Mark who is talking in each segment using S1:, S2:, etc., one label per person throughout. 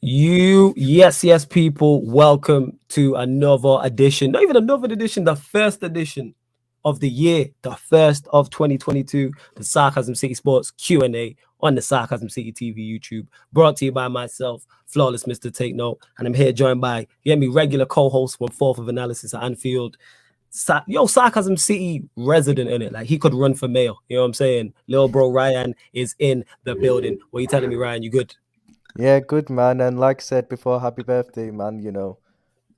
S1: Yes, people, welcome to another edition, not even another edition, the first edition of the year, the first of 2022, the Sarcasm City Sports Q&A on the Sarcasm City TV YouTube, brought to you by myself, Flawless Mr. Take Note, and I'm here joined by, you get me, regular co-host from Fourth of Analysis at Anfield, Sarcasm City resident in it. Like he could run for mayor. You know what I'm saying? Little bro Ryan is in the building. What are you telling me, Ryan? You good?
S2: Yeah, good man. And like I said before, happy birthday, man.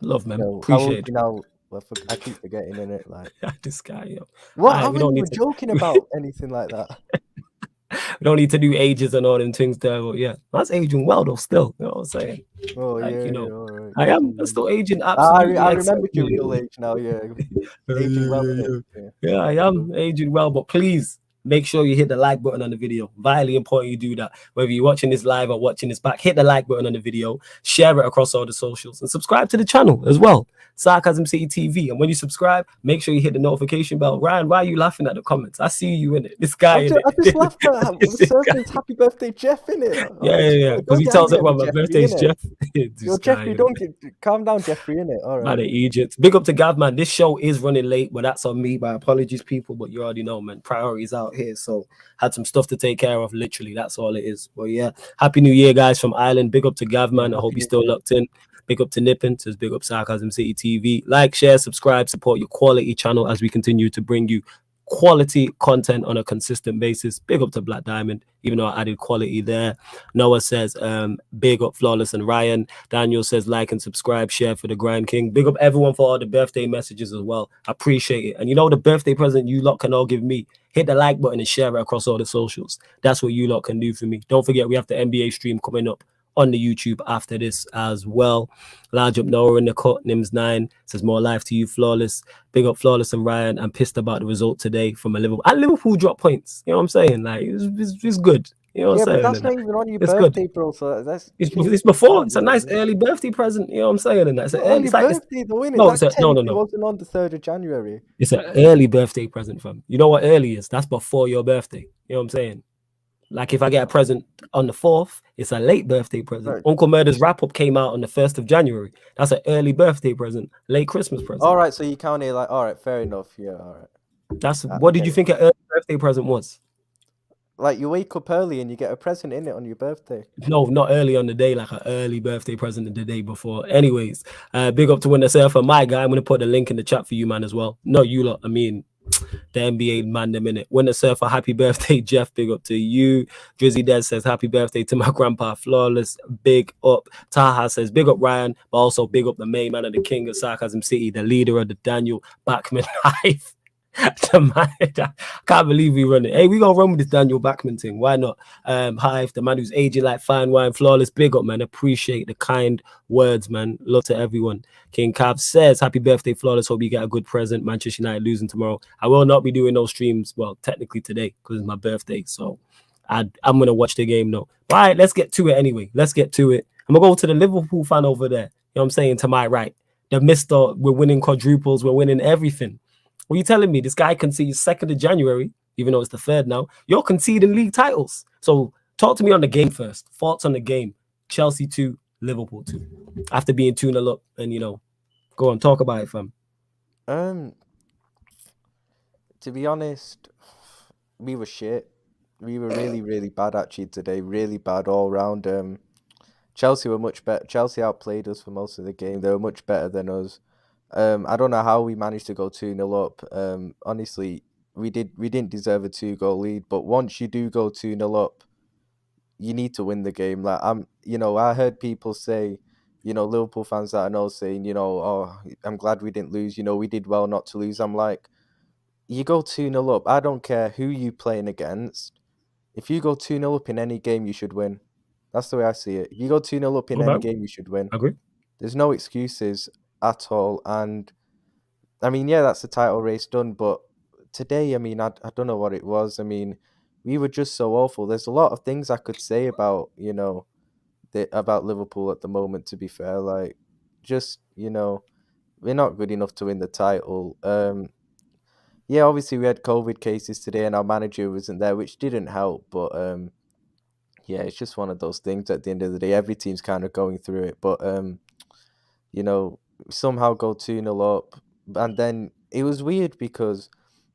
S1: Love, man.
S2: How old
S1: Appreciate
S2: you now? Well, I keep forgetting in it. Like,
S1: this guy, yo.
S2: what?
S1: All
S2: I
S1: right, we
S2: wasn't
S1: don't need
S2: even
S1: to
S2: joking about anything like that.
S1: we don't need to do ages and all them things there. But yeah, that's aging well though. Still, you know what I'm saying?
S2: Oh
S1: Like
S2: yeah, yeah, all right.
S1: I am
S2: Mm.
S1: still aging
S2: I
S1: absolutely
S2: remembered your
S1: exceptionally.
S2: real age now. Yeah,
S1: Yeah,
S2: aging well in it.
S1: yeah,
S2: Yeah.
S1: yeah, I am aging well, but please make sure you hit the like button on the video. Vitally important you do that. Whether you're watching this live or watching this back, hit the like button on the video, share it across all the socials, and subscribe to the channel as well. Sarcasm City TV. And when you subscribe, make sure you hit the notification bell. Ryan, why are you laughing at the comments? I see you in it. This guy in
S2: I just
S1: it.
S2: laughed at
S1: This guy.
S2: Surfing's happy birthday, Jeff, in it.
S1: Yeah, yeah, yeah. Because
S2: Don't
S1: he
S2: get
S1: tells
S2: angry at me,
S1: everyone my
S2: Jeffrey,
S1: birthday's
S2: in it.
S1: Jeff. This
S2: Yo,
S1: guy,
S2: Jeffrey,
S1: you know.
S2: don't calm down, Jeffrey, in it. All right.
S1: Man, in Egypt. Big up to Gav, man. This show is running late, but that's on me. My apologies, people. But you already know, man. Priorities out here. So had some stuff to take care of. Literally, that's all it is. But yeah, happy New Year, guys, from Ireland. Big up to Gav,
S2: Yeah,
S1: man. I hope
S2: happy
S1: you're
S2: New
S1: still
S2: Year.
S1: locked in. Big up to Nippin. Says big up Sarcasm City TV. Like, share, subscribe, support your quality channel as we continue to bring you quality content on a consistent basis. Big up to Black Diamond, even though I added quality there. Noah says, big up Flawless and Ryan. Daniel says, like and subscribe, share for the Grind King. Big up everyone for all the birthday messages as well. I appreciate it. And you know the birthday present you lot can all give me? Hit the like button and share it across all the socials. That's what you lot can do for me. Don't forget, we have the NBA stream coming up on the YouTube after this as well. Large up Noah in the cut. Nims9 says, more life to you, Flawless. Big up Flawless and Ryan. I'm pissed about the result today from a Liverpool. And Liverpool dropped points. You know what I'm saying? Like, it's good. You know what
S2: Yeah,
S1: I'm
S2: but
S1: saying?
S2: that's
S1: And
S2: not even on your
S1: it's good.
S2: birthday, bro. So that's
S1: It's
S2: you
S1: before.
S2: can't
S1: It's a
S2: do it.
S1: nice early birthday present. You know what I'm saying? And that's an
S2: Not
S1: early.
S2: only
S1: It's like it's,
S2: birthday though, innit?
S1: no,
S2: That
S1: it's a no, no,
S2: technically
S1: no.
S2: wasn't on the 3rd of January.
S1: It's an early birthday present, fam. You know what early is? That's before your birthday. You know what I'm saying? Like if I get a present on the 4th, it's a late birthday present.
S2: Right.
S1: Uncle Murder's wrap up came out on the 1st of January. That's an early birthday present, late Christmas present.
S2: All right, so you counted like, all right, fair enough. Yeah, all right.
S1: That's
S2: I
S1: what did
S2: get
S1: you
S2: it.
S1: think an early birthday present was?
S2: Like you wake up early and you get a present in it on your birthday.
S1: No, not early on the day, like an early birthday present the day before. Anyways, big up to Winter Surfer, my guy. I'm gonna put the link in the chat for you, man, as well. No, you lot. I mean, the NBA man, the minute. Winter Surfer, happy birthday, Jeff. Big up to you. Drizzy Dead says happy birthday to my grandpa, Flawless. Big up. Taha says big up Ryan, but also big up the main man of the king of Sarcasm City, the leader of the Daniel Bachman Hive. I can't believe we run it. Hey, we gonna run with this Daniel Bachman thing. Why not? Hive, the man who's aging like fine wine, Flawless. Big up, man. Appreciate the kind words, man. Love to everyone. King Cav says, happy birthday, Flawless. Hope you get a good present. Manchester United losing tomorrow. I will not be doing those streams. Well, technically today, because it's my birthday. So I'm gonna watch the game though. All right, let's get to it anyway. Let's get to it. I'm gonna go to the Liverpool fan over there. You know what I'm saying? To my right. The Mister, we're winning quadruples, we're winning everything. What are you telling me? This guy concedes 2nd of January, even though it's the 3rd now. You're conceding league titles. So talk to me on the game first. Thoughts on the game. Chelsea 2, Liverpool 2. After being 2-0 up and, go on, talk about it, fam.
S2: To be honest, we were shit. We were really, really bad actually today. Really bad all round. Chelsea were much better. Chelsea outplayed us for most of the game. They were much better than us. I don't know how we managed to go 2-0 up. Honestly, we didn't deserve a 2-goal lead, but once you do go 2-0 up, you need to win the game. Like I heard people say, Liverpool fans that I know saying, oh, I'm glad we didn't lose. We did well not to lose. I'm like, you go 2-0 up. I don't care who you playing against. If you go 2-0 up in any game, you should win. That's the way I see it. If you go 2-0 up in any game, you should win.
S1: Agree.
S2: There's no excuses at all. And I mean, yeah, that's the title race done. But today, I mean, I don't know what it was. I mean, we were just so awful. There's a lot of things I could say about, about Liverpool at the moment, to be fair. Like, just, we're not good enough to win the title. Yeah, obviously we had COVID cases today and our manager wasn't there, which didn't help. But Yeah, it's just one of those things at the end of the day. Every team's kind of going through it, but you know, somehow go 2-0 up. And then it was weird because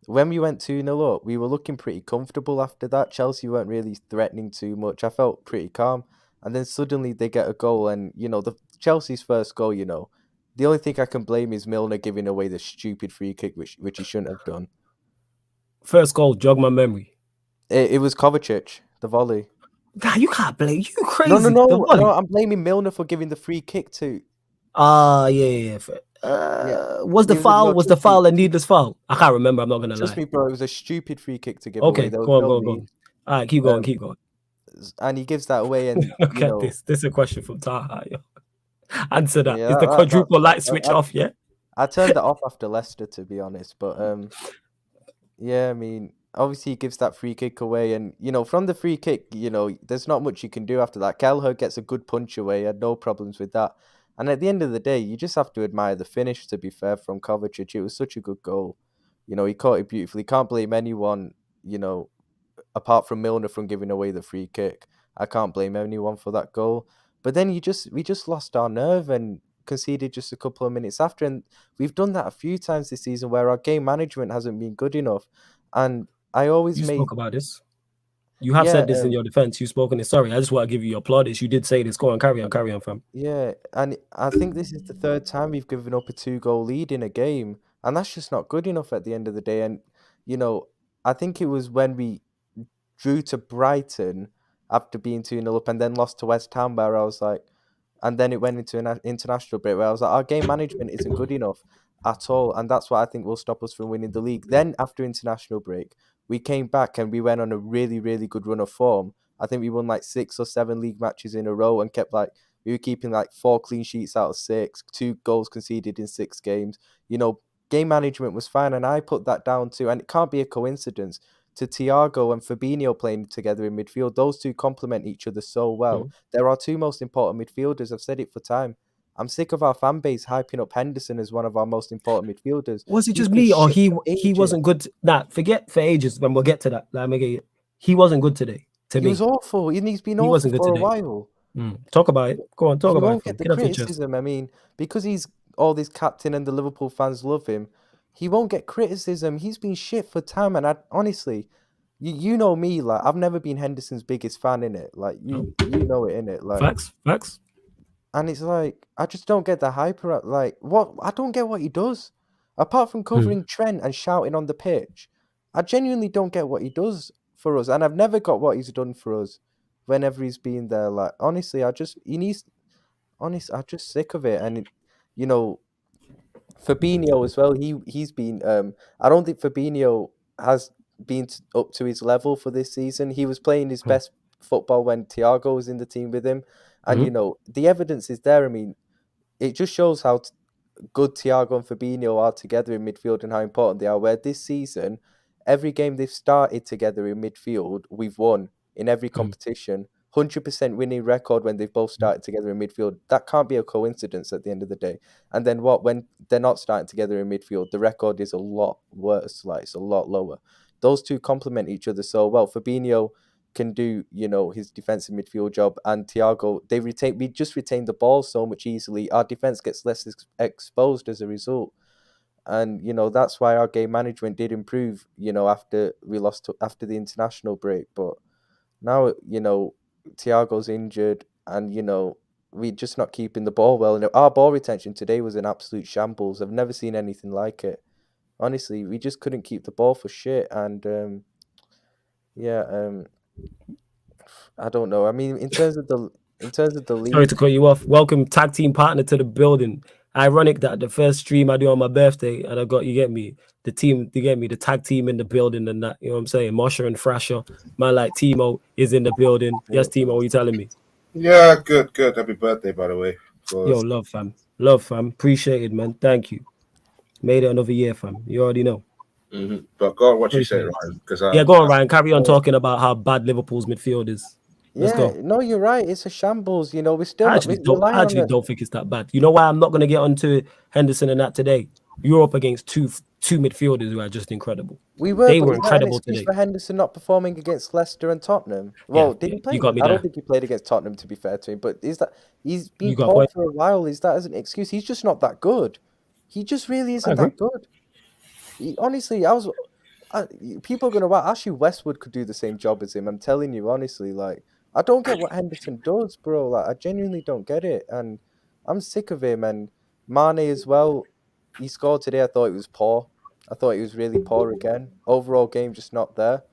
S2: when we went 2-0 up, we were looking pretty comfortable after that. Chelsea weren't really threatening too much. I felt pretty calm. And then suddenly they get a goal, and the Chelsea's first goal, the only thing I can blame is Milner giving away the stupid free kick, which he shouldn't have done.
S1: First goal, jog my memory.
S2: It was Kovacic, the volley.
S1: Nah, you can't blame you crazy.
S2: No,
S1: The volley.
S2: no, I'm blaming Milner for giving the free kick to.
S1: Yeah. Was the foul a needless foul? I can't remember. I'm not gonna
S2: Trust
S1: lie.
S2: me, bro. It was a stupid free kick to give away.
S1: Okay,
S2: There was
S1: go on,
S2: no
S1: go on,
S2: need.
S1: go on. All right, keep going.
S2: And he gives that away, and
S1: Look at this. This is a question from Taha. Yo. Answer that.
S2: Yeah,
S1: Is the quadruple light switch off? Yeah.
S2: I turned it off after Leicester, to be honest. But yeah, I mean, obviously he gives that free kick away, and from the free kick, there's not much you can do after that. Kelleher gets a good punch away. Had no problems with that. And at the end of the day, you just have to admire the finish, to be fair, from Kovacic. It was such a good goal. He caught it beautifully. Can't blame anyone, apart from Milner, from giving away the free kick. I can't blame anyone for that goal. But then we just lost our nerve and conceded just a couple of minutes after. And we've done that a few times this season where our game management hasn't been good enough. And I always
S1: spoke about this. You have said this in your defense. You've spoken this. Sorry, I just want to give you your plaudits. You did say this. Go on, carry on, fam.
S2: Yeah, and I think this is the third time we've given up a 2-goal lead in a game, and that's just not good enough at the end of the day. And I think it was when we drew to Brighton after being 2-0 up and then lost to West Ham, where I was like, and then it went into an international break where I was like, our game management isn't good enough at all, and that's what I think will stop us from winning the league. Then after international break, we came back and we went on a really, really good run of form. I think we won like 6 or 7 league matches in a row and we were keeping like 4 clean sheets out of 6, 2 goals conceded in 6 games. Game management was fine, and I put that down too. And it can't be a coincidence to Thiago and Fabinho playing together in midfield. Those two complement each other so well. They're our 2 most important midfielders. I've said it for time. I'm sick of our fan base hyping up Henderson as one of our most important midfielders.
S1: Was it just me, or he wasn't good? Forget for ages. When we'll get to that, he wasn't good today.
S2: He was awful, and he's been awful for a while.
S1: Talk about it. Go on, talk about it. He won't
S2: get the criticism. I mean, because he's all this captain and the Liverpool fans love him, he won't get criticism. He's been shit for time, and honestly, you know me, like I've never been Henderson's biggest fan in it. Like you know it, in it. Like
S1: facts.
S2: And it's like, I just don't get the hype around. Like, what? I don't get what he does. Apart from covering Trent and shouting on the pitch, I genuinely don't get what he does for us. And I've never got what he's done for us whenever he's been there. Like, honestly, I'm just sick of it. And, Fabinho as well, he's been, I don't think Fabinho has been up to his level for this season. He was playing his best football when Thiago was in the team with him. And, the evidence is there. I mean, it just shows how good Thiago and Fabinho are together in midfield and how important they are. Where this season, every game they've started together in midfield, we've won in every competition. 100% winning record when they've both started together in midfield. That can't be a coincidence at the end of the day. And then when they're not starting together in midfield, the record is a lot worse. Like, it's a lot lower. Those two complement each other so well. Fabinho can do, his defensive midfield job, and Thiago, we just retain the ball so much easily. Our defense gets less exposed as a result, and that's why our game management did improve. After we lost after the international break, but now Thiago's injured, and we're just not keeping the ball well. And our ball retention today was an absolute shambles. I've never seen anything like it. Honestly, we just couldn't keep the ball for shit, and I don't know. I mean, in terms of the league.
S1: Sorry to cut you off. Welcome, tag team partner to the building. Ironic that the first stream I do on my birthday, and I got the tag team in the building, and that, you know what I'm saying? Mosher and Thrasher, man, like Timo is in the building. Yes, Timo, what are you telling me?
S3: Yeah, good. Happy birthday, by the way.
S1: Yo, love fam. Appreciate it, man. Thank you. Made it another year, fam. You already know.
S3: But go on, what you say, Ryan?
S1: Go on, Ryan. Carry on talking about how bad Liverpool's midfield is. Let's go.
S2: No, you're right. It's a shambles. We're still.
S1: I actually don't think it's that bad. You know why I'm not going to get onto Henderson and that today? You're up against two midfielders who are just incredible.
S2: We were,
S1: They
S2: but
S1: were
S2: is that an
S1: incredible
S2: excuse
S1: today.
S2: for Henderson not performing against Leicester and Tottenham? Well, did
S1: Yeah,
S2: he play?
S1: you got me
S2: I don't
S1: there.
S2: think he played against Tottenham, to be fair to him. But is that he's been
S1: You got a
S2: poor
S1: point.
S2: for a while? Is that as an excuse? He's just not that good. He just really
S1: I
S2: isn't
S1: agree.
S2: that good. Honestly, people are gonna ask you Westwood could do the same job as him. I'm telling you, honestly, like I don't get what Henderson does, bro. Like I genuinely don't get it, and I'm sick of him. And Mane as well. He scored today. I thought it was poor. I thought he was really poor again. Overall game just not there.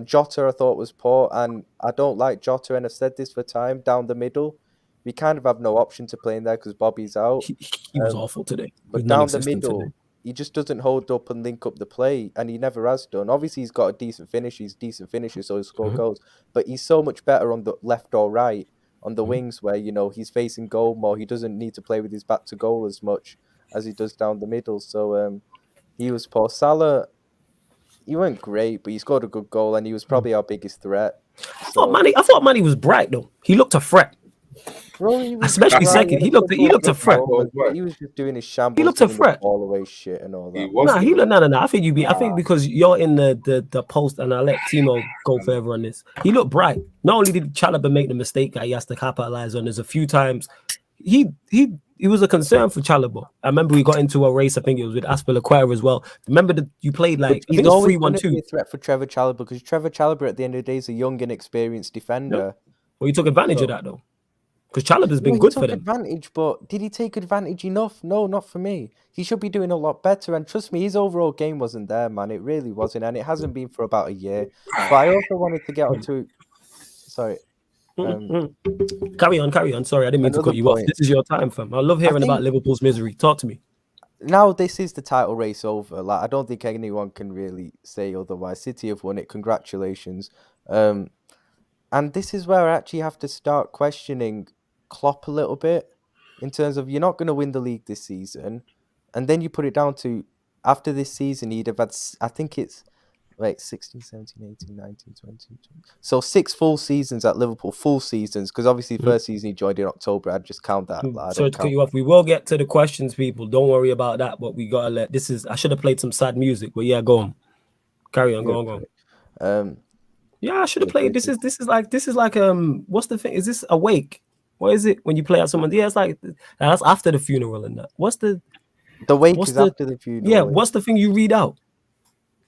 S2: Jota I thought was poor, and I don't like Jota. And I've said this for time. Down the middle, we kind of have no option to play in there because Bobby's out.
S1: He was
S2: Um,
S1: awful today. He was
S2: but down the
S1: non-existent today.
S2: middle, he just doesn't hold up and link up the play, and he never has done. Obviously, he's got a decent finish. He's a decent finisher, so he'll score goals. But he's so much better on the left or right, on the wings, where he's facing goal more. He doesn't need to play with his back to goal as much as he does down the middle. So he was poor. Salah, he weren't great, but he scored a good goal, and he was probably our biggest threat.
S1: I thought Manny was bright though. He looked a threat.
S2: Bro, he was
S1: Especially
S2: bright,
S1: second. He looked a threat.
S2: but he was just doing his shambles,
S1: He looked a
S2: giving the
S1: threat.
S2: ball away shit and all that.
S3: He was.
S1: Nah, no. I think because you're in the post, and I'll let Timo go further on this. He looked bright. Not only did Chalobah make the mistake that he has to capitalize on, there's a few times he was a concern for Chalobah. I remember we got into a race. I think it was with Aspilicueta as well. Remember that you played like I think it was 3-1-2.
S2: A threat for Trevor Chalobah because Trevor Chalobah at the end of the day is a young, inexperienced defender.
S1: Well, he took advantage of that though, because Chalobah's been good for them.
S2: Advantage, but did he take advantage enough? No, not for me. He should be doing a lot better. And trust me, his overall game wasn't there, man. It really wasn't, and it hasn't been for about a year. But I also wanted to get onto. Sorry.
S1: Carry on. Sorry, I didn't mean to cut you off. This is your time, fam. I love hearing about Liverpool's misery. Talk to me.
S2: Now this is the title race over. Like I don't think anyone can really say otherwise. City have won it. Congratulations. And this is where I actually have to start questioning Klopp a little bit in terms of you're not going to win the league this season, and then you put it down to after this season he'd have had I think it's like 16, 17, 18, 19, 20. So 6 full seasons at Liverpool, full seasons, because obviously first season he joined in October. I'd just count that.
S1: Sorry to cut you off. We will get to the questions, people. Don't worry about that. But we gotta let I should have played some sad music, but yeah, go on. Carry on, go on. Yeah, I should have played. This is like what's the thing? Is this Awake? What is it when you play at someone? Yeah, it's like that's after the funeral and that. What's the
S2: wake is after the funeral?
S1: Yeah, what's the thing you read out?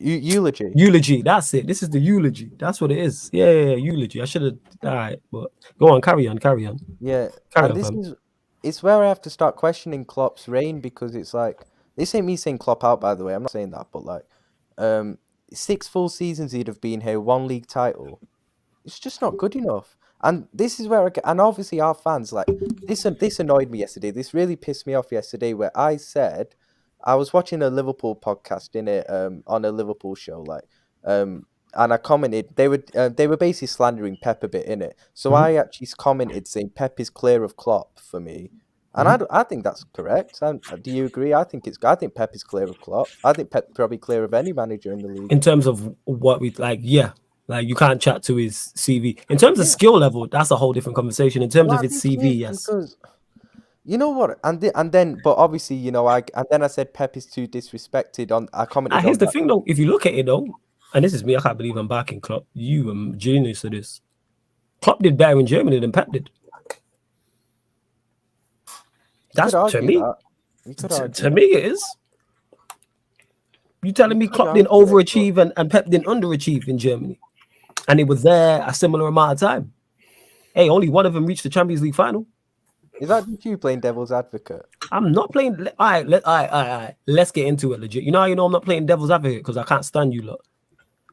S2: Eulogy.
S1: Eulogy. That's it. This is the eulogy. That's what it is. Yeah, eulogy. I should have. All right, but go on. Carry on.
S2: Yeah, it's where I have to start questioning Klopp's reign because it's like this ain't me saying Klopp out. By the way, I'm not saying that, but like, 6 full seasons he'd have been here, 1 league title. It's just not good enough. And this is where I get, and obviously our fans like this annoyed me yesterday. This really pissed me off yesterday, where I said. I was watching a Liverpool podcast on a Liverpool show, and I commented they were basically slandering Pep a bit in it. So I actually commented saying Pep is clear of Klopp for me, and I think that's correct. Do you agree? I think Pep is clear of Klopp. I think Pep probably clear of any manager in the league.
S1: In terms of what we like, yeah. Like you can't chat to his CV. In terms of skill level, that's a whole different conversation. In terms of his CV, yes.
S2: Because you know what? And then, but obviously, I said Pep is too disrespected. I commented.
S1: Here's the thing, though. If you look at it, though, and this is me, I can't believe I'm backing Klopp. You are genius of this. Klopp did better in Germany than Pep did. That's to me. To me, it is. You telling me Klopp didn't overachieve and Pep didn't underachieve in Germany, and it was there a similar amount of time. Hey, only one of them reached the Champions League final.
S2: Is that you playing devil's advocate?
S1: I'm not playing. All right. Let's get into it legit. You know I'm not playing devil's advocate because I can't stand you.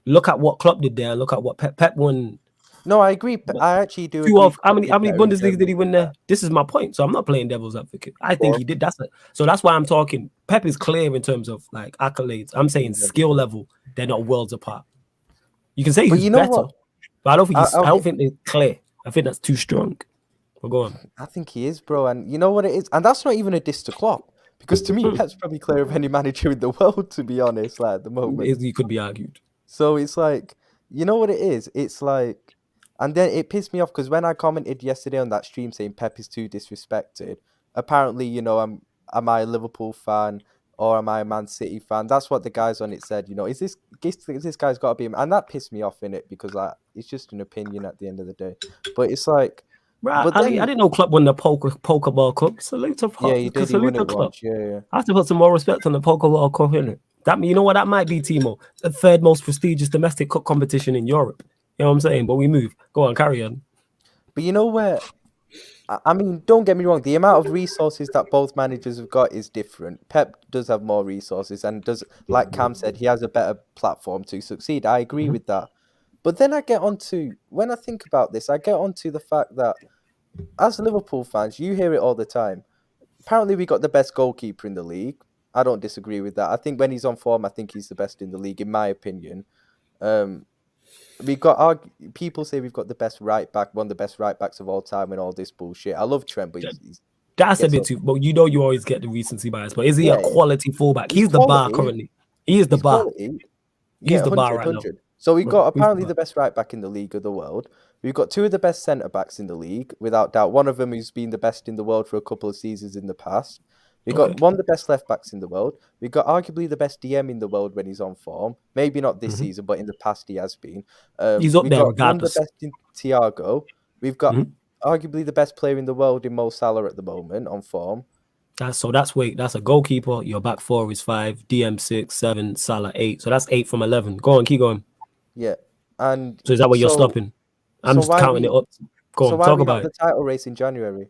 S1: Look at what Klopp did there. And look at what Pep won.
S2: No, I agree. I actually do.
S1: How many Bundesliga did he win there? This is my point. So I'm not playing devil's advocate. I think he did. So that's why I'm talking. Pep is clear in terms of like accolades. I'm saying skill level. They're not worlds apart. You can say he's better, but I don't think they're clear. I think that's too strong. Well, go on.
S2: I think he is, bro. And you know what it is? And that's not even a diss to Klopp. Because to me, Pep's probably clear of any manager in the world, to be honest, like at the moment.
S1: He could be argued. So
S2: it's like, you know what it is? It's like, and then it pissed me off because when I commented yesterday on that stream saying Pep is too disrespected, apparently, am I a Liverpool fan? or am I a Man City fan? That's what the guys on it said. Is this guy's got to be, and that pissed me off in it because it's just an opinion at the end of the day. But it's like,
S1: Right,
S2: but
S1: I
S2: then
S1: didn't know Klopp won the Pokeball Cup. Salute to
S2: yeah, he did. He won it
S1: Klopp.
S2: once. Yeah.
S1: I have to put some more respect on the Pokeball Cup, innit? You know what that might be, Timo? The third most prestigious domestic cup competition in Europe. You know what I'm saying? But we move. Go on, carry on.
S2: But you know where? I mean, don't get me wrong. The amount of resources that both managers have got is different. Pep does have more resources and does, like Cam said, he has a better platform to succeed. I agree with that. But then when I think about this, I get onto the fact that as Liverpool fans, you hear it all the time. Apparently, we got the best goalkeeper in the league. I don't disagree with that. I think when he's on form, I think he's the best in the league, in my opinion. People say we've got the best right back, one of the best right backs of all time, and all this bullshit. I love Trent, but
S1: that's a bit too. But you always get the recency bias. But is he a quality fullback? He's the bar currently. He is the bar. He's the bar right now.
S2: So we've got apparently the best right back in the league of the world. We've got two of the best centre backs in the league, without doubt. One of them who's been the best in the world for a couple of seasons in the past. We've got one of the best left backs in the world. We've got arguably the best DM in the world when he's on form. Maybe not this season, but in the past he has been.
S1: He's up there regardless.
S2: One of the best in Thiago. We've got arguably the best player in the world in Mo Salah at the moment on form. That's
S1: a goalkeeper. Your back four is 5, DM 6, 7, Salah 8. So that's 8 from 11. Go on, keep going.
S2: Yeah, and
S1: so is that where you're stopping? I'm just counting it up. Go on, talk about
S2: the title race in January.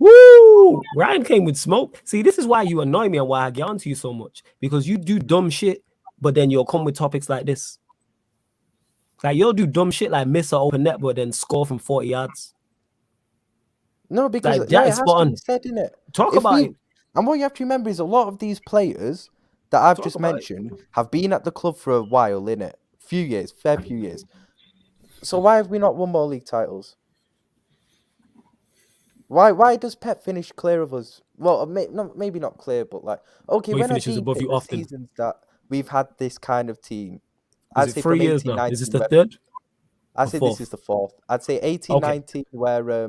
S1: Woo! Ryan came with smoke. See, this is why you annoy me and why I get onto you so much, because you do dumb shit, but then you'll come with topics like this. Like you'll do dumb shit like miss an open net, but then score from 40 yards.
S2: No, because like, that is spot on. Said, innit?
S1: Talk about it.
S2: And what you have to remember is a lot of these players that I've just mentioned have been at the club for a while, innit? Fair few years. So why have we not won more league titles? Why does Pep finish clear of us? Well, maybe not clear, but like, okay, when I think above you often. Seasons that we've had this kind of team,
S1: I'd say 3 years now. Is this the third?
S2: I'd say this is the fourth. I'd say 18-19 where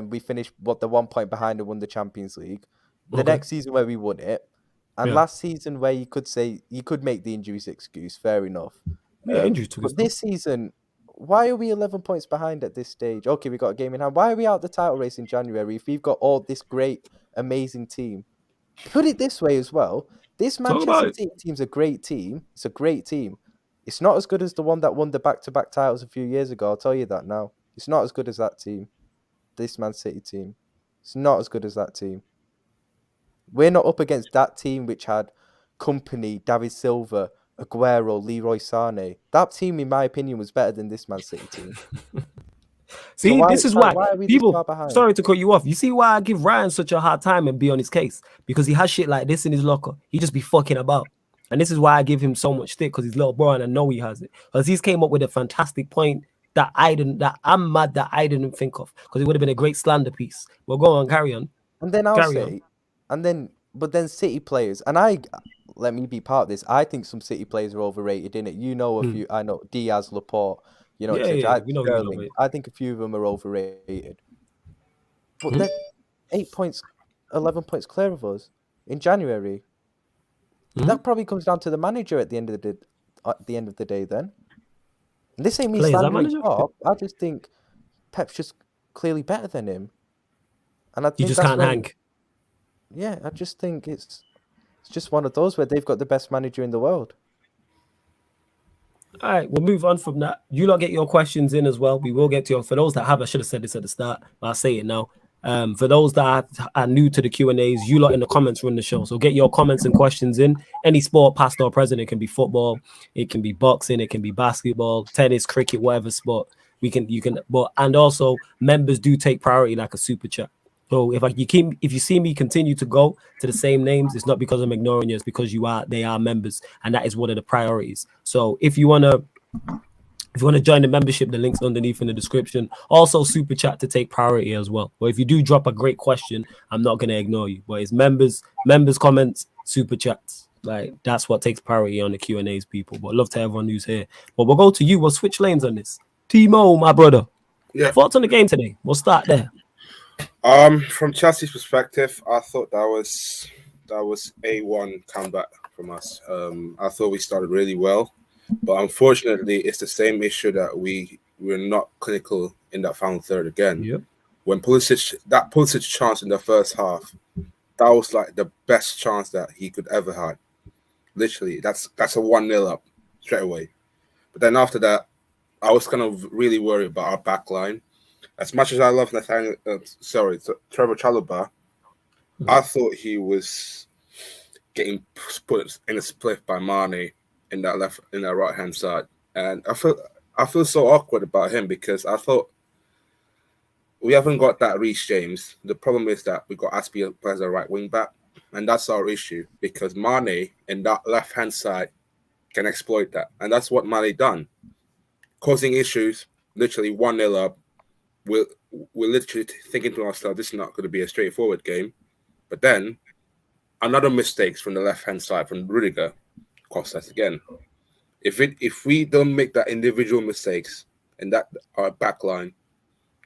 S2: we finished the 1 point behind and won the Champions League. The next season where we won it, and last season where you could make the injuries excuse. Fair enough. But this season, why are we 11 points behind at this stage? Okay, we got a game in hand. Why are we out the title race in January if we've got all this great, amazing team? Put it this way as well. This Manchester City team's a great team. It's a great team. It's not as good as the one that won the back-to-back titles a few years ago. I'll tell you that now. It's not as good as that team. This Man City team. It's not as good as that team. We're not up against that team which had Kompany, David Silva, Aguero, Leroy Sané. That team, in my opinion, was better than this Man City team.
S1: See, this is why people. Sorry to cut you off. You see why I give Ryan such a hard time and be on his case, because he has shit like this in his locker. He just be fucking about, and this is why I give him so much stick, because he's little bro and I know he has it. Because he's came up with a fantastic point that I'm mad that I didn't think of, because it would have been a great slander piece. Well, go on, carry on.
S2: And then but then City players, and let me be part of this. I think some City players are overrated, innit? You know a few. I know Diaz, Laporte. You know, Sterling. I think a few of them are overrated. But they're 8 points, 11 points clear of us in January. That probably comes down to the manager at the end of the day. Then, and this ain't me slandering Pep. I just think Pep's just clearly better than him, and I think
S1: you just can't hang.
S2: Yeah, I just think it's just one of those where they've got the best manager in the world.
S1: All right, we'll move on from that. You lot get your questions in as well. We will get to your. For those that have, I should have said this at the start, but I'll say it now. For those that are new to the Q&As, you lot in the comments run the show. So get your comments and questions in. Any sport, past or present. It can be football, it can be boxing, it can be basketball, tennis, cricket, whatever sport. And also members do take priority like a super chat. So if you see me continue to go to the same names, it's not because I'm ignoring you, it's because they are members, and that is one of the priorities. So if you wanna join the membership, the link's underneath in the description. Also, super chat to take priority as well. But if you do drop a great question, I'm not gonna ignore you. But it's members comments, super chats. Like that's what takes priority on the Q&As, people. But love to everyone who's here. But we'll go to you. We'll switch lanes on this. Timo, my brother.
S3: Yeah.
S1: Thoughts on the game today? We'll start there.
S3: From Chelsea's perspective, I thought that was that was A1 comeback from us. I thought we started really well, but unfortunately, it's the same issue that we're not clinical in that final third again.
S1: Yep.
S3: When Pulisic chance in the first half, that was like the best chance that he could ever had. Literally, that's a 1-0 up straight away. But then after that, I was kind of really worried about our back line. As much as I love Trevor Chalobah, I thought he was getting put in a split by Mane in that right hand side, and I feel so awkward about him because I thought we haven't got that Reece James. The problem is that we got Aspie as a right wing back, and that's our issue because Mane in that left hand side can exploit that, and that's what Mane done, causing issues. Literally 1-0 up. We're literally thinking to ourselves, this is not going to be a straightforward game. But then, another mistakes from the left-hand side from Rudiger cost us again. If we don't make that individual mistakes in that our back line,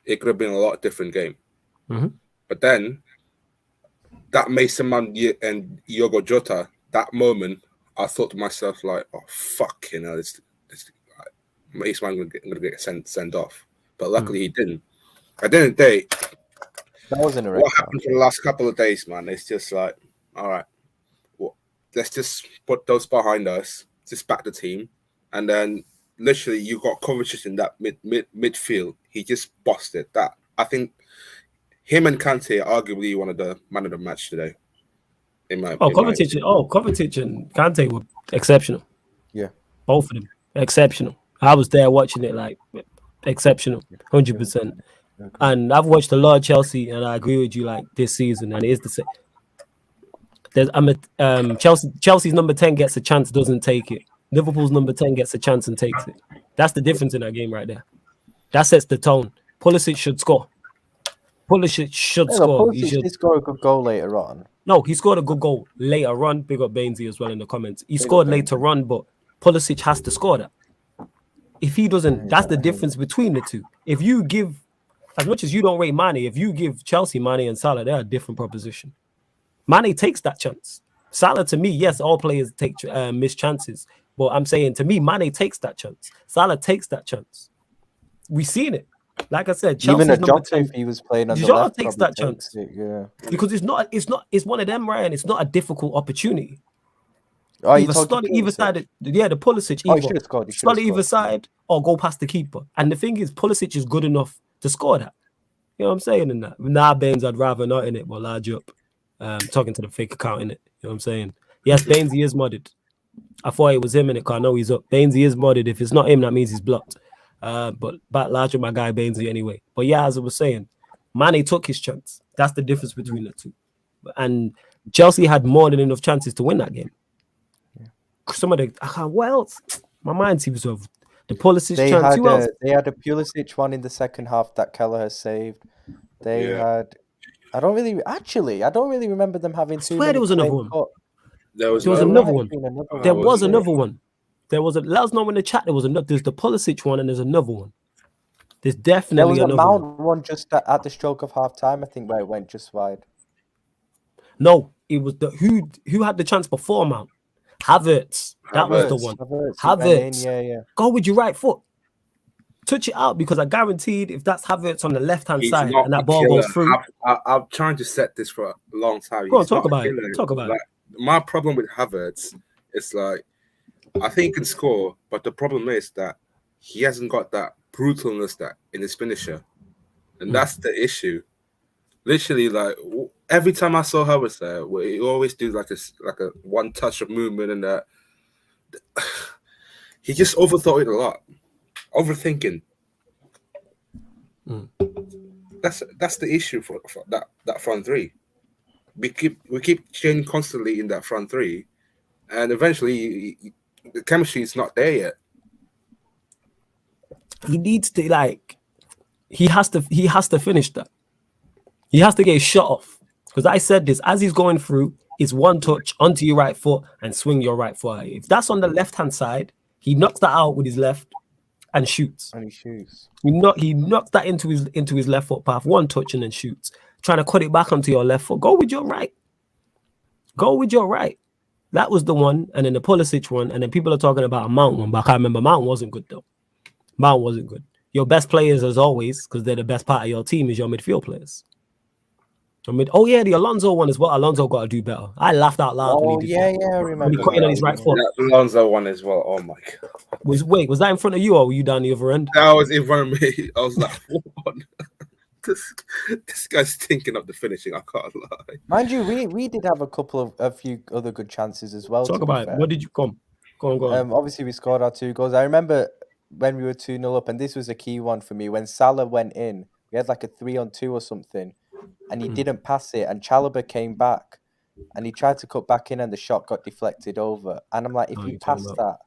S3: it could have been a lot different game.
S1: Mm-hmm.
S3: But then, that Mason Mount and Diogo Jota, that moment, I thought to myself, like, oh, fuck, this Mason Mount going to get sent off. But luckily, he didn't. At the end of the day,
S2: that wasn't a
S3: what happened for the last couple of days, man? It's just like, all right, let's just put those behind us, just back the team, and then literally you got Kovacic in that midfield. He just busted that. I think him and Kante are arguably one of the man of the match today.
S1: Kovacic and Kante were exceptional.
S2: Yeah,
S1: both of them exceptional. I was there watching it, like exceptional, 100%. And I've watched a lot of Chelsea, and I agree with you. Like this season, and it is the same. Chelsea's number 10 gets a chance, doesn't take it. Liverpool's number 10 gets a chance and takes it. That's the difference in that game right there. That sets the tone. Pulisic should score. Pulisic should score.
S2: He should score a good goal later on.
S1: No, he scored a good goal later on. Big up Bainsy as well in the comments. He scored later on, but Pulisic has to score that. If he doesn't, that's the difference between the two. If you give, as much as you don't rate Mane, if you give Chelsea, Mane and Salah, they're a different proposition. Mane takes that chance. Salah, to me, yes, all players take miss chances. But I'm saying, to me, Mane takes that chance. Salah takes that chance. We've seen it. Like I said, Chelsea's
S2: even a
S1: number 10,
S2: if he was playing on the
S1: Jota
S2: left,
S1: takes that chance. Because it's one of them, Ryan. It's not a difficult opportunity.
S2: Oh,
S1: either side, the Pulisic. Either side or go past the keeper. And the thing is, Pulisic is good enough to score that. You know what I'm saying in that? Nah, Baines, I'd rather not in it, but large up. Talking to the fake account in it. You know what I'm saying? Yes, Baines, he is modded. I thought it was him in it, because I know he's up. Baines, he is modded. If it's not him, that means he's blocked. But large up my guy Baines anyway. But yeah, as I was saying, Mane took his chance. That's the difference between the two. And Chelsea had more than enough chances to win that game. Some of the my mind seems to have the Pulisic chance.
S2: They had a Pulisic one in the second half that Keller has saved. They had. I don't really remember them having two.
S1: There was another one.
S3: There was
S1: another one. There was another one. There was let us know in the chat. There's the Pulisic one and there's another one. There's definitely another
S2: one just at the stroke of half time, I think, where it went just wide.
S1: No, it was who had the chance before Mount. Havertz. That was the one. Havertz.
S2: Yeah.
S1: Go with your right foot. Touch it out, because I guaranteed if that's Havertz on the left-hand side and that ball goes through.
S3: I'm trying to set this for a long time.
S1: Go on, talk about it. Talk about it.
S3: My problem with Havertz is like, I think he can score, but the problem is that he hasn't got that brutalness that in his finisher. And that's the issue. Literally, like, every time I saw Havertz there, he always do like a one touch of movement, and that he just overthought it a lot, overthinking. That's the issue for that front three. We keep changing constantly in that front three, and eventually the chemistry is not there yet.
S1: He needs to he has to finish that. He has to get his shot off. Because I said this, as he's going through, it's one touch onto your right foot and swing your right foot. If that's on the left-hand side, he knocks that out with his left and shoots.
S2: And he shoots.
S1: He knocks that into his left foot path, one touch and then shoots. Trying to cut it back onto your left foot. Go with your right. Go with your right. That was the one, and then the Pulisic one, and then people are talking about a Mount one, but I can't remember. Mount wasn't good though. Mount wasn't good. Your best players, as always, because they're the best part of your team, is your midfield players. Oh yeah, the Alonso one is what Alonso got to do better. I laughed out loud when he did that.
S2: I
S1: When
S2: remember.
S1: he cut in on his right foot.
S3: That Alonso one as well. Oh my god.
S1: Was that in front of you or were you down the other end?
S3: That was in front of me. I was like, what? This guy's thinking of the finishing. I can't lie.
S2: Mind you, we did have a few other good chances as well.
S1: Talk about it. What did you come? Go on.
S2: Obviously, we scored our 2 goals. I remember when we were 2-0 up, and this was a key one for me. When Salah went in, we had like a 3-on-2 or something, and he didn't pass it. And Chalobah came back, and he tried to cut back in, and the shot got deflected over. And I'm like, if he passed that,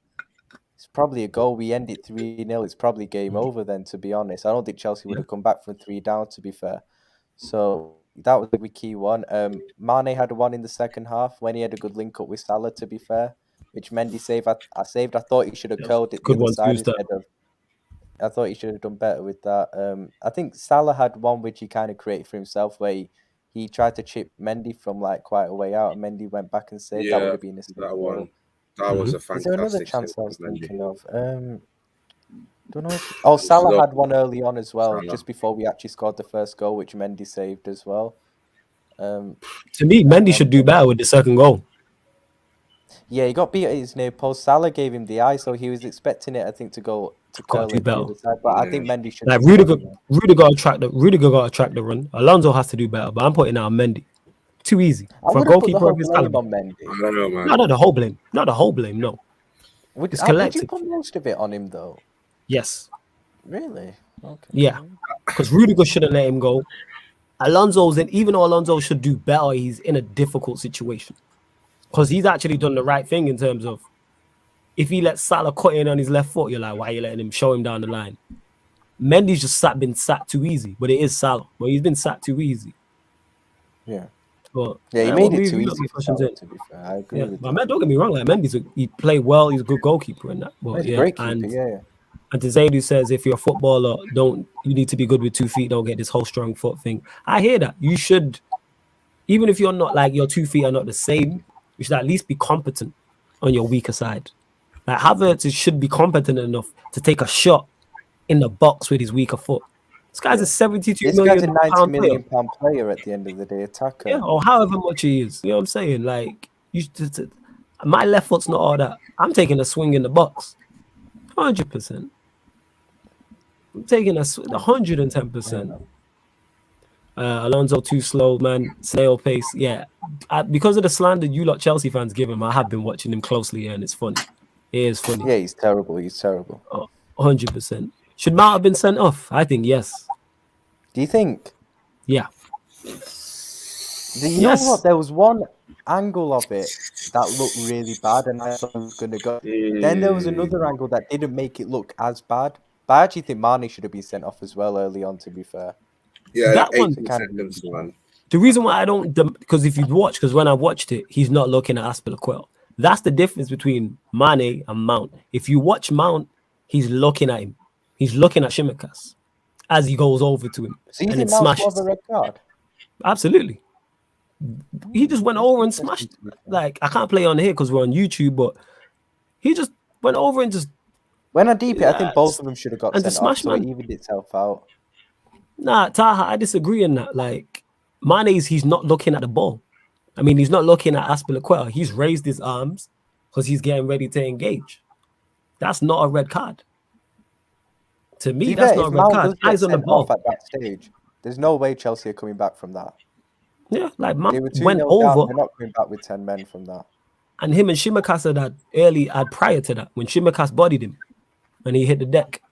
S2: it's probably a goal. We end it 3-0. It's probably game over then, to be honest. I don't think Chelsea would have come back from 3 down, to be fair. So that was the key one. Mane had one in the second half when he had a good link up with Salah, to be fair, which Mendy saved. I thought he should have curled it.
S1: Good one.
S2: I thought he should have done better with that. I think Salah had one which he kind of created for himself, where he tried to chip Mendy from like quite a way out, and Mendy went back and saved. That would have been a
S3: that one. That was a fantastic.
S2: Is there another chance I was thinking of? Don't know. Salah had one early on as well, just before we actually scored the first goal, which Mendy saved as well.
S1: To me, Mendy should do better with the second goal.
S2: Yeah, he got beat at his near post. Salah gave him the eye, so he was expecting it, I think, to go to curl it the other side. But I think Mendy should.
S1: Like Rudiger got to track the run. Alonso has to do better, but I'm putting out Mendy. Too easy for a goalkeeper of his caliber.
S3: I don't know, man.
S1: Not the whole blame. Not the whole blame. No.
S2: Would you put most of it on him though?
S1: Yes.
S2: Really? Okay.
S1: Yeah, because Rudiger shouldn't let him go. Even though Alonso should do better, he's in a difficult situation because he's actually done the right thing in terms of if he lets Salah cut in on his left foot, you're like, why are you letting him show him down the line? Mendy's just been sat too easy, but it is Salah. But he's been sat too easy.
S2: Yeah.
S1: But
S2: yeah, he made it too easy for Salah, to be fair. I agree with
S1: that. Don't get me wrong, like he played well, he's a good goalkeeper in that. But,
S2: he's a great keeper,
S1: And to Zaid, who says if you're a footballer, you need to be good with 2 feet, don't get this whole strong foot thing. I hear that. You should, even if you're not like your 2 feet are not the same, you should at least be competent on your weaker side. Like Havertz should be competent enough to take a shot in the box with his weaker foot. This guy's a 72 million
S2: pound player. 90 million pound player at the end of the day, attacker.
S1: Yeah, or however much he is. You know what I'm saying? Like, my left foot's not all that. I'm taking a swing in the box. 100%. I'm taking 110%. Alonso too slow, man. Snail pace. Yeah. Because of the slander you lot Chelsea fans give him, I have been watching him closely and it's funny. It is funny.
S2: Yeah, he's terrible.
S1: 100%. Should Mount have been sent off? I think yes.
S2: Do you think?
S1: Yeah.
S2: You know what? There was one angle of it that looked really bad and I thought it was going to go. Then there was another angle that didn't make it look as bad. But I actually think Mane should have been sent off as well early on, to be fair.
S3: Yeah,
S1: that
S3: 8 seconds, man.
S1: The reason why I don't, because if you watch, because when I watched it, he's not looking at Aspilicueta. That's the difference between Mane and Mount. If you watch Mount, he's looking at him. He's looking at Tsimikas as he goes over to him.
S2: So you think Mount was a red card?
S1: Absolutely. He just went over and smashed. Like, I can't play on here because we're on YouTube, but he just went over and just.
S2: When I deep it, I think both of them should have got sent off, so it evened itself out.
S1: Nah, Taha, I disagree in that. Like, Mane's, he's not looking at the ball. I mean, he's not looking at Aspilicueta. He's raised his arms because he's getting ready to engage. That's not a red card. To me, that's not a red card. Eyes on the ball.
S2: At that stage, there's no way Chelsea are coming back from that.
S1: Yeah, like
S2: Mount
S1: went over.
S2: They're not coming back with 10 men from that.
S1: And him and Tsimikas had prior to that, when Tsimikas bodied him and he hit the deck.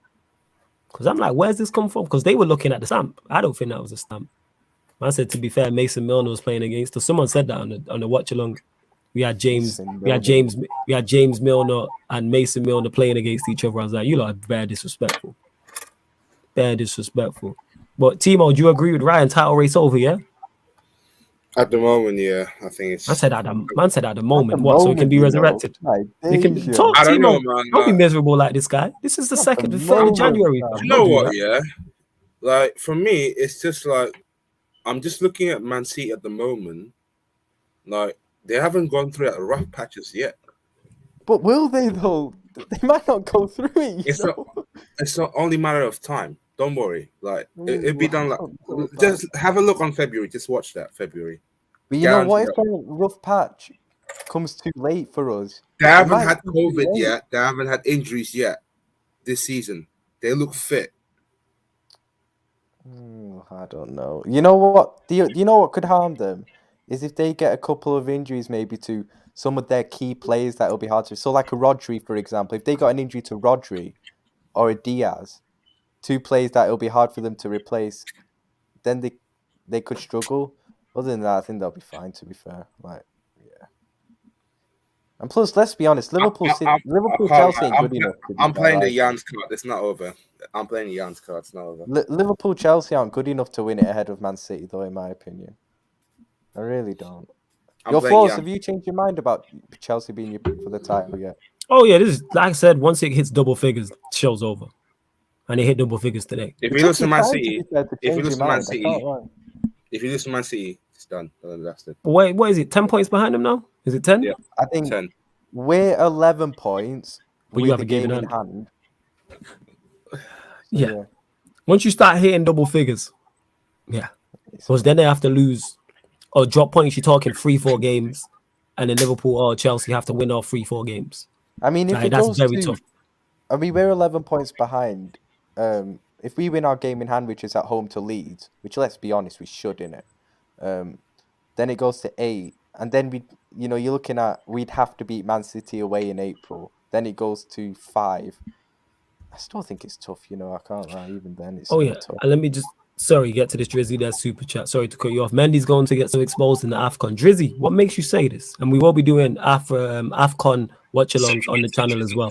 S1: Because I'm like, where's this come from? Because they were looking at the stamp. I don't think that was a stamp. I said, to be fair, Mason Milner was playing against us. Someone said that on the watch along. We had James Milner and Mason Milner playing against each other. I was like, you lot are very disrespectful. Very disrespectful. But Timo, do you agree with Ryan? Title race over, yeah?
S3: At the moment, yeah, I think it's.
S1: Man said at the moment, what? So it can be resurrected. It can talk.
S3: I don't
S1: Timo,
S3: know, man.
S1: Don't be miserable like this guy. This is the 3rd of January.
S3: You know what? Yeah, like for me, it's just like I'm just looking at Man City at the moment. Like They haven't gone through that rough patches yet.
S2: But will they though? They might not go through it.
S3: It's not only matter of time. Don't worry. Like it'd be done. Like
S2: Well,
S3: just have a look on February. Just watch that February.
S2: But you know what? If
S3: Guaranteed.
S2: a rough patch comes too late for us,
S3: They haven't
S2: might
S3: had
S2: be too
S3: COVID
S2: late.
S3: yet. They haven't had injuries yet this season. They look fit.
S2: I don't know. You know what? You know what could harm them is if they get a couple of injuries, maybe to some of their key players that will be hard to. So, like a Rodri, for example, if they got an injury to Rodri or a Diaz, two players that it'll be hard for them to replace, then they could struggle. Other than that, I think they'll be fine. To be fair, like yeah. And plus, let's be honest, Liverpool, Chelsea ain't good enough.
S3: I'm playing the Jans card. It's not over. I'm playing the Jans card. It's not over.
S2: Liverpool, Chelsea aren't good enough to win it ahead of Man City, though, in my opinion. I really don't. Your flaws, have you changed your mind about Chelsea being your pick for the title yet?
S1: Oh yeah, this is like I said. Once it hits double figures, show's over, and it hit double figures today.
S3: If you listen to Man City, if you listen to Man City, it's done. That's it.
S1: Wait, what is it? 10 points behind them now? Is it 10?
S3: Yeah,
S2: I think
S3: 10.
S2: We're 11 points
S1: But
S2: with
S1: you have
S2: the
S1: a game
S2: game
S1: in
S2: in hand.
S1: Yeah. Once you start hitting double figures, yeah, because then they have to lose or drop points. You're talking 3-4 games, and then Liverpool or Chelsea have to win all 3-4 games.
S2: I mean, if
S1: like,
S2: it
S1: that's
S2: goes
S1: very tough.
S2: I mean, we're 11 points behind. If we win our game in hand, which is at home to Leeds, which let's be honest, we should, innit? Then it goes to 8, and then you're looking at we'd have to beat Man City away in April. Then it goes to 5. I still think it's tough, I can't lie. Even then, it's tough.
S1: And let me just get to this Drizzy. That's super chat. Sorry to cut you off. Mendy's going to get so exposed in the AFCON. Drizzy, what makes you say this? And we will be doing AFCON watch-alongs on the channel as well.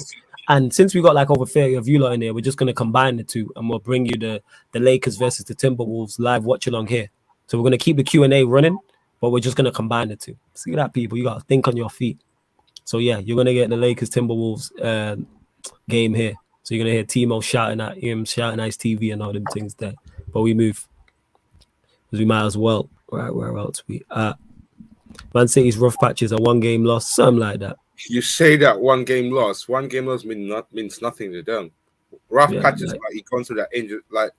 S1: And since we got like over 30 of you lot in there, we're just going to combine the two, and we'll bring you the Lakers versus the Timberwolves live watch-along here. So we're going to keep the Q&A running, but we're just going to combine the two. See that, people? You got to think on your feet. So yeah, you're going to get the Lakers Timberwolves game here. So you're going to hear Timo shouting at him, shouting Ice TV and all them things there. But we move. Because we might as well. Right, where else we at? Man City's rough patches, a 1-game loss, something like that.
S3: You say that 1-game loss. 1-game loss means nothing to them. Rough patches, like you gone through that injury. Like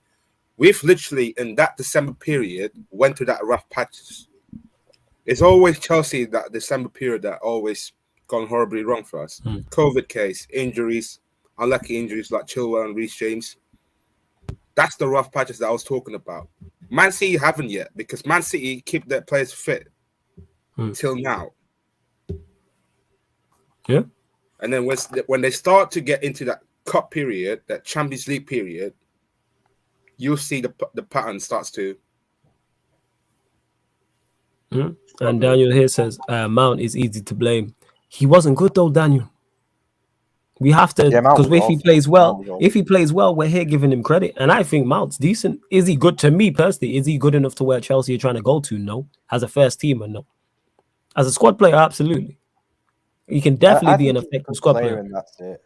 S3: we've literally in that December period went through that rough patches. It's always Chelsea that December period that always gone horribly wrong for us. COVID case, injuries, unlucky injuries like Chilwell and Reece James. That's the rough patches that I was talking about. Man City haven't yet because Man City keep their players fit till now.
S1: Yeah.
S3: And then when they start to get into that cup period, that Champions League period, you'll see the pattern starts to.
S1: And Daniel here says Mount is easy to blame. He wasn't good though, Daniel. We have to, because if he plays well, we're here giving him credit. And I think Mount's decent. Is he good to me personally? Is he good enough to where Chelsea are trying to go to? No. As a first teamer, no. As a squad player, absolutely. He can definitely be an effective squad player.
S2: And that's it.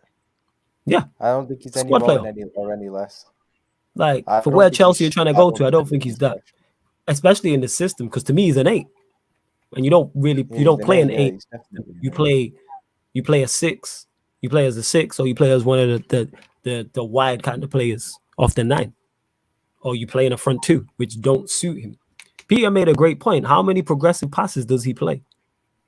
S1: Yeah.
S2: I don't think he's any more or any less.
S1: Like, for where Chelsea are trying to go to, I don't think he's that. Especially in the system, because to me, he's an 8. And you don't play an 8. You play a 6. You play as a 6, or you play as one of the wide kind of players off the 9. Or you play in a front 2, which don't suit him. Peter made a great point. How many progressive passes does he play?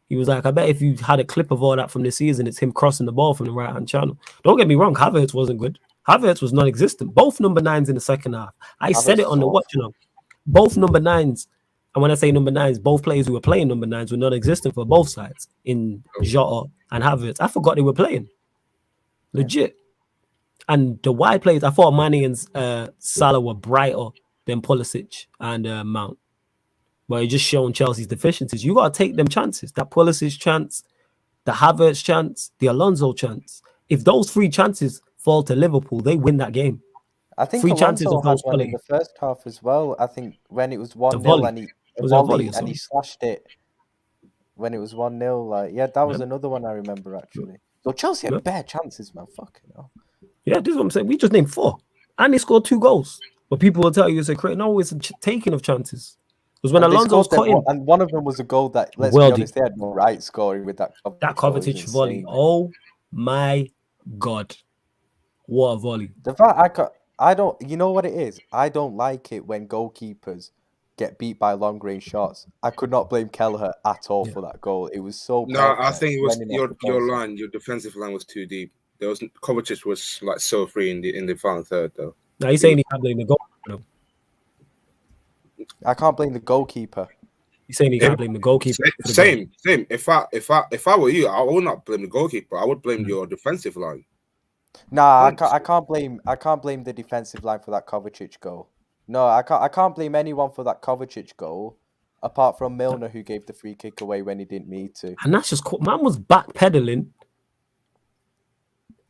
S1: He was like, I bet if you had a clip of all that from this season, it's him crossing the ball from the right-hand channel. Don't get me wrong, Havertz wasn't good. Havertz was non-existent. Both number 9s in the second half. I said it on the watch, both number 9s. And when I say number 9s, both players who were playing number 9s were non-existent for both sides in Jota and Havertz. I forgot they were playing. Legit. And the wide players, I thought Mane and Salah were brighter than Pulisic and Mount. But it's just showing Chelsea's deficiencies. You got to take them chances. That Pulisic chance, the Havertz chance, the Alonso chance. If those 3 chances fall to Liverpool, they win that game.
S2: I think
S1: 3
S2: Alonso
S1: chances of those
S2: had one in the first half as well. I think when it was 1-0 and he slashed it when it was 1-0. Like, that was another one I remember actually. So Chelsea had bare chances, man. Fucking hell.
S1: Yeah, this is what I'm saying. We just named 4. And they scored 2 goals. But people will tell you it's a no, it's a taking of chances. Because when
S2: And they
S1: Alonso's
S2: scored them,
S1: cutting
S2: and one of them was a goal that, let's be
S1: well
S2: honest, they had no right scoring with that
S1: that
S2: Kovacic goal. It was
S1: Kovacic volley.
S2: insane.
S1: Oh my god, what a volley!
S2: The fact I don't, you know what it is? I don't like it when goalkeepers get beat by long range shots. I could not blame Kelleher at all
S1: Yeah.
S2: for that goal. It was so
S3: No, I
S2: perfect.
S3: think it was
S2: Running off the
S3: your
S2: post.
S3: line, your defensive line was too deep. There was Kovacic was like so free in the final third though.
S1: Now he's saying he can't blame the goal.
S2: I can't blame the goalkeeper.
S1: He's saying he can't blame the goalkeeper.
S3: Same. If I were you, I would not blame the goalkeeper. I would blame your defensive line.
S2: Nah, I can't blame the defensive line for that Kovacic goal. No, I can't blame anyone for that Kovacic goal, apart from Milner, who gave the free kick away when he didn't need to.
S1: And that's just cool. Man was backpedaling.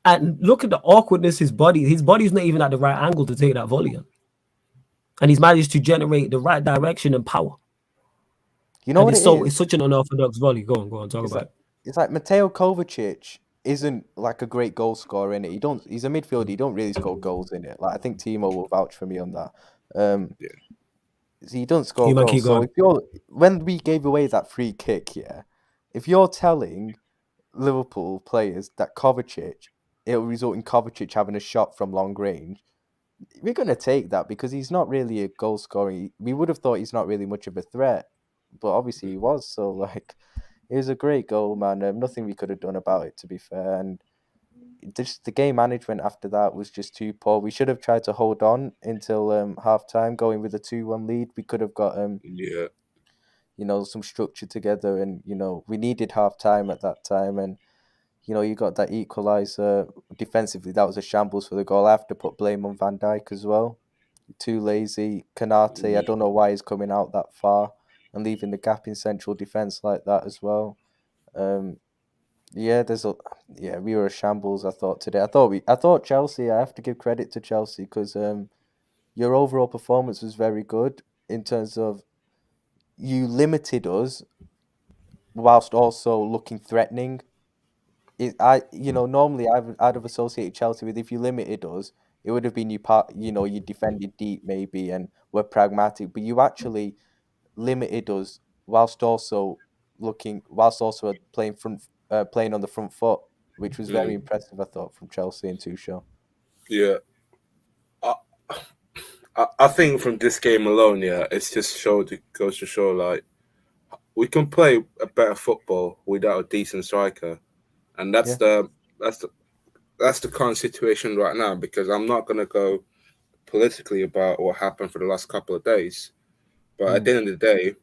S1: And look at the awkwardness his body's not even at the right angle to take that volley on. And he's managed to generate the right direction and power.
S2: You know
S1: and
S2: what
S1: it's
S2: it is?
S1: It's such an unorthodox volley. Go on, talk about it.
S2: It's like Mateo Kovacic isn't like a great goal scorer in it. He's a midfielder. He don't really score goals in it. Like I think Timo will vouch for me on that. He don't score goals. So when we gave away that free kick, if you're telling Liverpool players that Kovacic, it'll result in Kovacic having a shot from long range, we're gonna take that because he's not really a goal scorer. We would have thought he's not really much of a threat, but obviously he was. So like, it was a great goal, man. Nothing we could have done about it, to be fair. And just the game management after that was just too poor. We should have tried to hold on until half time, going with a 2-1 lead. We could have got some structure together, and we needed half time at that time. And you got that equaliser defensively. That was a shambles for the goal. I have to put blame on Van Dijk as well. Too lazy. Canate, I don't know why he's coming out that far and leaving the gap in central defence like that as well. We were a shambles, I thought, today. I thought Chelsea, I have to give credit to Chelsea because your overall performance was very good in terms of you limited us whilst also looking threatening. Normally I'd have associated Chelsea with, if you limited us, it would have been you defended deep maybe and were pragmatic, but you actually limited us whilst also playing on the front foot, which was very impressive, I thought, from Chelsea and Tuchel.
S3: Yeah. I think from this game alone, it's just goes to show like we can play a better football without a decent striker. And that's the current situation right now, because I'm not going to go politically about what happened for the last couple of days. But at the end of the day...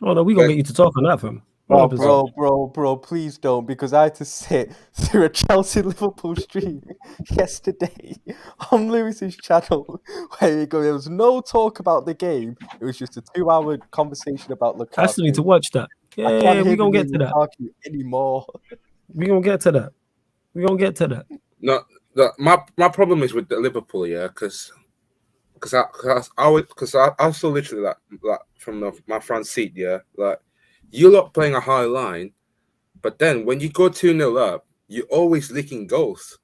S1: Oh, no, we're going to get you to talk on that, fam.
S2: Oh, bro, please don't, because I had to sit through a Chelsea-Liverpool stream yesterday on Lewis's channel where there was no talk about the game. It was just a 2-hour conversation about Lukaku.
S1: I still need to watch that. Yeah, we're going to get to that.
S2: Anymore.
S1: We're going to get to that.
S3: No, my problem is with the Liverpool, because I saw literally like from my front seat, like you're not playing a high line, but then when you go 2-0 up, you're always licking goals.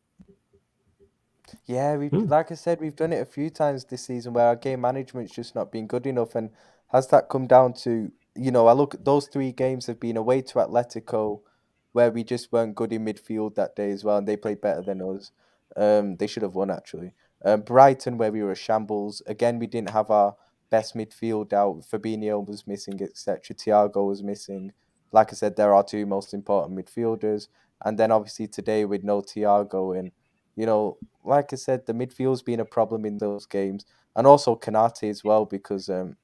S2: Yeah, like I said, we've done it a few times this season where our game management's just not been good enough. And has that come down to, I look at those 3 games have been away to Atletico, where we just weren't good in midfield that day as well, and they played better than us. They should have won, actually. Brighton, where we were a shambles. Again, we didn't have our best midfield out. Fabinho was missing, etc. Thiago was missing. Like I said, there are 2 most important midfielders. And then obviously today with no Thiago, and, like I said, the midfield's been a problem in those games. And also Canate as well, because... and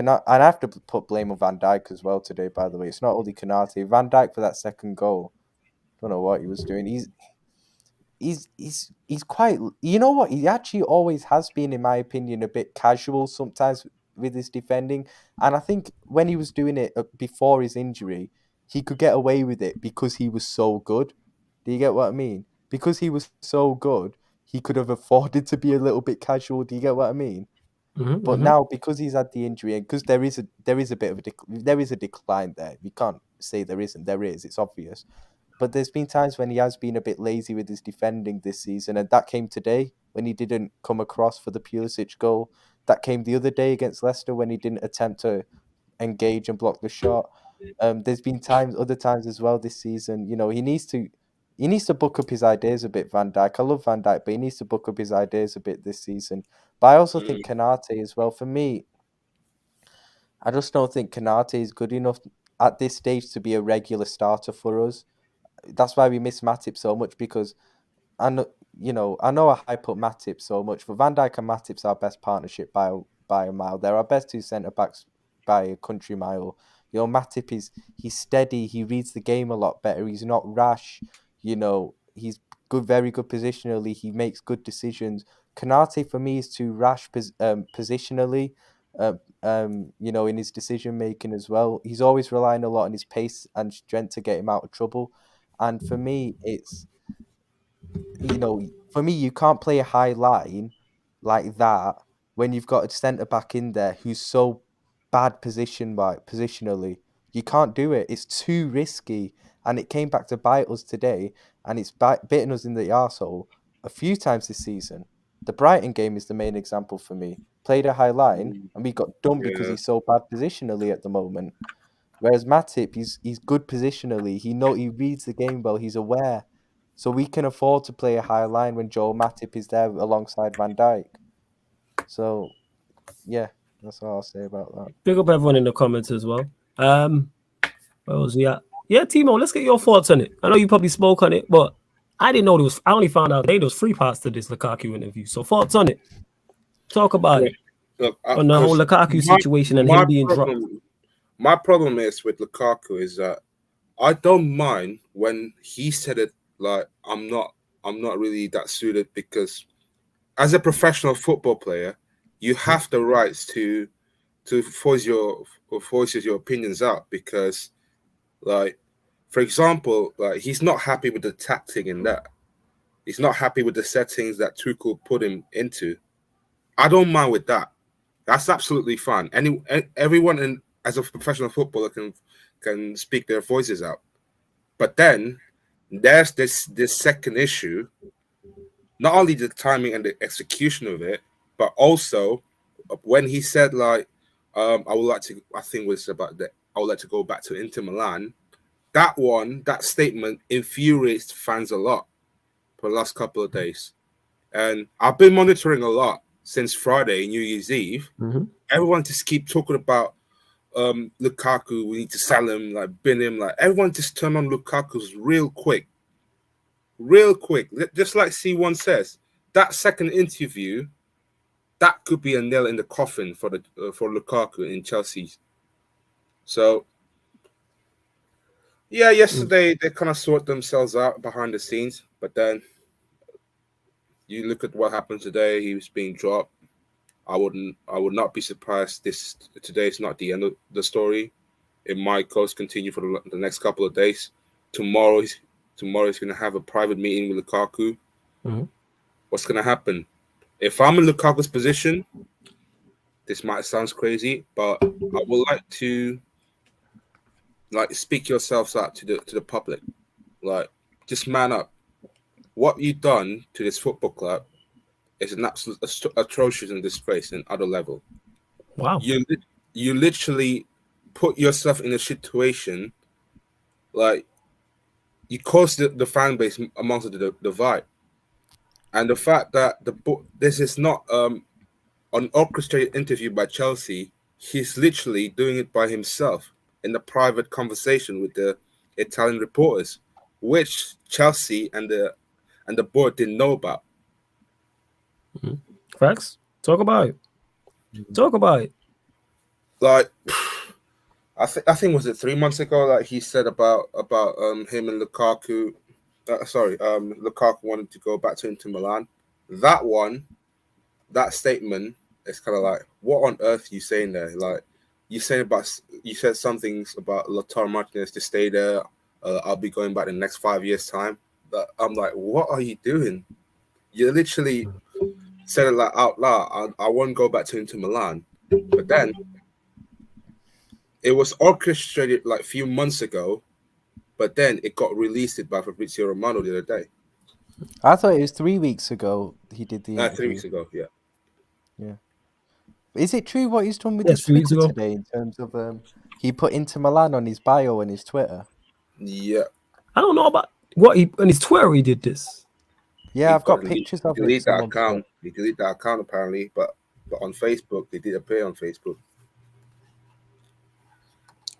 S2: I have to put blame on Van Dijk as well today, by the way. It's not only Canate. Van Dijk for that second goal. Don't know what he was doing. He's quite... You know what? He actually always has been, in my opinion, a bit casual sometimes with his defending. And I think when he was doing it before his injury, he could get away with it because he was so good. Do you get what I mean? Because he was so good, he could have afforded to be a little bit casual. Do you get what I mean? But now, because he's had the injury, and because there is a bit of a decline there. We can't say there isn't. There is. It's obvious. But there's been times when he has been a bit lazy with his defending this season, and that came today when he didn't come across for the Pulisic goal. That came the other day against Leicester when he didn't attempt to engage and block the shot. There's been other times as well this season. He needs to book up his ideas a bit, Van Dijk. I love Van Dijk, but he needs to book up his ideas a bit this season. But I also think Konate as well. For me, I just don't think Konate is good enough at this stage to be a regular starter for us. That's why we miss Matip so much, because I know I hype up Matip so much, but Van Dijk and Matip's our best partnership by a mile. They're our best two centre backs by a country mile. Matip he's steady. He reads the game a lot better. He's not rash. He's good, very good positionally. He makes good decisions. Konate for me is too rash positionally. In his decision making as well. He's always relying a lot on his pace and strength to get him out of trouble. And for me, you can't play a high line like that when you've got a centre back in there who's so bad positionally. You can't do it. It's too risky, and it came back to bite us today, and it's bitten us in the arsehole a few times this season. The Brighton game is the main example for me. Played a high line, and we got done because he's so bad positionally at the moment. Whereas Matip, he's good positionally. He reads the game well. He's aware, so we can afford to play a high line when Joel Matip is there alongside Van Dijk. So, yeah, that's all I'll say about that.
S1: Big up everyone in the comments as well. Where was he at? Yeah, Timo, let's get your thoughts on it. I know you probably spoke on it, but I didn't know I only found out there was 3 parts to this Lukaku interview. So thoughts on it. Talk about it.
S3: Look,
S1: on the whole Lukaku situation and him being dropped.
S3: My problem is with Lukaku is that I don't mind when he said it like I'm not really that suited, because as a professional football player, you have the rights to voice your opinions out, because like, for example, like he's not happy with the tactic in that. He's not happy with the settings that Tuchel put him into. I don't mind with that. That's absolutely fine. Everyone as a professional footballer can speak their voices out. But then there's this second issue. Not only the timing and the execution of it, but also when he said like, I would like to go back to Inter Milan. That statement infuriates fans a lot for the last couple of days. And I've been monitoring a lot since Friday, New Year's Eve.
S1: Mm-hmm.
S3: Everyone just keep talking about Lukaku. We need to sell him, like bin him. Like everyone just turn on Lukaku's real quick. Just like C1 says, that second interview, that could be a nail in the coffin for Lukaku in Chelsea. So yeah, yesterday they kind of sort themselves out behind the scenes, but then you look at what happened today. He was being dropped. I would not be surprised. Today is not the end of the story. It might continue for the next couple of days. Tomorrow he's going to have a private meeting with Lukaku.
S1: Mm-hmm.
S3: What's going to happen? If I'm in Lukaku's position, this might sound crazy, but I would like to speak yourselves out to the public. Like, just man up. What you've done to this football club is an absolute atrocious and disgrace in other level.
S1: Wow.
S3: You literally put yourself in a situation like you caused the fan base amongst the divide. And the fact that this is not an orchestrated interview by Chelsea, he's literally doing it by himself in a private conversation with the Italian reporters, which Chelsea and the board didn't know about.
S1: Mm-hmm. Facts. Talk about it. Talk about it.
S3: Like, I think was it 3 months ago? Like he said about him and Lukaku. Lukaku wanted to go back to Inter Milan. That statement is kind of like, what on earth are you saying there? Like, you said some things about Lautaro Martinez to stay there. I'll be going back in the next 5 years' time. But I'm like, what are you doing? You literally said it like out loud. I won't go back to Inter Milan. But then it was orchestrated like a few months ago. But then it got released by Fabrizio Romano the other day. I
S2: thought it was 3 weeks ago he did the interview.
S3: 3 weeks ago, yeah.
S2: Yeah. Is it true what he's done with
S1: Yes,
S2: his
S1: 2 weeks
S2: Twitter
S1: ago.
S2: today in terms of he put Inter Milan on his bio and his Twitter?
S3: Yeah.
S1: I don't know about what he on his Twitter he did this.
S2: Yeah,
S3: He
S2: I've got
S3: got
S2: pictures of it.
S3: delete that
S2: Someone put.
S3: account. He deleted that account apparently, but on Facebook, they did appear on Facebook.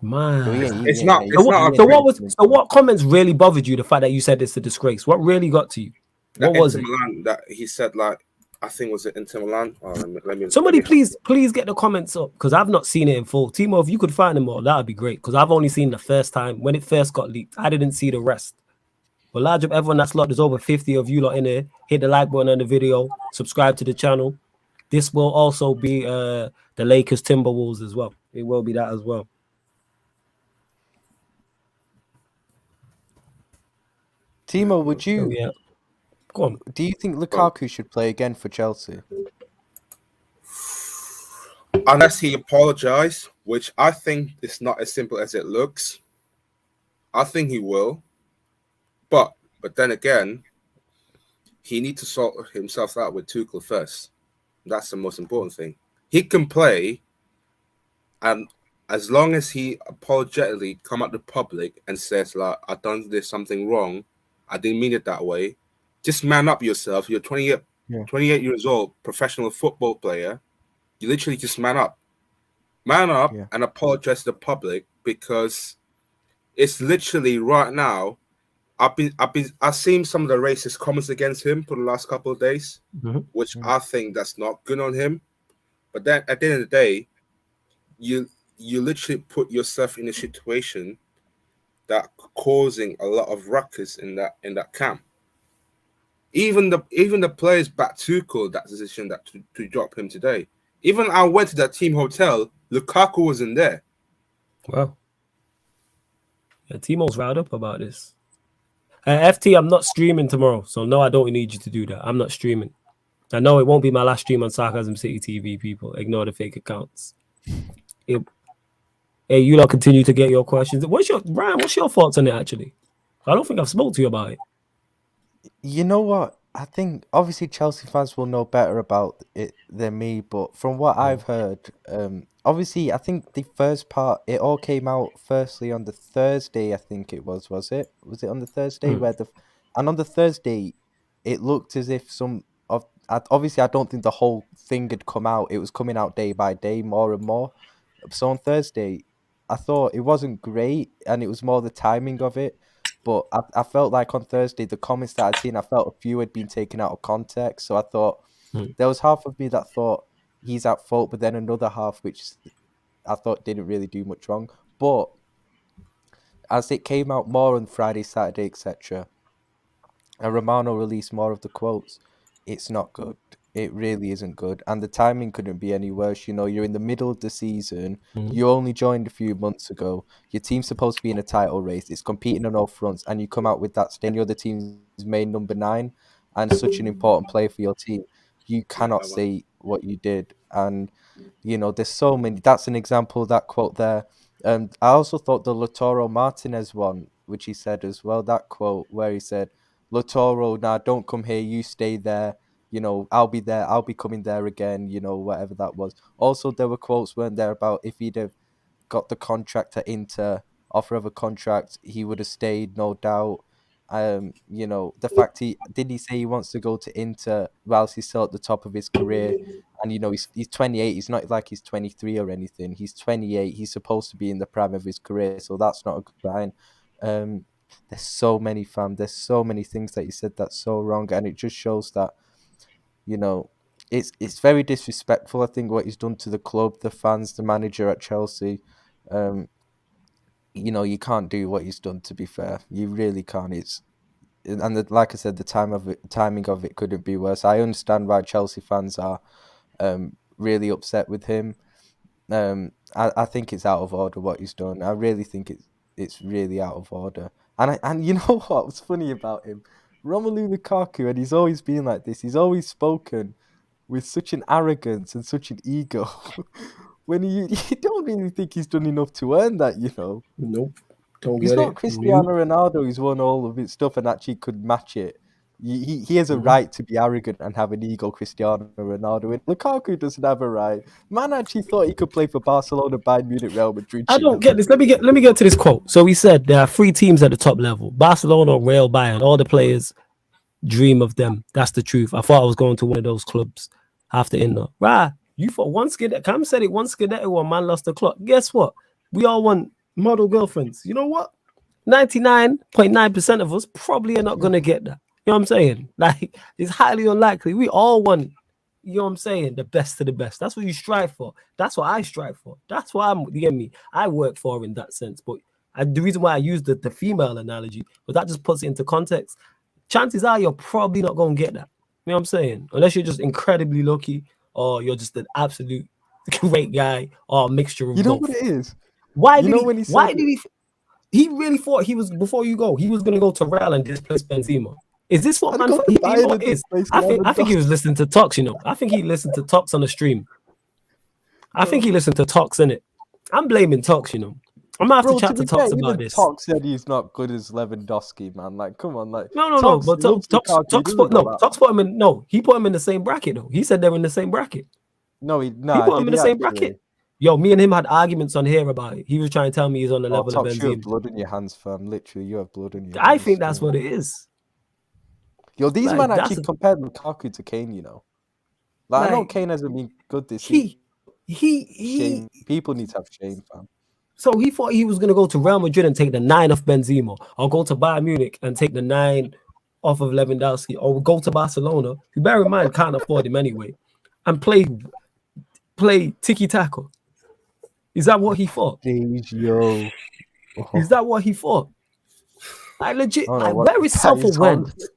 S1: Man.
S2: So
S3: It's not
S2: he
S3: a
S2: ain't
S1: So
S3: great.
S1: what comments really bothered you? The fact that you said it's a disgrace. What really got to you? What
S3: That
S1: was
S3: Inter
S1: it?
S3: Milan that he said, like, I think was it Inter Milan? Oh,
S1: Somebody please get the comments up because I've not seen it in full. Timo, if you could find them all, that would be great. Because I've only seen the first time when it first got leaked. I didn't see the rest. But large up everyone that's locked. There's over 50 of you lot in there. Hit the like button on the video. Subscribe to the channel. This will also be the Lakers Timberwolves as well. It will be that as well.
S2: Timo, would you?
S1: So, yeah. Go on.
S2: Do you think Lukaku should play again for Chelsea?
S3: Unless he apologized, which I think is not as simple as it looks. I think he will. But then again, he needs to sort himself out with Tuchel first. That's the most important thing. He can play, and as long as he apologetically come at the public and says, like, I've done this something wrong, I didn't mean it that way. Just man up yourself. You're 28 years old, professional football player. You literally just man up. And apologize to the public, because it's literally right now. I've seen some of the racist comments against him for the last couple of days, which I think that's not good on him. But then at the end of the day, you literally put yourself in a situation that causing a lot of ruckus in that camp. Even the players back Tuchel that decision that to drop him today. Even I went to that team hotel, Lukaku wasn't there.
S1: Wow. Yeah, Timo's riled up about this. FT, I'm not streaming tomorrow, so no, I don't need you to do that. I'm not streaming. I know it won't be my last stream on Sarcasm City TV, people. Ignore the fake accounts. Hey, you lot continue to get your questions. What's your thoughts on it, actually? I don't think I've spoke to you about it.
S2: You know what? I think obviously Chelsea fans will know better about it than me, but from what I've heard, obviously I think the first part, it all came out firstly on the Thursday, I think it was it? Was it on the Thursday and on the Thursday, it looked as if obviously I don't think the whole thing had come out. It was coming out day by day, more and more. So on Thursday, I thought it wasn't great, and it was more the timing of it. But I felt like on Thursday, the comments that I'd seen, I felt a few had been taken out of context. So I thought there was half of me that thought he's at fault, but then another half which I thought didn't really do much wrong. But as it came out more on Friday, Saturday, etc., and Romano released more of the quotes, it's not good. It really isn't good. And the timing couldn't be any worse. You know, you're in the middle of the season. You only joined a few months ago. Your team's supposed to be in a title race. It's competing on all fronts. And you come out with that saying you're the team's main number 9 and such an important player for your team. You cannot say what you did. And, you know, there's so many. That's an example of that quote there. I also thought the Lautaro Martinez one, which he said as well, that quote where he said, Lautaro, nah, don't come here. You stay there. You know, I'll be there. I'll be coming there again. You know, whatever that was. Also, there were quotes, weren't there, about if he'd have got the contract at Inter, offer of a contract, he would have stayed, no doubt. You know, the fact he say he wants to go to Inter whilst he's still at the top of his career, and you know he's 28. He's not like he's 23 or anything. He's 28. He's supposed to be in the prime of his career, so that's not a good sign. There's so many There's so many things that he said that's so wrong, and it just shows that, you know, it's very disrespectful. I think what he's done to the club, the fans, the manager at Chelsea. You know, you can't do what he's done. To be fair, you really can't. Like I said, the timing of it couldn't be worse. I understand why Chelsea fans are really upset with him. I think it's out of order what he's done. I really think it's really out of order. And you know what's funny about him? Romelu Lukaku, and he's always been like this. He's always spoken with such an arrogance and such an ego. When you don't really think he's done enough to earn that, you know.
S1: Nope. Don't
S2: He's
S1: get
S2: not
S1: it.
S2: Cristiano Ronaldo who's won all of his stuff and actually could match it. He has a right to be arrogant and have an ego, Cristiano Ronaldo. And Lukaku doesn't have a right. Man actually thought he could play for Barcelona, Bayern Munich, Real Madrid.
S1: I don't get this. Let me get to this quote. So he said there are 3 teams at the top level: Barcelona, Real, Bayern. All the players dream of them. That's the truth. I thought I was going to one of those clubs after Inter. Right? You thought one Scudetto. Cam said it. One Scudetto, one man lost the clock. Guess what? We all want model girlfriends. You know what? 99.9% of us probably are not gonna get that. You know what I'm saying? Like, it's highly unlikely. We all want, you know what I'm saying, the best of the best. That's what you strive for. That's what I strive for. That's what you get me. I work for in that sense. But the reason why I use the female analogy was that just puts it into context. Chances are you're probably not gonna get that. You know what I'm saying? Unless you're just incredibly lucky, or you're just an absolute great guy, or a mixture of
S2: You know
S1: both.
S2: what it is?
S1: Why did he really thought he was, before you go, he was gonna go to Real and displace Benzema? Is this what man he is? I think he was listening to talks, you know. I think he listened to talks on the stream. I think he listened to talks in it. I'm blaming talks, you know. I'm gonna have to chat to talks about this.
S2: Talks said he's not good as Lewandowski, man. Like, come on, like
S1: no. But talks put him in. No, he put him in the same bracket though. He said they're in the same bracket.
S2: No,
S1: he put him in the same bracket. Yo, me and him had arguments on here about it. He was trying to tell me he's on the level of Benzema.
S2: You have blood in your hands, fam. Literally, you have blood in your hands.
S1: I think that's what it is.
S2: Yo, these men actually compared Lukaku to Kane, you know. Like, I know Kane hasn't been good this season. People need to have shame, fam.
S1: So he thought he was going to go to Real Madrid and take the 9 off Benzema, or go to Bayern Munich and take the 9 off of Lewandowski, or go to Barcelona, who, bear in mind, can't afford him anyway, and play tiki-taka. Is that what he thought?
S2: Yo.
S1: Is that what he thought? Like, legit, like, where is self-awareness?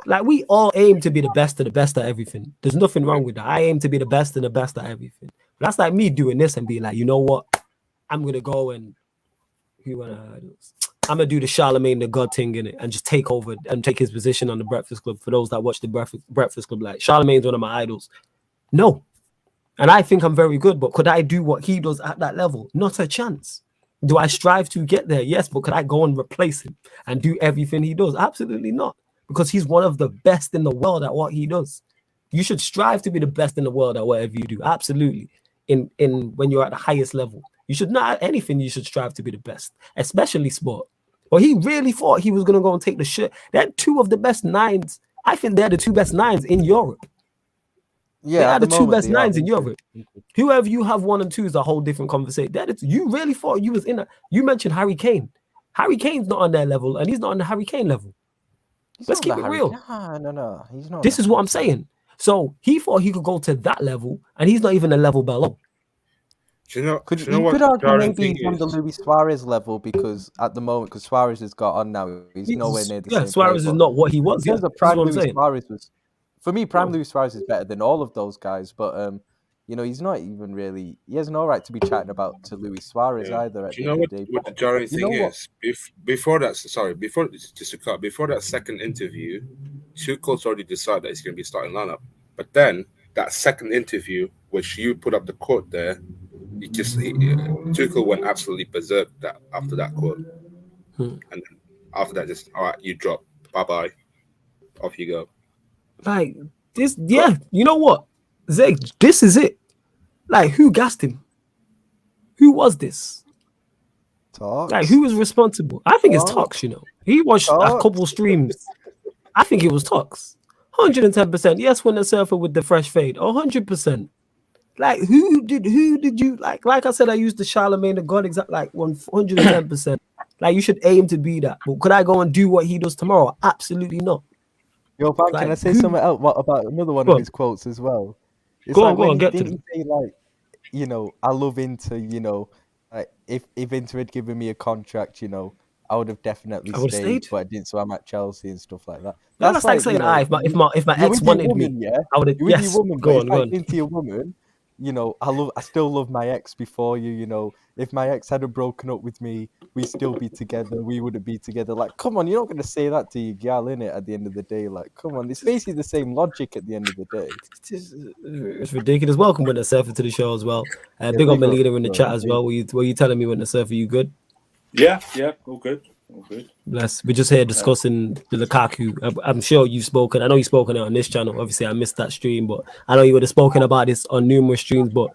S1: Like, we all aim to be the best of the best at everything. There's nothing wrong with that. I aim to be the best and the best at everything. But that's like me doing this and being like, you know what? I'm going to go and I'm going to do the Charlemagne the God thing in it and just take over and take his position on the Breakfast Club. For those that watch the Breakfast Club, like, Charlemagne's one of my idols. No. And I think I'm very good, but could I do what he does at that level? Not a chance. Do I strive to get there? Yes, but could I go and replace him and do everything he does? Absolutely not. Because he's one of the best in the world at what he does. You should strive to be the best in the world at whatever you do. Absolutely. In when you're at the highest level. You should not at anything, you should strive to be the best, especially sport. But he really thought he was going to go and take the shit. They're 2 of the best 9s. I think they're the 2 best 9s in Europe. Yeah, they're the 2 best 9s in Europe. Whoever you have 1 and 2 is a whole different conversation. You really thought you was in a... You mentioned Harry Kane. Harry Kane's not on their level, and he's not on the Harry Kane level. Let's keep it real.
S2: No. He's not.
S1: This is what I'm saying. So he thought he could go to that level, and he's not even a level below.
S3: Do you know
S2: could
S3: what
S2: argue maybe he's on the Luis Suarez level, because at the moment, because Suarez has got on now, he's nowhere near the same.
S1: Yeah, Suarez is not what he was.
S2: In terms of prime Luis Suarez was, for me, prime Luis Suarez is better than all of those guys. But you know, he's not even really. He has no right to be chatting about to Luis Suarez either.
S3: Do you know what the jarring thing is? Before that second interview, Tuchel's already decided that he's going to be starting lineup. But then that second interview, which you put up the quote there, Tuchel went absolutely berserk after that quote, and then after that, just all right, you drop, bye, off you go. Like this, yeah. You know what, Zeg? This is it. Like, who gassed him? Who was this?
S2: Talks.
S1: Like, who was responsible? I think it's Talks. You know, he watched a couple streams. I think it was Talks. 110%. Yes, when the surfer with the fresh fade. 100%. Like, who did you like I said, I used the Charlemagne the God exact, like 110%. Like, you should aim to be that. But could I go and do what he does tomorrow? Absolutely not.
S2: Yo, Frank, can I say something else about another one of his quotes as well? It's
S1: go on, get to
S2: it. Say, like, you know, I love Inter, you know, like, if Inter had given me a contract, you know, I would have definitely stayed, but I didn't, so I'm at Chelsea and stuff like that.
S1: That's like saying, if my ex wanted me, I would have. Yes, go on.
S2: Into your woman, you know, I still love my ex before you. You know, if my ex hadn't broken up with me, we'd still be together. We wouldn't be together. Like, come on, you're not going to say that to your gal, innit? At the end of the day, like, come on, it's basically the same logic at the end of the day.
S1: It's ridiculous. Welcome, Winter Surfer, to the show as well. Big up my leader in the chat as well. Were you telling me, Winter Surfer, you good?
S4: Yeah, all good. All good.
S1: Bless. We're just here discussing the Lukaku. I'm sure you've spoken. I know you've spoken on this channel. Obviously, I missed that stream, but I know you would have spoken about this on numerous streams. But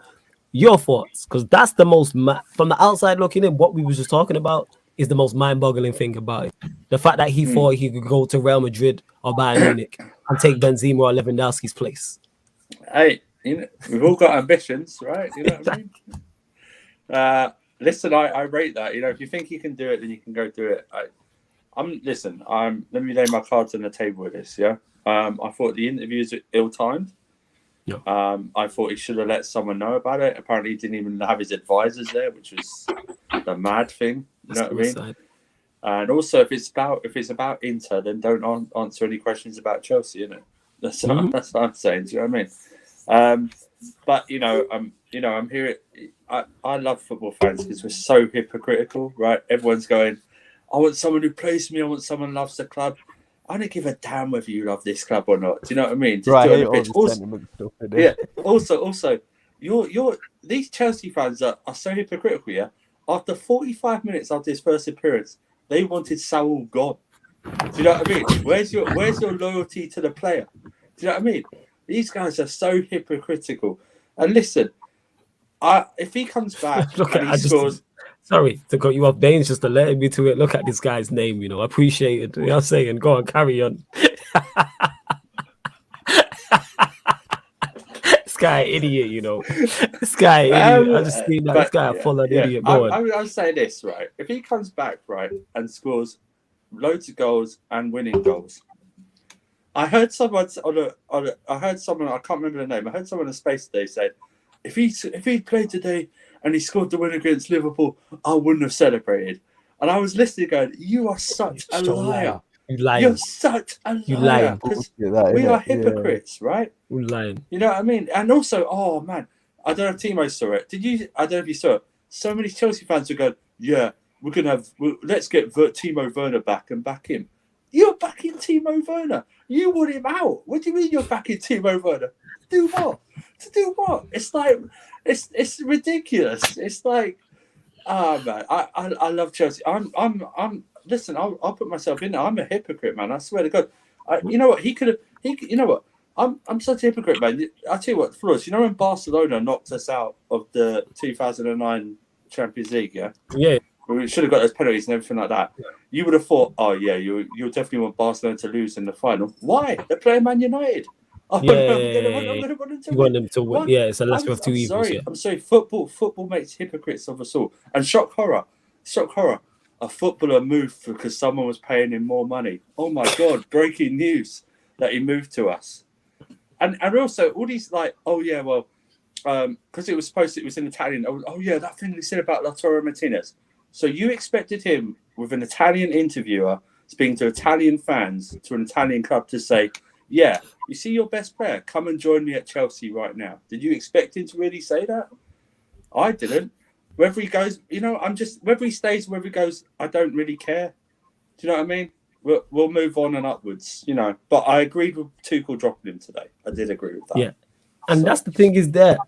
S1: your thoughts, because that's the most from the outside looking in. What we were just talking about is the most mind-boggling thing about it. The fact that he thought he could go to Real Madrid or Bayern Munich and take Benzema or Lewandowski's place.
S4: Hey, we've all got ambitions, right? You know what I mean? Listen, I rate that. If you think you can do it, then you can go do it. Let me lay my cards on the table with this. Yeah. I thought the interviews were ill-timed.
S1: Yeah.
S4: I thought he should have let someone know about it. Apparently, he didn't even have his advisors there, which was the mad thing. You know what I mean?
S1: Side.
S4: And also, if it's about Inter, then don't answer any questions about Chelsea. That's what I'm saying. Do you know what I mean? But I'm here. I love football fans because we're so hypocritical, right? Everyone's going, I want someone who plays for me. I want someone who loves the club. I don't give a damn whether you love this club or not. Do you know what I mean? Just
S2: Right,
S4: do it on the pitch.
S2: Also,
S4: Also, these Chelsea fans are so hypocritical. Yeah. After 45 minutes after his first appearance, they wanted Saul gone. Do you know what I mean? Where's your loyalty to the player? Do you know what I mean? These guys are so hypocritical. And listen, if he comes back and he scores.
S1: Sorry to cut you off. Bane's just alerting me to it. Look at this guy's name, I appreciate it. You know what I'm saying? Go on, carry on. This guy idiot, This guy idiot. I just seen that. This guy a full of idiot. Go on.
S4: I'll say this, right? If he comes back, right, and scores loads of goals and winning goals. I heard someone I can't remember the name. I heard someone in space today say, if he played today and he scored the win against Liverpool, I wouldn't have celebrated. And I was listening going, you are such a liar. You're such a liar.
S1: You lying.
S4: Because we are hypocrites, right?
S1: You lying.
S4: You know what I mean? And also, oh man, I don't know if Timo saw it. I don't know if you saw it. So many Chelsea fans are going, yeah, let's get Timo Werner back and back him. You're backing Timo Werner. You want him out. What do you mean you're backing Timo Werner? To do what? It's like, it's ridiculous. It's like, man, I love Chelsea. Listen, I'll put myself in there. I'm a hypocrite, man. I swear to God. You know what? You know what? I'm such a hypocrite, man. I tell you what, Flores, when Barcelona knocked us out of the 2009 Champions League, yeah?
S1: Yeah.
S4: We should have got those penalties and everything like that. Yeah. You would have thought, oh yeah, you'll definitely want Barcelona to lose in the final. Why? They're playing Man United.
S1: You want them to win. Yeah, it's a lesser of two evils.
S4: I'm sorry. Football makes hypocrites of us all. And shock horror. A footballer moved because someone was paying him more money. Oh my God! Breaking news that he moved to us. And also all these because it was in Italian. Oh yeah, that thing they said about Lautaro Martinez. So you expected him with an Italian interviewer speaking to Italian fans to an Italian club to say, yeah, you see your best player, come and join me at Chelsea right now. Did you expect him to really say that? I didn't. Whether he goes, whether he stays, whether he goes, I don't really care. Do you know what I mean? We'll move on and upwards, But I agreed with Tuchel dropping him today. I did agree with that.
S1: Yeah. And that's the thing is that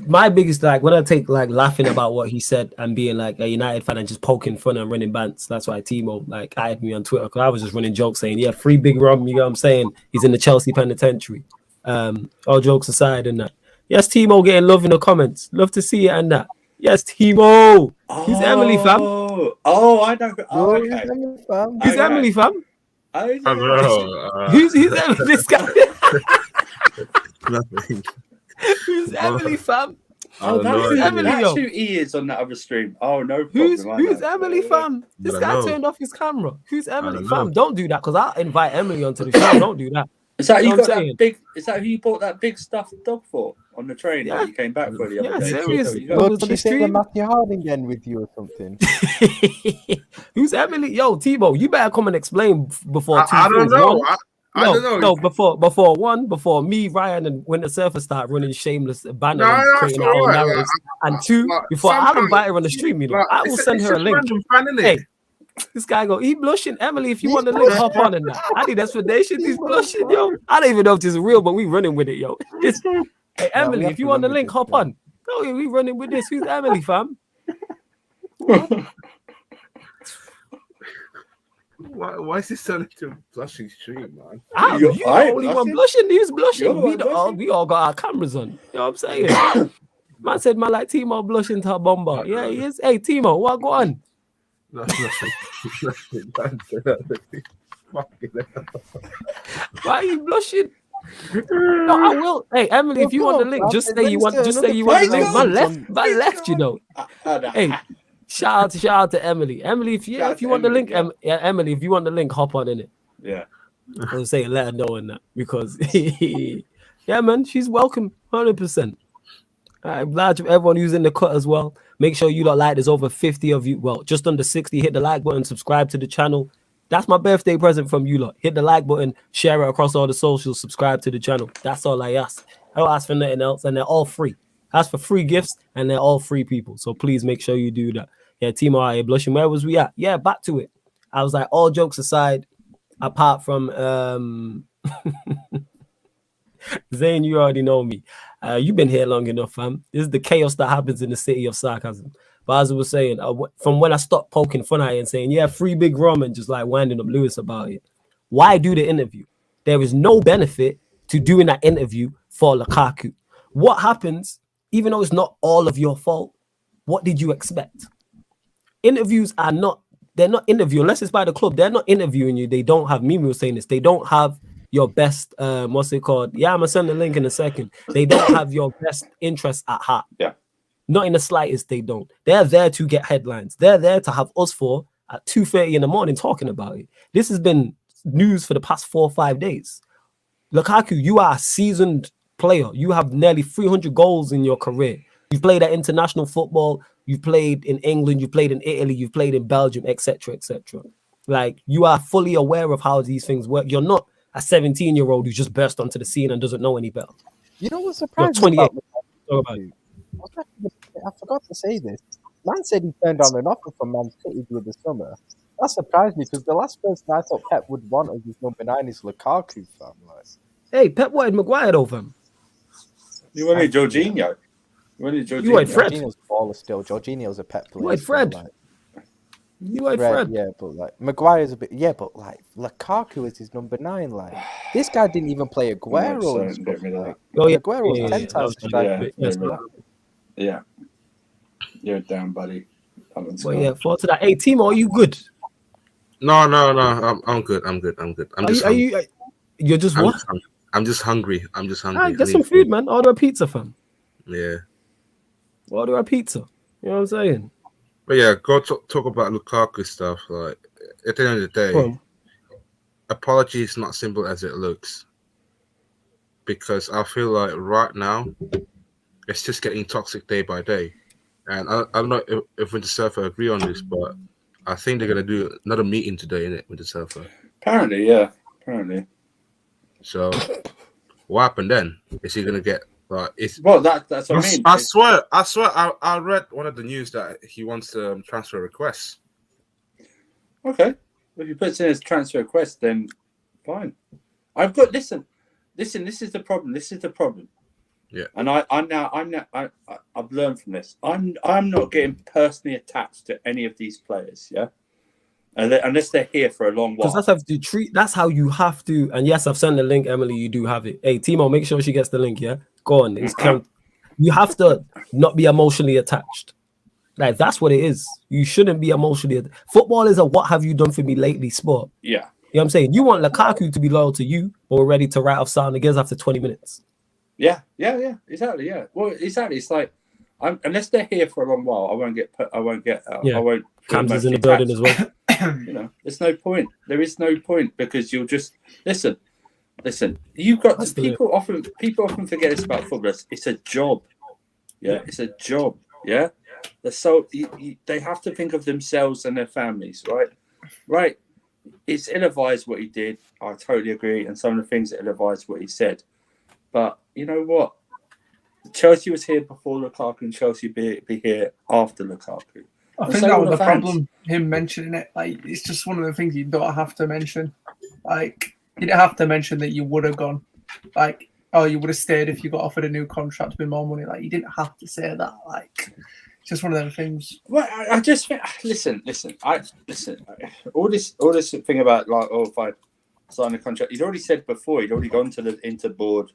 S1: my biggest, when I take laughing about what he said and being like a United fan and just poking fun and running bants, that's why Timo added me on Twitter, because I was just running jokes saying, yeah, free Big Rom, you know what I'm saying? He's in the Chelsea penitentiary. All jokes aside and that. Yes, Timo getting love in the comments. Love to see it and that. Yes, Timo. Who's Emily, fam?
S4: Oh, I know. Oh, okay.
S1: Who's Emily, fam? Who's Emily? This guy.
S3: Nothing.
S1: Who's Emily, fam?
S4: That's who he is on that other stream. Oh, no problem.
S1: Who's Emily, fam? This guy turned off his camera. Who's Emily, fam? Don't do that, because I'll invite Emily onto the show. Don't do that.
S4: Is that who you bought that big stuffed dog for on the train that you came back for the other day?
S1: Seriously.
S2: Did she say the Matthew Hardingen with you or something?
S1: Who's Emily? Yo, Timo, you better come and explain before two.
S3: I don't know. I don't know.
S1: No, before me, Ryan, and Winter Surfer start running shameless banner creating our own narratives. And two, before I'll invite her on the stream, I will send her a link. Hey, this guy go, he blushing. Emily, if you want to link, hop on and that. I need explanation. He's blushing, yo. I don't even know if this is real, but we running with it, yo. Hey, Emily, if you want the link, hop on. No, we running with this. Who's Emily, fam?
S3: Why is this turning to a blushing stream, man?
S1: You're the only one
S4: blushing?
S1: blushing. He was blushing.
S4: You're the one blushing?
S1: We all got our cameras on. You know what I'm saying? Man said, man, like Timo blushing to her bomber. Yeah, he is. Hey, Timo, what go on?
S3: That's nothing. Fucking hell.
S1: Why are you blushing? No, I will. Hey, Emily, if you want the link, just say you want. Just say you want the link. Man left. You know. Hey, shout out to Emily. Emily, if you want the link, Emily, if you want the link, hop on in it.
S4: Yeah.
S1: I was saying, let her know in that because, yeah, man, she's welcome, 100%. I'm glad everyone who's in the cut as well. Make sure you lot like. There's over 50 of you. Well, just under 60. Hit the like button. Subscribe to the channel. That's my birthday present from you lot. Hit the like button. Share it across all the socials. Subscribe to the channel. That's all I ask. I don't ask for nothing else, and they're all free. Ask for free gifts, and they're all free people. So please make sure you do that. Yeah, Timo, I blushing. Where was we at? Yeah, back to it. I was like, all jokes aside, apart from Zane, you already know me. You've been here long enough, fam. This is the chaos that happens in the city of sarcasm. But as I was saying, from when I stopped poking fun at it and saying, yeah, free big rum and just like winding up Lewis about it, why do the interview? There is no benefit to doing that interview for Lukaku. What happens, even though it's not all of your fault, what did you expect? Interviews are not, they're not interview unless it's by the club. They're not interviewing you. They don't have, Mimi was saying this, they don't have your best, what's it called? Yeah, I'm gonna send the link in a second. They don't have your best interest at heart.
S4: Yeah.
S1: Not in the slightest, they don't. They're there to get headlines. They're there to have us for at 2:30 in the morning talking about it. This has been news for the past 4 or 5 days. Lukaku, you are a seasoned player. You have nearly 300 goals in your career. You've played at international football. You've played in England. You've played in Italy. You've played in Belgium, etc., etc. Like, you are fully aware of how these things work. You're not a 17-year-old who just burst onto the scene and doesn't know any better.
S2: You know what's
S1: You're
S2: surprising
S1: 28.
S2: about I forgot to say this. Man said he turned down an offer from Man City during the summer. That surprised me because the last person I thought Pep would want as his number 9 is Lukaku, fam. Like,
S1: Hey, Pep wanted Maguire over him.
S4: You wanted Jorginho. You wanted
S1: Fred.
S2: Jorginho's a baller still. Jorginho's a Pep player.
S1: You wanted Fred.
S2: Still, like,
S1: You wanted Fred.
S2: yeah, but like Maguire's a bit, yeah, but like Lukaku is his number 9. Like, this guy didn't even play Aguero. And stuff, like,
S1: Oh, yeah.
S2: Aguero was
S1: Yeah,
S2: 10
S1: yeah,
S2: times
S1: yeah.
S2: striker.
S1: Yeah.
S4: Yeah. You're down, buddy.
S1: Well, yeah, forward to that. Hey, Timo, are you good?
S3: No. I'm good.
S1: You're just what?
S3: I'm just hungry.
S1: Get some food, man. Order a pizza, fam.
S3: Yeah.
S1: Order a pizza. You know what I'm saying?
S3: But yeah, go talk about Lukaku stuff. Like, at the end of the day, apology is not simple as it looks. Because I feel like right now, it's just getting toxic day by day. And I don't know if Winter Surfer agree on this, but I think they're going to do another meeting today, innit, Winter Surfer?
S4: Apparently, yeah. Apparently.
S3: So, what happened then? Is he going to get... that's
S4: what I mean.
S3: I swear, I read one of the news that he wants transfer requests.
S4: Okay. Well, if he puts in his transfer request, then fine. Listen, this is the problem.
S3: Yeah.
S4: And I've learned from this. I'm not getting personally attached to any of these players, yeah? Unless they're here for a long while.
S1: Because that's how you have to. And yes, I've sent the link, Emily. You do have it. Hey, Timo, make sure she gets the link, yeah? Go on. You have to not be emotionally attached. Like, that's what it is. You shouldn't be emotionally attached. Football is a what have you done for me lately sport.
S4: Yeah.
S1: You know what I'm saying? You want Lukaku to be loyal to you, but we're ready to write off Sarcasm after 20 minutes.
S4: Yeah, exactly. Yeah, well, exactly. It's like, unless they're here for a long while, I won't.
S1: Cam's is in the building as well.
S4: You know, there's no point. There is no point because you'll just listen. You've got to, people often forget this about footballers. It's a job. Yeah, it's a job. Yeah, they have to think of themselves and their families. Right. It's ill-advised what he did. I totally agree, and some of the things that ill-advised what he said. But you know what? Chelsea was here before Lukaku, and Chelsea be here after Lukaku.
S5: I think that was the problem, him mentioning it. Like, it's just one of the things you don't have to mention. Like, you don't have to mention that you would have gone. Like, oh, you would have stayed if you got offered a new contract with more money. Like, you didn't have to say that. Like, just one of them things.
S4: Well, I just think, listen. All this thing about like, oh, if I sign a contract, he'd already said before. He'd already gone to the Interboard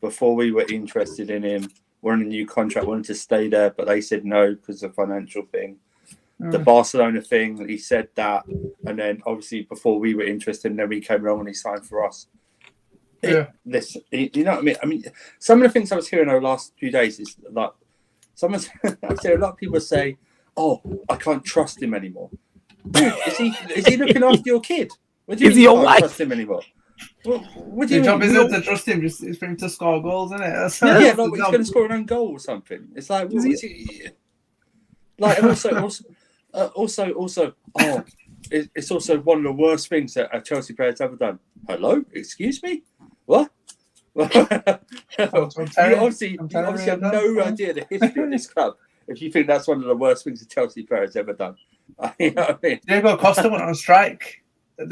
S4: before we were interested in him. Wanted a new contract, wanted to stay there, but they said no because of the financial thing. The Barcelona thing, he said that, and then obviously before we were interested, and then he came along and he signed for us.
S5: Yeah.
S4: You know what I mean? I mean, some of the things I was hearing over the last few days is like, I've seen a lot of people say, "Oh, I can't trust him anymore." Dude, is he looking after your kid? What do you
S1: Is
S4: mean
S1: he
S4: you
S1: all
S4: can't
S1: right?
S4: trust him anymore? What do you
S5: Your job
S4: mean?
S5: isn't to trust him, just it's for him to score goals, isn't it? That's
S4: Yeah,
S5: that's
S4: like
S5: the
S4: he's
S5: job.
S4: going to score an own goal or something. It's like, what is he? Like, and also, it's also one of the worst things that a Chelsea player's ever done. Hello, excuse me, what? You obviously have no idea the history of this club if you think that's one of the worst things a Chelsea player has ever done. You know what I mean?
S5: Diego Costa went on strike.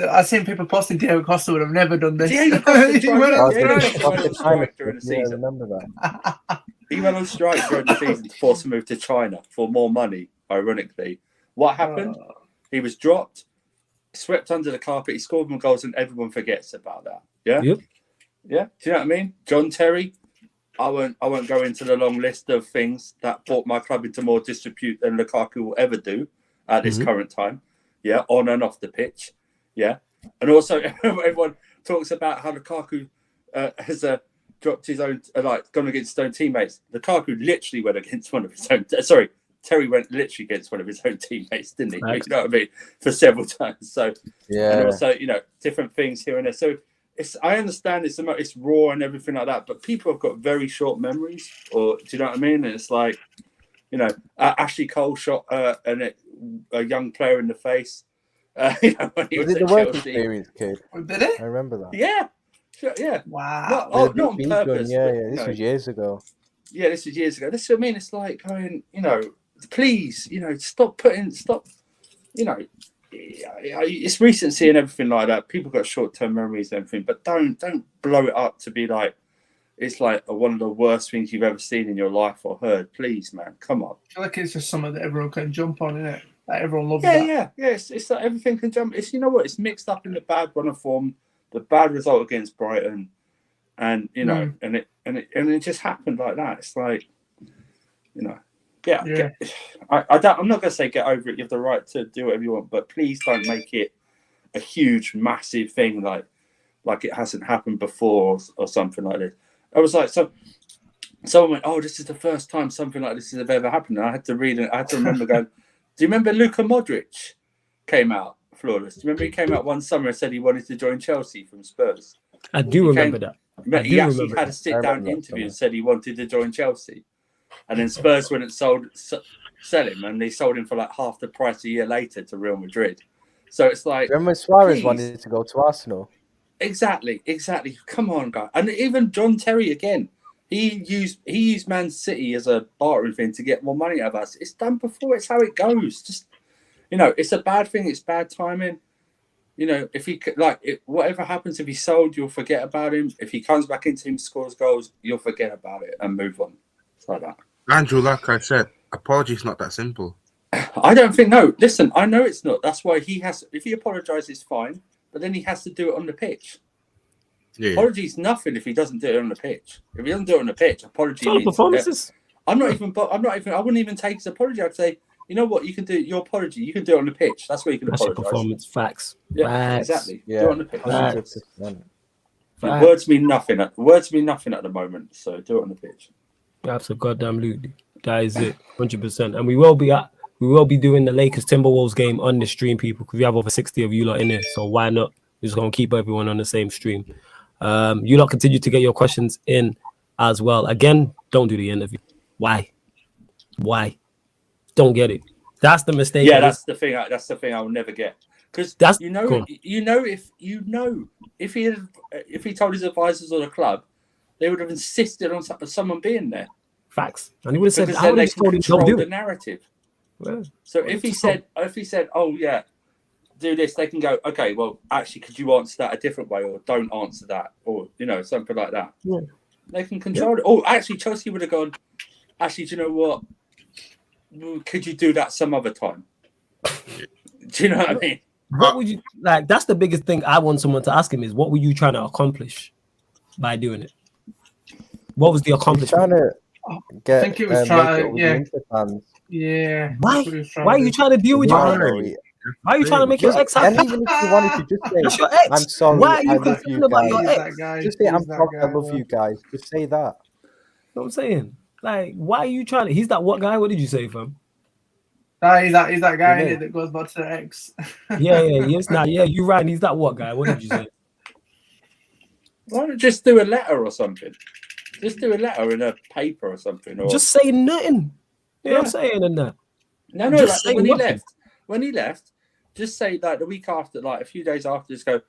S5: I've seen people posting Diego Costa would have never done this.
S4: Diego Costa
S5: He went on
S4: went
S5: strike.
S4: on strike during the season.
S2: Remember that.
S4: He went on strike during the season to force a move to China for more money, ironically. What happened? He was dropped, swept under the carpet, he scored more goals, and everyone forgets about that. Yeah?
S1: Yep.
S4: Yeah? Do you know what I mean? John Terry, I won't go into the long list of things that brought my club into more disrepute than Lukaku will ever do at this current time. Yeah, on and off the pitch. Yeah. And also, everyone talks about how Lukaku has dropped his own, gone against his own teammates. Lukaku literally went against one of his own. Terry went literally against one of his own teammates, didn't he?
S1: Right.
S4: You know what I mean? For several times. So,
S2: Yeah.
S4: and also, different things here and there. So, I understand it's raw and everything like that, but people have got very short memories, or do you know what I mean? And it's like, Ashley Cole shot a young player in the face. When he
S2: Was
S4: was
S2: it
S4: at
S2: the work
S4: Chelsea.
S2: experience kid?
S5: Did it?
S2: I remember that.
S4: Yeah, sure, yeah.
S5: Wow.
S4: Not on
S2: Big
S4: purpose.
S2: gun, yeah,
S4: but,
S2: This was years ago.
S4: Yeah, this was years ago. This is what I mean. It's like going, please, stop. It's recency and everything like that. People got short-term memories and everything, but don't blow it up to be like it's like one of the worst things you've ever seen in your life or heard. Please, man, come on.
S5: I feel like it's just something that everyone can jump on, isn't it? Like everyone loves that.
S4: Yeah. It's like everything can jump. It's it's mixed up in the bad run of form, the bad result against Brighton, and and it just happened like that. It's like, I'm not going to say get over it. You have the right to do whatever you want, but please don't make it a huge, massive thing like it hasn't happened before or something like this. I was like, someone went, "Oh, this is the first time something like this has ever happened." And I had to read it. I had to remember going, "Do you remember Luka Modric came out flawless? Do you remember he came out one summer and said he wanted to join Chelsea from Spurs?"
S1: I do remember that.
S4: He actually had a sit-down interview and said he wanted to join Chelsea. And then Spurs went and sell him, and they sold him for like half the price a year later to Real Madrid. So it's like,
S2: remember Suarez wanted to go to Arsenal?
S4: Exactly. Come on, guy. And even John Terry again. He used Man City as a bartering thing to get more money out of us. It's done before. It's how it goes. Just it's a bad thing. It's bad timing. If he whatever happens, if he's sold, you'll forget about him. If he comes back into him, scores goals, you'll forget about it and move on. It's like that.
S3: Andrew, like I said, apology's not that simple.
S4: I don't think. No, listen. I know it's not. That's why he has. If he apologizes, fine. But then he has to do it on the pitch.
S3: Yeah.
S4: Apology's nothing if he doesn't do it on the pitch. If he doesn't do it on the pitch, apology means
S1: performances.
S4: I wouldn't even take his apology. I'd say, you know what, you can do your apology. You can do it on the pitch. That's where you can
S1: That's your
S4: apologize.
S1: performance. Facts.
S4: Yeah,
S1: Facts.
S4: exactly.
S2: Yeah.
S4: Do it on the pitch.
S1: Facts.
S4: Yeah, words mean nothing. Words mean nothing at the moment. So do it on the pitch.
S1: Absolutely. That is it. 100%. And we will be doing the Lakers Timberwolves game on the stream, people, because we have over 60 of you lot in there. So why not? We're just gonna keep everyone on the same stream. You lot continue to get your questions in as well. Again, don't do the interview. Why? Don't get it. That's the mistake.
S4: Yeah, that's the thing. That's the thing I will never get. Because
S1: cool.
S4: if he told his advisors or the club, they would have insisted on someone being there.
S1: Facts. And he would have said,
S4: because
S1: "How
S4: then
S1: would
S4: they
S1: he
S4: can control
S1: do
S4: the
S1: it?"
S4: narrative.
S1: Well,
S4: So if he said, "Oh yeah, do this," they can go, "Okay, well, actually, could you answer that a different way, or don't answer that, or something like that."
S1: Yeah.
S4: They can control it. Oh, actually, Chelsea would have gone, "Actually, do you know what? could you do that some other time? Do you know what I mean?
S1: What would you like? That's the biggest thing I want someone to ask him is what were you trying to accomplish by doing it? What was the
S2: He's
S1: accomplishment?
S2: trying to get.
S5: I think it was
S2: make
S5: trying
S2: it
S5: to-
S2: with
S5: yeah.
S2: the Inter fans.
S5: Yeah.
S1: Why?
S5: that's what he was trying
S1: Why are
S5: to
S1: you
S5: do.
S1: trying to deal with your
S2: I
S1: ex?
S2: don't know.
S1: Why are you trying to make your ex
S2: And
S1: happy?
S2: even if you wanted to just
S1: That's
S2: say,
S1: your ex.
S2: I'm sorry,
S1: Why are you
S2: I love
S1: concerned
S2: you
S1: about
S2: guys.
S1: your
S5: He's
S1: ex?
S5: that guy.
S2: Just say,
S5: He's
S2: I'm
S5: that
S2: sorry, I
S5: guy,
S2: love
S5: man.
S2: you guys. Just say that.
S1: You know what I'm saying? Like, why are you trying to? He's that what guy? What did you say, fam?
S5: Nah, he's that guy
S2: You
S5: in
S2: know.
S5: it that goes back to the ex.
S1: Yeah, yes, nah, yeah, you're right. He's that what guy? What did you say?
S4: Why not just do a letter or something? Just do a letter in a paper or something. Or
S1: Just say nothing. You know what I'm
S4: Yeah.
S1: saying? And that.
S4: no,
S1: just
S4: like
S1: say
S4: when
S1: nothing.
S4: he left, just say like the week after, like a few days after, just go,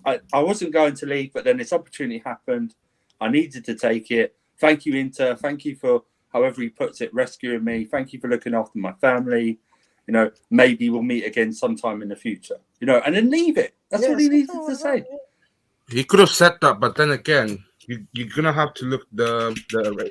S4: I wasn't going to leave, but then this opportunity happened. I needed to take it. Thank you, Inter. Thank you for however he puts it, rescuing me. Thank you for looking after my family. You know, maybe we'll meet again sometime in the future. You know, and then leave it. That's all he needed to say.
S3: He could have said that, but then again, you're gonna have to look the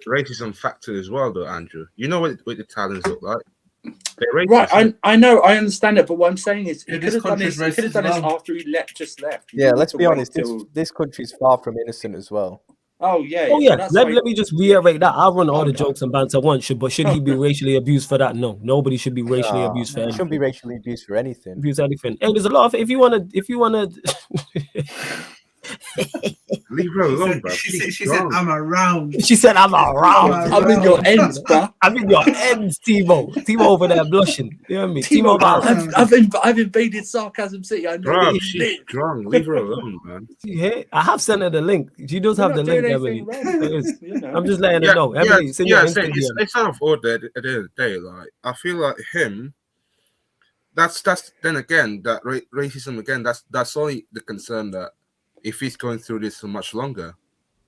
S3: racism factor as well, though, Andrew. You know what the Italians look like. They're racist.
S4: Right, I know, I understand it, but what I'm saying is, he
S5: Yeah,
S4: could
S5: this
S4: have done
S5: country's
S4: this. He could have
S5: racist
S4: done
S5: as
S4: this
S5: well.
S4: after he just left. He
S2: Yeah,
S4: didn't
S2: let's
S4: need
S2: be
S4: to wait
S2: honest.
S4: till-
S2: This country's far from innocent as well.
S4: Oh yeah.
S1: Oh
S4: so
S1: yeah,
S4: that's
S1: let
S4: why-
S1: me just reiterate that. I'll run all
S4: Oh,
S1: the
S4: no.
S1: jokes and banter once, but should he be racially abused for that? No, nobody should be racially
S2: Nah,
S1: abused for
S2: you
S1: anything.
S2: shouldn't be racially abused for anything.
S1: Abuse anything. Hey, there's a lot of if you wanna
S3: Leave her alone, bro.
S5: She said, I'm around.
S1: She said I'm around.
S4: I'm in your ends, bro.
S1: I'm in your ends, Timo. Timo over there blushing. You know what I mean? Timo about
S4: I've invaded Sarcasm City. I know
S3: Bro,
S4: where you
S3: she's
S4: live.
S3: drunk. Leave her alone, man.
S1: Yeah, I have sent her the link. She does
S4: We're
S1: have
S4: not
S1: the link,
S4: doing
S1: Emily.
S4: anything wrong.
S1: It is.
S4: You know.
S1: I'm just letting her
S3: Yeah,
S1: know.
S3: yeah,
S1: Emily, it's in
S3: yeah.
S1: your
S3: It's
S1: Instagram.
S3: it's out of order at the end of the day. Like, I feel like him. That's then again that racism again. That's only the concern that if he's going through this for much longer,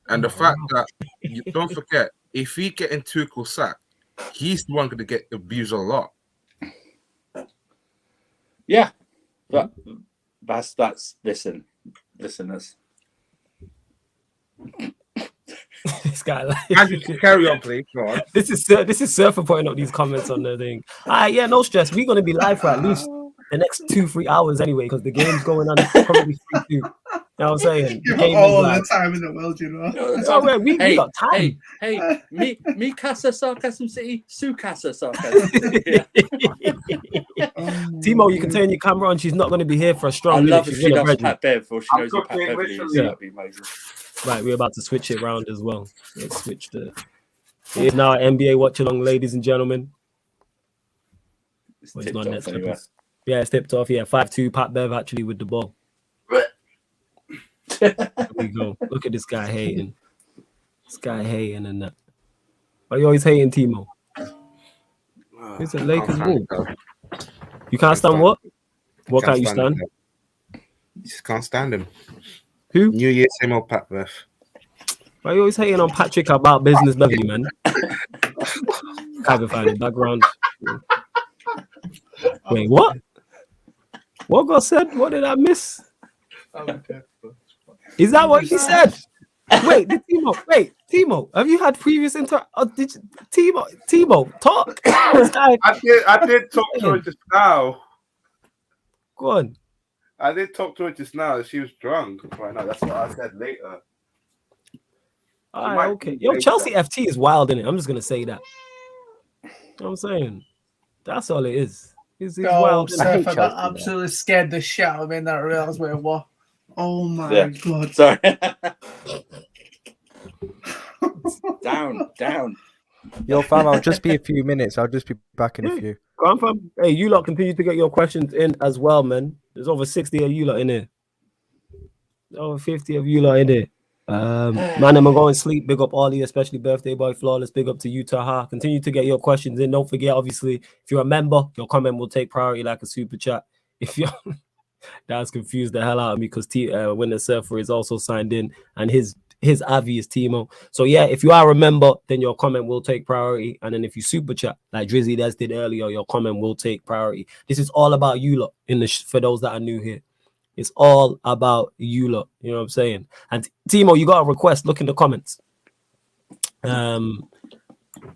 S3: and the fact that you don't forget if he get in Tuchel sack, he's the one going to get abused a lot.
S4: Yeah, but that's listeners.
S1: This guy, like,
S3: Andrew, carry on, please. Go on.
S1: this is Surfer putting up these comments on the thing. Yeah, no stress. We're gonna be live for at least the next 2-3 hours anyway, because the game's going on probably 3-2. You know what I'm saying? The
S5: You've
S1: game
S5: got all
S1: is
S5: the
S1: live.
S5: time in the world, you know.
S1: It's all right. We got time.
S4: Hey, me casa Sarcasm City, su casa Sarcasm City. Yeah.
S1: Timo, you can turn your camera on. She's not going to be here for a
S4: I
S1: strong
S4: love
S1: minute.
S4: if
S1: She's
S4: she
S1: gonna
S4: loves
S1: brethren.
S4: Pat Bev or she
S3: I'm
S4: knows who Pat
S3: cooking,
S4: Beverly is.
S3: literally.
S4: That'd be amazing.
S1: Right, we're about to switch it around as well. Let's switch the. It's now an NBA watch along, ladies and gentlemen.
S4: It's
S1: Well, it's
S4: tipped
S1: not
S4: off
S1: next
S4: anyway.
S1: episode. Yeah, it's tipped off. Yeah, 5-2. Pat Bev actually with the ball. There we go. Look at this guy hating. This guy hating and that. Why you always hating, Timo? It's a Lakers win. You can't stand what? What can't you stand?
S3: You just can't stand him.
S1: Who?
S3: New Year, same old Pat Beth.
S1: Why you always hating on Patrick about business, Beverly, man? Can't even find the background. Wait, what? What got said? What did I miss? Is that what he said? Wait, Timo, have you had previous Timo, talk.
S3: I did talk to her just now.
S1: Go on.
S3: I did talk to her just now. She was drunk right now. That's what I said later.
S1: All right, okay. Yo, Chelsea FT is wild, innit? I'm just gonna say that. You know what I'm saying? That's all it is. It's wild.
S2: I hate
S5: Surfer, that
S2: Chelsea,
S5: absolutely scared the shit out of me, and I realised where it was. Oh my
S4: Yeah.
S5: god.
S4: Sorry. down.
S2: Yo, fam, I'll just be a few minutes. I'll just be back in a few.
S1: Go on, fam. Hey, you lot continue to get your questions in as well, man. There's over 60 of you lot in here. Over 50 of you lot in here. Man, I'm going to sleep. Big up Ollie, especially birthday boy Flawless. Big up to you, Taha. Continue to get your questions in. Don't forget, obviously, if you're a member, your comment will take priority like a super chat. If you're that's confused the hell out of me because when the Surfer is also signed in and his Avi is Timo. So yeah, if you are a member, then your comment will take priority. And then if you super chat like Drizzy Des did earlier, your comment will take priority. This is all about you lot for those that are new here. It's all about you lot. You know what I'm saying? And Timo, you got a request. Look in the comments.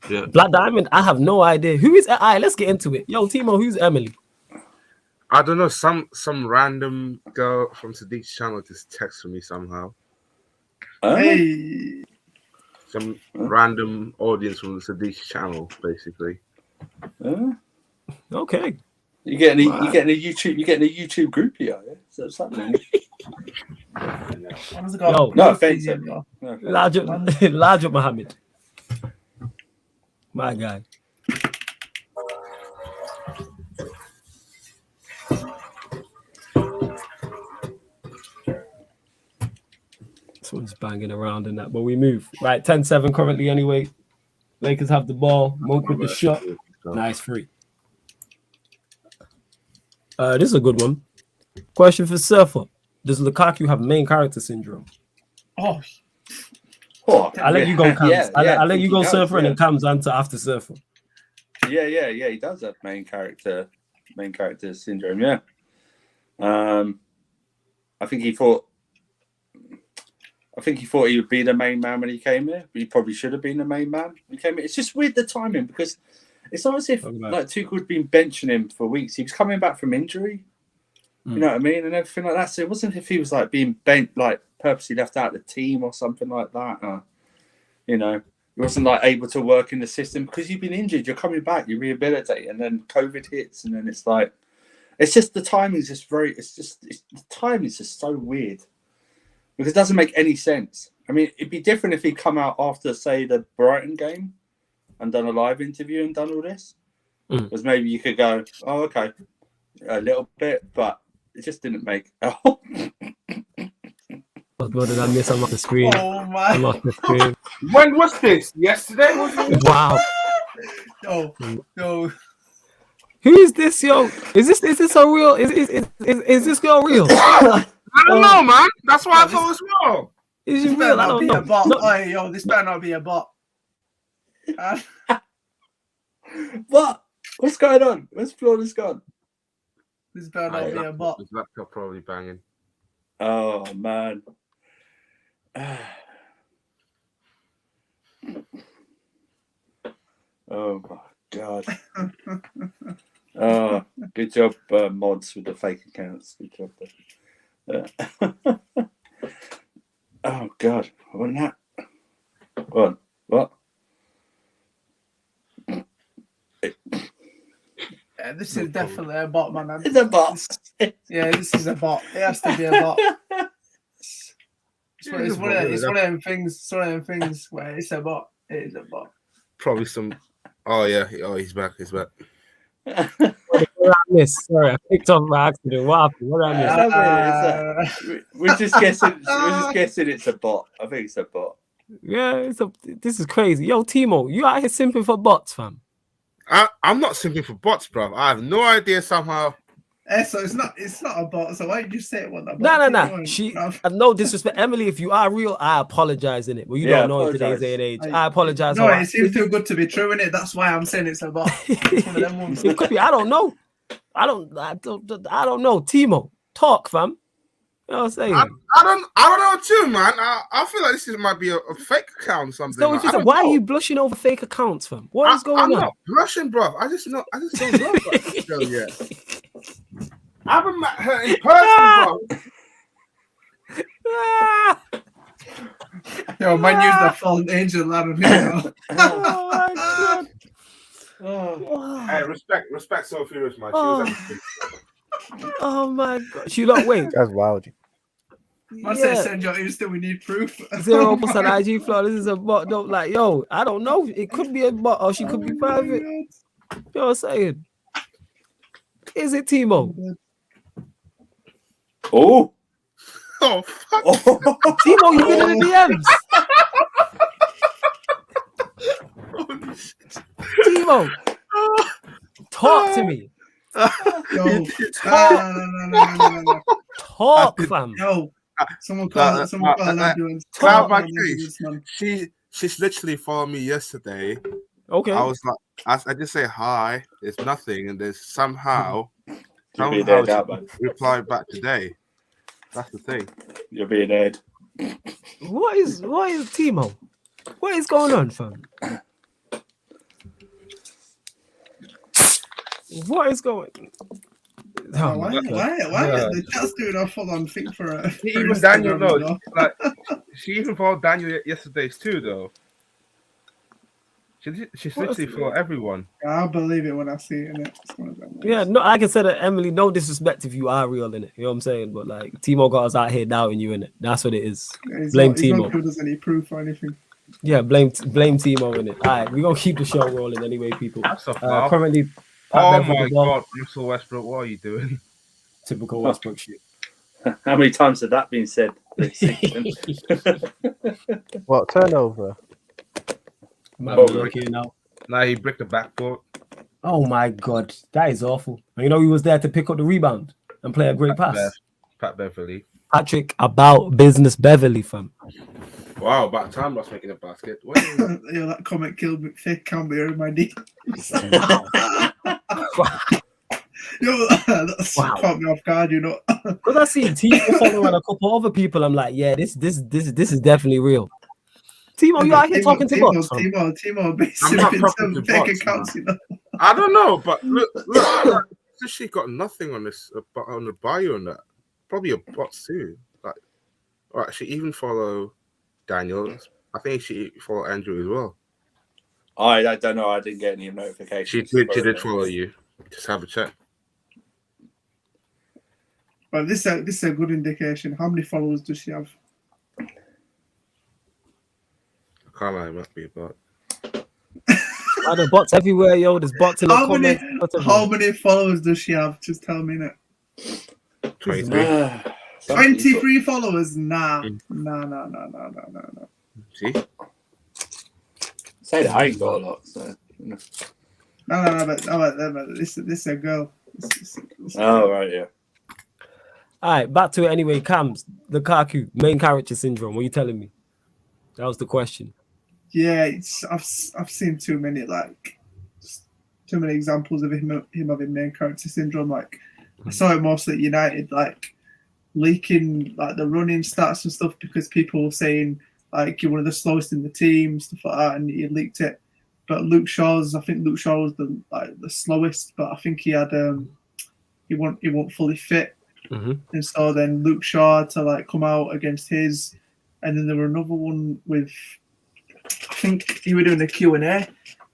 S3: Yeah.
S1: Black Diamond, I have no idea. Who is let's get into it. Yo, Timo, who's Emily?
S3: I don't know. Some random girl from Sadiq's channel just texted me somehow.
S5: Hey.
S3: Some random audience from Sadiq's channel, basically.
S1: Okay.
S4: You getting a YouTube groupie, are you? So what's happening?
S1: No
S4: offense.
S1: Large Muhammad. My guy. Someone's banging around in that, but we move. Right, 10-7 currently anyway. Lakers have the ball. Monk with the shot. Nice free. This is a good one. Question for Surfer. Does Lukaku have main character syndrome?
S5: Oh,
S1: I'll let you go, Cams.
S4: Yeah,
S1: I'll let you go,
S4: does,
S1: Surfer, and then Cams answer after Surfer.
S4: Yeah. He does have main character syndrome. Yeah. I think he thought he would be the main man when he came here, but he probably should have been the main man when he came here. It's just weird the timing because it's not as if like Tuchel had been benching him for weeks. He was coming back from injury. You know what I mean? And everything like that. So it wasn't as if he was like being bent, like purposely left out of the team or something like that. He wasn't like able to work in the system because you've been injured. You're coming back, you rehabilitate, and then COVID hits, and then it's like, it's just the timing is just the timing is just so weird because it doesn't make any sense. I mean, it'd be different if he'd come out after, say, the Brighton game and done a live interview and done all this. Because maybe you could go, oh, okay, a little bit, but it just didn't make.
S1: What did I miss? I'm off the screen.
S5: Oh my!
S1: I'm off the screen.
S3: When was this? Yesterday?
S1: Wow.
S5: Yo.
S1: Who is this, yo? Is this a real? Is this girl real?
S3: I don't know, man. That's why I thought it was real.
S1: Is she real? I don't know.
S5: No. Hey, yo, this better not be a bot.
S4: What? What's going on? Where's Florida's gone?
S5: This better not be a bot.
S3: His laptop probably banging.
S4: Oh man. Oh my god. Oh, good job, mods with the fake accounts. Good job there. Oh god, what that? What?
S5: Yeah, this is definitely a bot, man.
S4: It's a bot.
S5: Yeah, this is a bot. It has to be a bot. It's one of them things where it's a bot. It is a bot.
S3: Probably some. Oh yeah. Oh, he's back.
S1: What did I miss? Sorry, I picked up by accident. What happened? What did I miss?
S4: We're just guessing. It's a bot. I think it's a bot.
S1: Yeah, this is crazy. Yo, Timo, you out here simping for bots, fam?
S3: I'm not simping for bots, bro. I have no idea somehow.
S5: So it's not a bot. So why did you say it was a bot?
S1: No. She no disrespect, Emily. If you are real, I apologize in it. Well, you don't know in today's day and age. I apologize.
S5: No, it seems too good to be true in it. That's why I'm saying it's a bot. It's one of them ones.
S1: It could be. I don't know. I don't know. Timo, talk, fam. You know what I'm saying?
S3: I don't know too, man. I feel like this might be a fake account or something.
S1: So why are you blushing over fake accounts, fam? What is going on?
S3: I'm not blushing, bro. I just don't know that girl yet. I haven't met her in person, bro.
S5: Yo, man, use the fallen angel out of here.
S3: Hey, respect Sophie Rich, man.
S1: Oh my god. She look, wait.
S2: That's wild.
S5: I said send your Insta, we need proof.
S1: 0% IG flow. This is a bot. Don't like, yo, I don't know. It could be a bot or she could be private. You know what I'm saying? Is it Timo?
S4: Oh,
S3: fuck.
S1: Timo, you been in the DMs. Timo, talk to me.
S5: No.
S1: Talk, fam.
S5: Yo, someone call an ambulance.
S3: She's literally followed me yesterday.
S1: Okay.
S3: I was like, I just say hi. There's nothing, and there's somehow she replied back today. That's the thing.
S4: You're being Ed.
S1: What is Timo? What is going on, fam? What is going? Oh
S5: why?
S1: my God.
S5: Why? The chat's doing a full-on thing for a.
S6: Even Daniel knows. Like, she even followed Daniel yesterday's too, though. She's literally for everyone.
S5: I'll believe it when I see it. Innit? It's one of them ones.
S1: Yeah, no, like I said, Emily, no disrespect if you are real in it. You know what I'm saying? But like, Timo got us out here doubting you in it. That's what it is.
S5: Yeah,
S1: Blame
S5: he's not
S1: Timo.
S5: giving us any proof or anything.
S1: Yeah, blame Timo in it. All right, we're gonna keep the show rolling anyway, people.
S6: That's a foul.
S1: Currently,
S6: Oh my God, Russell Westbrook, what are you doing?
S1: typical Westbrook shit.
S4: How many times have that been said this season?
S2: What turnover?
S1: Okay, now.
S6: Now he bricked the backboard.
S1: Oh my God, that is awful. And you know he was there to pick up the rebound and play a great pass.
S6: Pat Beverly.
S1: Patrick about business Beverly, fam.
S3: Wow, about time Ross making a basket.
S5: Yeah, that comment killed me. Fake can't be in my D. Yo, that's caught me off guard, you know.
S1: Because I see Timo following a couple other people, I'm like, yeah, this is definitely real. Timo, you out here talking to bots?
S5: Timo,
S3: I'm not
S5: basically
S3: talking to
S5: fake
S3: bots,
S5: accounts, you know.
S3: I don't know, but look, she got nothing on this on the bio and that. Probably a bot too. Like, all right, she even follow Daniel. I think she follow Andrew as well.
S4: I don't know. I didn't get any notifications.
S3: She did follow you. Just have a check.
S5: Well, this is a good indication. How many followers does she have?
S3: I can't lie, it must be a bot.
S1: There are bots everywhere, yo. There's bots in the comments.
S5: How many followers does she have? Just tell me that.
S3: 23.
S5: 23 followers? Nah. No.
S3: See?
S4: Say that I ain't got a lot. So.
S5: No, but this is a girl.
S4: Oh, right, yeah.
S1: All right, back to it anyway. Cams, Lukaku, main character syndrome. What are you telling me? That was the question.
S5: Yeah, I've seen too many examples of him having main character syndrome. Like I saw it mostly at United, like leaking like the running stats and stuff because people were saying like you're one of the slowest in the team, stuff like that, and he leaked it. But I think Luke Shaw was the slowest, but I think he had he wasn't fully fit.
S1: Mm-hmm.
S5: And so then Luke Shaw had to like come out against his, and then there were another one with, I think he were doing a Q&A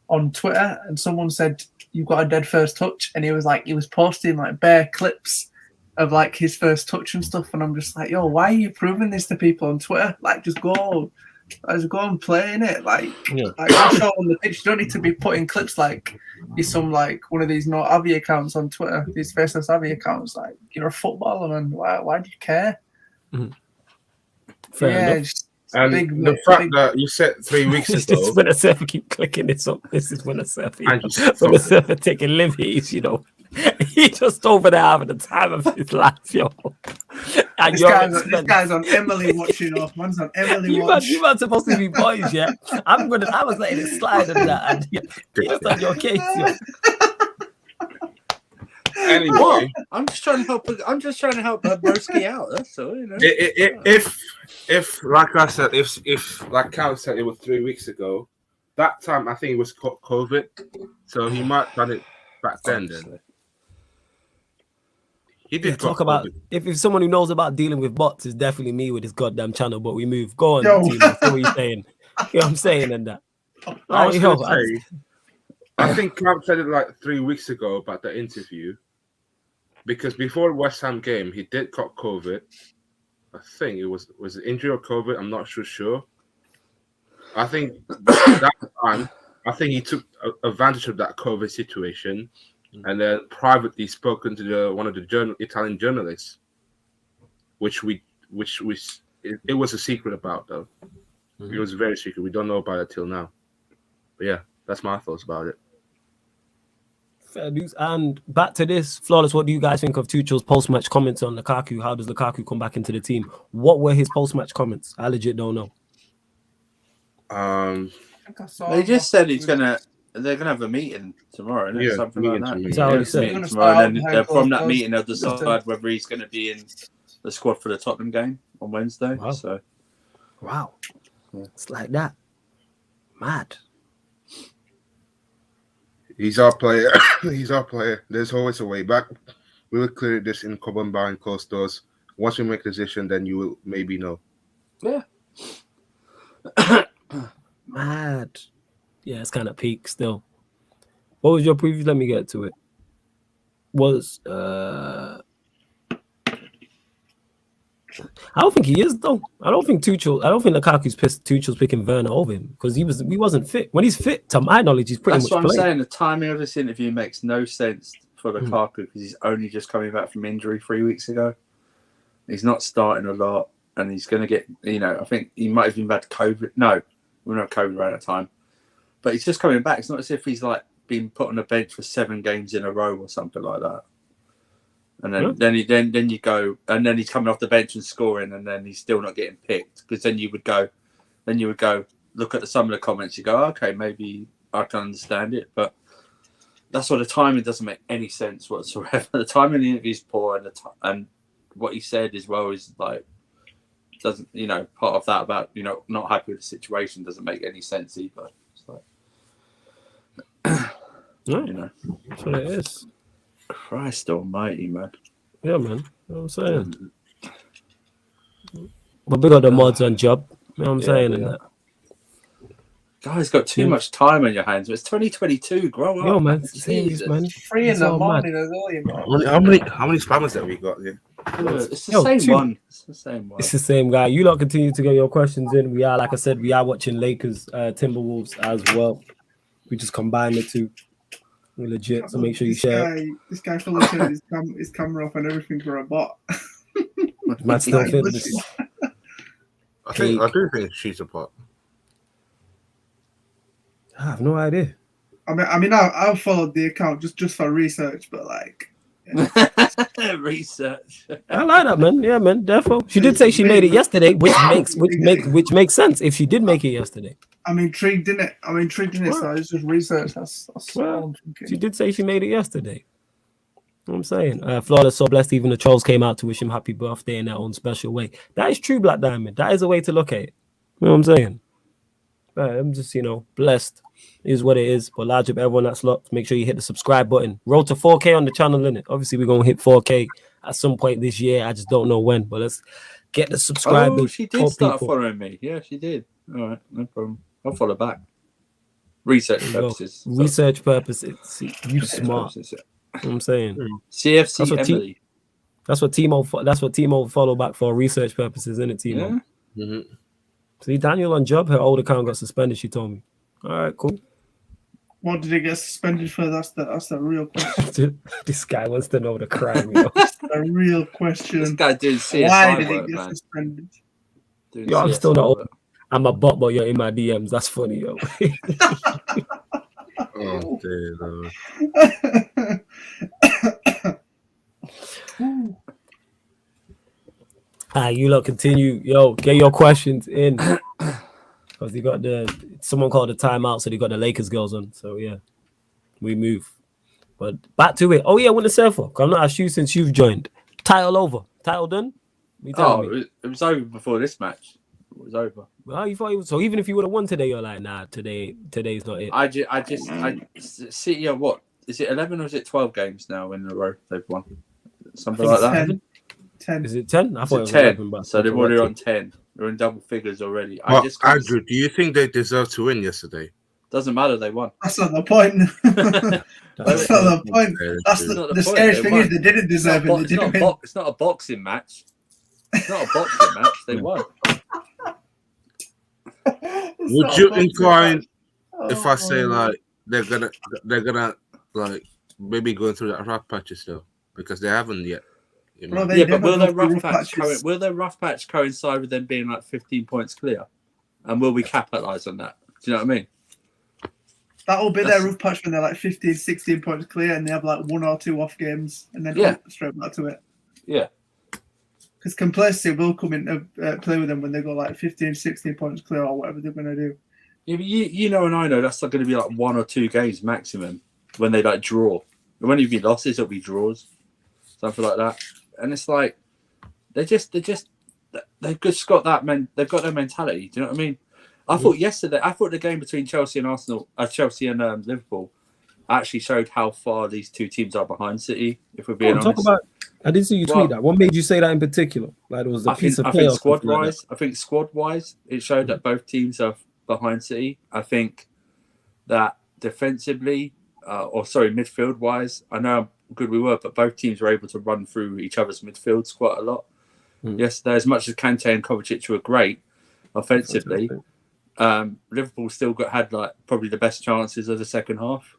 S5: on Twitter, and someone said you've got a dead first touch, and he was posting like bare clips of like his first touch and stuff, and I'm just like, yo, why are you proving this to people on Twitter? Like just go and play in it. Like that's all on the pitch. You don't need to be putting clips like you're some like one of these no Avi accounts on Twitter, these faceless Avi accounts. Like you're a footballer, man. Why do you care?
S1: Mm-hmm. Fair enough.
S3: And the fact that you said 3 weeks ago.
S1: This is when a surfer keep clicking this up. This is when a surfer, when a surfer taking liberties, you know. He just over there having the time of his life, yo. And
S5: this guy's on Emily watch, you know. Man's on Emily watch.
S1: You man supposed to be boys, yeah. I was letting it slide and that, and you're just on your case, yo.
S3: Anyway,
S4: I'm just trying to help Broski out. That's all, you know.
S3: If like I said, if like Cal said, it was 3 weeks ago. That time I think it was COVID, so he might have done it back then. He did
S1: talk about if someone who knows about dealing with bots is definitely me with this goddamn channel. But we move. Go on, Timo, what are you saying? You know what I'm saying and that.
S3: I was going to say. I think Cam said it like 3 weeks ago about the interview. Because before the West Ham game, he did got COVID. I think it was it injury or COVID. I'm not sure. I think that time, he took advantage of that COVID situation, and then privately spoken to one of the Italian journalists, which it was a secret about though. Mm-hmm. It was very secret. We don't know about it till now. But yeah, that's my thoughts about it.
S1: Fair news. And back to this, Flawless, what do you guys think of Tuchel's post-match comments on Lukaku? How does Lukaku come back into the team? What were his post-match comments? I legit don't know.
S4: They just said they're gonna have a meeting tomorrow, isn't it?
S3: Yeah,
S4: Something like that.
S1: Is that what he said?
S4: Tomorrow, and then from that meeting they'll decide whether he's going to be in the squad for the Tottenham game on Wednesday.
S1: Wow. It's like that. Mad.
S3: He's our player. He's our player. There's always a way back. We will clear this in common behind closed doors. Once we make a decision, then you will maybe know.
S4: Yeah.
S1: Mad. Yeah, it's kind of peak still. What was your preview? Let me get to it. I don't think he is though. I don't think Lukaku's pissed Tuchel's picking Werner over him because he wasn't fit. When he's fit, to my knowledge, he's pretty
S4: That's
S1: much
S4: what I'm
S1: playing.
S4: saying. The timing of this interview makes no sense for Lukaku because he's only just coming back from injury 3 weeks ago. He's not starting a lot, and he's going to get. I think he might have even had COVID. No, we're not COVID around that time, but he's just coming back. It's not as if he's like been put on the bench for 7 games in a row or something like that. And then you go, and then he's coming off the bench and scoring, and then he's still not getting picked because then you would go look at some of the comments. You go, okay, maybe I can understand it, but that's why the timing doesn't make any sense whatsoever. The timing of the interview is poor, and what he said as well is like doesn't part of that about not happy with the situation doesn't make any sense either. It's like
S1: that's what it is.
S4: Christ almighty, man.
S1: Yeah, man. You know what I'm saying? But big up the mods on job. You know what I'm saying? And that.
S4: Guys, got too much time on your hands. It's 2022. Grow up.
S1: Yo, man. Jeez, man.
S5: 3 in the morning as well, you know.
S3: How many spammers have we got here?
S4: It's the same one. It's the same one.
S1: It's the same guy. You lot continue to get your questions in. We are, like I said, watching Lakers, Timberwolves as well. We just combine the two. We're legit, so make sure you share.
S5: This guy fully turned his camera off and everything for a bot.
S1: Man, still fitness.
S3: I do think she's a bot.
S1: I have no idea.
S5: I mean, I've followed the account just for research, but like. Yeah.
S4: Research.
S1: I like that, man. Yeah, man. Therefore, she did say she made it yesterday, which makes sense if she did make it yesterday.
S5: I'm intrigued in it. So it's just research. That's all I'm thinking.
S1: She did say she made it yesterday. You know what I'm saying? Flawless, so blessed. Even the trolls came out to wish him happy birthday in their own special way. That is true, Black Diamond. That is a way to look at it. You know what I'm saying? I'm just, blessed. Is what it is. But large up everyone that's locked. Make sure you hit the subscribe button. Road to 4K on the channel, innit? Obviously, we're going to hit 4K at some point this year. I just don't know when. But let's get the subscribers.
S4: Oh, she did start following me. Yeah, she did. All right, no problem. I'll follow back. Research purposes.
S1: Research purposes. You smart. You know what I'm saying?
S4: CFC Emily.
S1: That's what Timo follow back for research purposes, isn't it, Timo?
S4: Yeah.
S3: Mm-hmm.
S1: See, Daniel on job, her old account got suspended, she told me. All right, cool.
S5: What did he get suspended for? That's the real question.
S1: This guy wants to know the crime.
S5: That's the real question.
S4: This guy did CSI
S5: Why did he
S4: work,
S5: get
S4: man.
S5: suspended?
S1: Yo, I'm still not open. I'm a bot, but you're in my DMs. That's funny, yo.
S3: Oh, dear Lord.
S1: You lot continue. Yo, get your questions in. Because they got someone called the timeout, so they got the Lakers girls on. So yeah, we move. But back to it. Oh yeah, Winter Surfer. I'm not asked you since you've joined. Title over. Title done?
S4: It was over before this match. It was over.
S1: Well, you thought it was, so even if you would have won today, you're like, nah, today's not it.
S4: City are what? Is it 11 or is it 12 games now in a row they've won? Something like that.
S5: 10.
S1: Is it 10? I thought it was
S4: 10.
S1: 11, but
S4: So they're already on 10. They're in double figures already.
S3: Andrew, do you think they deserve to win yesterday?
S4: Doesn't matter. They won.
S5: That's not the point. That's not the point. That's the scariest thing is they didn't deserve it.
S4: It's not a boxing match. It's not a boxing match. They won.
S3: Would you incline if I say like they're gonna like maybe going through that rough patches though because they haven't yet. You know?
S4: But will their rough patch coincide with them being like 15 points clear, and will we capitalise on that? Do you know what I mean?
S5: That'll be their rough patch when they're like 15, 16 points clear, and they have like 1 or 2 off games, and then go straight back to it.
S4: Yeah.
S5: Because complacency will come in play with them when they go like 15, 16 points clear or whatever they're going to do.
S4: Yeah, but you know and I know that's not going to be like 1 or 2 games maximum when they like draw. It won't even be losses, it'll be draws. Something like that. And it's like they've just got that they've got their mentality. Do you know what I mean? I thought the game between Chelsea and Liverpool actually showed how far these two teams are behind City. If we're being honest,
S1: talk about. I did see you tweet that. What made you say that in particular? Like it was a piece of play.
S4: I think squad wise, it showed that both teams are behind City. I think that defensively, midfield wise, I know how good we were, but both teams were able to run through each other's midfields quite a lot. Yesterday, as much as Kante and Kovacic were great offensively, Liverpool still had like probably the best chances of the second half.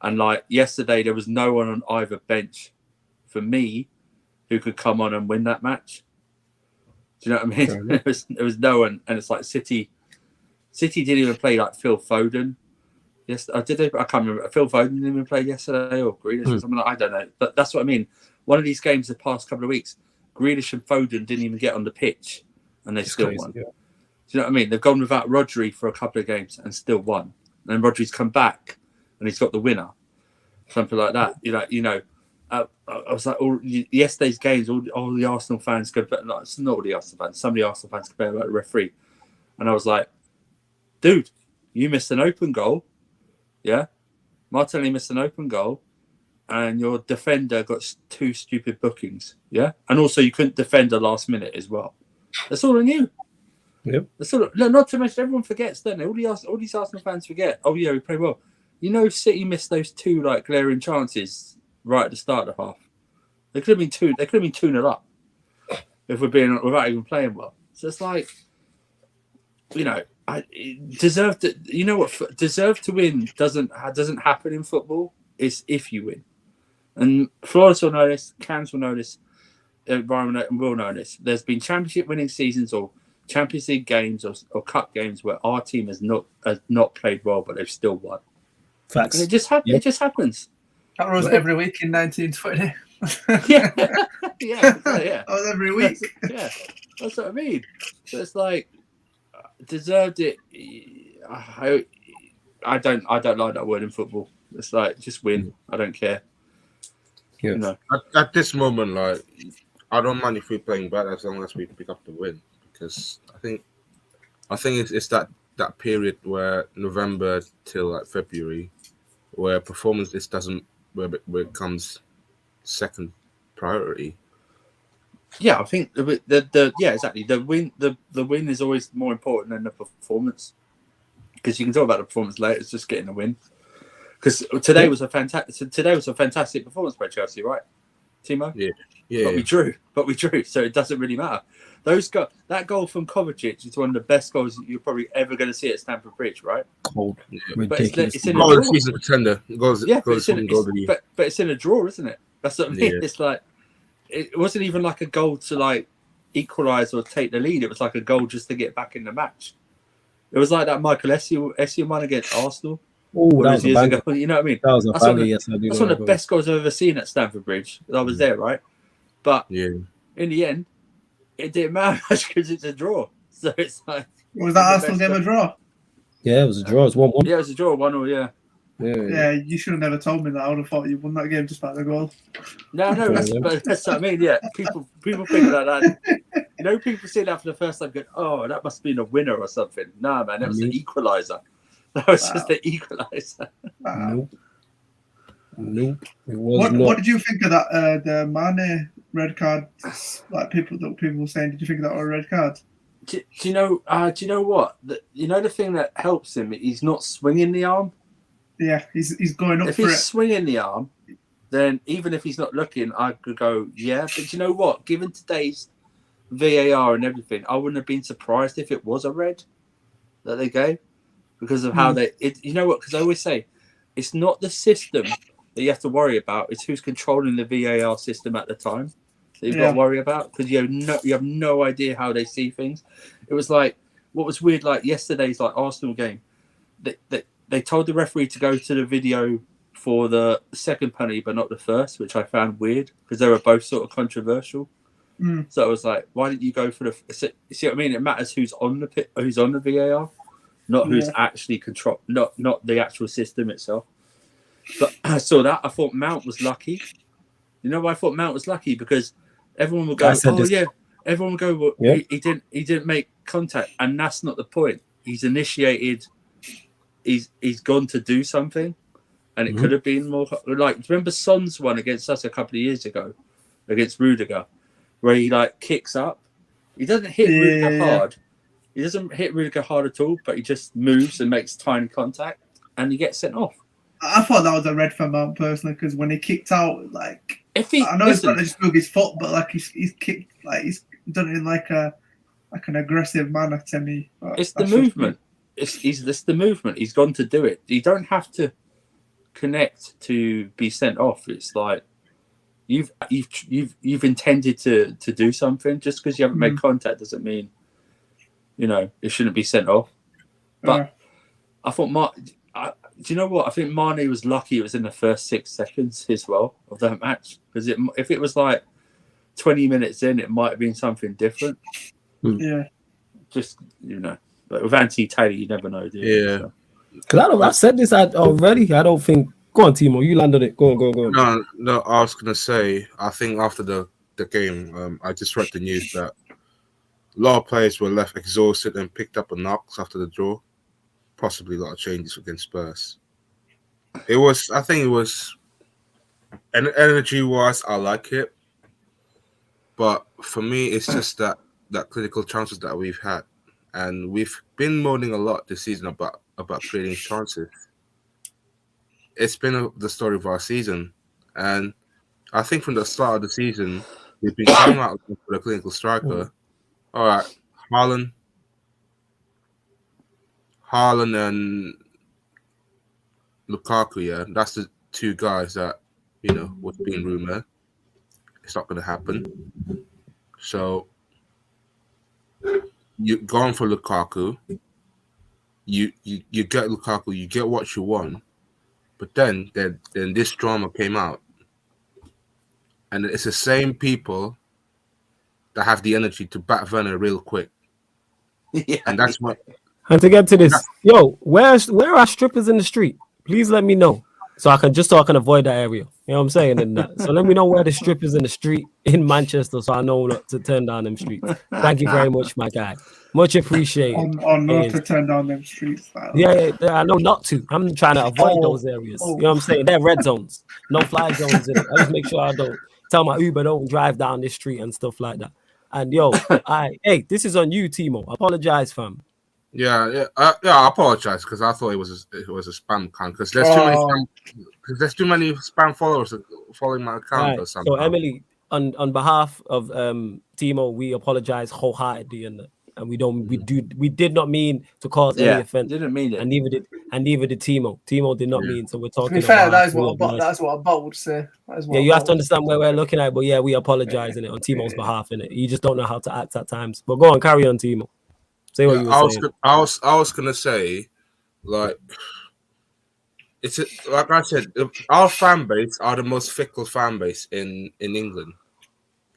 S4: And like yesterday, there was no one on either bench for me who could come on and win that match. Do you know what I mean? There was no one, and it's like City didn't even play like Phil Foden. Yes, I can't remember. Phil Foden didn't even play yesterday, or Grealish or something. I don't know, but that's what I mean. One of these games the past couple of weeks, Grealish and Foden didn't even get on the pitch, and they still won. Yeah. Do you know what I mean? They've gone without Rodri for a couple of games and still won. And then Rodri's come back and he's got the winner, something like that. I was like, yesterday's games, all the Arsenal fans go, but it's not all the Arsenal fans. Some of the Arsenal fans compare about the referee, and I was like, dude, you missed an open goal, yeah. Martinelli missed an open goal, and your defender got 2 stupid bookings, yeah. And also, you couldn't defend the last minute as well. That's all on you.
S1: Yep.
S4: Not to mention, everyone forgets, don't they? All these Arsenal fans forget. Oh yeah, we played well. City missed those 2 like glaring chances right at the start of the half. They could have been 2. They could have been 2-0 up if we're being without even playing well. So it's like, deserve to win doesn't happen in football. It's if you win, and Flores will know this. Cans will know this. Environment will know this. There's been championship winning seasons or Champions League games or cup games where our team has not played well, but they've still won.
S1: Facts.
S4: And it just happens.
S5: That was every week in 1920.
S4: yeah.
S5: That was every week.
S4: Yeah, that's what I mean. So it's like, deserved it. I don't like that word in football. It's like, just win. I don't care.
S1: Yeah.
S3: At this moment, like, I don't mind if we're playing bad as long as we pick up the win, because I think it's that period where November till like February, where performance where it comes second priority.
S4: Yeah, I think exactly. The win is always more important than the performance, because you can talk about the performance later. It's just getting the win. Because today was a fantastic performance by Chelsea, right, Timo?
S3: Yeah.
S4: But we drew, so it doesn't really matter. That goal from Kovacic is one of the best goals you're probably ever going to see at Stamford Bridge, right?
S1: Cold,
S4: but it's in a
S3: draw.
S4: But it's in a draw, isn't it? That's what I mean. Yeah. It's like, it wasn't even like a goal to like equalise or take the lead. It was like a goal just to get back in the match. It was like that Michael Essien one against Arsenal.
S1: Oh, that was a banger.
S4: Ago. You know what I mean?
S1: That was a banger, yes.
S4: That's one of the best goals I've ever seen at Stamford Bridge. I was there, right? But in the end, it didn't matter much because it's a draw. So it's like...
S5: Was that Arsenal game a draw?
S1: Yeah, it was a draw. It was 1-1.
S4: Yeah, it was a draw, 1-1, yeah.
S5: Yeah, you should have never told me that. I would have thought you won that game just by the goal.
S4: No, that's what I mean. Yeah, people think like that. People see that for the first time, going, "Oh, that must have been a winner or something." Nah, man, that was an equaliser. That was just an equaliser.
S1: Nope. It was not.
S5: What did you think of that? The Mane red card. Like people were saying, did you think of that was a red card?
S4: Do you know what? The thing that helps him, he's not swinging the arm.
S5: Yeah, he's going up
S4: if
S5: for it.
S4: If he's swinging the arm, then even if he's not looking, I could go, yeah. But you know what? Given today's VAR and everything, I wouldn't have been surprised if it was a red that they gave, because of how you know what? Because I always say, it's not the system that you have to worry about. It's who's controlling the VAR system at the time that you've got to worry about, because you have no idea how they see things. It was like, what was weird, like yesterday's like Arsenal game, they told the referee to go to the video for the second penalty, but not the first, which I found weird because they were both sort of controversial. So I was like, why didn't you go for the? You see what I mean? It matters who's on the VAR, not who's actually control, not the actual system itself. But I saw that. I thought Mount was lucky. You know why I thought Mount was lucky? Because everyone will go, everyone will go, well, he didn't make contact, and that's not the point. He's initiated he's gone to do something, and it
S1: Mhm.
S4: could have been more like. Remember Son's one against us a couple of years ago, against Rudiger, where he like kicks up. He doesn't hit Rudiger
S5: Yeah.
S4: hard. He doesn't hit Rudiger hard at all, but he just moves and makes tiny contact, and he gets sent off.
S5: I thought that was a red for Mount personally because when he kicked out, like
S4: If he,
S5: I know he's
S4: listen,
S5: got to just move his foot, but like he's kicked, like he's done it in like an aggressive manner to me. But
S4: it's the
S5: that's just
S4: movement. It's the movement. He's gone to do it. You don't have to connect to be sent off. It's like you've intended to do something. Just because you haven't made contact doesn't mean it shouldn't be sent off. But I thought do you know what? I think Mane was lucky it was in the first 6 seconds as well of that match. Because if it was like 20 minutes in, it might have been something different.
S5: Yeah.
S4: Just, but with Anthony Taylor, you never know, do you?
S3: Yeah.
S4: So.
S1: Because I said this already. I don't think. Go on, Timo. You landed it. Go on.
S3: No, I was gonna say. I think after the game, I just read the news that a lot of players were left exhausted and picked up a knocks after the draw. Possibly a lot of changes against Spurs. I think it was, and energy-wise, I like it. But for me, it's just that critical chances that we've had, and we've been moaning a lot this season about creating chances. It's been the story of our season, and I think from the start of the season, we've been coming out for the clinical striker. All right, Haaland and Lukaku, yeah, that's the two guys that was being rumored. It's not going to happen. So you going for Lukaku. You get Lukaku. You get what you want. But then this drama came out, and it's the same people that have the energy to bat Werner real quick.
S4: Yeah.
S3: And that's what.
S1: And to get to this, where are strippers in the street? Please let me know so I can avoid that area. You know what I'm saying? And that. So let me know where the strippers in the street in Manchester, so I know not to turn down them streets. Thank you very much, my guy. Much appreciated.
S5: On not to turn down them streets.
S1: Yeah, I know not to. I'm trying to avoid those areas. You know what I'm saying? They're red zones, no fly zones in it. I just make sure I don't tell my Uber don't drive down this street and stuff like that. And hey, this is on you, Timo. Apologize, fam.
S3: Yeah. I apologize because I thought it was a spam account because there's too many spam followers following my account or something.
S1: So Emily, on behalf of Timo, we apologize wholeheartedly, and we did not mean to cause any offense.
S4: Didn't mean it,
S1: and neither did Timo. Timo did not mean. So we're talking.
S5: To be fair, that's what a bot would say.
S1: You have to understand where we're looking at, but we apologize in it on Timo's behalf in it. You just don't know how to act at times. But go on, carry on, Timo. Say what you were saying.
S3: I was gonna say, like, like I said, our fan base are the most fickle fan base in England.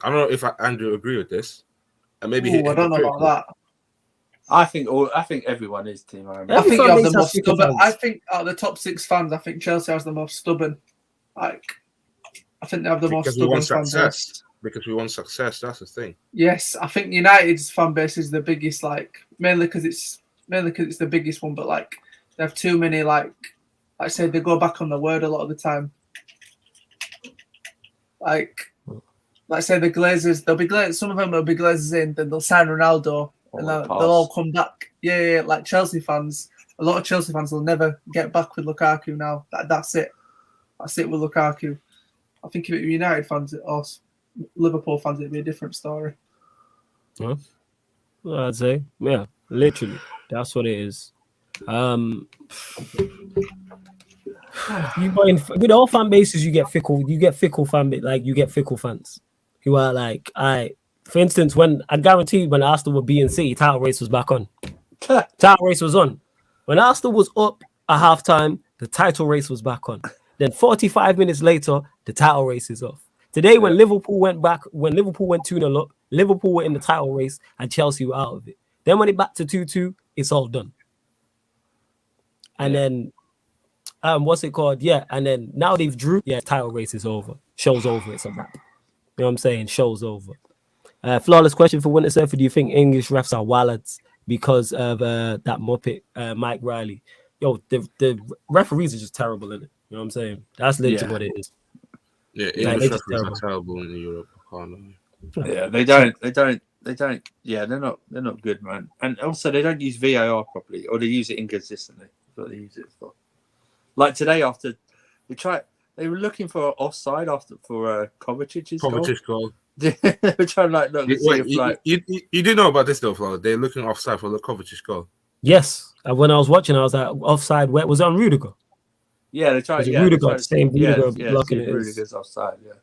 S3: I don't know if Andrew agree with this, and maybe
S5: I don't know about that.
S4: I think everyone is, Timo.
S5: I think you have the most stubborn. I think out of the top 6 fans, I think Chelsea has the most stubborn. Like, I think they have the most stubborn fan base.
S3: Because we want success, that's the thing.
S5: Yes, I think United's fan base is the biggest, like mainly because it's the biggest one, but like they have too many, like I said, they go back on the word a lot of the time. Like I say, the Glazers, they'll be Glazers. Some of them will be Glazers in, then they'll sign Ronaldo, and they'll all come back. Yeah, like Chelsea fans. A lot of Chelsea fans will never get back with Lukaku now. That's it. That's it with Lukaku. I think if it were United fans or Liverpool fans, it'd be a different story.
S1: Well, I'd say, literally, that's what it is. With all fan bases, you get fickle fan base, like you get fickle fans who are like, for instance, when Arsenal were being City, title race was back on. Title race was on. When Arsenal was up at halftime, the title race was back on. Then 45 minutes later, the title race is off. Today, when Liverpool went 2-0 up, Liverpool were in the title race and Chelsea were out of it. Then when it back to 2-2, it's all done. And then, what's it called? Yeah, and then now they've drew. Yeah, title race is over. Show's over. It's a wrap. You know what I'm saying? Show's over. Flawless question for Winter Surfer. Do you think English refs are wallards because of that Muppet, Mike Riley? yo, the referees are just terrible in it. You know what I'm saying? That's literally
S4: Yeah.
S1: what it is.
S3: Yeah,
S1: Yeah,
S3: English
S1: they just
S3: referees are terrible in Europe. I can't lie.
S4: Yeah, they don't. Yeah, they're not good, man. And also, they don't use VAR properly, or they use it inconsistently. That's what they use it for. Like today, after they were looking for offside for Kovacic's goal.
S3: Kovacic's goal.
S4: They were trying to look and see if
S3: you did know about this though, Flo? They're looking offside for Kovacic's goal.
S1: Yes. And when I was watching, I was like, offside. Where was it on Rudiger?
S4: Yeah, they tried.
S1: Was it
S4: Yeah,
S1: Rudiger?
S4: they tried,
S1: Same Rudiger blocking
S4: see
S1: it.
S4: Rudiger's offside. Yeah.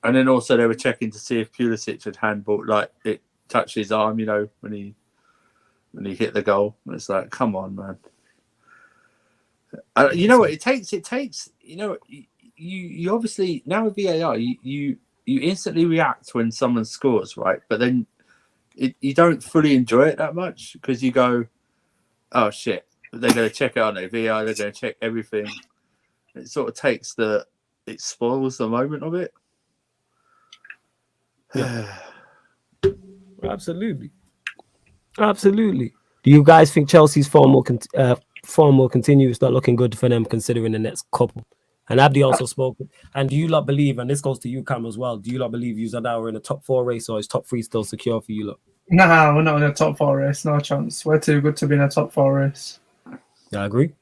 S4: And then also they were checking to see if Pulisic had handball, like it touched his arm, you know, when he hit the goal. It's like, come on, man. You know what it takes? It takes. You know, you obviously now with VAR, you instantly react when someone scores, right? But then you don't fully enjoy it that much because you go, oh shit, they're going to check it, aren't they? VAR, they're going to check everything. It sort of it spoils the moment of it.
S1: Yeah. Absolutely. Do you guys think Chelsea's form will continue? It's not looking good for them considering the next couple. And Abdi also spoke. And do you lot believe, and this goes to you, Cam, as well, do you lot believe you are now in a top 4 race, or is top 3 still secure for you lot?
S5: Nah, we're not in a top 4 race. No chance. We're too good to be in a top 4 race.
S1: Yeah, I agree.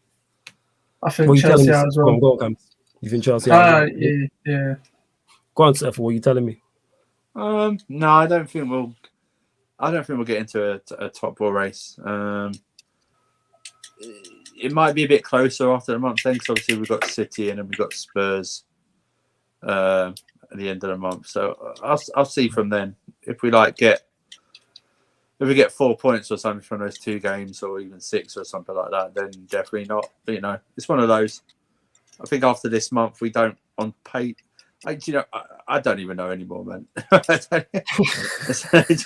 S5: I think Chelsea are as well.
S1: Go on, Cam. You think Chelsea are?
S5: Yeah.
S1: Go on, Seth. What are you telling me?
S4: No, I don't think we'll get into a top 4 race. It might be a bit closer after the month then, because obviously we've got City and then we've got Spurs at the end of the month. So I'll see from then if we get 4 points or something from those 2 games, or even 6 or something like that. Then definitely not. But, you know, it's one of those. I think after this month we don't on pay. I don't even know anymore, man. Do you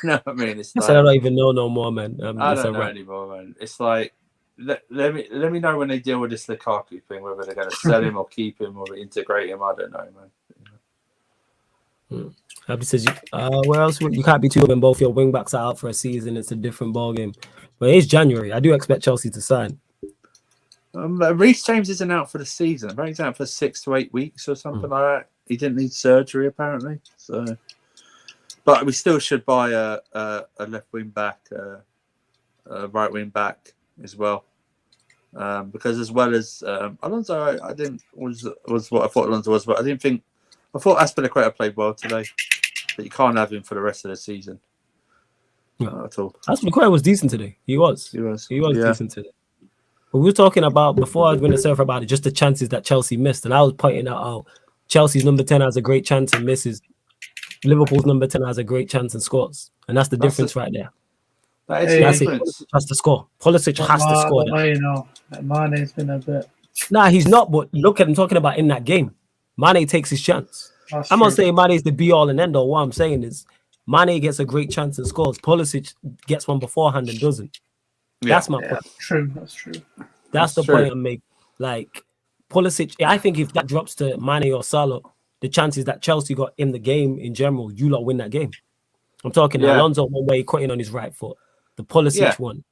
S4: know what I mean? It's like,
S1: I don't even know no more, man.
S4: I don't know anymore, man. It's like let me know when they deal with this Lukaku thing, whether they're going to sell him or keep him or integrate him. I don't know, man.
S1: Abby says, where else? You can't be too when both your wing backs are out for a season. It's a different ballgame. But it's January. I do expect Chelsea to sign.
S4: Reece James isn't out for the season. Right, he's out for 6 to 8 weeks or something like that. He didn't need surgery apparently. So, but we still should buy a left wing back, a right wing back as well, because as well as Alonso, I didn't was what I thought Alonso was, but I thought Azpilicueta played well today, but you can't have him for the rest of the season. Not at all.
S1: Azpilicueta was decent today. He was decent today. But we were talking about before I was going to surf about it, just the chances that Chelsea missed, and I was pointing out how Chelsea's number 10 has a great chance and misses. Liverpool's number 10 has a great chance and scores, and that's the difference right there.
S4: That's the difference.
S1: Has to score. Pulisic has to score.
S5: You know, Mane's been a bit.
S1: Nah, he's not. But look at him talking about in that game. Mane takes his chance. I'm not saying Mane is the be all and end all. What I'm saying is Mane gets a great chance and scores. Pulisic gets one beforehand and doesn't. That's my point.
S5: True. That's true.
S1: That's the point I'm making. Like Pulisic, I think if that drops to Mane or Salah, the chances that Chelsea got in the game in general, you lot win that game. I'm talking Alonso one way cutting on his right foot. The Pulisic one.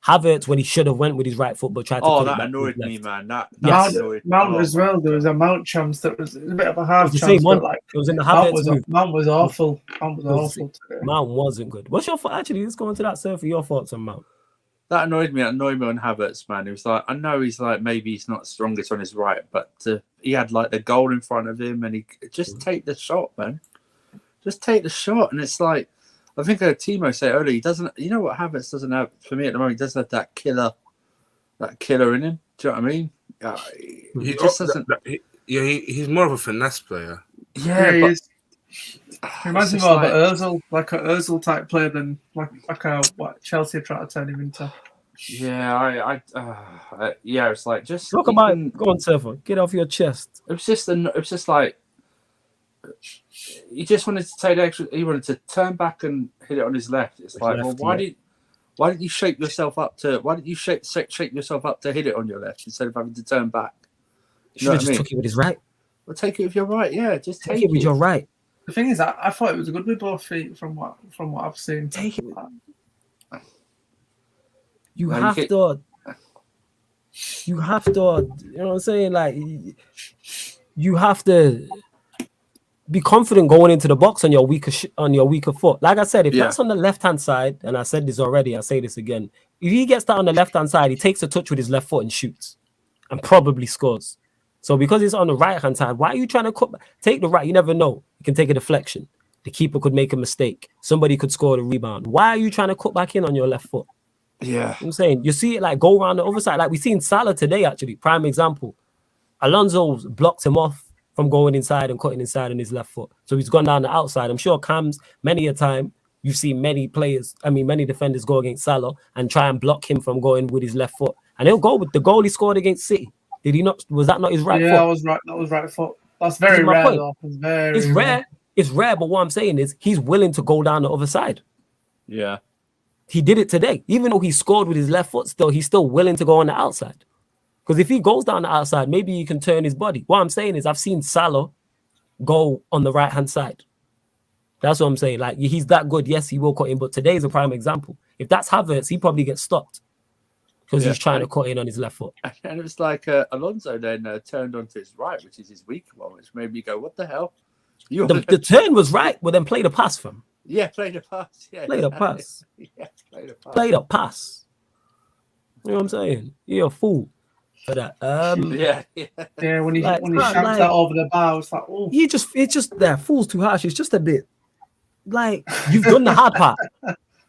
S1: Havertz when he should have went with his right foot but tried to cut
S4: that
S1: it back
S4: annoyed me, man. That
S5: annoyed Mount as well. There was a Mount chance that was a bit of a half chance.
S1: Same one.
S5: Like,
S1: it was in the Havertz.
S5: Mount was awful. Mount was awful today.
S1: Mount wasn't good. What's your thought? Actually, let's go into that, sir, for your thoughts on Mount.
S4: That annoyed me. It annoyed me on Havertz, man. It was like, I know he's like, maybe he's not strongest on his right, but he had like the goal in front of him and he just take the shot, man. Just take the shot. And it's like, I think Timo said earlier, he doesn't, you know what Havertz doesn't have, for me at the moment, he doesn't have that killer in him. Do you know what I mean? He just doesn't.
S3: He's more of a finesse player.
S5: Yeah, he is. He reminds me more of Ozil, like an Ozil type player than like what Chelsea are trying to turn him into.
S4: Yeah, it's like just
S1: talk about it. Go on, Surfer. Get off your chest.
S4: It was just like he just wanted to take the extra. He wanted to turn back and hit it on his left. It's like, well, why didn't you shape yourself up to? Why didn't you shape yourself up to hit it on your left instead of having to turn back?
S1: You should have just took it with his right.
S4: Well, take it with your right. Yeah, just
S1: take it with your right.
S5: The thing is, I thought it was good with both feet from what I've seen.
S1: Take it. You have to. you have to, you know what I'm saying? Like, you have to be confident going into the box on your weaker foot. Like I said, if that's on the left hand side, and I said this already, I say this again. If he gets that on the left hand side, he takes a touch with his left foot and shoots, and probably scores. So because it's on the right hand side, why are you trying to take the right? You never know. You can take a deflection. The keeper could make a mistake. Somebody could score the rebound. Why are you trying to cut back in on your left foot?
S4: Yeah.
S1: You know what I'm saying, you see it like go around the other side. Like we seen Salah today, actually. Prime example. Alonso's blocked him off from going inside and cutting inside on his left foot. So he's gone down the outside. I'm sure Cam's many a time you've seen many defenders go against Salah and try and block him from going with his left foot. And he'll go with the goal he scored against City. Did he not? Was that not his right foot?
S5: Yeah, that was right. That was right foot. That's very rare, though. It's
S1: rare. It's rare, but what I'm saying is he's willing to go down the other side.
S4: Yeah.
S1: He did it today. Even though he scored with his left foot, he's still willing to go on the outside. Because if he goes down the outside, maybe he can turn his body. What I'm saying is I've seen Salah go on the right-hand side. That's what I'm saying. Like, he's that good. Yes, he will cut in, but today is a prime example. If that's Havertz, he probably gets stopped because he's trying to cut in on his left foot.
S4: And it was like Alonso then turned onto his right, which is his weak one, which made me go, what the hell?
S1: The turn was right, but then play the pass from.
S4: Yeah, play the pass. Yeah,
S1: play the pass.
S4: Yeah, play the pass.
S1: Play the pass. You know what I'm saying? You're a fool for that.
S5: Yeah, when he shouts that over the bar, it's like, oh.
S1: It's just that fool's too harsh. It's just a bit like you've done the hard part.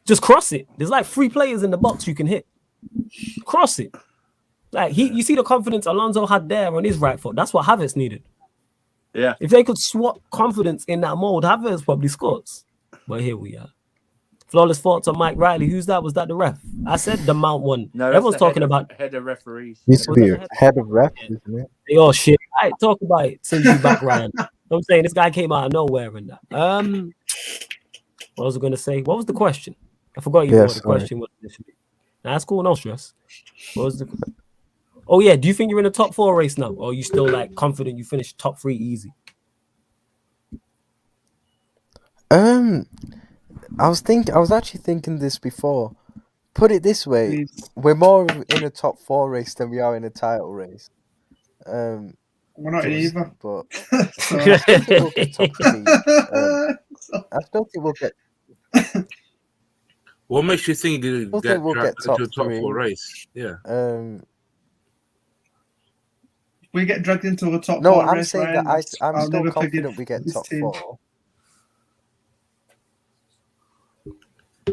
S1: Just cross it. There's like 3 players in the box you can hit. Cross it. Like you see the confidence Alonso had there on his right foot. That's what Havertz needed.
S4: Yeah.
S1: If they could swap confidence in that mode, Havertz probably scores. But here we are. Flawless thoughts on Mike Riley. Who's that? Was that the ref? I said the Mount one.
S4: No,
S1: everyone's talking about
S4: head of referees.
S2: Used to be head of ref, isn't it?
S1: They all shit. All right, talk about it. Send you back, Ryan. I'm saying this guy came out of nowhere in that. What was I going to say? What was the question? I forgot what the question was initially. Nah, that's cool. No stress. What was the? Oh yeah. Do you think you're in the top 4 race now, or are you still like confident you finish top 3 easy?
S2: I was actually thinking this before. Put it this way, we're more in a top 4 race than we are in a title race.
S5: We're not either.
S2: But I still think we'll get top 3. I still think we'll get.
S3: What makes you think we'll get top 4 race? Yeah.
S5: We get dragged into a top 4 race.
S2: No, I'm saying that I'm still confident we get top 4.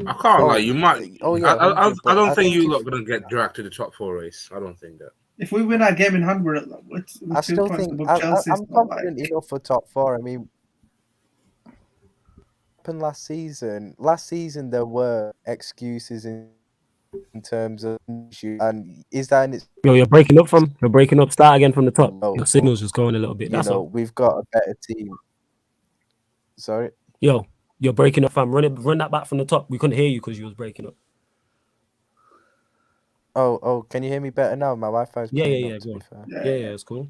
S3: I can't lie. You might.
S2: Oh yeah.
S3: I don't think you lot gonna get dragged to the top 4 race. I don't think that.
S5: If we win our game in hand, we're
S2: I still think I'm confident enough for top 4. I mean, last season there were excuses in terms of and is that in its.
S1: Yo, you're breaking up. Start again from the top.
S2: No,
S1: your signal's just going a little bit. That's all.
S2: We've got a better team. Sorry.
S1: Yo. You're breaking up, fam. Run that back from the top. We couldn't hear you because you was breaking up.
S2: Oh, can you hear me better now? My Wi-Fi's
S1: Yeah, it's cool.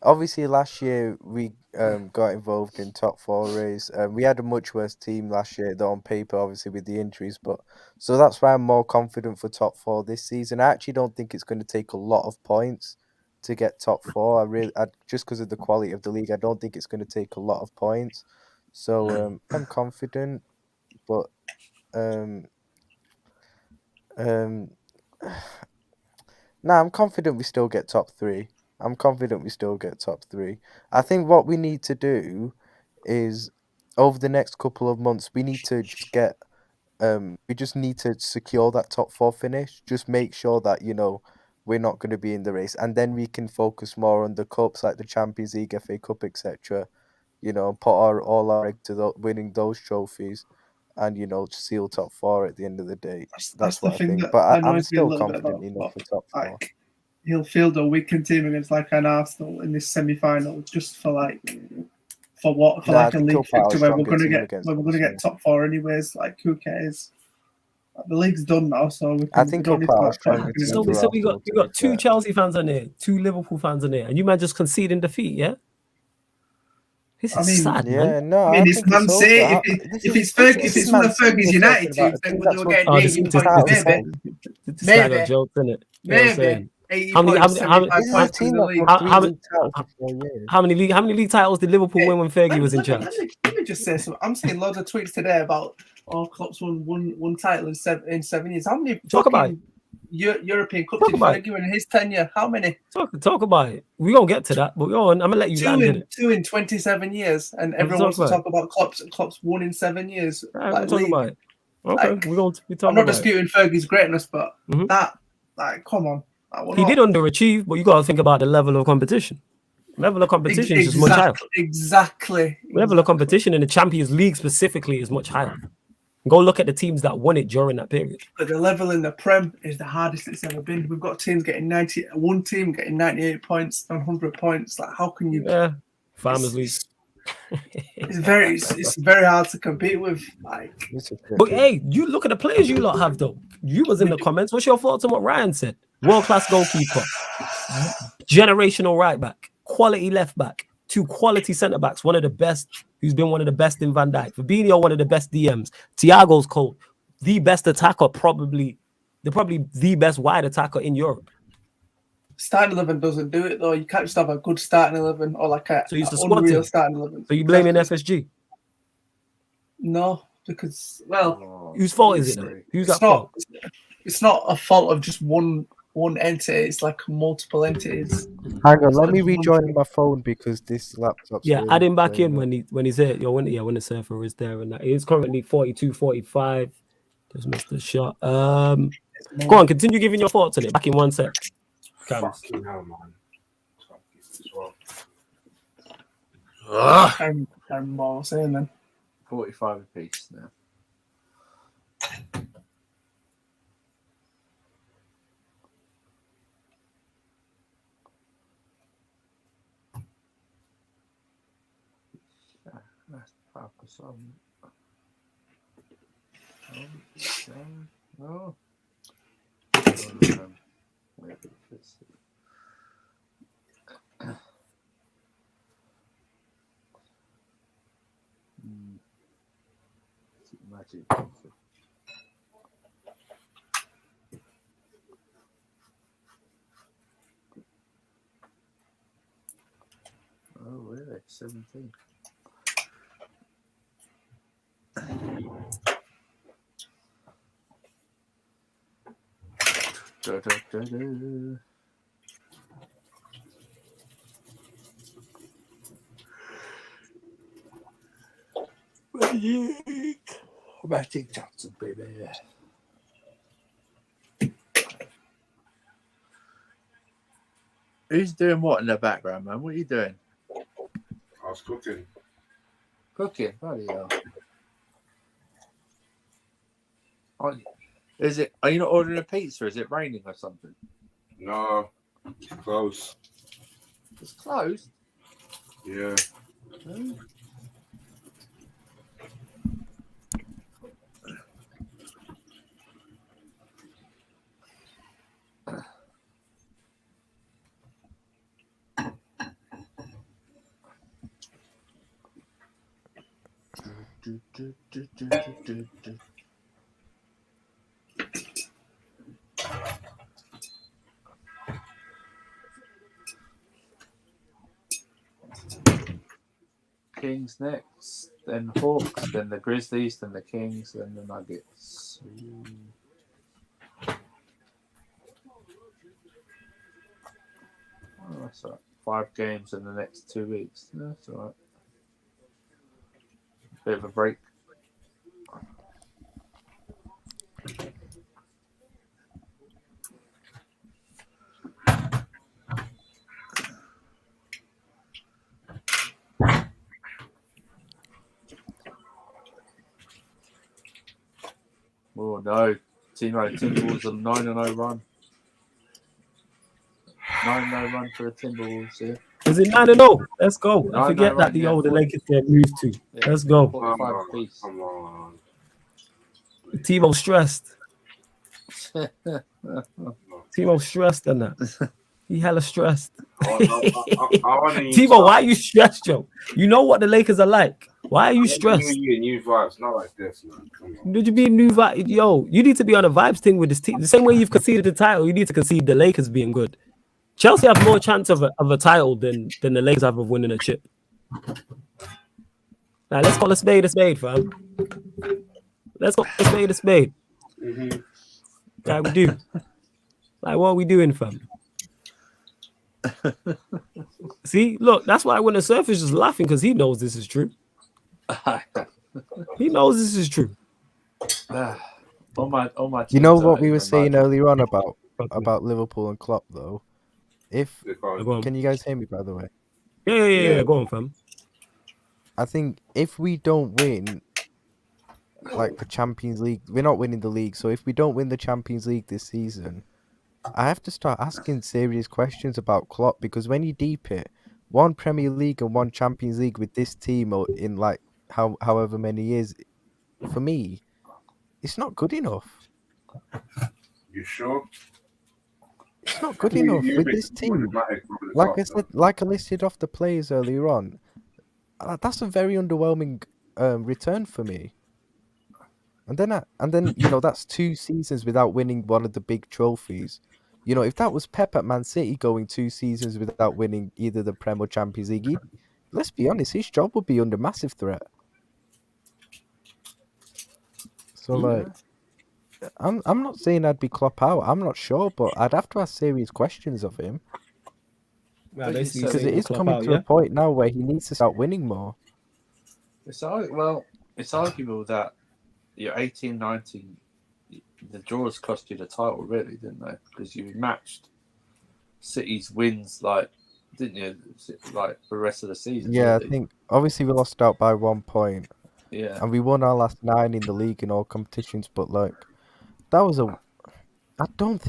S2: Obviously last year we got involved in top 4 race. We had a much worse team last year, though on paper, obviously with the injuries. But so that's why I'm more confident for top 4 this season. I actually don't think it's going to take a lot of points to get top 4. I just because of the quality of the league, I don't think it's going to take a lot of points. So I'm confident, but I'm confident we still get top 3. I think what we need to do is over the next couple of months, we need to just get we just need to secure that top 4 finish. Just make sure that we're not going to be in the race, and then we can focus more on the cups like the Champions League, FA Cup, etc. And put all our egg to winning those trophies, and seal top 4 at the end of the day. That's what I think. But I'm still confident enough for top 4.
S5: He'll field a weakened team against like an Arsenal in this semi-final, just for like a league fixture where we're going to get top 4 anyways. Like, who cares? The league's done now, so we can.
S2: I think so
S1: we got 2 Chelsea fans on there, 2 Liverpool fans on there, and you might just concede in defeat, yeah? This
S5: I
S1: is
S5: mean,
S1: sad, man.
S2: Yeah, no,
S5: I mean, it's
S2: think
S5: Man
S2: also-
S5: City.
S2: I-
S5: If it's
S2: this
S5: Fergie, if
S2: is
S5: it's one
S2: Man
S5: of
S2: City
S5: Fergie's
S2: we're
S5: United
S2: talking about.
S5: teams,
S2: I
S5: then
S2: think
S5: they
S2: that's
S5: were
S2: what
S5: getting
S1: Oh,
S5: 80
S1: this
S5: points,
S1: guy
S5: maybe.
S1: this guy got
S5: Maybe.
S1: jokes in it. You know what I'm
S5: Maybe
S1: saying?
S5: 80
S1: How many-
S5: points,
S1: how many-
S5: 75
S2: This is a
S5: points in
S2: team
S5: the
S2: that's
S5: league.
S2: won
S1: How
S2: 3
S1: many-
S2: league titles in 4 years.
S1: How many league titles did Liverpool win when Fergie was in charge?
S5: Let me just say something. I'm seeing loads of tweets today about Klopp's won one title in 7 years. How many
S1: Talk about
S5: fucking European Cups
S1: Talk
S5: did
S1: about it.
S5: Fergie win in his tenure? How many?
S1: Talk about it. We gonna get to that, but go on. I'm gonna let you land in it.
S5: Two in 27 years, and
S1: Let's
S5: everyone
S1: talk
S5: wants to
S1: about
S5: talk about Klopp's won in 7 years.
S1: All right,
S5: Like,
S1: we'll talk
S5: league.
S1: about it. Okay,
S5: Like,
S1: we talk
S5: I'm not
S1: about it.
S5: disputing Fergie's greatness, but
S1: Mhm.
S5: come on. Like, we're
S1: He
S5: not-
S1: did underachieve, but you gotta think about the level of competition. Level of competition is just much higher.
S5: Exactly.
S1: Level of competition in the Champions League specifically is much higher. Go look at the teams that won it during that period.
S5: But the level in the Prem is the hardest it's ever been. We've got teams getting 90. One team getting 98 points, 100 points. Like, how can you?
S1: Yeah, Farmers League.
S5: It's very hard to compete with. Like,
S2: This is good.
S1: But hey, you look at the players you lot have though. You was in the comments. What's your thoughts on what Ryan said? World-class goalkeeper, generational right back, quality left back, 2 quality centre backs, one of the best, who's been one of the best in Van Dijk. Fabinho, one of the best DMs. Thiago's cold, the best attacker, probably the best wide attacker in Europe.
S5: starting 11 doesn't do it though. You can't just have a good starting 11 or like a
S1: So he's the squad
S5: unreal
S1: team.
S5: starting 11.
S1: So you blaming FSG?
S5: No, because well,
S1: Whose fault is it then? Who's
S5: it's
S1: at fault?
S5: it's not a fault of just one entity. It's like multiple entities.
S2: Hang on, let me rejoin my phone because this laptop's
S1: Yeah,
S2: really
S1: add him back in
S2: playing
S1: when he's here. When the surfer is there and that. He's currently 42, 45. Just missed the shot. Go on, continue giving your thoughts on it. Back in 1 sec. Cams.
S3: Fucking hell, man.
S5: I'm what I was saying then.
S4: 45 apiece now. Let's focus on. No. Maybe this. Magic. Oh, really? 17. Magic Johnson, baby. Who's doing what in the background, man? What are you doing?
S3: I was cooking.
S4: Cooking? Bloody hell. Are you not ordering a pizza? Is it raining or something?
S3: No, it's close.
S4: It's closed.
S3: Yeah.
S4: Kings next, then Hawks, then the Grizzlies, then the Kings, then the Nuggets. Oh, that's all right. 5 games in the next 2 weeks. That's all right. Bit of a break. Oh no, Timberwolves on 9-0 run. 9-0 run for the Timberwolves here.
S1: Is it 9-0? Let's go. I
S4: 9-0
S1: forget that
S4: right,
S1: the
S4: yeah.
S1: older Lakers get moved to.
S4: Yeah.
S1: Let's go.
S4: 45 apiece.
S3: Come on.
S1: Timo stressed. Timo stressed on that. He hella stressed.
S3: I want a
S1: Timo, why are you stressed, Joe? You know what the Lakers are like. Why are you stressed?
S3: New vibes, not like this, man. Come on.
S1: Did you be new vibe? Yo, you need to be on a vibes thing with this team. The same way you've conceded the title, you need to concede the Lakers being good. Chelsea have more chance of a title than the Lakers have of winning a chip. Now let's call a spade, fam. Let's call a spade.
S3: Mm-hmm.
S1: Like we do. Like what are we doing, fam? See, look, that's why when the surf is just laughing because he knows this is true. He knows this is true.
S4: All my
S2: You know
S4: teams are
S2: what we were
S4: even
S2: saying
S4: mad.
S2: earlier on about Liverpool and Klopp, though? If
S1: Go on.
S2: Can you guys hear me, by the way?
S1: Yeah. Go on, fam.
S2: I think if we don't win, like the Champions League, we're not winning the league. So if we don't win the Champions League this season, I have to start asking serious questions about Klopp, because when you deep it, one Premier League and one Champions League with this team or in like however many years, for me, it's not good enough.
S3: You sure?
S2: It's not good enough with this team. Like I said, like I listed off the players earlier on, that's a very underwhelming return for me. And then you know, that's 2 seasons without winning one of the big trophies. You know, if that was Pep at Man City going 2 seasons without winning either the Prem or Champions League, let's be honest, his job would be under massive threat. So like, I'm not saying I'd be Klopp out. I'm not sure, but I'd have to ask serious questions of him, because it is coming to a point now where he needs to start winning more.
S4: It's arguable that you're 18, 19. The draws cost you the title, really, didn't they? Because you matched City's wins, like, didn't you? Like the rest of the season.
S2: Yeah,
S4: really.
S2: I think obviously we lost out by 1 point.
S4: Yeah.
S2: And we won our last 9 in the league in all competitions, but like, that was I don't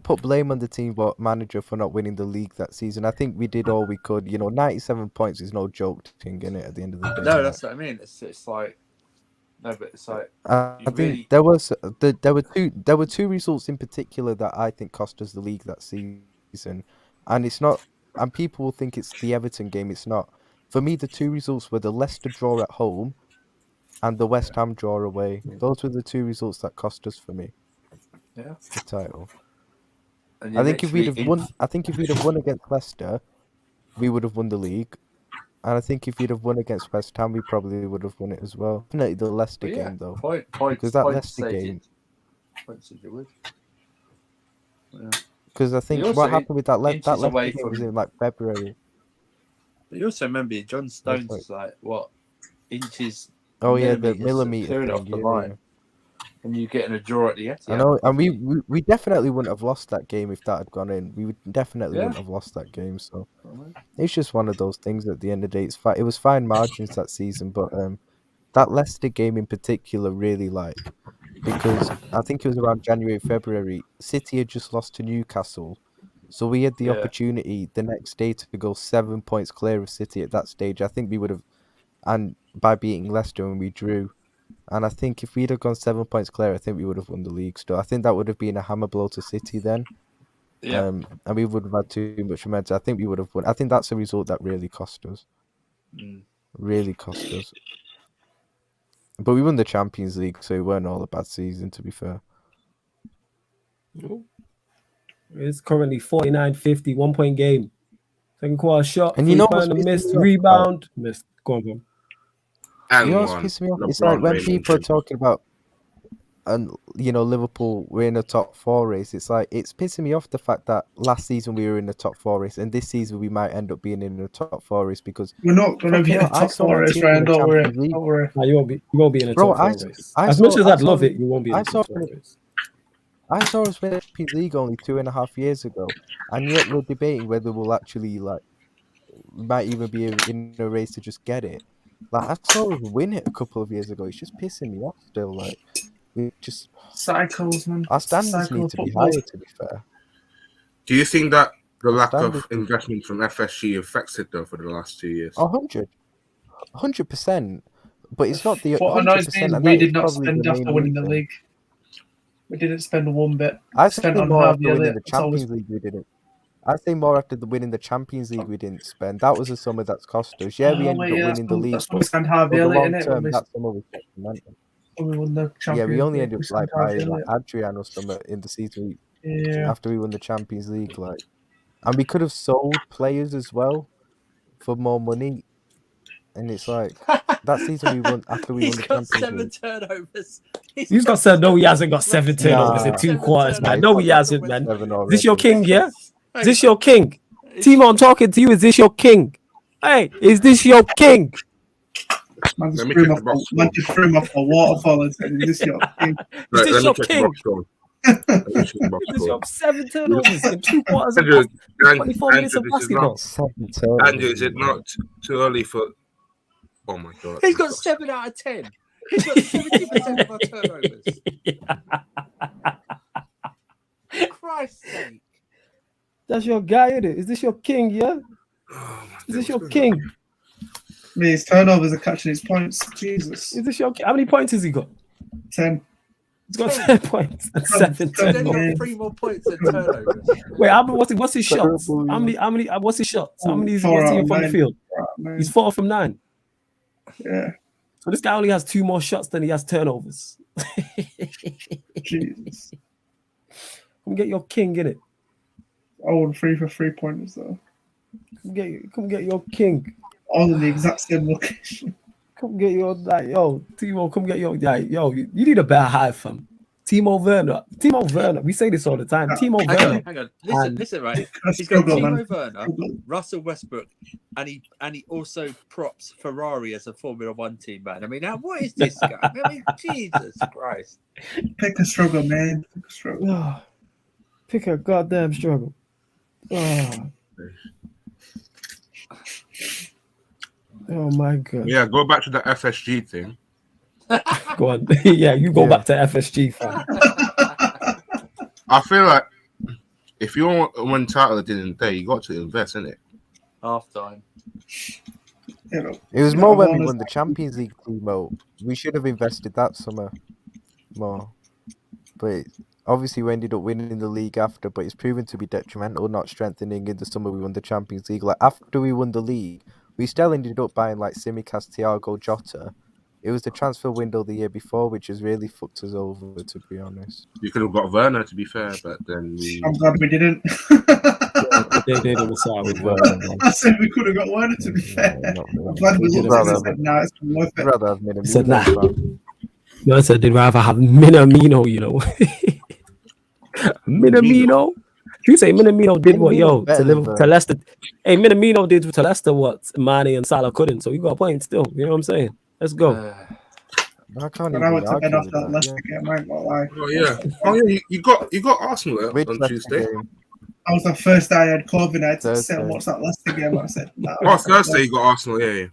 S2: put blame on the team but manager for not winning the league that season. I think we did all we could. You know, 97 points is no joke thing, in it, at the end of the day.
S4: No, that's what I mean. It's like, no, but it's like,
S2: I think there were two results in particular that I think cost us the league that season, and it's not. And people will think it's the Everton game. It's not. For me, the 2 results were the Leicester draw at home and the West Ham draw away. Those were the 2 results that cost us, for me,
S4: yeah,
S2: the title.
S4: and
S2: I think if we'd have won against Leicester, we would have won the league. And I think if we'd have won against West Ham, we probably would have won it as well. Definitely the Leicester game, though. Because that Leicester game. Because I think what happened with that Leicester game was in like February.
S4: But you also remember John Stones was like, what, inches?
S2: Oh yeah, the millimeter thing,
S4: off the line. And you getting a draw at the Etihad.
S2: I know, and we definitely wouldn't have lost that game if that had gone in. We would definitely wouldn't have lost that game. So it's just one of those things. At the end of the day, it was fine margins that season, but that Leicester game in particular really, like, because I think it was around January, February. City had just lost to Newcastle, so we had the opportunity the next day to go 7 points clear of City. At that stage, I think we would have, and by beating Leicester, and we drew. And I think if we'd have gone 7 points clear, I think we would have won the league still. I think that would have been a hammer blow to City then.
S4: Yeah.
S2: And we would have had too much momentum. I think we would have won. I think that's a result that really cost us. Really cost us. But we won the Champions League, so it weren't all a bad season, to be fair.
S1: It's currently 49-50, 1 point game. Second quarter shot.
S2: And you know what's
S1: missed, rebound. Missed. Go on.
S3: And
S2: you know what's pissing me off? It's like when people are talking about, and you know, Liverpool, we're in the top 4 race. It's like, it's pissing me off the fact that last season we were in the top 4 race, and this season we might end up being in the top 4 race, because
S5: we're not going to be in the top 4 race, Ryan. Don't worry.
S1: No, you won't be in the top 4 race. As much as I'd love it, you won't be in the top 4 race.
S2: I saw us win the Champions League only 2.5 years ago, and yet we're debating whether we'll actually, like, might even be in a race to just get it. Like, I saw us win it a couple of years ago. It's just pissing me off still. Like, we just
S5: cycles, man.
S2: Our standards need to be higher, to be fair.
S3: Do you think that the lack of investment from FSG affects it though for the last 2 years?
S2: 100%. But it's not the
S5: what annoys me is we did not spend after winning the league. We didn't spend one bit.
S2: I
S5: Spent
S2: say
S5: on
S2: more
S5: Harvey
S2: after winning
S5: Elliott.
S2: the
S5: That's always-
S2: Champions League we didn't. I say more after winning the Champions League we didn't spend. That was the summer that's cost us. Yeah, we ended up winning the league.
S5: That's when we signed Harvey
S2: For the
S5: Elliott
S2: long
S5: in it.
S2: term, that summer we kept momentum.
S5: When we won the Champions
S2: Yeah, we only
S5: League,
S2: ended
S5: we
S2: up like
S5: signed Harvey
S2: buying like
S5: Elliott.
S2: Adrian or something in the season
S5: Yeah.
S2: after we won the Champions League. Like, and we could have sold players as well for more money. And it's like that season we won after we won
S7: He's
S2: the
S7: got
S2: Champions
S7: 7
S2: League.
S7: turnovers.
S1: He's got seven. No, he hasn't got 7 turnovers in
S2: Nah.
S1: 2 quarters, man.
S7: 7
S1: No, he
S2: turnovers.
S1: hasn't, man.
S2: 7
S1: Is this your
S2: already.
S1: king, yeah? Is this your king? Timo, I'm talking to you. Is this your king? Hey, is this your king?
S5: Man
S3: Let
S5: just
S3: me
S5: threw him
S3: check
S5: off
S3: the box
S5: the- man just threw him off a waterfall and said, "Is this your king?"
S1: Is
S3: Right,
S1: this
S3: let me
S1: your
S3: check the
S1: king?
S3: box score. Let me check the box
S1: Is this
S3: score.
S1: your 7 turnovers in 2 quarters of
S3: Andrew,
S1: 24 minutes of
S3: Andrew, this is
S1: basketball?
S3: not.
S2: 7 turnovers.
S3: Andrew, is it not too early for? Oh my god!
S7: He's got 7 out of 10. He's got 70% of our turnovers. Christ's sake.
S1: That's your guy, isn't it? Is this your king, yeah?
S3: Oh,
S1: Is this your king?
S5: I mean, his turnovers are catching his points. Jesus.
S1: Is this your king? How many points has he got?
S5: 10.
S1: He's got 10 points and 7
S7: He's only
S1: turnovers.
S7: got 3 more points than turnovers.
S1: Wait, what's his shots? How many? What's his shots? How many is he
S5: 4
S1: getting
S5: out of
S1: from the
S5: 9.
S1: field?
S5: Man.
S1: He's 4 from 9.
S5: Yeah.
S1: So this guy only has 2 more shots than he has turnovers.
S5: Jesus.
S1: Come get your king, innit?
S5: 0-3 for 3-pointers, though.
S1: Come get your king.
S5: All in the exact same location.
S1: Come get your Timo. Come get your you need a better hire, fam. Timo Werner. We say this all the time. Timo Werner.
S7: Hang on.
S1: And-
S7: Listen, right.
S5: That's
S7: He's got
S5: struggle,
S7: Timo
S5: man.
S7: Werner, Russell Westbrook, and he also props Ferrari as a Formula 1 team, man. I mean, now what is this guy? I mean, Jesus Christ.
S5: Pick a struggle, man. Pick a struggle.
S1: Pick a goddamn struggle. Oh my god.
S3: Yeah, go back to the FSG thing.
S1: Go on. Yeah, you go
S2: Yeah.
S1: back to FSG, fam.
S3: I feel like if you want to win title at the end of the day, you got to invest in it.
S7: Half time.
S5: You know,
S2: It was
S5: Yeah,
S2: more when we
S5: Warner's-
S2: won the Champions League, Timo. We should have invested that summer more. But obviously, we ended up winning the league after, but it's proven to be detrimental, not strengthening in the summer we won the Champions League. Like, after we won the league, we still ended up buying, like, Tsimikas, Thiago, Jota. It was the transfer window the year before, which has really fucked us over, to be honest.
S3: You could have got Werner, to be fair, but then we.
S5: I'm glad we didn't.
S1: They didn't start with Werner, man.
S5: I said we could have got Werner, to be fair.
S2: Yeah, not really.
S5: I'm glad we
S1: We
S5: looked
S1: didn't.
S5: at it and said, nah, it's worth
S2: I'd
S5: it.
S2: rather have Minamino.
S1: He said, nah.
S2: fam.
S1: No, I said they'd rather have Minamino, you know. Minamino. You say Minamino did what, yo,
S2: Minamino's better
S1: to Liverpool, to
S2: than-
S1: Leicester. Hey, Minamino did to Leicester what Mane and Salah couldn't. So you got a point still. You know what I'm saying? Let's go.
S2: I can't
S5: When
S2: even
S5: I went to bed
S2: argue
S5: after that
S2: with
S5: Leicester
S2: yeah.
S5: game, I ain't gonna lie.
S3: Oh yeah, you got Arsenal
S2: Which
S3: on
S2: Leicester
S3: Tuesday.
S2: game?
S5: I was the first day I had COVID. I had to sit and
S2: Thursday.
S5: watch that Leicester game. I said, nah.
S3: Oh, Thursday you got Arsenal. Yeah.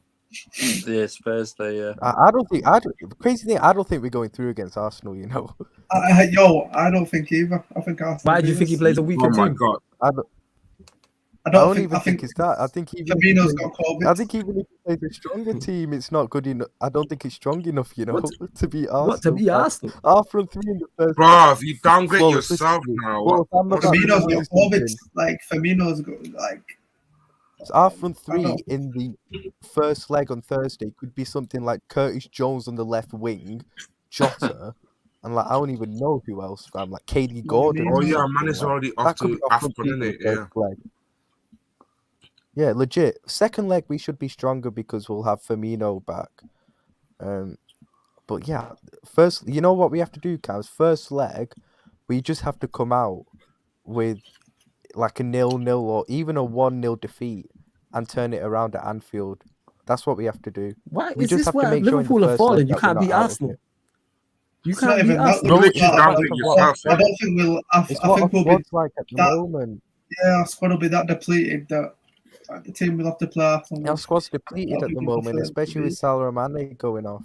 S7: Yes, Thursday, yeah.
S2: I don't think. The crazy thing, I don't think we're going through against Arsenal. You know,
S5: I don't think either. I think Arsenal.
S1: Why do you think he plays a weaker
S3: Oh my
S1: team?
S3: god.
S5: I
S2: I
S5: don't
S2: don't
S5: think.
S2: even
S5: I think
S2: think it's that. I think even if
S5: Firmino's
S2: he
S5: got
S2: plays-
S5: COVID.
S2: I think even if he plays a stronger team, it's not good enough. I don't think it's strong enough. You know,
S1: What?
S2: to beat Arsenal.
S1: What to be
S2: Like,
S1: Arsenal?
S2: our front three in the first.
S3: Bruv, you downgrade
S2: Well,
S3: yourself
S2: listen,
S3: now.
S2: well, I'm
S3: What's
S2: about to
S5: Firmino's
S2: say
S5: got
S2: something.
S5: COVID. Like Firmino's got like.
S2: So our front
S5: I know.
S2: three in the first leg on Thursday could be something like Curtis Jones on the left wing, Jota, and like I don't even know who else. Fam, like Katie Gordon.
S5: Oh,
S2: or
S3: yeah,
S2: something,
S3: man is
S2: like,
S3: already
S2: that
S3: off
S2: could
S3: to
S2: be our front
S3: AFCON,
S2: three in the
S3: innit? Yeah.
S2: first leg. Yeah, legit. Second leg we should be stronger because we'll have Firmino back. But yeah, first, you know what we have to do, Cavs? First leg, we just have to come out with like a 0-0 or even a 1-0 defeat and turn it around at Anfield. That's what we have to do.
S1: Why
S2: We
S1: is
S2: just
S1: this
S2: have to
S1: where
S2: make sure in the
S1: Liverpool are
S2: first leg
S1: falling? You
S2: that we're
S1: can't
S2: not
S1: beat
S2: out of
S1: Arsenal.
S2: it.
S5: It's
S1: You
S5: not
S1: can't beat
S5: even that.
S1: Arsenal.
S3: You literally
S5: I
S3: downgrade yourself.
S5: don't think we'll. I
S2: It's
S5: think
S2: what
S5: we'll be.
S2: squad's like at the
S5: that-
S2: moment.
S5: Yeah, our squad will be that depleted that like, the team will have to play Arsenal.
S2: Our squad's depleted
S5: That'll
S2: at
S5: be
S2: the
S5: good
S2: moment,
S5: for-
S2: especially with Salah and Mane going off.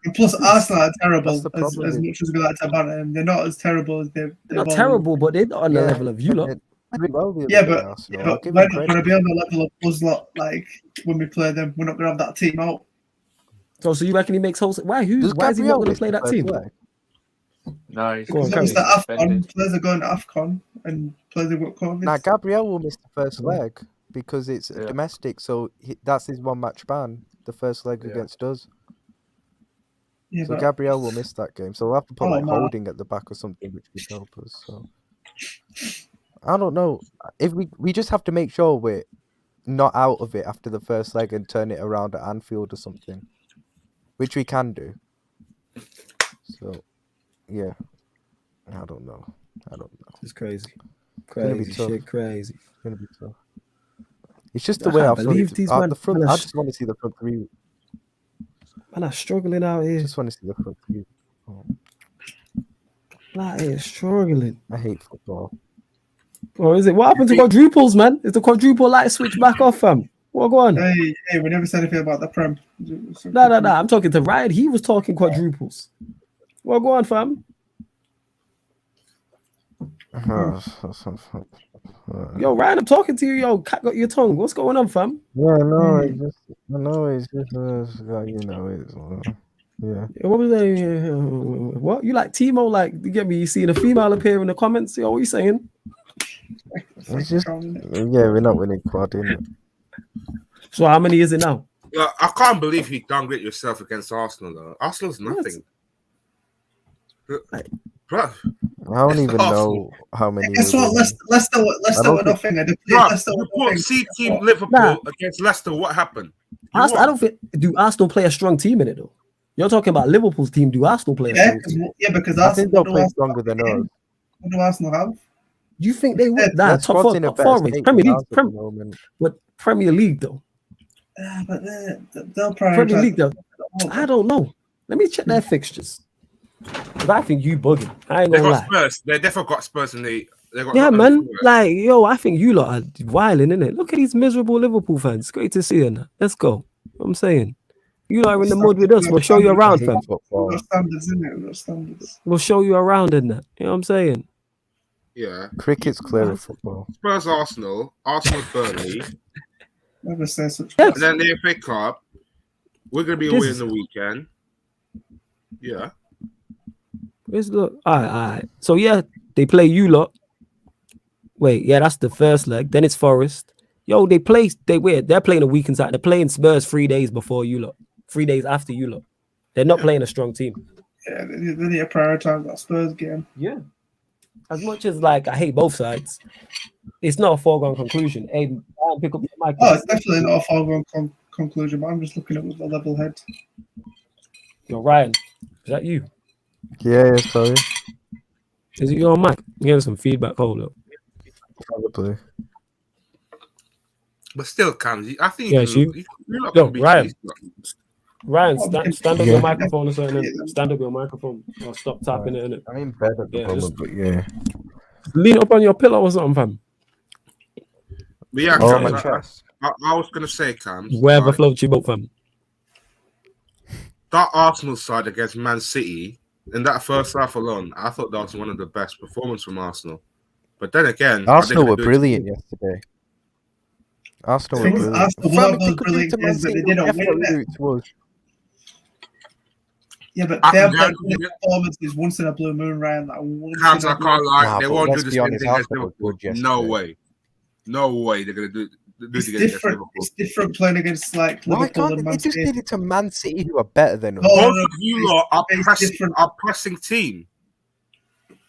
S5: And plus, Arsenal are terrible
S2: That's the
S5: as
S2: problem.
S5: much as we like to banter them. They're not as terrible as they've
S1: They're not
S5: always-
S1: terrible, but they're not on the level of you lot.
S2: They're doing well the other
S5: Yeah,
S2: day,
S5: but,
S2: Arsenal.
S5: yeah,
S2: I'll
S5: but
S2: give
S5: we're
S2: them
S5: not going to
S2: credit.
S5: be on the level of us lot. Like when we play them, we're not going to have that team out.
S1: So you reckon he makes whole? Why?
S2: Does
S1: Why is he not
S2: Gabriel
S1: going to
S2: miss
S1: play
S2: the
S1: that
S2: first
S1: team?
S2: leg?
S7: No, he's
S1: Go on,
S5: Because
S1: carry.
S5: obviously AFCON, players are going to AFCON and players have got COVID.
S2: Now Gabriel will miss the first
S1: Yeah.
S2: leg because it's
S7: Yeah.
S2: domestic, so that's his 1-match ban. The first leg
S7: Yeah.
S2: against us.
S5: Yeah,
S2: So
S5: but
S2: Gabriel will miss that game. So we'll have to put
S5: Oh,
S2: like
S5: no.
S2: holding at the back or something, which would help us. So I don't know if we just have to make sure we're not out of it after the first leg and turn it around at Anfield or something, which we can do. So yeah, I don't know.
S1: It's crazy.
S2: gonna be
S1: Crazy
S2: tough.
S1: shit, crazy.
S2: It's gonna be tough. It's just the
S1: I
S2: way
S1: can't
S2: I
S1: believe
S2: feel.
S1: these
S2: The
S1: man
S2: front.
S1: are
S2: I just want to see the front three.
S1: Man are struggling out here.
S2: Just want to see the front three. Oh,
S1: Like, here struggling.
S2: I hate football.
S1: Or is it? What happened to quadruples, man? Is the quadruple light switch back off, fam? What go on?
S5: hey, we never said anything about the Prem.
S1: No. I'm talking to Ryan. He was talking quadruples. What go on, fam? Yo, Ryan, I'm talking to you. Yo, cat got your tongue. What's going on, fam?
S2: Yeah, no, it's just you know, it's yeah.
S1: What was that? What you like, Timo? Like, you get me? You seeing a female appear in the comments? Yo, what are you saying?
S2: It's just we're not winning quad, innit?
S1: So how many is it now?
S3: Yeah, I can't believe you downgrade yourself against Arsenal, though. Arsenal's nothing. Bro,
S2: I don't even
S3: Arsenal.
S2: know how many.
S5: Guess what? Leicester were nothing. And they played
S3: Bro,
S5: Leicester
S3: you
S5: were
S3: put
S5: nothing.
S3: C team Liverpool against Leicester. What happened? You
S1: Arsenal, I
S3: won.
S1: don't think. Do Arsenal play a strong team in it though? You're talking about Liverpool's team. Do Arsenal play a
S5: Yeah,
S1: strong team?
S5: because
S2: I think
S5: Arsenal
S2: they'll play stronger than us.
S5: What do Arsenal have?
S1: Do you think they would? Nah,
S2: Their
S1: top
S2: squad's
S1: four,
S2: in a
S1: top
S2: better
S1: four,
S2: state
S1: Premier
S2: than
S1: League,
S2: ours at the moment.
S1: what Premier League though?
S5: But they'll prioritize.
S1: Premier League though. I don't know. Let me check their fixtures. 'Cause I think you bugging. I ain't
S3: They
S1: gonna
S3: got
S1: lie.
S3: Spurs. They definitely got Spurs in the. They got
S1: Yeah,
S3: Nottingham
S1: man.
S3: Forest.
S1: Like, yo, I think you lot are wilding, innit? Look at these miserable Liverpool fans. It's great to see you. Let's go. What I'm saying. You lot are in the mud with us. We'll show you around, fam.
S5: We've got standards, isn't it? We've got standards.
S1: We'll show you around in that. You know what I'm saying?
S3: Yeah.
S2: Cricket's clear of football.
S3: Spurs, Arsenal, Burnley,
S5: Never say such.
S1: Yes.
S3: and then the FA Cup. We're gonna be away in the weekend. Yeah.
S1: Let's look. All right. So yeah, they play you lot. Wait, yeah, that's the first leg. Then it's Forest. Yo, they're playing a week inside. They're playing Spurs 3 days before you lot. 3 days after you lot. They're not playing a strong team.
S5: Yeah, they need to prioritize that Spurs game.
S1: Yeah. As much as like I hate both sides, it's not a foregone conclusion. Hey, pick up your mic.
S5: Oh, it's definitely not a foregone conclusion, but I'm just looking at it with a level head.
S1: Yo, Ryan, is that you?
S2: Yeah, sorry.
S1: Is it your mic? You getting some feedback. Hold up.
S2: Probably.
S3: But still, Cam, I think
S1: Yeah,
S3: you're not
S1: Yo,
S3: gonna be
S1: Ryan.
S3: decent.
S1: Ryan, stand up
S2: Yeah.
S1: your microphone or something. Stand up your microphone or stop tapping it in it.
S2: I'm in bed at the moment, but yeah.
S1: Lean up on your pillow or something, fam.
S3: But yeah,
S2: Oh,
S3: Cam,
S2: my chest.
S3: I was gonna say, Cam,
S1: Wherever
S3: right,
S1: floats your boat, fam.
S3: that Arsenal side against Man City in that first half alone, I thought that was one of the best performances from Arsenal. But then again,
S2: Arsenal were brilliant yesterday. Arsenal were brilliant.
S5: Arsenal
S2: Fam,
S5: were
S2: if you could do
S5: brilliant
S2: to Man
S5: games, but
S2: City,
S5: they didn't
S2: definitely
S5: win
S2: do
S5: it.
S2: it to us.
S5: Yeah, but
S3: I
S5: they have
S3: can
S5: got
S3: guarantee you-
S5: performances once in a blue moon, Ryan. Like once
S3: Cams,
S5: in
S3: I
S5: a blue
S3: can't lie,
S2: Nah,
S3: they
S2: but
S3: won't do
S2: let's
S3: the
S2: be
S3: same
S2: honest,
S3: thing against
S2: Arsenal were
S3: Liverpool.
S2: good
S3: No
S2: yesterday.
S3: way. No way they're gonna do it
S5: It's
S3: against
S5: different.
S3: Liverpool.
S5: It's different playing against like
S2: Why
S5: Liverpool
S2: can't
S5: and
S2: they
S5: Man
S2: just
S5: City.
S2: did it to Man City, who are better than us?
S5: No,
S3: Both
S5: no,
S3: of you lot are
S5: it's different.
S3: pressing team.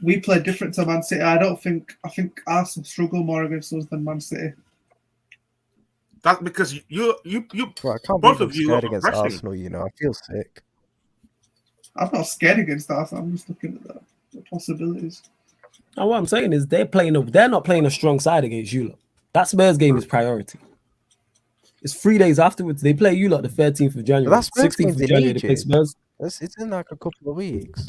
S5: We play different to Man City. I think Arsenal struggle more against us than Man City.
S3: That's because you
S2: Well, I can't
S3: both
S2: believe I'm
S3: of you
S2: scared
S3: are
S2: against
S3: pressing.
S2: Arsenal, you know. I feel sick.
S5: I'm not scared against Arsenal. I'm just looking at the possibilities.
S1: And what I'm saying is they're not playing a strong side against you lot. That Spurs game is priority. It's 3 days afterwards. They play you lot the 13th of January.
S2: But that's Spurs
S1: 16th
S2: games
S1: of
S2: in
S1: January they play
S2: ages.
S1: Spurs.
S2: It's in like a couple of weeks.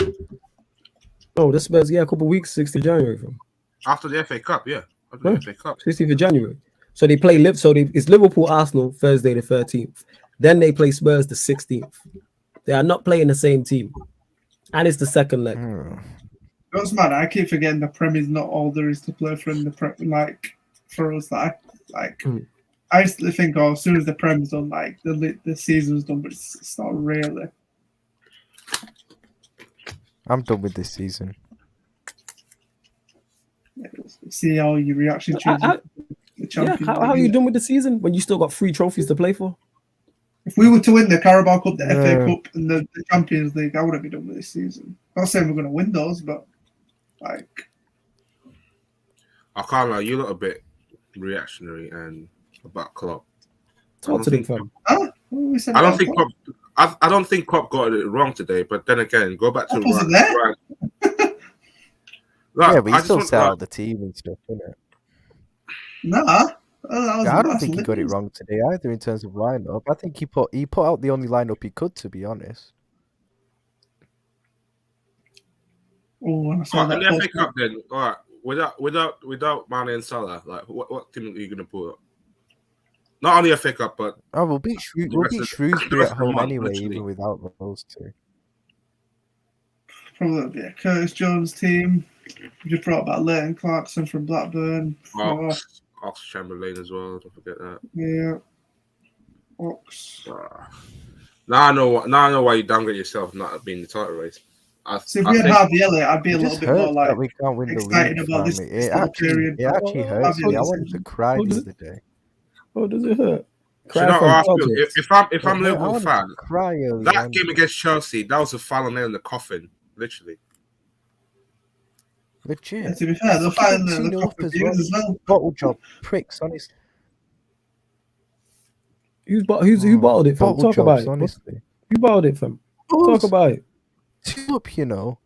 S1: Oh, the Spurs, yeah, a couple of weeks, 16th of January from.
S3: After the FA Cup, yeah. After
S1: Yeah.
S3: the FA Cup.
S1: 16th of January. So they play it's Liverpool Arsenal Thursday the 13th. Then they play Spurs the 16th. They are not playing the same team. And it's the second leg.
S5: Doesn't matter. I keep forgetting the Prem is not all there is to play for in the Prem. Like for us, I used to think, oh, as soon as the Prem's done, like the season's done, but it's not really.
S2: I'm done with this season.
S5: See how your reaction changes. The
S1: Yeah,
S5: Champions
S1: how are
S5: League.
S1: you doing with the season when you still got 3 trophies to play for?
S5: If we were to win the Carabao Cup, the FA
S2: Yeah.
S5: Cup, and the Champions League, I wouldn't be done with this season. Not saying we're going to win those, but like,
S3: I can't lie, you look a bit reactionary and about Klopp.
S1: Talk to them, fam.
S5: what we said
S3: I don't
S5: about
S3: think
S5: Klopp?
S3: Klopp. I don't think Klopp got it wrong today. But then again, go back to
S5: Klopp wasn't there.
S3: Like,
S2: Yeah, but
S3: I
S2: he
S3: just
S2: still
S3: want,
S2: set
S3: like,
S2: out the team and stuff, innit?
S5: Nah.
S2: I don't think he got it wrong today either in terms of lineup. I think he put out the only lineup he could, to be honest.
S5: Oh, when I saw
S3: in
S5: that
S3: the FA
S5: post,
S3: Cup, then all right, without Mane and Salah, like what team are you gonna put up? Not only FA Cup, but
S2: Oh, we'll beat
S3: the rest of
S2: Shrewsbury
S3: the
S2: at home
S3: month,
S2: anyway,
S3: literally.
S2: even without those two.
S5: probably be a Curtis Jones team. We just brought back Leighton Clarkson from Blackburn.
S3: Ox Chamberlain as well. Don't forget that.
S5: Yeah. Ox.
S3: Now I know why you downgrade yourself not being the title race.
S5: So if we had Harvey Elliott, I'd be a
S2: It
S5: little
S2: just
S5: bit more
S2: hurts
S5: like
S2: that we can't win the
S5: excited
S2: league,
S5: about
S2: fam.
S5: this little period.
S2: It actually hurts me. I wanted to cry
S1: What
S2: the
S1: does
S2: other day.
S1: Oh, does it hurt?
S3: Do you know
S1: from
S3: how I feel?
S1: projects.
S3: If I'm a
S2: I
S3: Liverpool
S2: wanted
S3: fan,
S2: to cry early
S3: that
S2: on.
S3: game against Chelsea, that was a final nail in the coffin, literally.
S2: Legit.
S5: Yeah, to be fair, they'll find the
S2: 2-0
S5: cup
S2: up
S5: of
S2: as
S5: views
S2: well.
S5: as well.
S2: Bottle job pricks, honestly.
S1: Who bottled it from?
S2: Bottle
S1: Talk about
S2: jobs,
S1: it.
S2: honestly.
S1: Who bottled it from? Talk about it.
S2: 2 up, you know.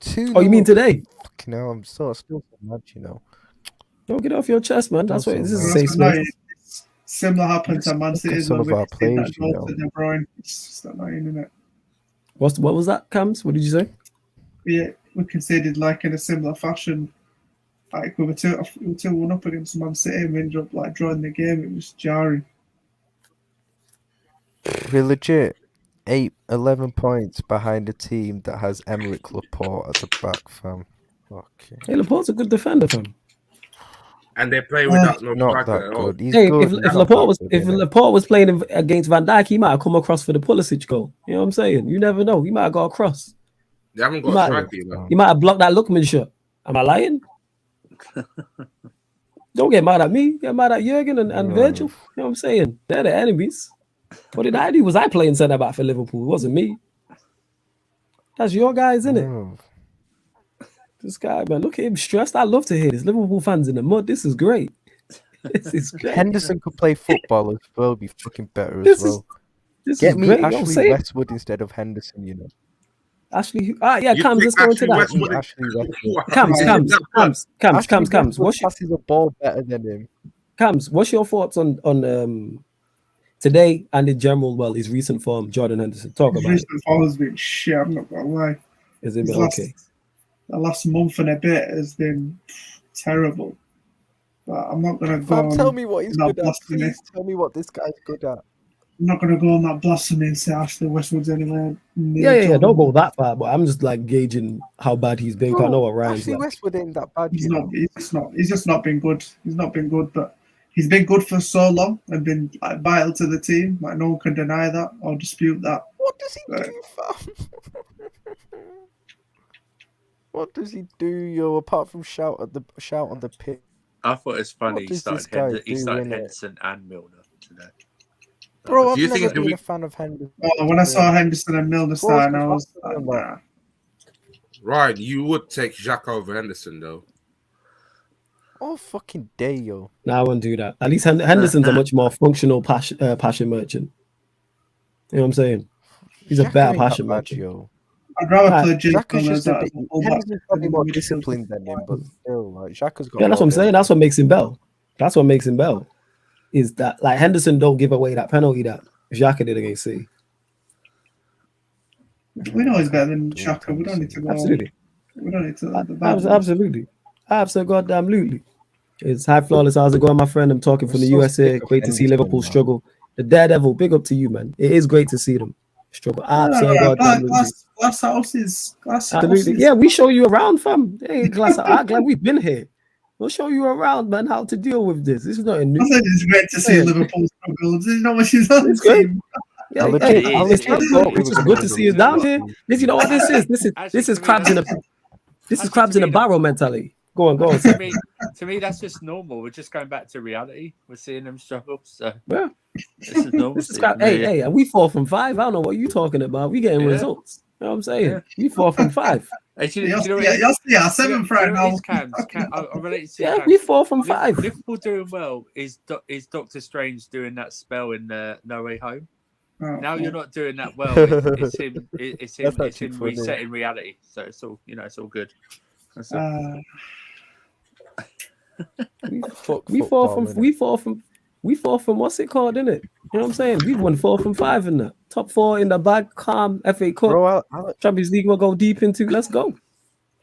S2: 2
S1: Oh, you mean today?
S2: Fucking hell, I'm still so mad, you know.
S1: Don't get off your chest, man. That's
S2: Still
S1: what
S2: so
S1: this is a
S2: mad.
S1: safe
S5: That's
S1: space.
S5: nice. Similar happened to Man
S2: Look
S5: City
S2: at some
S5: when
S2: of
S5: we
S2: our
S5: did
S2: players,
S5: that
S2: you
S5: goal to
S2: know.
S5: De Bruyne. It's just annoying, isn't it?
S1: What was that, Cams? What did you say?
S5: We conceded like in a similar fashion. Like we were 2-1 up against Man City and we ended up like drawing the game. It was jarring.
S2: We're legit 11 points behind a team that has Emerick Laporte at the back, fam. Okay.
S1: Hey, Laporte's a good defender, fam.
S3: And they play without no
S2: Not
S3: striker
S2: that
S3: at all.
S2: good. He's
S1: Hey,
S2: good.
S1: if Laporte was playing against Van Dijk, he might have come across for the Pulisic goal. You know what I'm saying? You never know. He might have got across.
S3: They haven't got
S1: might-
S3: a striker, you know.
S1: He might have blocked that Lookman shot. Am I lying? Don't get mad at me. Get mad at Jurgen and Virgil. You know what I'm saying? They're the enemies. What did I do? Was I playing centre back for Liverpool? It wasn't me. That's your guys, isn't it? This guy, man, look at him stressed. I love to hear this. Liverpool fans in the mud. This is great. This is great.
S2: Henderson could play football as well, be fucking better
S1: This
S2: as well.
S1: This
S2: Get
S1: is
S2: me
S1: great. Yo,
S2: Ashley
S1: say it.
S2: Westwood instead of Henderson, you know.
S1: Ashley,
S3: You
S1: Cams,
S3: pick
S1: let's go into
S3: Ashley
S1: that.
S3: Westwood.
S2: Ashley Westwood.
S1: Cams.
S2: Ashley Westwood passes the ball better than him.
S1: Cams, what's your thoughts on today and in general, well, his recent form, Jordan Henderson? Talk
S5: His
S1: about it.
S5: recent form has been shit. I'm not gonna lie.
S1: Is it
S5: His
S1: okay?
S5: The last month and a bit has been terrible. But I'm not gonna go.
S2: Fam,
S5: on
S2: tell me what he's
S5: that
S2: good at.
S5: blasphemy.
S2: Please tell me what this guy's good at.
S5: I'm not gonna go on that blasphemy and say Ashley Westwood's anywhere.
S1: Yeah. Don't go that far, but I'm just like gauging how bad he's been. 'Cause I know what Ryan's
S2: Ashley
S1: like.
S2: Westwood ain't that bad.
S5: He's
S2: you
S5: not.
S2: know.
S5: He's just not been good. He's not been good, but he's been good for so long and been like vital to the team. Like no one can deny that or dispute that.
S2: What does he
S5: Right.
S2: do, fam? What does he do, yo? Apart from shout on the pitch.
S7: I thought it's funny
S2: What
S7: he
S2: does this
S7: started,
S2: guy
S7: he
S2: do,
S7: started
S2: innit?
S7: Henderson and Milner today.
S2: Bro, I've
S3: Do you think
S2: never
S3: it's
S2: been a fan of Henderson.
S5: Oh, when I saw Henderson and Milner starting, I was like, nah.
S3: Right, you would take Xhaka over Henderson, though.
S2: Oh, fucking day, yo.
S1: No, I won't do that. At least Henderson's a much more functional passion merchant. You know what I'm saying? He's a
S2: Xhaka
S1: better
S2: ain't that
S1: passion
S2: bad,
S1: merchant.
S2: yo.
S5: I'd rather
S1: Right.
S5: play James
S2: Xhaka's
S5: Milner
S2: just a bit.
S5: fullback
S2: Henderson's probably
S5: than
S2: more
S5: midfield.
S2: disciplined than him, but still, like Xhaka's got.
S1: Yeah, that's what I'm
S2: more
S1: saying. That's what makes him Bell. That's what makes him Bell. Is that like Henderson don't give away that penalty that Xhaka did against City.
S5: We know he's better than Xhaka. We don't need to go.
S1: Absolutely.
S5: We don't need to. The bad
S1: Absolutely. Absolutely. It's high flawless. How's it going, my friend? I'm talking from
S2: I'm
S1: the
S2: so
S1: USA.
S2: sick of
S1: Great to see
S2: Henderson,
S1: Liverpool
S2: man.
S1: struggle. The Daredevil, big up to you, man. It is great to see them struggle. Absolutely.
S5: Glass houses.
S1: Absolutely. Yeah, we show you around, fam. Hey, Glass, I'm glad we've been here. We'll show you around, man, how to deal with this. This is not a new.
S5: I said it's great to see
S1: Yeah.
S5: Liverpool struggle. There's not much is on the
S1: It's great.
S5: team.
S1: Yeah,
S2: I
S1: hey,
S2: legit-
S7: I
S1: it's
S7: legit
S1: good.
S2: thought we
S1: It's
S2: were
S1: just
S2: gonna
S1: good to
S2: win
S1: see
S2: the
S1: us down
S2: league.
S1: here. This, you know what this is?
S7: Actually,
S1: This is
S7: to me,
S1: crabs in a
S7: that's-
S1: this is
S7: actually,
S1: crabs
S7: to
S1: in a
S7: me,
S1: barrel mentality. Go on,
S7: to me, that's just normal. We're just going back to reality. We're seeing them struggle. So
S1: Yeah.
S7: this is normal.
S1: This is crap. Hey, we 4 from 5. I don't know what you talking about. We getting
S7: Yeah.
S1: results. You know what I'm saying?
S7: Yeah.
S1: We 4 from 5.
S7: Hey, do you
S5: You're
S7: know what it is?
S5: still 7th right
S7: Do you know what
S5: now.
S7: it is, Cams? I'll relate it to you,
S1: Yeah,
S7: Cams.
S1: we 4 from 5.
S7: Liverpool doing well is Doctor Strange doing that spell in No Way Home.
S5: Oh,
S7: Now you're not doing that well. It's him. It's
S2: That's
S7: him
S2: actually funny.
S7: resetting reality. So it's all it's all good. That's all.
S1: We 4 from what's it called, innit? You know what I'm saying? We've won 4 from 5 in that. Top 4 in the bag, calm, FA Cup,
S2: Bro,
S1: Champions League we'll go deep into. Let's go.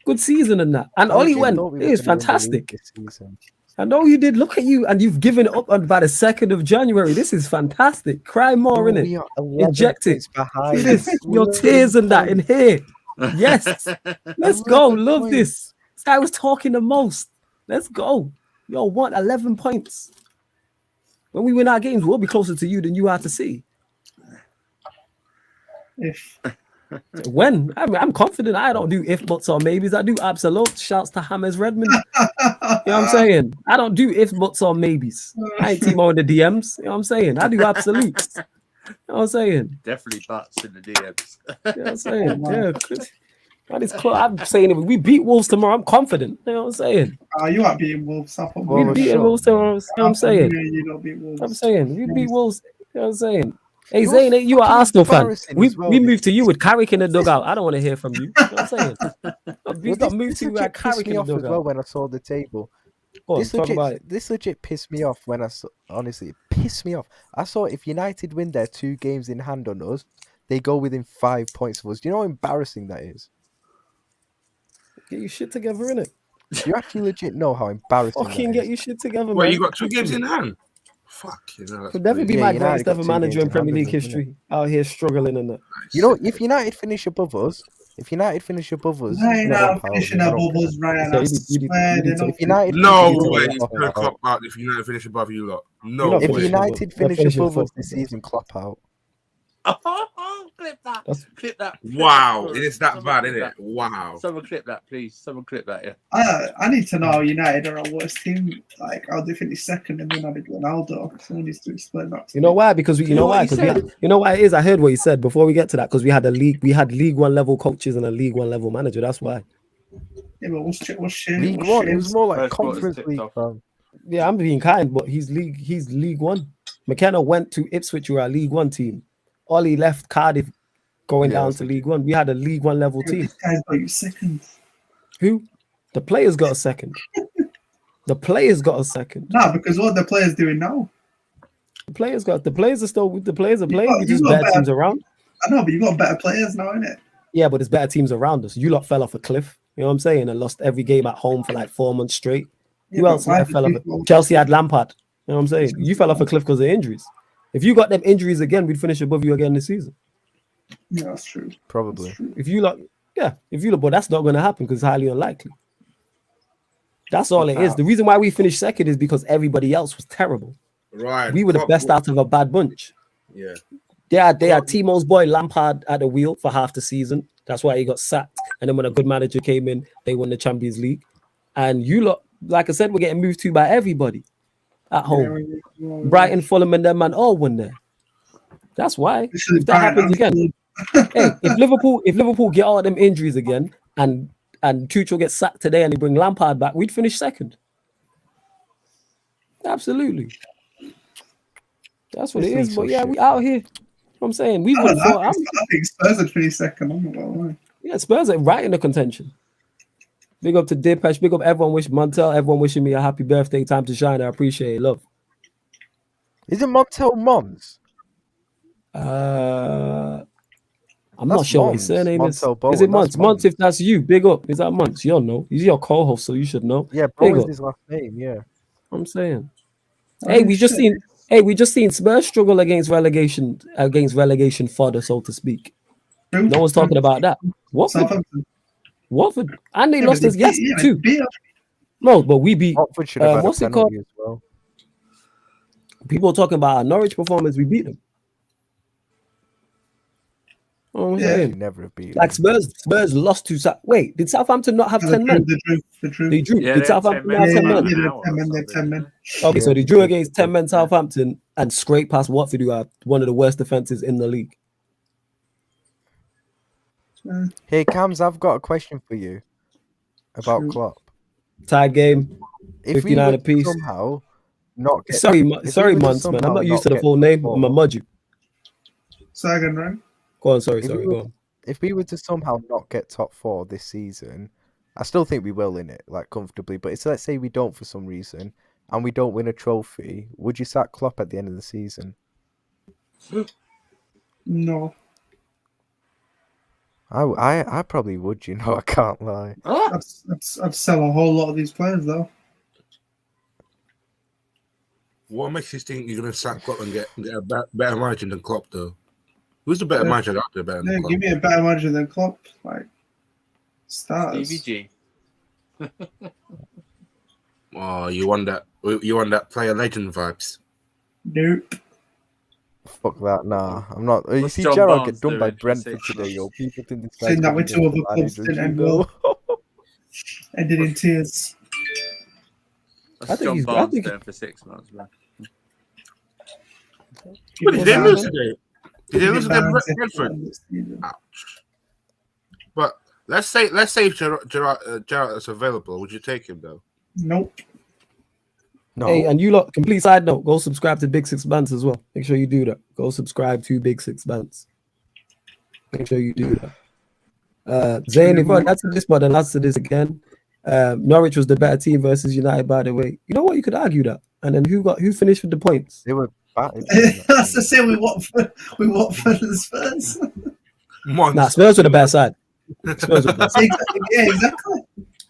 S1: Good season in that. And
S2: I
S1: Ollie
S2: legit
S1: went.
S2: thought we
S1: It
S2: were
S1: is
S2: gonna win the league
S1: fantastic.
S2: this season.
S1: I know you did. Look at you, and you've given it up on by the 2nd of January. This is fantastic. Cry more,
S2: Bro,
S1: innit?
S2: we are 11
S1: Inject it.
S2: points behind.
S1: See this? Your tears and that in here. Yes. Let's go.
S2: 11
S1: Love
S2: points.
S1: this. This guy was talking the most. Let's go. Yo, want 11 points. When we win our games, we'll be closer to you than you are to see.
S5: If
S1: When? I mean, I'm confident. I don't do if, buts, or maybes. I do absolute. Shouts to James Redmond. You know what I'm saying? I don't do if, buts, or maybes. I ain't Timo in the DMs. You know what I'm saying? I do absolutes. You know what I'm saying?
S7: Definitely butts in the DMs.
S1: You know what I'm saying? Yeah. That is close. I'm saying if we beat Wolves tomorrow, I'm confident. You know what I'm saying?
S5: you are beating Wolves up on
S2: Well,
S1: We
S2: we're
S1: beat
S2: sure.
S1: Wolves tomorrow. You know what I'm saying?
S5: You don't beat Wolves.
S1: I'm saying we beat Wolves. You know what I'm saying? Hey
S2: You're
S1: Zane, you are
S2: fucking
S1: Arsenal fan.
S2: embarrassing
S1: We
S2: as well,
S1: we
S2: this
S1: moved to you with Carrick in the dugout. I don't want to hear from you. You know what I'm saying? We
S2: Well,
S1: got moved to you with
S2: legit pissed
S1: Carrick
S2: me
S1: in the
S2: off as well
S1: dugout.
S2: when I saw the table.
S1: Go on, talk about it.
S2: This legit pissed me off when I saw. Honestly, it pissed me off. I saw if United win their 2 games in hand on us, they go within 5 points of us. Do you know how embarrassing that is?
S1: Get your shit together, innit?
S2: Do you actually legit know how embarrassing
S1: Fucking
S2: that
S1: get
S2: is?
S1: your shit together,
S3: Well,
S1: man.
S3: you got 2 games in hand. Fuck, that's
S1: Could never be
S3: crazy.
S1: my
S2: United
S1: greatest
S2: got
S1: ever
S2: 2
S1: manager
S2: games
S1: in
S2: in
S1: Premier
S2: hand,
S1: League
S2: isn't it?
S1: history. Out here struggling in that.
S2: You know, if United finish above us,
S5: Right now, finishing above us, Ryan. I swear they don't.
S2: If United
S3: No
S2: finish
S3: way
S2: above
S3: he's
S2: us,
S3: gonna cop out if United finish above you lot.
S1: You're
S3: No
S1: not
S2: if
S3: way.
S1: finishing
S2: United
S1: above- they're
S2: finish
S1: finishing
S2: above us
S1: fourth.
S2: this season, clap out.
S7: Clip that.
S1: That's-
S7: Clip that.
S3: Wow,
S7: Clip
S3: it is that
S7: Someone
S3: bad,
S7: clip
S3: isn't
S7: that.
S3: it? Wow.
S7: Someone clip that, please. Someone clip that, yeah.
S5: I need to know how United are our worst team. Like, how they finish second and then added Ronaldo. Someone needs to explain that. To
S1: You know
S5: me.
S1: why? Because
S7: You know what he
S1: you know why it is. I heard what he said before we get to that because we had League 1 level coaches and a League 1 level manager. That's why.
S5: Yeah, but what's shit?
S2: League One, it was more like
S7: First quarter's
S2: Conference
S7: tipped
S2: League,
S7: off.
S2: fam.
S1: Yeah, I'm being kind, but he's League 1. McKenna went to Ipswich, who are a League 1 team. Ollie left Cardiff, going
S2: Yeah,
S1: down
S2: that's
S1: to
S2: okay.
S1: League 1. We had a League 1 level team.
S5: This guy's got you second.
S1: Who? The players got a second. The players got a second.
S5: Nah, because what the players doing now?
S1: The players are still the players are playing.
S5: got-
S1: We
S5: you
S1: just
S5: got
S1: better
S5: better-
S1: teams around.
S5: I know, but you got better players now, innit?
S1: Yeah, but there's better teams around us. You lot fell off a cliff. You know what I'm saying? And lost every game at home for like 4 months straight.
S5: Yeah,
S1: Who
S5: but
S1: else
S5: why
S1: fell
S5: did
S1: off?
S5: people-
S1: Chelsea had Lampard. You know what I'm saying? You fell off a cliff because of injuries. If you got them injuries again, we'd finish above you again this season.
S5: Yeah, that's true.
S2: Probably.
S5: That's true.
S1: If you lot, but that's not going to happen because it's highly unlikely. That's all it is. The reason why we finished second is because everybody else was terrible.
S3: Right.
S1: We were the best out of a bad bunch.
S3: Yeah.
S1: They had Timo's boy Lampard at the wheel for half the season. That's why he got sacked. And then when a good manager came in, they won the Champions League. And you lot, like I said, we're getting moved to by everybody at home. Brighton, Fulham, and them man all won there. That's why. If that happens again, hey, if Liverpool get all them injuries again, and Tuchel gets sacked today, and they bring Lampard back, we'd finish second. Absolutely. That's what it is. But yeah, we out here. I'm saying we would.
S5: I think Spurs would finish second. I'm not gonna lie.
S1: Yeah, Spurs are right in the contention. Big up to Dipesh. Big up everyone. Everyone wishing me a happy birthday. Time to shine. I appreciate it. Love.
S2: Is it Montel Mons?
S1: I'm
S2: That's
S1: not sure what
S2: Mons.
S1: his surname is.
S2: Montel Bowen,
S1: Is it
S2: that's
S1: Monts?
S2: Mons.
S1: Monts, if that's you, big up. Is that Monts? You'll know. He's your co-host, so you should know.
S2: Yeah,
S1: Big
S2: Bowen is
S1: up.
S2: his last name. Yeah.
S1: I'm saying. Hey, we just seen Spurs struggle against relegation fodder, so to speak. No one's talking about that. Watford. And they lost us yesterday too. No, but we beat.
S2: Watford should have had
S1: what's
S2: a
S1: it called?
S2: penalty as well.
S1: People talking about our Norwich performance. We beat them. know what I'm
S5: Yeah.
S1: saying?
S2: You never have beaten.
S1: Like Spurs lost to Wait, did Southampton not have 10 men?
S5: The drew.
S1: They drew.
S7: Yeah,
S1: did
S7: they had 10
S1: Southampton
S7: men
S1: have
S7: for
S1: 10
S7: about
S1: men?
S7: an
S5: Yeah,
S7: hour
S5: 10
S7: or
S5: men,
S7: something,
S5: 10 men.
S7: didn't
S1: Okay, so
S2: Yeah,
S1: they drew
S2: they
S1: against
S2: did.
S1: 10 men Southampton and scraped past Watford, who are one of the worst defenses in the league.
S2: Hey, Cams, I've got a question for you about
S5: Shoot.
S2: Klopp.
S1: Tied game,
S2: If we
S1: 59
S2: were to
S1: apiece.
S2: somehow not get,
S1: Sorry,
S2: if we
S1: sorry,
S2: were to
S1: Mons, man. I'm
S2: somehow
S1: not used to the
S2: get
S1: full
S2: top
S1: name.
S2: four,
S1: I'm a mudge.
S5: Sagan, right?
S1: Go on, sorry,
S2: If we
S1: sorry,
S2: were-
S1: go on.
S2: if we were to somehow not get top 4 this season, I still think we will in it, like comfortably. But it's let's say we don't for some reason and we don't win a trophy. Would you sack Klopp at the end of the season?
S5: No.
S2: I probably would. You know, I can't lie.
S5: I'd sell a whole lot of these players though.
S3: What makes you think you're going to sack Klopp and get a better margin than Klopp, though? Who's the better manager out there better
S5: Yeah,
S3: than Klopp?
S5: give me a better manager than Klopp. Like stars.
S7: Stevie G.
S3: Oh, you want that player legend vibes?
S5: Nope.
S2: Fuck that, nah. I'm not. You
S7: What's
S2: see,
S7: John
S2: Gerrard
S7: Barnes
S2: get done by
S7: doing for
S2: Brentford
S7: 6
S2: today, yo.
S7: months?
S2: People think this
S5: Seen
S2: guy's
S5: that with
S2: gonna
S5: two
S2: be
S5: other
S2: a
S5: clubs
S2: manager,
S5: didn't
S2: you
S5: end
S2: know?
S5: well. Ended in tears.
S7: What's
S1: I think
S7: John
S1: he's- I
S7: Barnes
S1: think-
S7: doing for 6 months, man?
S3: But did they
S5: Well,
S3: lose today? Did they lose against
S5: Barnes
S3: Brentford?
S5: ended this season.
S3: Ouch. But let's say if Gerrard is available, would you take him though?
S5: Nope.
S2: No.
S1: Hey, and you lot, complete side note, go subscribe to Big Six Bands as well. Make sure you do that. Go subscribe to Big Six Bands. Make sure you do that. Zayn, if I answer this, but then answer this again. Norwich was the better team versus United, by the way. You know what? You could argue that. And then who finished with the points?
S2: They were battered.
S5: That's the same with Watford. With Watford and Spurs.
S1: Nah, Spurs were the better side. Spurs were the best.
S5: Yeah, exactly.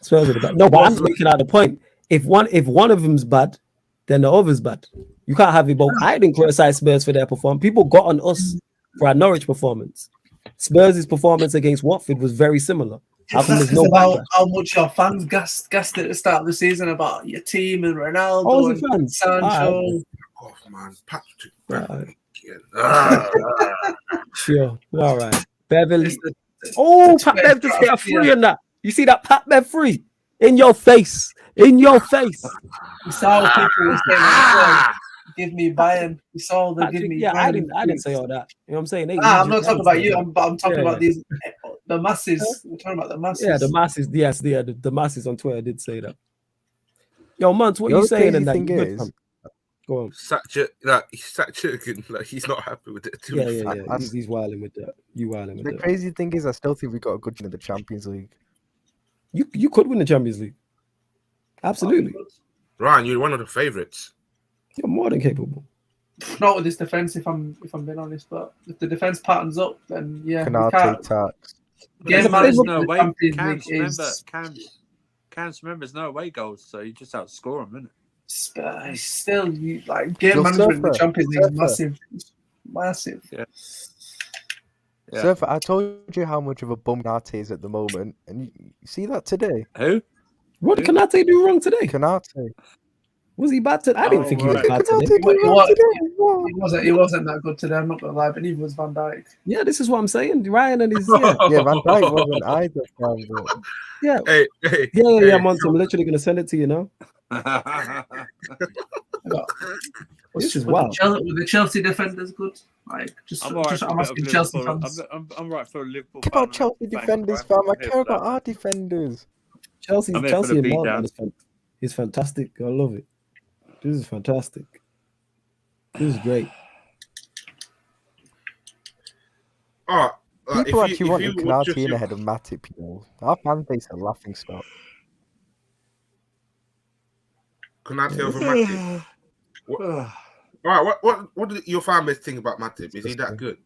S1: Spurs were the best. No, but I'm making out the point. If one of them's bad, then the other's bad. You can't have it both. I didn't criticize Spurs for their performance. People got on us for our Norwich performance. Spurs' performance against Watford was very similar. How come there's no
S5: about
S1: backlash?
S5: how much your fans gassed at the start of the season about your team and Ronaldo
S1: Oh,
S5: and
S1: the fans.
S5: Sancho.
S3: Oh man, Patrick.
S1: Alright.
S3: Ah.
S1: Sure. All right. Beverly.
S5: It's the-
S1: Oh,
S5: it's
S1: Pat
S5: the-
S1: Bev just hit a free in that. You see that Pat Bev free? In your face. In your face.
S5: We saw people were saying, "Oh, give me Bayern." We saw the give me
S1: Yeah,
S5: Bayern.
S1: I didn't say all that. You know what I'm saying?
S5: I'm not talking about you. I'm talking
S1: Yeah,
S5: about these the masses. We're talking about the masses.
S1: Yeah, the masses. Yes, the masses on Twitter did say that. Yo, Muntz, what
S2: The
S1: you
S2: other
S1: saying in
S2: crazy
S1: that?
S2: thing
S1: You good,
S2: is-
S1: fam? Go on.
S3: Sack Jurgen, like he's not happy with it.
S1: Yeah.
S2: I-
S1: He's wilding with that. You wilding with
S2: The
S1: that.
S2: crazy thing is, I still think we got a good team in the Champions League.
S1: You could win the Champions League. Absolutely.
S3: Ryan, you're one of the favourites.
S1: You're more than capable.
S5: Not with this defense, if I'm being honest. But if the defense patterns up, then yeah, we
S2: Canate
S5: can't.
S2: tax.
S5: Game
S1: There's
S5: management
S7: no
S5: in the
S7: away.
S5: Champions
S7: Cams,
S5: League
S7: remember,
S5: is
S7: Cams, remember, there's no away goals, so you just outscore them, innit?
S5: still like game
S2: Yo,
S5: management in the
S2: Surfer,
S5: Champions League is
S2: Surfer.
S5: massive. It's massive.
S7: Yeah.
S2: Surfer, I told you how much of a bum Canate is at the moment, and you see that today.
S7: Who?
S1: What did Kanate do wrong today?
S2: Canate.
S1: Was he bad today? I didn't
S7: Oh,
S1: think he was
S7: right.
S1: bad
S2: Canate
S1: today.
S2: did wrong
S5: What?
S2: today. What?
S5: He wasn't that good today. I'm not gonna lie, but neither was Van Dijk.
S1: Yeah, this is what I'm saying. Ryan and his
S2: Yeah, Van Dijk wasn't either. Fam, but-
S1: yeah.
S3: Hey,
S1: Yeah, Monty. I'm literally gonna send it to you now. This is wild.
S5: Were the Chelsea defenders good? Like,
S7: I'm alright.
S5: I'm asking Chelsea fans.
S7: I'm right for a Liverpool.
S2: Care about
S7: fan,
S2: Chelsea
S7: I'm
S2: defenders,
S7: thankful,
S2: fam. I
S7: I'm
S2: care
S7: here for
S2: about
S7: that.
S2: our defenders.
S1: Chelsea
S7: I'm here for the
S1: and
S7: beat
S1: Mount
S7: down.
S1: is fantastic. I love it. This is fantastic. This is great.
S3: Oh,
S2: People actually wanted Canate in ahead of Matip, you know. Our fan base are laughing stock.
S3: Canate over Matip. All right, what do your fan base think about Matip? Is he that good?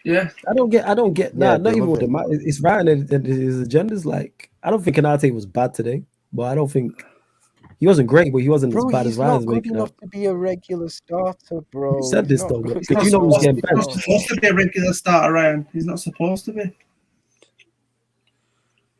S5: Yeah,
S1: I don't get.
S2: Yeah,
S1: Not
S2: they
S1: even
S2: love
S1: with the. It's Ryan and his agendas. Like, I don't think Kanate was bad today, but I don't think he wasn't great, but he wasn't
S2: Bro,
S1: as bad
S2: he's
S1: as
S2: not
S1: Ryan's
S2: good
S1: making
S2: enough
S1: out.
S2: to be a regular starter, bro.
S1: You said
S2: He's
S1: this
S2: not
S1: though,
S2: good.
S1: because you know who's getting
S5: he's not
S1: benched.
S5: supposed to be a regular starter, Ryan. He's not supposed to be.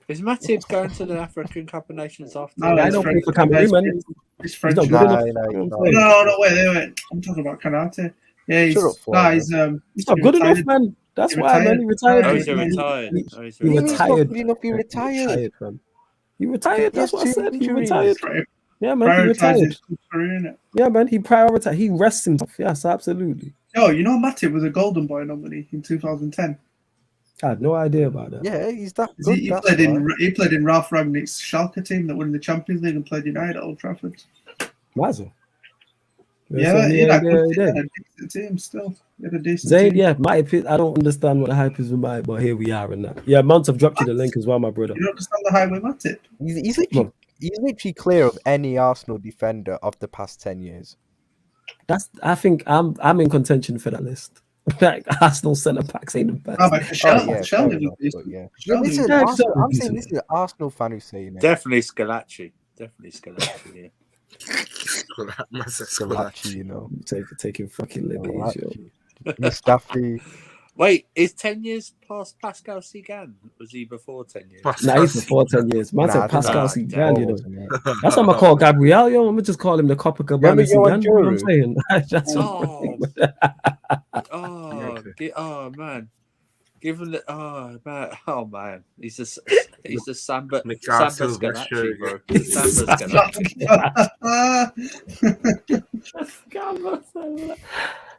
S7: Is Matip going to the African Cup of Nations after?
S5: No,
S1: I
S5: he's
S1: don't
S5: French.
S1: play for Cameroon, man.
S5: He's
S1: He's
S5: French.
S1: not good
S2: Nah,
S1: enough.
S2: nah,
S1: You know
S2: he's
S1: what I'm
S2: not.
S1: saying?
S5: No, wait. I'm talking about Canate. Yeah, he's
S2: Shut up,
S5: nah,
S2: Florian.
S5: he's
S1: He's not good enough, man. That's
S5: He
S1: why, man. He retired.
S7: Oh,
S5: retired.
S7: he's retired.
S1: He,
S7: Oh, he's
S1: he
S2: What do you mean he's not
S1: retired.
S2: good enough? He retired.
S1: Fam. He retired.
S2: He has
S1: That's what I
S2: 2
S1: said. He
S2: injuries.
S1: retired. Yeah, man. He
S5: Prioritise
S1: retired.
S5: his career, innit?
S1: Yeah, man. He prioritized. He rests himself. Yes, absolutely.
S5: Yo, you know Matip was a Golden Boy nominee in 2010.
S1: I had no idea about that.
S2: Yeah, he's that good.
S5: He
S2: That's
S5: played
S2: why.
S5: he played in Ralph Rangnick's Schalke team that won the Champions League and played United at Old Trafford.
S1: Mazel.
S5: Yeah, he
S1: yeah,
S5: had
S1: yeah,
S5: a
S1: he did.
S5: decent team still. He had a decent
S1: Zayn,
S5: team.
S1: yeah, my opinion. I don't understand what the hype is with my, but here we are and that. Yeah, Mount have dropped you the link as well, my brother.
S5: You don't understand the hype with Matip?
S2: He's literally clear of any Arsenal defender of the past 10 years.
S1: I think I'm in contention for that list. Like Arsenal centre backs ain't the best.
S5: No, but
S2: Oh, yeah, fair
S5: Shelby
S2: enough,
S5: was decent.
S2: but yeah.
S5: Shelby
S2: Listen,
S5: was
S1: Yeah,
S2: Arsenal,
S1: Shelby
S2: I'm
S1: was
S2: saying
S1: decent.
S2: this is an Arsenal fan who's saying it.
S7: Definitely Scalacci. Yeah.
S2: Scalacci, you know.
S1: Taking fucking liberties, yo.
S2: Mustafi.
S7: Wait, is 10 years past Pascal Sigan? Was he before 10 years?
S1: Nah, he's before 10 years. Man
S2: Nah,
S1: said
S2: I
S1: Pascal
S2: think
S1: Sigan, you know.
S2: wasn't it?
S1: That's what I'm gonna call Gabriel, yo. I'm gonna just call him the Copacabana
S2: Remember
S1: Sigan. You know what I'm
S2: Johan
S1: saying? That's what
S7: Oh man. Given that, oh man, he's a Samba
S6: Mikael
S7: Samba
S6: Silva
S7: Scalacci,
S6: shirt.
S7: bro. Samba Scalacci.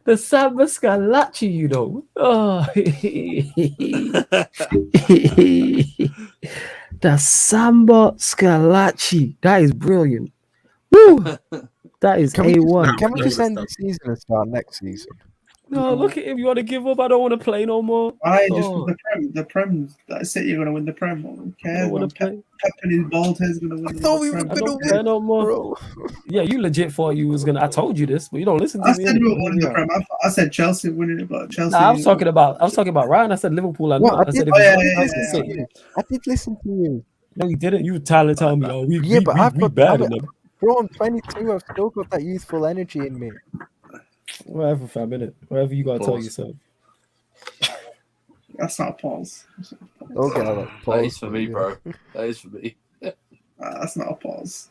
S1: the Samba Scalacci, you know. Oh, the Samba Scalacci. That is brilliant. Woo! That is A1.
S2: Can we just end this season and start next season?
S1: No, look at him. You want to give up? I don't want to play no more.
S5: Why? Just
S1: Oh,
S5: with the Prem. That's it. You're going to win the Prem. Who
S1: I
S5: cares?
S1: don't want
S5: Man?
S1: to play.
S5: Pep and his bald head's going to win.
S2: thought we
S5: the
S2: were
S5: Prem.
S1: I
S2: gonna
S1: don't
S2: win,
S1: care no more.
S2: bro.
S1: Yeah, you legit thought you was gonna. I told you this, but you don't listen to
S5: I
S1: me.
S5: said we were
S1: anyway.
S5: winning the Prem. I said Chelsea winning it, but Chelsea.
S1: Nah, I was talking about Ryan. I said Liverpool. I
S2: What?
S1: said if
S5: Oh,
S1: it's
S5: yeah,
S1: not
S5: yeah,
S1: Chelsea,
S5: yeah,
S1: City.
S5: yeah.
S2: I did listen to you.
S1: No, you didn't. You were telling me, oh, we
S2: I've
S1: bad in them.
S2: Bro, I'm 22. I've still got that youthful energy in me.
S1: Whatever, fam, innit? Whatever you gotta tell
S7: Pause.
S1: yourself.
S5: That's not a pause.
S2: Okay, I'll
S7: That
S2: pause
S7: is for
S2: for
S7: me,
S2: you.
S7: bro. That is for me.
S5: That's not a pause.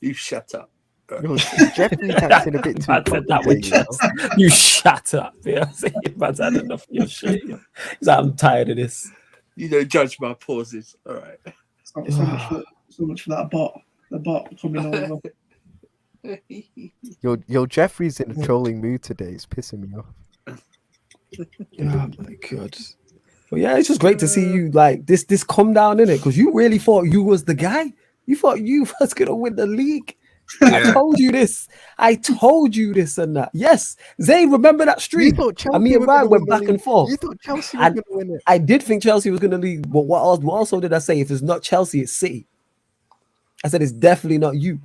S7: You shut up.
S2: Yo, Jeffrey's acting a bit too
S1: Man said that
S2: cocky,
S1: with
S2: you know?
S1: chest. You shut up. Yeah, I'm saying man's had enough of your shit. Yo. He's like, I'm tired of this.
S7: You don't judge my pauses. All right.
S5: So much for that bot. The bot coming over.
S2: Yo, Jeffrey's in a trolling mood today. It's pissing me off.
S1: Oh my god. But yeah, it's just great to see you like this come down in it because you really thought you was the guy. You thought you was gonna win the league. I told you this. I told you this and that. Yes, Zay, remember that
S2: You
S1: streak?
S2: thought Chelsea
S1: And me and
S2: were
S1: Ryan
S2: gonna
S1: went
S2: win the
S1: back
S2: league.
S1: and forth.
S2: You thought Chelsea were
S1: And-
S2: going to win it.
S1: I did think Chelsea was gonna lead, but what also did I say? If it's not Chelsea, it's City. I said it's definitely not you.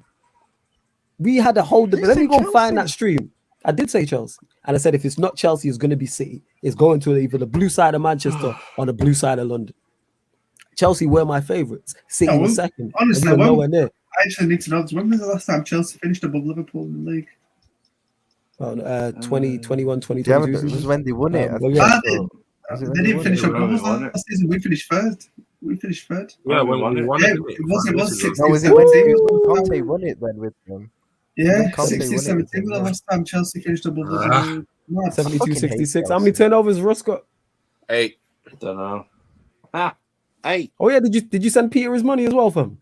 S1: We had a whole debate.
S2: You
S1: Let me
S2: said
S1: go find that
S2: Chelsea.
S1: stream. I did say Chelsea. And I said if it's not Chelsea, it's gonna be City. It's going to either the blue side of Manchester or the blue side of London. Chelsea were my favourites. City
S5: Yeah,
S1: was
S5: well,
S1: second.
S5: honestly,
S1: and you were
S5: well-
S1: nowhere near.
S5: I actually need to know. When was the last time Chelsea finished above Liverpool in the league?
S1: 2021,
S2: Yeah,
S1: 2022
S2: it was
S1: season.
S2: when they won it. I
S1: well,
S2: think
S1: yeah.
S2: so. Was it when
S5: They
S2: they
S5: didn't
S2: won
S5: finish
S2: it?
S5: above us
S4: won it.
S5: last season. We finished third.
S6: Yeah,
S4: we
S6: when
S4: won
S6: we
S4: it.
S6: won
S5: Yeah,
S6: it.
S5: it was 16.
S2: No, was it when Conte won it then with them?
S5: Yeah,
S2: when Conte
S5: 16,
S2: won it
S5: 17 was the
S2: with them,
S5: last time Chelsea finished above us.
S6: Ah.
S5: in the league.
S1: 72,
S2: fucking hate
S1: 66. How
S2: Chelsea.
S1: many turnovers Russ got?
S3: Hey,
S4: Don't know.
S7: Hey.
S1: Oh yeah, did you send Peter his money as well, fam?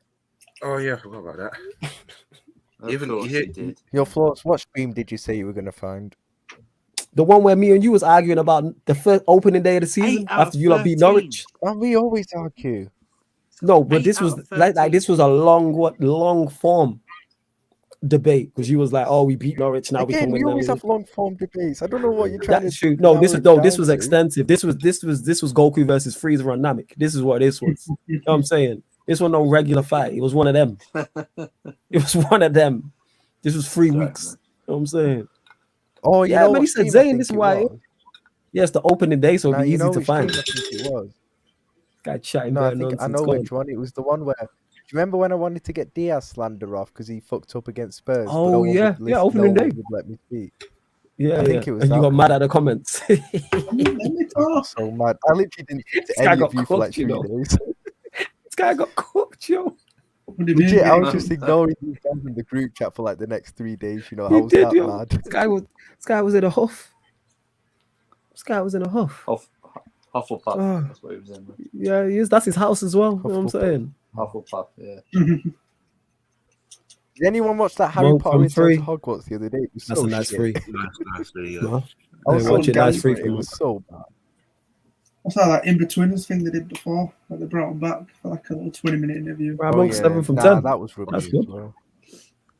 S3: oh yeah, I forgot about that.
S7: Of
S3: Even
S7: course
S3: he-
S7: he did.
S2: Your flaws. What stream did you say you were going to find?
S1: The one where me and you was arguing about the first opening day of the season
S7: 8 out of
S1: after you lot beat
S7: 13.
S1: Norwich.
S2: And we always argue.
S1: No, but
S7: 8
S1: this
S7: out
S1: was
S7: of
S1: like
S7: 13.
S1: this was a long form debate because you was like, oh, we beat Norwich now we
S2: Again,
S1: can
S2: we
S1: win.
S2: always
S1: everything.
S2: have long form debates. I don't know what you're trying
S1: That's
S2: to.
S1: true. No, this
S2: narrow
S1: was
S2: it down to.
S1: extensive. This was Goku versus Frieza on Namek. This is what this was. You know what I'm saying? This was no regular fight. It was one of them. It was one of them. This was 3
S7: Sorry,
S1: weeks. You know what I'm saying?
S2: Oh, you
S1: Yeah,
S2: know
S1: man,
S2: what
S1: he said
S2: stream I
S1: Zayn,
S2: think
S1: this is
S2: it
S1: why-
S2: was?
S1: Yes, the opening day, so
S2: Nah,
S1: it'd be
S2: you
S1: easy
S2: know
S1: to
S2: which
S1: find.
S2: stream I think it was.
S1: Guy chatting
S2: No,
S1: bare
S2: I think I
S1: nonsense.
S2: know
S1: Go on.
S2: which one. It was the one where. Do you remember when I wanted to get Diaz slander off because he fucked up against Spurs? but
S1: Oh,
S2: no one would
S1: yeah.
S2: listen-
S1: Yeah,
S2: no
S1: opening
S2: one
S1: day.
S2: would let me speak.
S1: Yeah,
S2: I think it was
S1: and you
S2: that
S1: got
S2: one.
S1: mad at the comments.
S5: Let me talk.
S2: So mad. I literally didn't speak
S1: This
S2: to
S1: guy
S2: any
S1: got
S2: of you for like
S1: cooked, you
S2: 3
S1: know.
S2: days.
S1: This guy got cooked, yo.
S5: What do you mean?
S2: Legit, I was just ignoring these guys in the group chat for like the next 3 days. You know, I
S1: He
S2: was
S1: did,
S2: that
S1: yo.
S2: mad.
S1: This guy was in a huff. This guy was in a huff.
S4: Off.
S7: Hufflepuff.
S1: Oh.
S7: That's what he was in.
S1: Yeah, he is. That's his house as well. You know what I'm saying?
S7: Hufflepuff, yeah.
S2: Did anyone watch that Harry
S1: Monk
S2: Potter
S1: from
S2: Return
S1: Free.
S2: to Hogwarts the other day? It was
S1: That's
S2: so
S1: a nice
S2: shit.
S1: free.
S3: Nice, yeah.
S1: No?
S2: I was
S1: They
S2: so
S1: watch it
S2: down
S1: nice
S2: for
S1: free
S2: it.
S1: for
S2: It
S1: me.
S2: was so bad.
S5: What's that in-betweeners thing they did before? Like they brought him back for like a little 20-minute interview.
S1: Right, Monk 7 from 10.
S2: That was rubbish
S1: That's
S2: as
S1: good.
S2: well.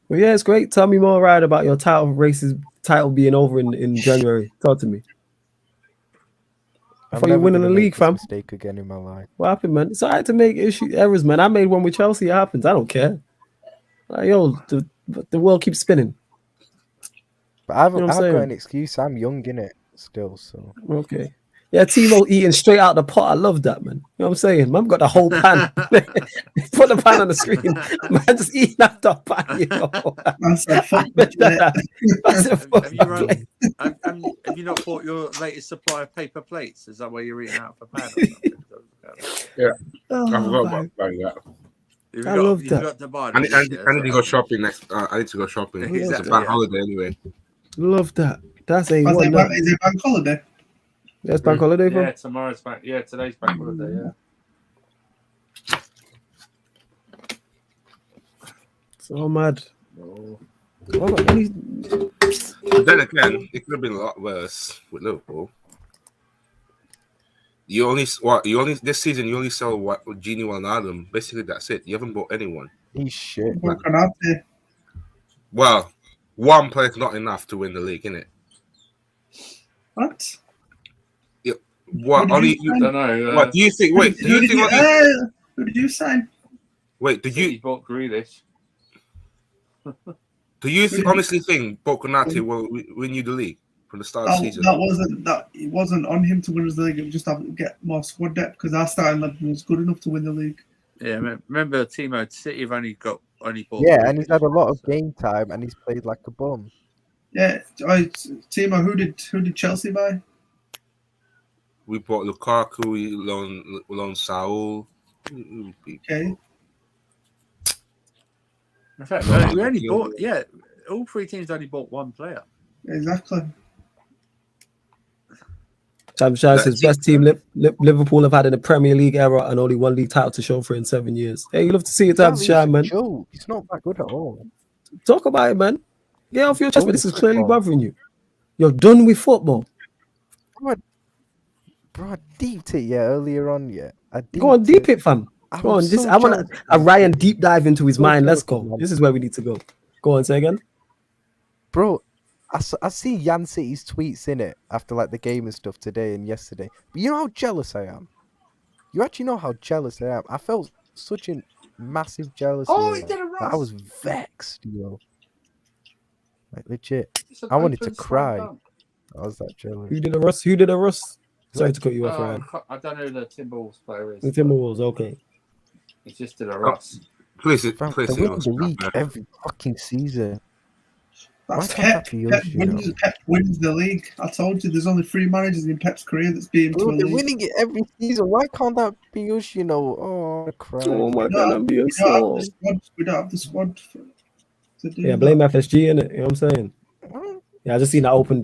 S1: Well, yeah, it's great. Tell me more, Ryan, about your title being over in January. Talk to me. I thought you were winning the league, fam.
S2: Mistake again in my life.
S1: What happened, man? It's all right to make errors, man. I made one with Chelsea. It happens. I don't care. Like, yo, the world keeps spinning.
S2: But I've
S1: You know what I'm
S2: got
S1: saying?
S2: an excuse. I'm young, innit? Still, so.
S1: Okay. Yeah, Timo eating straight out the pot. I love that, man. You know what I'm saying? Man got the whole pan. Put the pan on the screen. Man just eating out the pan, you know.
S5: I said, fuck that.
S1: I said, fuck that.
S7: Have you not bought your latest supply of paper plates? Is that why you're eating out of a pan or something?
S3: Yeah.
S1: Oh,
S3: I forgot
S1: man.
S3: about that.
S1: I love that.
S7: Got to buy
S3: I need to go shopping next. I need to go shopping. It's a
S7: Exactly,
S3: bank
S7: yeah.
S3: holiday anyway.
S1: Love that. That's a
S5: Is
S1: one.
S5: it bank holiday?
S1: That's bank holiday,
S7: Yeah,
S1: bro.
S7: tomorrow's bank. Yeah, today's bank holiday. Yeah.
S1: So mad.
S7: Oh.
S3: But then again, it could have been a lot worse with Liverpool. You only this season you only sell Gini Wijnaldum. Basically, that's it. You haven't bought anyone.
S2: He's shit.
S3: Well, one player's not enough to win the league, innit?
S5: What?
S3: What? Only you,
S7: I don't know.
S3: what do you think? Wait, do you think?
S5: Who did you sign?
S3: Wait, do
S7: He
S3: you
S7: bought Grealish.
S3: honestly think Bokonate will win you the league from the start of the season?
S5: It wasn't on him to win the league. It was just to get more squad depth because our starting level was good enough to win the league.
S7: Yeah, remember Timo City have only bought.
S2: Yeah, and he's had a lot of game time and he's played like a bum.
S5: Yeah, Timo, who did Chelsea buy?
S3: We bought Lukaku, we loaned Saul.
S5: Okay.
S7: In fact, we only bought. Yeah, all three teams only bought one player.
S5: Exactly.
S1: Sam Shah says best team Liverpool have had in the Premier League era and only one league title to show for in 7 years. Hey, you love to see it, Sam Shah, man.
S2: Joe, he's not that good at all.
S1: Talk about it, man. Get off your chest, but this is clearly bothering you. You're done with football.
S2: Bro, I deeped it earlier on,
S1: Go on, deep it, fam. Go on. I want a Ryan deep dive into his mind. Let's go.
S2: Man.
S1: This is where we need to go. Go on, say again.
S2: Bro, I see Yan City's tweets in it after like the game and stuff today and yesterday. But you know how jealous I am? You actually know how jealous I am? I felt such a massive jealousy.
S7: Oh, he did a Ross.
S2: I was vexed, yo. Like legit. I wanted to cry. I was that jealous.
S1: Who did a Russ? Sorry to cut you off, Ryan.
S7: I don't know who the Timberwolves player is.
S1: The Timberwolves, okay.
S7: He just did a Ross.
S3: Please,
S2: They win the league every fucking season.
S5: That's
S2: Why can't
S5: Pep.
S2: that be
S5: Pep
S2: us,
S5: wins the league. I told you, there's only 3 managers in Pep's career that's beat him to a
S2: They're
S5: league.
S2: winning it every season. Why can't that be us, you know? Oh, I cry.
S1: Oh my god, I'm being
S5: We
S1: so.
S5: don't have the squad to do
S1: Yeah, blame FSG in it. You know what I'm saying? Yeah, I just seen that open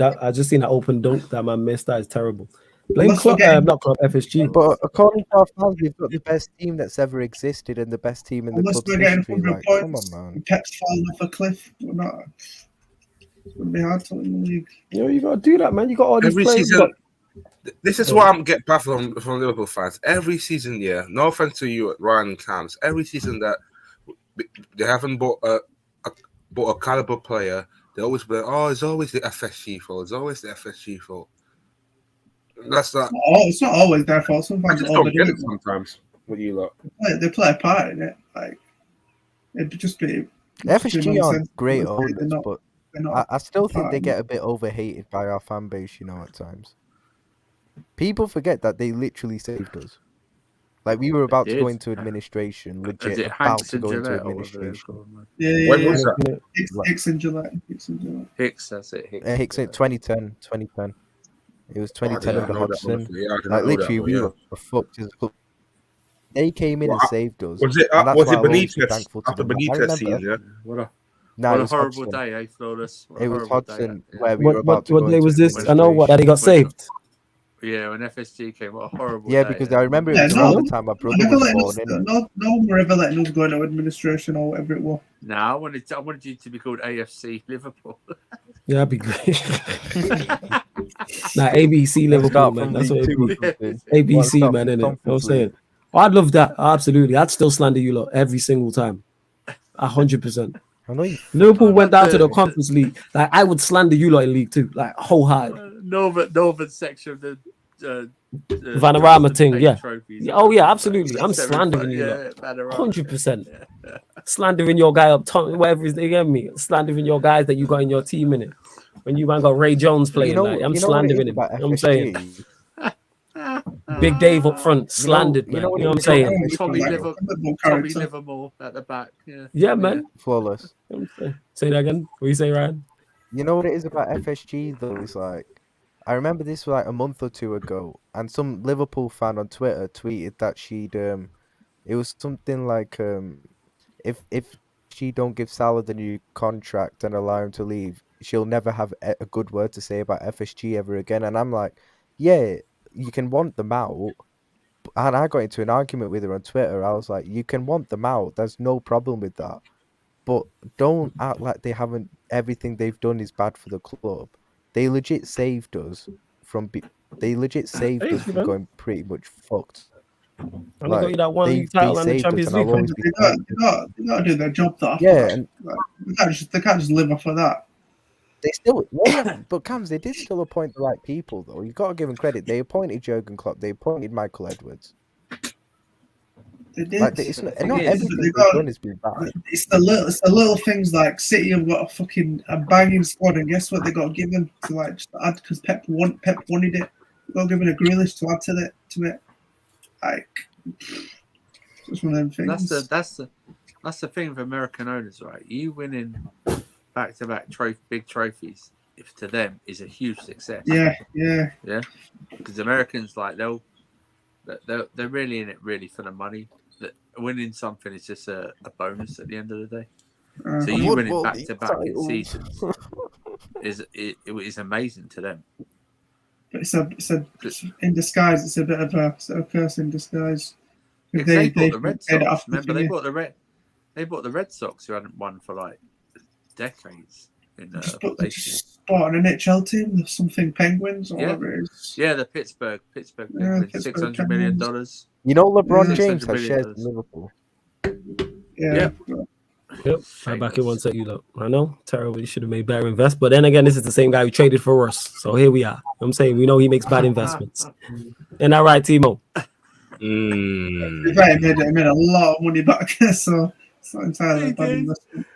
S1: dunk that man missed. That is terrible. Blame Klopp, not Klopp, FSG.
S2: But according to our fans, we've got the best team that's ever existed and the best team in the
S5: Unless
S2: club's
S5: we're getting
S2: history.
S5: 100
S2: Like, come
S5: points,
S2: on, man.
S5: Pep's falling off a cliff. We're not. It's going to be hard to win the league.
S1: You know, you got to do that, man. You got all these
S3: Every
S1: players.
S3: season, this is what I'm getting baffled from Liverpool fans. Every season, yeah, no offense to you, Ryan and Cams. Every season that they haven't bought a caliber player, they always be like, oh, it's always the FSG fault. It's always the FSG fault. That's not.
S5: It's not always their fault.
S3: I
S5: Sometimes
S3: just don't get it sometimes. What do you lot?
S5: they play a part in it. Like it'd just be.
S2: FSG aren't great owners,
S5: not,
S2: but
S5: not
S2: I still think they get a bit overhated by our fan base, you know, at times. People forget that they literally saved us. Like, we were about to go into administration, legit about to go into administration.
S5: Yeah.
S3: When was that?
S5: Hicks and Gillette.
S7: Hicks, that's it.
S2: Hicks in 2010. It was 2010 under Hodgson. Like, literally, we were fucked as a club. They came in and saved us.
S3: Was it Benitez? After Benitez season, yeah?
S7: What a horrible day, eh, Flawless?
S2: It was Hodgson where we were about to go
S1: What day was
S2: into
S1: this? I know what, that he got saved.
S7: Yeah, when FSG came, what a horrible
S2: Yeah,
S7: day.
S2: because I remember it
S5: Yeah,
S2: was
S5: no,
S2: around the time my brother
S5: Never
S2: was
S5: letting us,
S2: born.
S5: no one were ever letting us go into administration or whatever it was.
S7: No, I wanted you to be called AFC Liverpool.
S1: Yeah, that'd be great. Nah, ABC
S2: We'll
S1: Liverpool,
S2: start
S1: man.
S2: from
S1: That's
S2: League
S1: what it'd
S2: Two
S1: be.
S2: or something.
S1: ABC,
S2: Start
S1: man,
S2: from
S1: innit? You know what I'm
S2: Conference
S1: saying?
S2: League.
S1: I'd love that. Absolutely. I'd still slander you lot every single time. 100%.
S2: I know you.
S1: Liverpool went down to the
S7: the-
S1: Conference League. Like, I would slander you lot in League 2. Like, wholehearted.
S7: Northern section of the
S1: Vanarama
S7: Jonathan
S1: thing,
S7: Tate
S1: yeah.
S7: trophies.
S1: Yeah, oh, yeah, absolutely. I'm
S7: Seven-
S1: slandering you lot.
S7: yeah, Vanarama.
S1: 100%. Slandering your guy up top, whatever is, you get me? Slandering your guys that you got in your team, in it. When you man got Ray Jones playing, like, I'm
S2: what it
S1: slandering
S2: is
S1: him.
S2: about
S1: You know what I'm saying?
S2: FSG?
S1: Big Dave up front, slandered,
S2: you
S1: man.
S2: know
S1: You
S2: what
S1: know what I'm
S2: it is
S1: saying?
S2: about
S7: Tommy
S2: FSG?
S7: Livermore,
S5: Tommy
S7: Livermore at the back. Yeah,
S1: Yeah, man.
S2: Flawless.
S1: You know what I'm saying? Say that again. What you say, Ryan?
S2: You know what it is about FSG though? It's like I remember this was like a month or two ago, and some Liverpool fan on Twitter tweeted that she'd it was something like if she don't give Salah the new contract and allow him to leave, she'll never have a good word to say about FSG ever again. And I'm like, yeah, you can want them out. And I got into an argument with her on Twitter. I was like, you can want them out. There's no problem with that. But don't act like they haven't. Everything they've done is bad for the club. They legit saved us from. They legit saved us from going pretty much fucked.
S1: And they got you that one
S2: they
S1: league title and the
S2: saved us,
S1: Champions
S2: and I'll
S1: League.
S2: always be
S5: They got to do their job. That
S2: Yeah, and
S5: like, they can't just live off of that.
S2: they still. But Cams, they did still appoint the right people, though. You've got to give them credit. They appointed Jurgen Klopp. They appointed Michael Edwards.
S5: They did.
S2: Like, it's not
S7: thing is,
S2: everything
S5: they
S2: they've
S5: got-
S2: done has been bad.
S5: It's the little things like City have got a banging squad, and guess what? They got to give them to like just add because Pep wanted it. They got to give it a Grealish to add to it. Like just one of them things.
S7: That's the thing with American owners, right? You winning back-to-back big trophies, if to them is a huge success.
S5: Yeah.
S7: Because Americans like they're really in it really for the money. That winning something is just a bonus at the end of the day. So you winning back-to-back in seasons is amazing to them.
S5: But it's in disguise. It's a bit of a curse in disguise.
S7: They bought the Red
S5: paid it
S7: Sox.
S5: off
S7: Remember,
S5: the
S7: they
S5: year.
S7: bought the Red Sox, who hadn't won for like decades.
S5: Just bought an NHL team, the something Penguins or whatever it is.
S7: Yeah, the Pittsburgh Penguins,
S5: Pittsburgh
S7: $600 million.
S2: You know, LeBron
S5: Yeah.
S2: James has
S7: $600
S2: shares
S7: million.
S2: in Liverpool.
S5: Yeah.
S1: Yep. Right back in one sec, you look. I know, terrible. You should have made better invest. But then again, this is the same guy who traded for us. So here we are. You know what I'm saying, we know he makes bad investments. Isn't that right, Timo?
S5: In fact, he made a lot of money back, so it's not entirely a bad investment.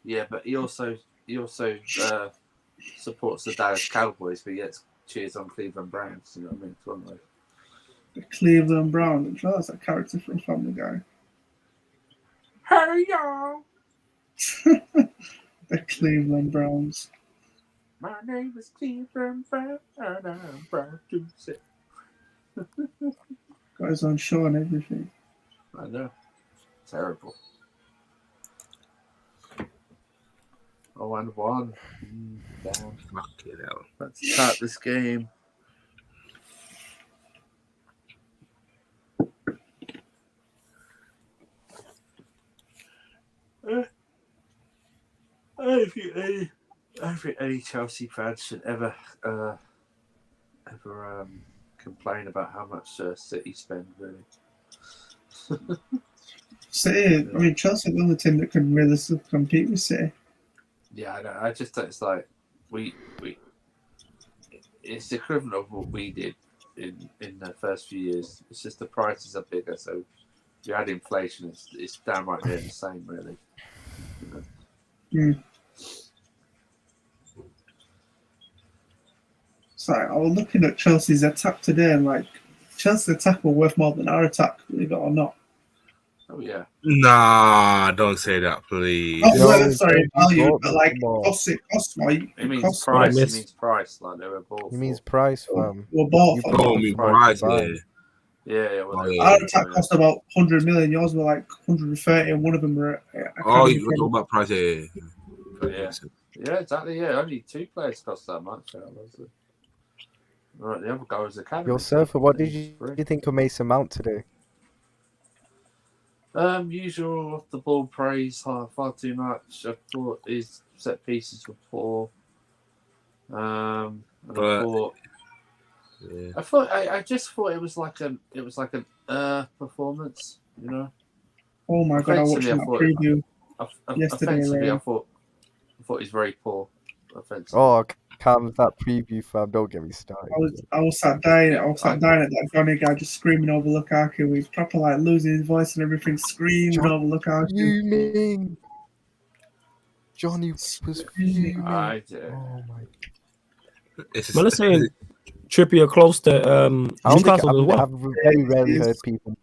S7: Yeah, but he also supports the Dallas Cowboys, but yet cheers on Cleveland Browns. You know what I mean? It's one of those.
S5: The Cleveland Browns. I'm sure that's a character from Family Guy.
S7: Hey y'all!
S5: The Cleveland Browns.
S7: My name is Cleveland Brown, and I'm proud to say.
S5: Got his own show and everything.
S7: I know. Terrible. 0-1. Down.
S3: Fucking hell.
S7: Let's start this game. I think any Chelsea fan should ever complain about how much City spend, really.
S5: City, I mean, Chelsea are the only team that can really compete with City.
S7: Yeah, I know. I just think it's like we it's the equivalent of what we did in the first few years. It's just the prices are bigger, so if you add inflation, it's downright near the same, really.
S5: Sorry, I was looking at Chelsea's attack today, and like Chelsea's attack were worth more than our attack, believe it or not.
S7: Oh yeah.
S3: Nah, don't say that, please.
S5: Not
S2: No,
S5: worth, sorry,
S2: don't
S5: value,
S2: bought
S5: but
S2: them
S5: like
S2: more.
S5: cost more.
S7: It means
S5: Cost
S7: price.
S1: more.
S7: It means price. Like they were bought.
S2: He means
S7: for.
S2: price, fam.
S5: were bought
S2: You
S5: for.
S2: bought
S3: Oh,
S2: them
S3: me
S2: for
S3: price,
S2: price,
S3: yeah.
S7: Yeah. Well,
S3: Oh,
S7: they
S3: yeah.
S7: were
S5: Our
S7: bought
S5: attack
S7: for-
S5: cost about 100 million. Yours were like 130, and one of them were.
S3: Oh, you're talking about price, yeah.
S7: Yeah. Yeah, exactly. Yeah, only 2 players cost that much. Right, the other guy was the academy.
S2: Yo, Surfer, what did you think of Mason Mount today?
S7: Usual off the ball praise, far too much. I thought his set pieces were poor. And I just thought it was like an performance, you know.
S5: Oh my god, I watched that preview yesterday.
S7: Offensively, I thought he's very poor. Offensively.
S2: Oh, calm that preview, fam. Don't get me started.
S5: I was sat dying. I was sat dying at that Johnny guy just screaming over Lukaku. He's proper like losing his voice and everything, screaming over Lukaku.
S2: Fuming. Johnny was fuming.
S7: I did.
S2: Oh my.
S1: Man, I'm saying Trippier close to Newcastle as well.
S2: I've very rarely heard people.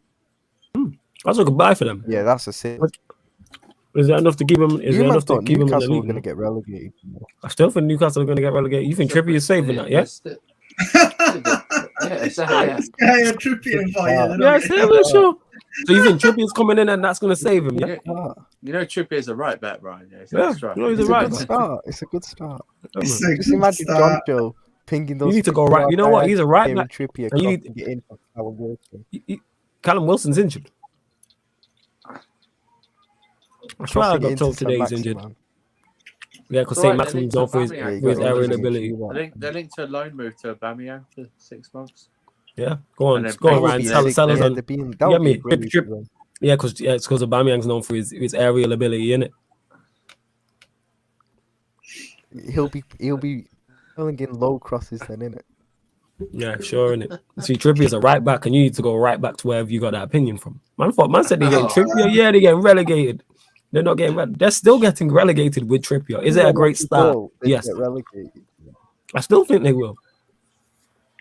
S1: That's a good buy for them.
S2: Yeah, that's a sin.
S1: Is that enough to keep him? Is that enough to keep him in the
S2: Newcastle
S1: league?
S2: going to get relegated.
S1: I still think Newcastle are going to get relegated. You think Trippier is saving that? Yeah.
S7: Yeah, exactly.
S5: Yeah, Trippier for you.
S1: Yeah, sure. So you think Trippier's coming in and that's going to save him? Yeah.
S7: You know, Trippier's a right back, Ryan. Yeah,
S1: He's
S2: It's
S1: a
S2: good start. It's a good start. Just imagine
S5: start.
S2: John pinging those.
S1: You need to go right. You know what? He's a right back.
S2: Trippier
S1: And you need
S2: to get in for Callum Wilson.
S1: Callum Wilson's injured. I swear I got told today he's injured. Yeah, because St. Maximin's on for his aerial ability.
S7: They're linked to a loan move to Aubameyang for 6 months.
S1: Yeah, go on, Ryan. Sell us on. Yeah, because it's because Aubameyang's known for his aerial ability, innit?
S2: He'll be filling in low crosses then, innit?
S1: Yeah, sure, innit? See, Trippier's a right back, and you need to go right back to wherever you got that opinion from. Man said they're getting Trippier. Yeah, they're getting relegated. They're not getting. They're still getting relegated with Trippier. Is it a great start? Yes. I still think they will.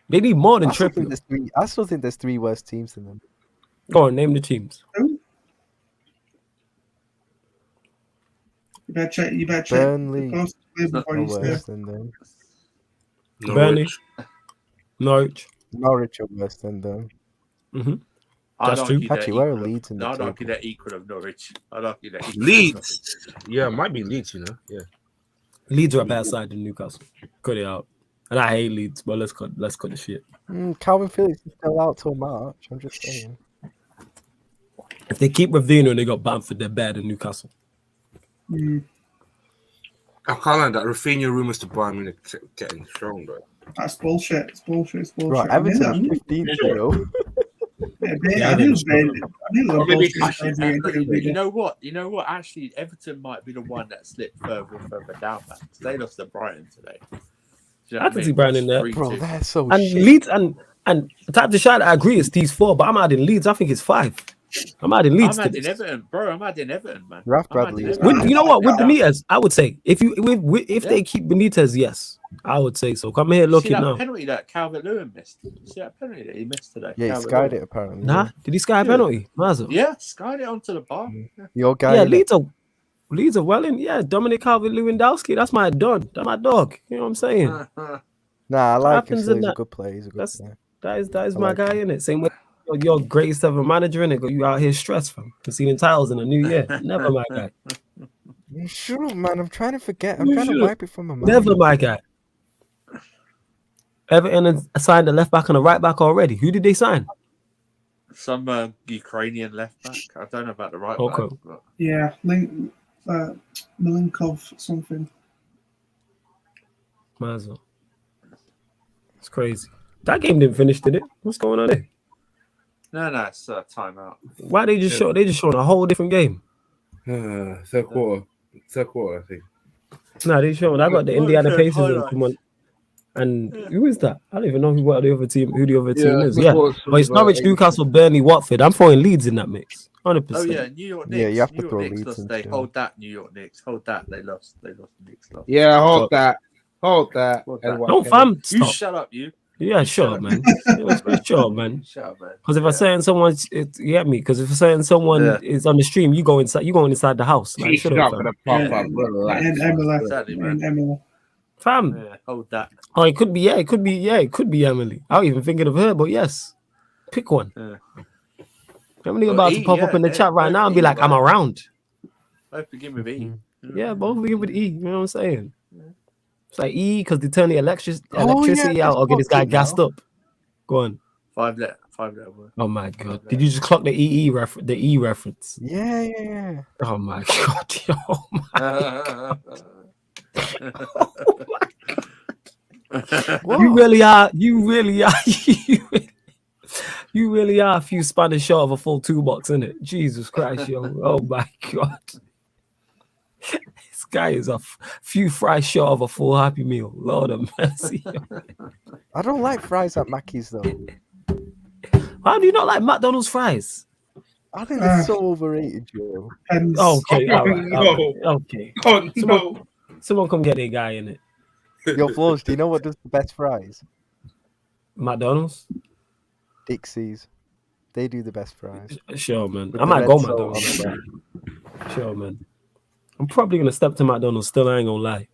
S1: They need more than Trippier.
S2: I still think there's 3 worse teams than them.
S1: Go on, name the teams.
S5: You better check.
S2: Burnley.
S5: Worse
S2: than them.
S1: Burnley. Norwich
S2: are worse than them.
S1: Mm-hmm.
S7: That's true.
S2: Actually, where are Leeds in the
S7: I'd
S2: table?
S7: argue they're equal of Norwich.
S3: Leeds. Yeah, it might be Leeds, you know. Yeah.
S1: Leeds are a better side than Newcastle. Cut it out. And I hate Leeds, but let's cut the shit.
S2: Calvin Phillips is still out till March. I'm just saying.
S1: If they keep Ravino and they got Bamford, they're better than Newcastle.
S3: I can't like that. Rafinha rumors to Bayern Munich getting strong, bro.
S5: That's bullshit. It's bullshit.
S2: Right, Everton 15, bro.
S7: You know what? Actually, Everton might be the one that slipped further down. Man. They lost to Brighton today.
S1: I can see Brighton in there,
S2: bro. They're so
S1: and
S2: shit.
S1: Leeds and type to shine. I agree, it's these 4, but I'm adding Leeds. I think it's 5. I'm adding Leeds.
S7: I'm adding Everton, bro. I'm adding Everton, man.
S2: Ralph Bradley.
S1: You know what? With Benitez, I would say if they keep Benitez, yes, I would say so. Come here, looking now.
S7: Penalty that Calvert-Lewin missed. See that penalty that he missed today?
S2: Yeah, he skied it apparently.
S1: Nah, did he sky a penalty? Mazza?
S7: Yeah, skied it onto the bar.
S2: Your guy.
S1: Yeah, Leeds are well in. Yeah, Dominic Calvert-Lewandowski. That's my dog. That's my dog. You know what I'm saying?
S2: Nah, I like him. He's a good player. He's a good player.
S1: That is my guy in it. Same way your greatest ever manager in it. You out here stressed from conceding titles in a new year. Never my guy.
S2: Shut up, man. I'm trying to forget. I'm trying to wipe it from my mind.
S1: Never my guy. Everton signed a left back and a right back already. Who did they sign?
S7: Some Ukrainian left back. I don't know about the right back. But...
S5: Yeah, Milinkov something.
S1: Mazel. It's crazy. That game didn't finish, did it? What's going on there?
S7: No, it's timeout.
S1: Why they just show? They just showing a whole different game.
S3: Third quarter, I think.
S1: No, they showing. I got the Indiana Pacers and come on. And who is that? I don't even know who the other team is. Yeah, but it's Norwich, Newcastle, Burnley, Watford. I'm throwing Leeds in that mix. 100%.
S7: Oh yeah, New York Knicks.
S2: Yeah, you have to
S7: New
S2: throw
S7: York Knicks
S2: Leeds.
S7: They hold that. New York Knicks hold that. They lost. Knicks lost.
S3: Yeah, hold that.
S1: Don't fam.
S7: You shut up, you.
S1: Yeah, sure, man. Sure, man.
S7: Shut up, man.
S1: Because if I'm saying someone, you get me. Because if I'm saying someone is on the stream, you go inside. You going inside the house. Like, shut up, fam.
S7: Yeah, hold that.
S1: Oh, it could be. Yeah, it could be Emily. I was even thinking of her, but yes, pick one.
S7: Yeah.
S1: Emily about to pop up in the chat right now and be like, "I'm around."
S7: I begin with E.
S1: Yeah, both begin with E. You know what I'm saying? It's like E because they turn the electricity out or get this guy gassed up. Go on.
S7: 5-letter word.
S1: Oh my god! Did you just clock the E reference?
S2: Yeah.
S1: Oh my god! Oh my.
S2: What?
S1: You really are. You really are. You really are a few Spanish short of a full toolbox, isn't it? Jesus Christ, yo! Oh my god! This guy is a few fries short of a full Happy Meal. Lord of mercy.
S2: I don't like fries at Mackey's though.
S1: Why do you not like McDonald's fries?
S2: I think they're so overrated, Joe.
S1: Okay, all right,
S3: No.
S1: okay.
S3: Oh no!
S1: Someone come get a guy in it.
S2: Yo, Flows, do you know what does the best fries?
S1: McDonald's.
S2: Dixie's. They do the best fries.
S1: Sure, man.
S2: With
S1: I
S2: the
S1: might
S2: red
S1: go
S2: salt on
S1: McDonald's.
S2: the back.
S1: Sure, man. I'm probably gonna step to McDonald's. Still, I ain't gonna lie.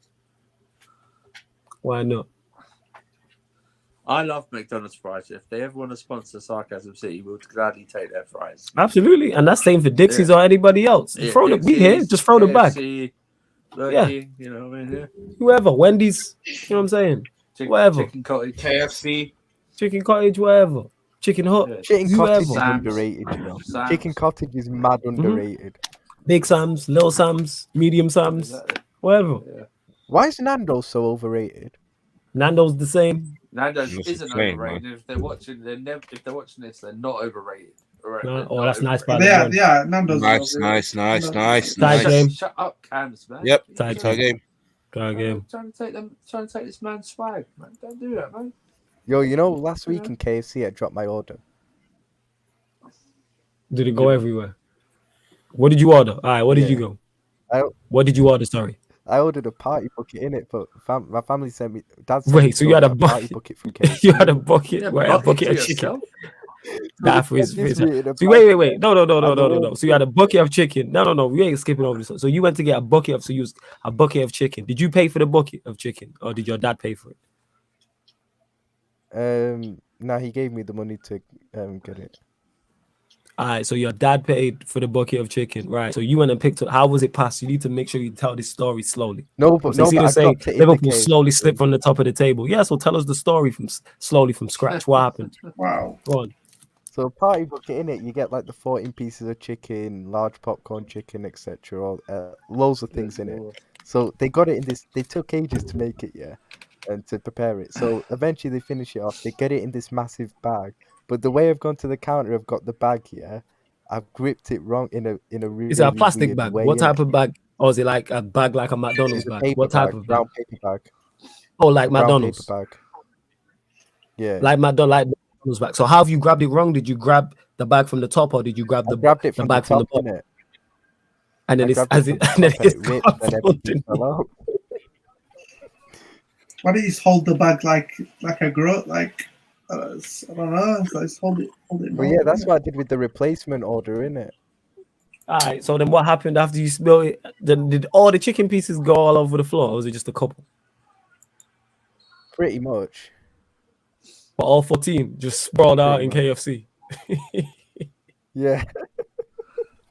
S1: Why not?
S7: I love McDonald's fries. If they ever want to sponsor Sarcasm City, we'll gladly take their fries.
S1: Absolutely, and that's same for Dixie's or anybody else.
S7: Yeah,
S1: Throw the we here.
S7: Dixie's,
S1: Just throw the bag.
S7: KFC, Fergie, you know what I mean? Yeah.
S1: Whoever, Wendy's. You know what I'm saying? Whatever.
S7: Chicken cottage.
S3: KFC.
S1: Chicken cottage, whatever. Chicken hut.
S7: Yeah.
S2: Chicken cottage is
S1: Whoever.
S2: underrated, you know.
S7: Sam's.
S2: Chicken cottage is mad underrated.
S1: Big Sam's, Little Sam's, Medium Sam's,
S7: Exactly.
S1: whatever.
S7: Yeah.
S2: Why is Nando's so overrated?
S1: Nando's the same.
S7: Nando's
S3: That's
S7: isn't
S3: insane,
S7: overrated. If they're watching, if they're watching this, they're not overrated. Alright,
S1: No,
S7: they're
S1: oh,
S7: not
S1: that's nice,
S7: overrated.
S1: by
S5: Yeah, Nando's.
S3: Nice.
S1: Tight game.
S7: Shut up, Cams, man.
S3: Yep.
S1: Tight
S3: Tie game.
S1: Try game.
S7: Trying to take this man's swag, man. Don't do that, man.
S2: Yo, you know, last week in KFC, I dropped my order.
S1: Did it go everywhere? What did you order? All right, what did you go?
S2: I-
S1: What did you order? Sorry.
S2: I ordered a party bucket in it, but my family sent me. Dad sent
S1: Wait,
S2: me
S1: so you had a
S2: party
S1: bucket?
S2: bucket from KFC.
S1: You had a bucket?
S7: Yeah,
S1: Wait, a bucket
S7: for
S1: of chicken.
S7: yourself.
S1: Nah, for his.
S2: Just eating a
S1: So
S2: bucket.
S1: wait. No. So you had a bucket of chicken. No. We ain't skipping over this. So you went to get a bucket of. So you used a bucket of chicken. Did you pay for the bucket of chicken, or did your dad pay for it?
S2: Nah, he gave me the money to get it.
S1: All right. So your dad paid for the bucket of chicken, right? So you went and picked up. How was it passed? You need to make sure you tell this story slowly.
S2: No, but
S1: So
S2: no,
S1: see
S2: but
S1: the
S2: I
S1: saying,
S2: dropped it in the
S1: Liverpool
S2: KFC.
S1: slowly slipped from the top of the table. Yeah. So tell us the story slowly from scratch. What happened?
S5: Wow.
S1: Go on.
S2: So party bucket in it, you get like the 14 pieces of chicken, large popcorn chicken, etc. Or loads of things in it. So they got it in this. They took ages to make it, yeah, and to prepare it. So eventually they finish it off. They get it in this massive bag. But the way I've gone to the counter, I've got the bag here. I've gripped it wrong in a really.
S1: Is it a plastic
S2: weird
S1: bag?
S2: way,
S1: What
S2: innit?
S1: type of bag? Or is it like a bag like a McDonald's
S2: It's a
S1: bag?
S2: paper
S1: What type
S2: bag,
S1: of bag?
S2: brown paper bag.
S1: Oh, like
S2: Brown
S1: McDonald's.
S2: paper bag. Yeah.
S1: Like McDonald's bag. So how have you grabbed it wrong? Did you grab the bag from the top, or did you grab
S2: I grabbed it
S1: the
S2: from
S1: bag
S2: the
S1: from the
S2: top,
S1: bottom?
S2: innit?
S1: And then
S2: I
S1: it's
S2: grabbed
S1: as
S2: it
S1: it
S2: from
S1: and
S2: the
S1: then
S2: top and
S1: it's
S2: it ripped and everything
S1: gone.
S2: fell out.
S5: Why do you just hold the bag like a grunt? Like I don't know. Just hold it.
S2: But yeah, that's what I did with the replacement order, innit?
S1: All right. So then what happened after you spilled it? Then did all the chicken pieces go all over the floor, or was it just a couple?
S2: Pretty much.
S1: But all 14 just sprawled out in
S2: Pretty
S1: KFC.
S2: Yeah.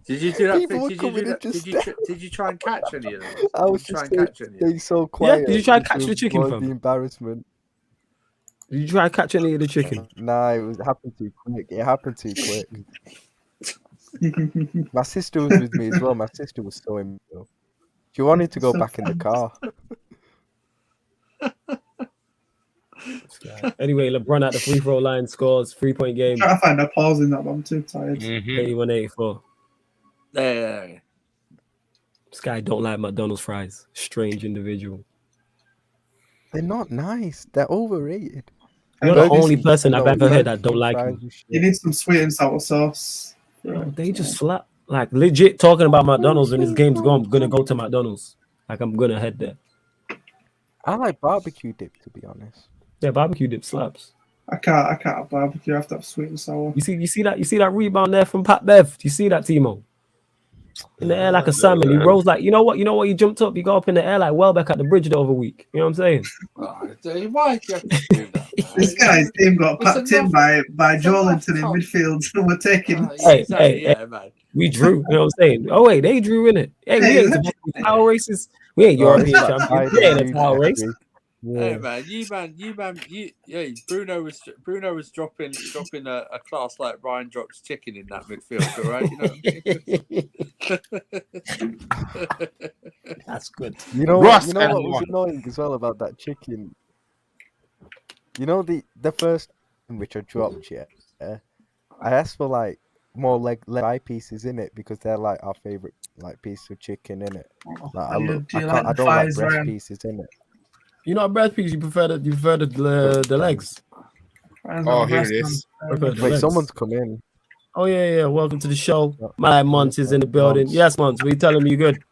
S7: Did you do that?
S2: People were coming in just
S7: Did you try and catch any of them?
S2: I was
S7: Did you try
S2: just
S7: and catch any of them?
S2: staying so quiet.
S1: did you try and
S2: just
S1: catch
S2: to
S1: the chicken,
S2: avoid
S1: fam?
S2: the embarrassment?
S1: Did you try to catch any of the chicken?
S2: Nah, it happened too quick. It happened too quick. My sister was with me as well. My sister was so in. She wanted to go
S5: So
S2: back in the car.
S1: Anyway, LeBron at the free throw line scores 3-point game.
S5: Trying to find a pause in that, but I'm too tired.
S1: 81-84.
S7: Yeah.
S1: This guy don't like McDonald's fries. Strange individual.
S2: They're not nice. They're overrated.
S1: You're the
S2: Burger
S1: only
S2: King-
S1: person I've
S2: no,
S1: ever heard
S2: Burger
S1: that don't
S2: King
S1: like
S2: fries
S1: them.
S2: and shit.
S5: You need some sweet and sour sauce.
S1: They just slap. Like legit talking about McDonald's when this game's gone. I'm gonna go to McDonald's. Like I'm gonna head there.
S2: I like barbecue dip, to be honest.
S1: Yeah, barbecue dip slaps.
S5: I can't have barbecue. I have to have sweet and sour.
S1: You see that rebound there from Pat Bev. Do you see that, Timo? In the air like a salmon. He rolls like you know what? He jumped up. He got up in the air like Welbeck at the bridge the other week. You know what I'm saying?
S7: Oh, why do you have to do that?
S5: This guy's team got
S7: It's
S5: packed in
S7: enough-
S5: by
S7: it's enough
S5: Joelinton in
S7: time.
S5: midfield. So we're taking.
S1: Hey,
S7: Exactly,
S1: hey,
S7: yeah, man.
S1: We drew. You know what I'm saying? Oh wait, they drew in it. Hey, we ain't supposed to be title races. We ain't
S2: No, it's
S1: European
S2: like
S1: champions. We ain't a title race.
S7: Hey
S2: Yeah.
S7: Bruno was dropping a class like Ryan drops chicken in that midfield, all right? You know.
S1: That's good.
S2: You know
S6: Ross
S2: what was
S6: M1.
S2: annoying as well about that chicken? You know the first which I dropped, yeah. I asked for like more leg thigh pieces in it because they're like our favorite like piece of chicken in it. Like, I don't like breast pieces in it.
S1: You know, breast piece. You prefer the legs.
S6: Oh, here it is.
S2: Wait, someone's come in.
S1: Oh yeah. Welcome to the show. My Mons is in the building. Yes, Mons. We tell him you good.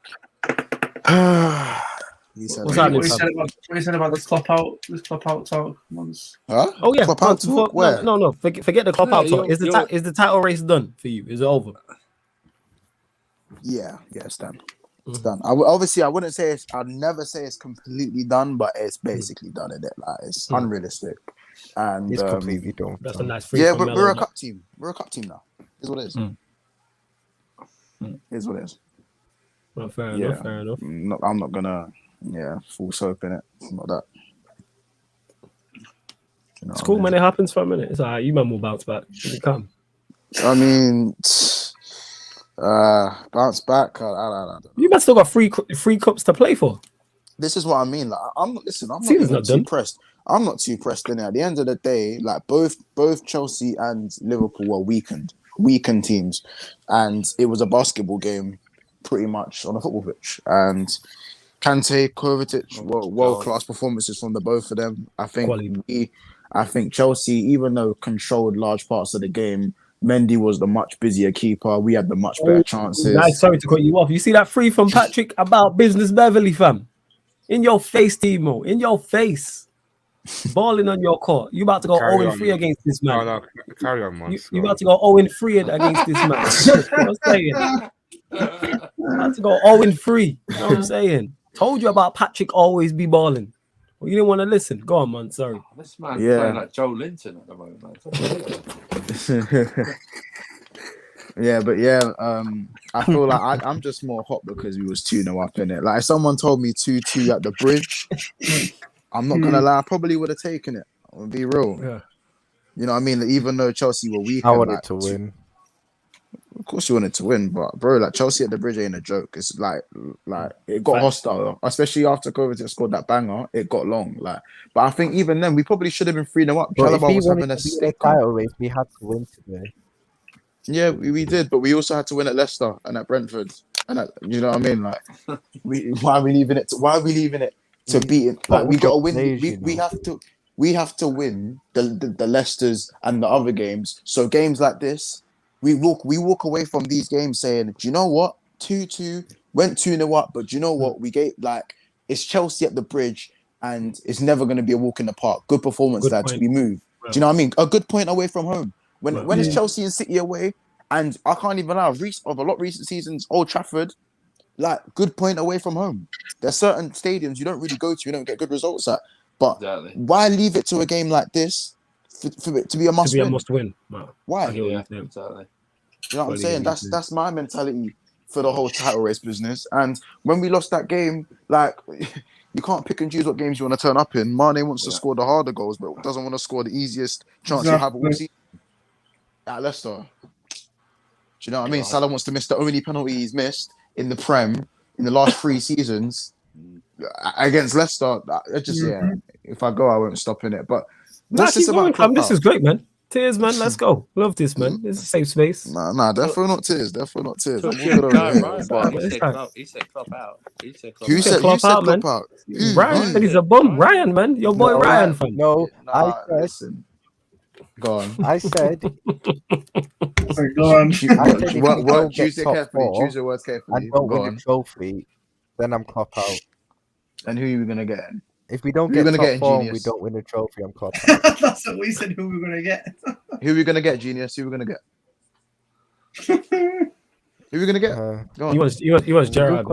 S1: What's happening?
S5: What you said about this clop out talk? Mons?
S8: Huh?
S1: Oh yeah.
S8: Clop out talk? Where?
S1: No. Forget the clop out talk. Is the title race done for you? Is it over?
S8: Yeah, it's done. It's done. Obviously, I wouldn't say I'd never say it's completely done, but it's basically done in it. Like it's unrealistic, and
S2: It's completely done.
S1: That's a nice free.
S8: Yeah, but we're a cup team. We're a cup team now. Is what it is. Is what it is.
S1: Well, fair enough.
S8: I'm not gonna full soap in it. Not that. You know
S1: It's cool, man. It happens for a minute. It's alright. You man will bounce back. It come.
S8: I mean, bounce back. I don't know.
S1: You man still got free cups to play for.
S8: This is what I mean. Like, I'm not
S1: not
S8: too
S1: done.
S8: pressed. I'm not too pressed in it. At the end of the day, like both Chelsea and Liverpool were weakened teams, and it was a basketball game, pretty much on a football pitch. And Kante, Kovacic, world class performances from the both of them. I think Chelsea, even though controlled large parts of the game, Mendy was the much busier keeper. We had the much better chances.
S1: Guys, sorry to cut you off. You see that free from Patrick about business Beverly, fam? In your face, Timo. In your face. Balling on your court. You about to go 0-3 against this man.
S6: No, carry on, man.
S1: You about to go 0-3 against this man. That's what I'm saying. You about to go 0-3. You know what I'm saying? Told you about Patrick always be balling. Well, you didn't want to listen. Go on, man. Sorry.
S7: This man's playing like Joe Linton at the moment,
S8: man. I feel like I'm just more hot because we was 2-0 up in it. Like if someone told me 2-2 at the bridge, I'm not gonna lie, I probably would have taken it. I'm gonna be real.
S1: Yeah.
S8: You know what I mean? Like, even though Chelsea were weak,
S2: I wanted to win.
S8: Of course you wanted to win, but bro, like Chelsea at the bridge ain't a joke. It's like it got hostile, especially after Kovacic scored that banger. It got long, but I think even then we probably should have been 3-0 up. Chalobah was having a stick.
S2: Title race, we had to win today.
S8: Yeah, we did, but we also had to win at Leicester and at Brentford, and you know what I mean. Like, why are we leaving it to beat it? Like we got to win. We have to win the Leicesters and the other games. So games like this. We walk away from these games saying, do you know what? 2-2, went 2-0 up, but do you know what? We gave it's Chelsea at the bridge and it's never going to be a walk in the park. Good performance, lads. We move. Do you know what I mean? A good point away from home. When it's Chelsea and City away, and I can't even lie, of a lot of recent seasons, Old Trafford, like good point away from home. There's certain stadiums you don't really go to, you don't get good results at. But why leave it to a game like this? For it to be a must
S1: win. No.
S8: Why?
S7: Yeah, exactly.
S8: You know what I'm saying? That's my mentality for the whole title race business. And when we lost that game, like you can't pick and choose what games you want to turn up in. Mane wants to score the harder goals, but doesn't want to score the easiest chance you have all season at Leicester. Do you know what I mean? Salah wants to miss the only penalty he's missed in the Prem in the last 3 seasons against Leicester. If I go, I won't stop in it. But
S1: this is great, man. Tears, man. Let's go. Love this, man. It's a safe space.
S8: Nah, definitely not tears. Definitely not tears.
S7: He said club out.
S8: Who said club out?
S1: Ryan said he's a bum. Ryan, man. Your boy Ryan, fam.
S2: No,
S8: listen. Go on.
S2: I said.
S5: Go on.
S8: Choose your words carefully.
S2: And don't win a trophy, then I'm club out.
S8: And who are you gonna get?
S2: If we don't get top 4, we don't win a trophy. I'm club out.
S5: That's what we said. Who we're gonna get?
S8: Who are we gonna get, Genius? Who are we gonna get? Who are we gonna get?
S1: He was Gerard.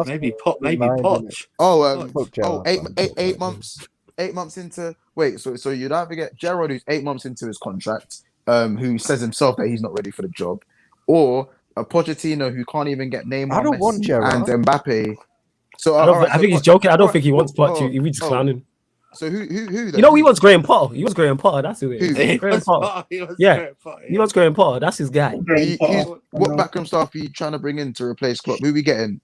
S7: Maybe Poch.
S8: Oh, 8 months. 8 months into so you'd either get Gerard, who's 8 months into his contract, who says himself that he's not ready for the job, or a Pochettino who can't even get Neymar,
S9: I don't want
S8: Messi,
S9: Gerrard.
S8: and Mbappe. So
S1: I think he's joking. I don't think he wants Poch. He's just clowning.
S8: So who then?
S1: You know, he wants Graham Potter. He wants Graham Potter. That's who it is.
S8: Who?
S1: Graham Potter. Yeah, he wants Graham Potter. That's his guy.
S8: What backroom staff are you trying to bring in to replace Klopp? Who are we getting?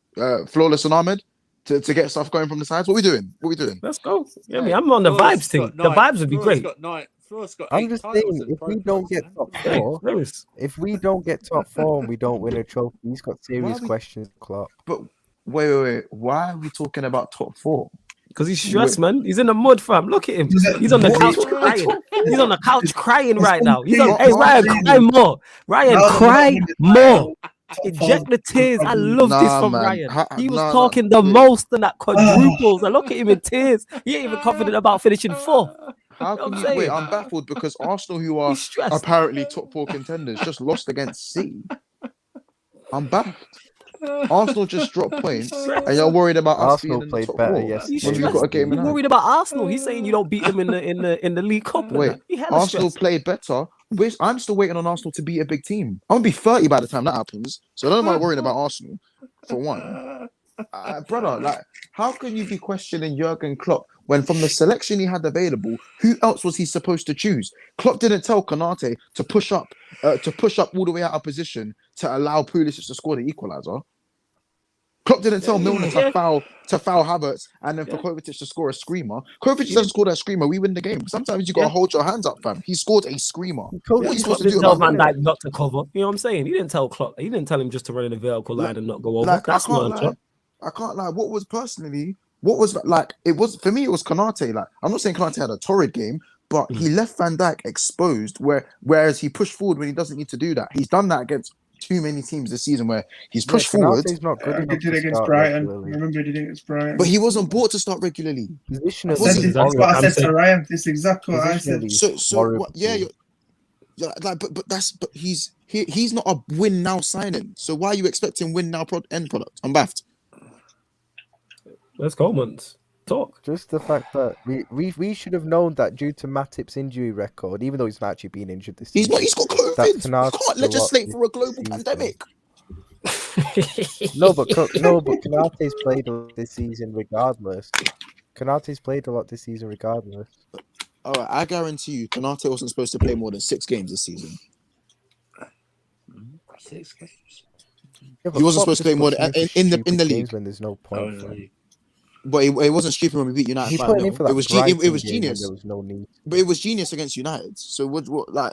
S8: Flawless and Ahmed to get stuff going from the sides. What are we doing?
S1: Let's go. Yeah, I'm on the vibes thing. The vibes would be great.
S9: I'm just saying, if we don't get top four, if we don't get top four and we don't win a trophy, he's got serious questions, Klopp.
S8: But wait. Why are we talking about top four?
S1: Because he's stressed, man. He's in the mud, fam. Look at him. He's on the couch crying. He's on the couch crying right now. Hey, Ryan, cry more. Ryan, cry more. Inject the tears. I love this from Ryan. He was talking the most in that quadruples. And look at him in tears. He ain't even confident about finishing fourth.
S8: How can you wait? I'm baffled because Arsenal, who are apparently top four contenders, just lost against City. I'm baffled. Arsenal just dropped points, and you're worried about
S9: Arsenal
S8: us being
S9: played
S8: in the top
S9: better.
S8: four.
S9: Yes,
S8: When we've got a game in
S1: He's
S8: hand.
S1: worried about Arsenal. He's saying you don't beat them in the League Cup.
S8: Wait, Arsenal played better. I'm still waiting on Arsenal to beat a big team. I'm gonna be 30 by the time that happens, so I don't mind worrying about Arsenal. For one, brother, like, how can you be questioning Jurgen Klopp when from the selection he had available, who else was he supposed to choose? Klopp didn't tell Konate to push up all the way out of position to allow Pulisic to score the equaliser. Klopp didn't tell Milner to foul Havertz and then for Kovacic to score a screamer. Kovacic doesn't score that screamer, we win the game. Sometimes you gotta hold your hands up, fam. He scored a screamer. What are you supposed to do?
S1: Tell Van Dijk not to cover. You know what I'm saying? He didn't tell Klopp. He didn't tell him just to run in the vertical line and not go over.
S8: Like,
S1: That's not a job.
S8: I can't lie. What was like? It was for me. It was Konate. Like, I'm not saying Konate had a torrid game, but he left Van Dijk exposed. Whereas he pushed forward when he doesn't need to do that. He's done that against too many teams this season where he's pushed forward.
S9: He's not good enough.
S5: He did it against Brighton. Remember, he did it against Brighton.
S8: But he wasn't bought to start regularly.
S5: That's what I said to Ryan. This is exactly what I said.
S8: So what, yeah, like, but he's not a win now signing. So why are you expecting win now end product? I'm baffed.
S1: Let's go, Muntz. Talk.
S9: Just the fact that we should have known that due to Matip's injury record, even though he's not actually been injured this season.
S8: He's got COVID. You can't legislate for a global pandemic.
S9: No, but Konate's played a lot this season regardless.
S8: All right, I guarantee you, Konate wasn't supposed to play more than 6 games this season.
S7: 6 games.
S9: Yeah,
S8: he wasn't supposed to play more than in the league
S9: when there's no point.
S8: But it wasn't stupid when we beat United 5-0. It was genius.
S9: There was no need.
S8: But it was genius against United. So what like?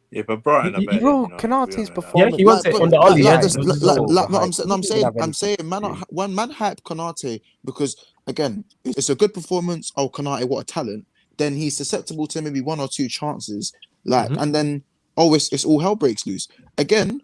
S7: Yeah, but Brighton.
S9: Konate's performance.
S1: Yeah, he wants it on the Ollie.
S8: I'm saying, man hype Konate because again, it's a good performance. Oh, Konate, what a talent! Then he's susceptible to maybe 1 or 2 chances, and then it's all hell breaks loose again.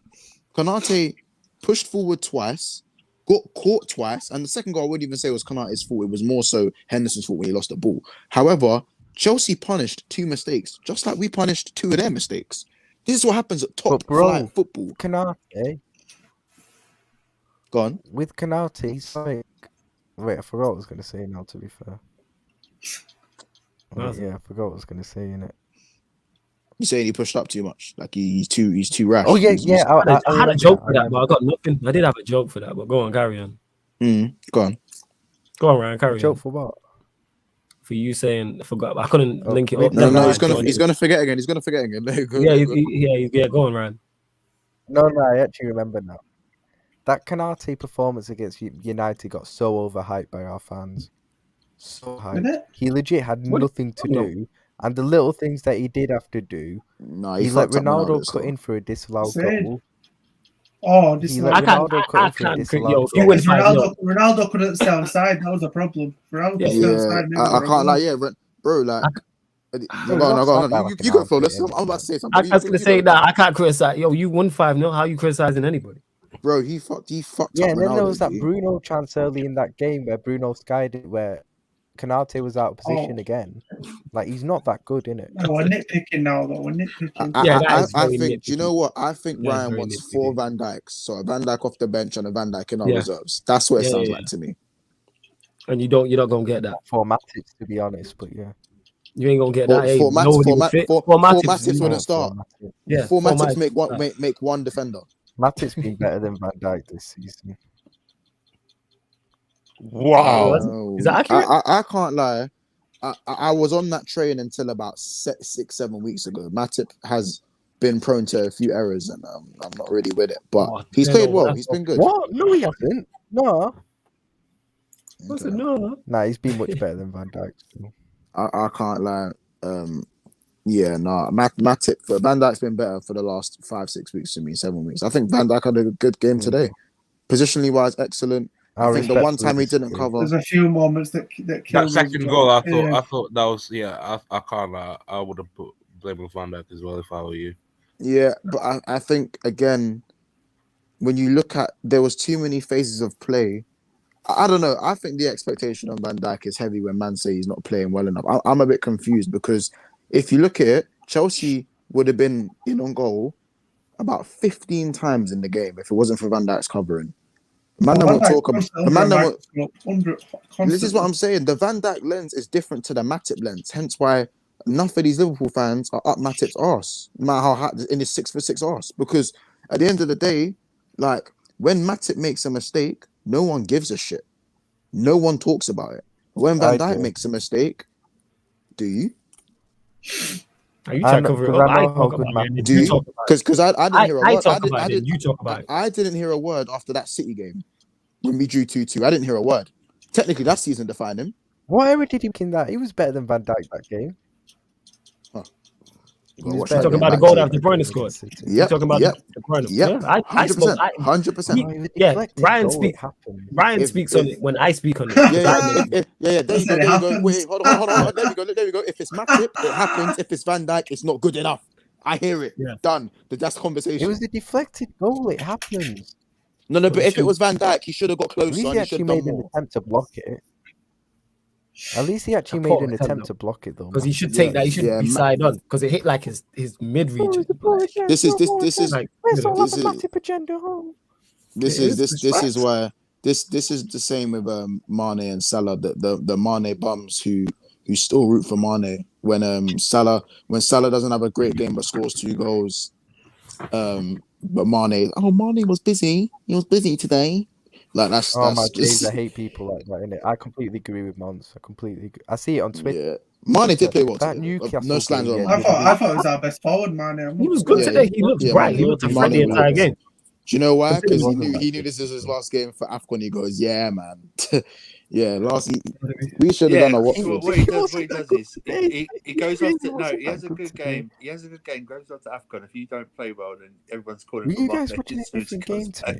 S8: Konate pushed forward twice, got caught twice, and the second goal I wouldn't even say was Konate's fault. It was more so Henderson's fault when he lost the ball. However, Chelsea punished 2 mistakes, just like we punished 2 of their mistakes. This is what happens at top flight football.
S9: Konate.
S8: Go on.
S9: With Konate, he's like... Wait, I forgot what I was going to say now, to be fair. Yeah, I forgot what I was going to say, innit?
S8: You saying he pushed up too much? Like he's too rash?
S9: Oh, yeah.
S1: I had a joke for that, but I got nothing. I did have a joke for that, but go on, carry on.
S8: Go on.
S1: Go on, Ryan, carry on.
S9: Joke for what?
S1: For you saying, I forgot. I couldn't link it up.
S8: No, he's gonna forget again.
S1: Yeah, go on, Ryan.
S9: No, I actually remember now. That Konate performance against United got so overhyped by our fans. So hyped. He legit had nothing to do. And the little things that he did have to do, he let Ronaldo cut in for a disallowed goal.
S5: Oh, disallowed. Ronaldo couldn't stay on side. That was the problem.
S8: I can't lie, bro. Like, no. You go for this. I'm about to say something.
S1: I was gonna say that I can't criticize. Yo, you won 5-0. How you criticizing anybody?
S8: Bro, he fucked.
S9: Yeah, and then there was that Bruno chance early in that game where Bruno skied it, where Konate was out of position again. Like, he's not that good, innit?
S5: No, we're nitpicking now, though. We're nitpicking.
S8: I think, do you know what? I think Ryan wants 4 Van Dijks. So a Van Dijk off the bench and a Van Dijk in our reserves. That's what it sounds like to me.
S1: And you're not going to get that.
S9: For Matic, to be honest, but yeah.
S1: You ain't gonna get
S8: For
S1: that. Hey,
S8: for
S1: nobody will fit. Matip's
S8: Matip wouldn't start.
S1: Yeah,
S8: For Matip
S1: Matip,
S8: to make one defender.
S9: Matip's been better than Van Dijk this season.
S1: Wow. Is that accurate?
S8: I can't lie. I was on that train until about 6-7 weeks ago. Matip has been prone to a few errors, and I'm not really with it. But he's played well. He's been good.
S9: What? No, he hasn't. No.
S1: Okay. No.
S9: Nah, he's been much better than Van Dijk. So.
S8: I can't lie. Matip for Van Dijk's been better for the last 5-6 weeks to me, 7 weeks. I think Van Dijk had a good game today. Positionally wise, excellent. I think the one time he didn't cover.
S5: There's a few moments that killed
S6: that second goal. I thought that was I can't lie. I would have put blame on Van Dijk as well if I were you.
S8: Yeah, but I think again, when you look at, there was too many phases of play. I don't know. I think the expectation on Van Dijk is heavy when man say he's not playing well enough. I'm a bit confused because if you look at it, Chelsea would have been in on goal about 15 times in the game if it wasn't for Van Dijk's covering. This is what I'm saying. The Van Dijk lens is different to the Matip lens. Hence why enough of these Liverpool fans are up Matip's arse, no matter how hard in his 6'6" arse. Because at the end of the day, like when Matip makes a mistake, no one gives a shit. No one talks about it. When Van Dijk makes a mistake, do you?
S1: Are you trying to cover it up? I talk about it.
S8: Do you? Because I didn't hear a word.
S1: You talk about it.
S8: I didn't hear a word after that City game when we drew 2-2. I didn't hear a word. Technically, that season defined him.
S9: What error did he make in that? He was better than Van Dijk that game.
S1: You're talking about the goal that De Bruyne scored.
S8: You're
S1: talking about De Bruyne.
S8: Yeah, 100%.
S1: Yeah, Ryan speaks on it when I speak on it.
S8: Yeah. There you go. Wait, hold on. There we go. If it's Matip, it happens. If it's Van Dijk, it's not good enough. I hear it. Yeah. Done. That's conversation.
S9: It was a deflected goal. It happens.
S8: No, but if it was Van Dijk, he should have got closer.
S9: He actually made an attempt to block it. At least he actually made an attempt to block it though.
S1: Because he should take that. He should be side on because it hit like his mid region.
S8: This is the same with Mane and Salah. The Mane bums who still root for Mane when Salah doesn't have a great game but scores 2 goals. But Mane was busy. He was busy today. Like that's
S9: my days. I hate people like that. Innit? I completely agree with Mons. I see it on Twitter.
S8: Yeah. Mane did play well.
S9: That Newcastle
S8: no slangs on.
S5: I thought it was our best forward, Mane.
S1: He was good today. He looked bright. He looked friendly the entire game.
S8: Do you know why? Because he knew this is his last game for AFCON. He goes, yeah, man. We should have done a Watford.
S7: What he does is he goes off to he has a good game. He has a good game. Goes off to AFCON. If you don't play well, then everyone's calling.
S9: Were you guys watching a different game today?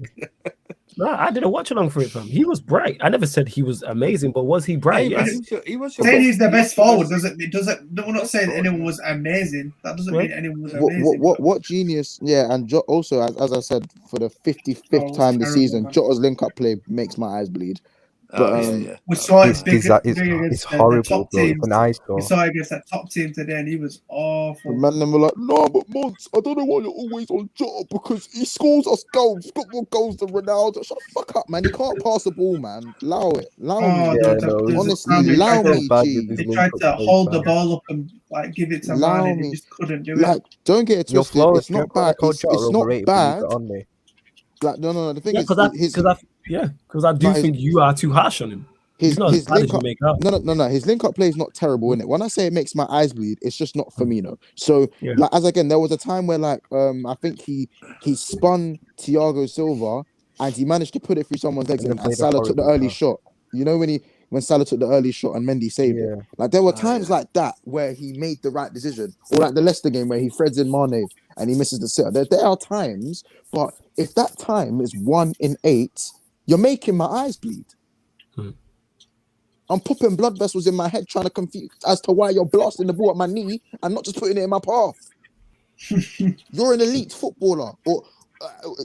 S1: No, I didn't watch along for it, fam. He was bright. I never said he was amazing, but was he bright? Yes.
S7: He was.
S5: Saying he's the best forward doesn't. We're not saying anyone was amazing. That doesn't mean anyone was amazing.
S8: What genius? Yeah, and also as I said for the 55th time this season, Jota's link-up play makes my eyes bleed. But
S5: we saw it
S9: it's horrible, bro. It's an eyes
S5: we saw it against that top team today, and he was awful.
S8: The man were like, no, but Mons, I don't know why you're always on Jota because he scores us goals. He's got more goals than Ronaldo. Shut the fuck up, man. He can't pass the ball, man. Allow it. Honestly, allow me, G.
S5: They tried to hold the ball up and like give it to Mane, and he just couldn't do it.
S8: Don't get it twisted. It's not bad. It's not bad. Like no. The thing is,
S1: because I do think you are too harsh on him. He's not as bad as you make up.
S8: No. His link-up play is not terrible, innit? When I say it makes my eyes bleed, it's just not Firmino. So, there was a time where, I think he spun Thiago Silva and he managed to put it through someone's legs, and Salah took the early shot. You know when Salah took the early shot and Mendy saved it. Like there were times like that where he made the right decision, or like the Leicester game where he threads in Mane and he misses the sitter. There are times, but if that time is 1 in 8, you're making my eyes bleed. I'm popping blood vessels in my head trying to confuse as to why you're blasting the ball at my knee and not just putting it in my path. You're an elite footballer. Or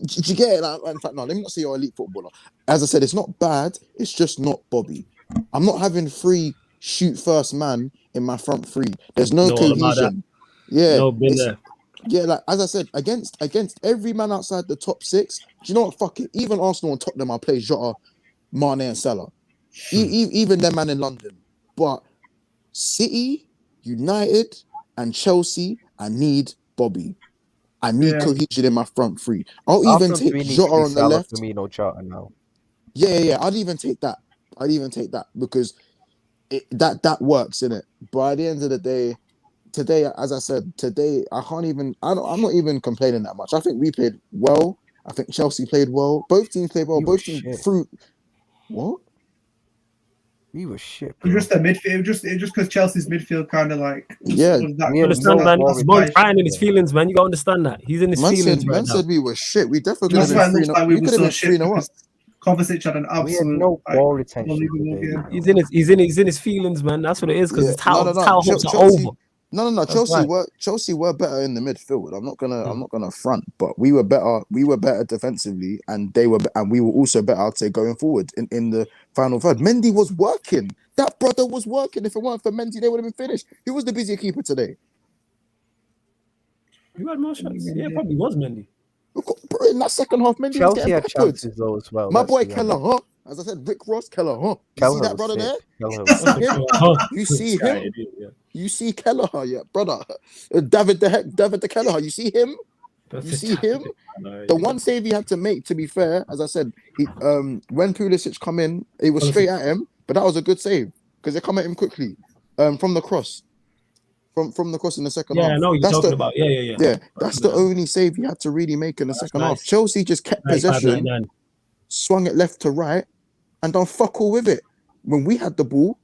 S8: did you get it? In fact, no, let me not say you're an elite footballer. As I said, it's not bad. It's just not Bobby. I'm not having 3 shoot first man in my front 3. There's no cohesion. Yeah, like as I said, against every man outside the top 6, do you know what? Fuck it. Even Arsenal and Tottenham, I play Jota, Mane, and Salah. Even them man in London. But City, United and Chelsea, I need Bobby. I need cohesion in my front three. I'll
S9: Our
S8: even
S9: front
S8: take
S9: three needs to
S8: Jota
S9: be
S8: on the
S9: Salah,
S8: left.
S9: Firmino, Jota now.
S8: Yeah. I'd even take that. Because that works, innit? But at the end of the day, today, as I said, I'm not even complaining that much. I think we played well. I think Chelsea played well. Both teams played well. Both teams through. What?
S9: We were shit,
S5: It
S9: bro.
S5: was just the midfield. Just because Chelsea's midfield kind of like was that
S1: You understand, man? He's crying in his feelings, man. You gotta understand that he's in his feelings right now.
S8: Man said we were shit. We definitely
S5: That's
S8: could
S5: why
S8: have
S5: it
S8: been
S5: looks like we were so shit
S8: 3-0 up.
S5: because Kovacic had an
S9: We had
S5: absolute
S9: no ball retention today.
S1: He's in his feelings, man. That's what it is because his title hopes are
S8: Chelsea,
S1: over.
S8: No. Chelsea were better in the midfield. I'm not gonna front, but we were better. We were better defensively, and we were also better, I'd say, going forward in the final third. Mendy was working. That brother was working. If it weren't for Mendy, they would have been finished. Who was the busier keeper today?
S1: You had more shots. Yeah, probably was Mendy.
S8: Bro, in that second half, Mendy was
S9: Chelsea
S8: getting
S9: had
S8: backwards.
S9: chances though as well.
S8: My boy Keller, As I said, Rick Ross, Keller, You see that brother there? You see him? You see Keller, yeah, brother. David the Keller. You see him? You see him? The one save he had to make, to be fair, as I said, when Pulisic come in, it was straight at him, but that was a good save because they come at him quickly from the cross. From the cross in the second half.
S1: Yeah, I know what you're talking about. Yeah.
S8: Yeah, that's the only save he had to really make in the second half. Chelsea just kept possession, swung it left to right, and done fuck all with it. When we had the ball,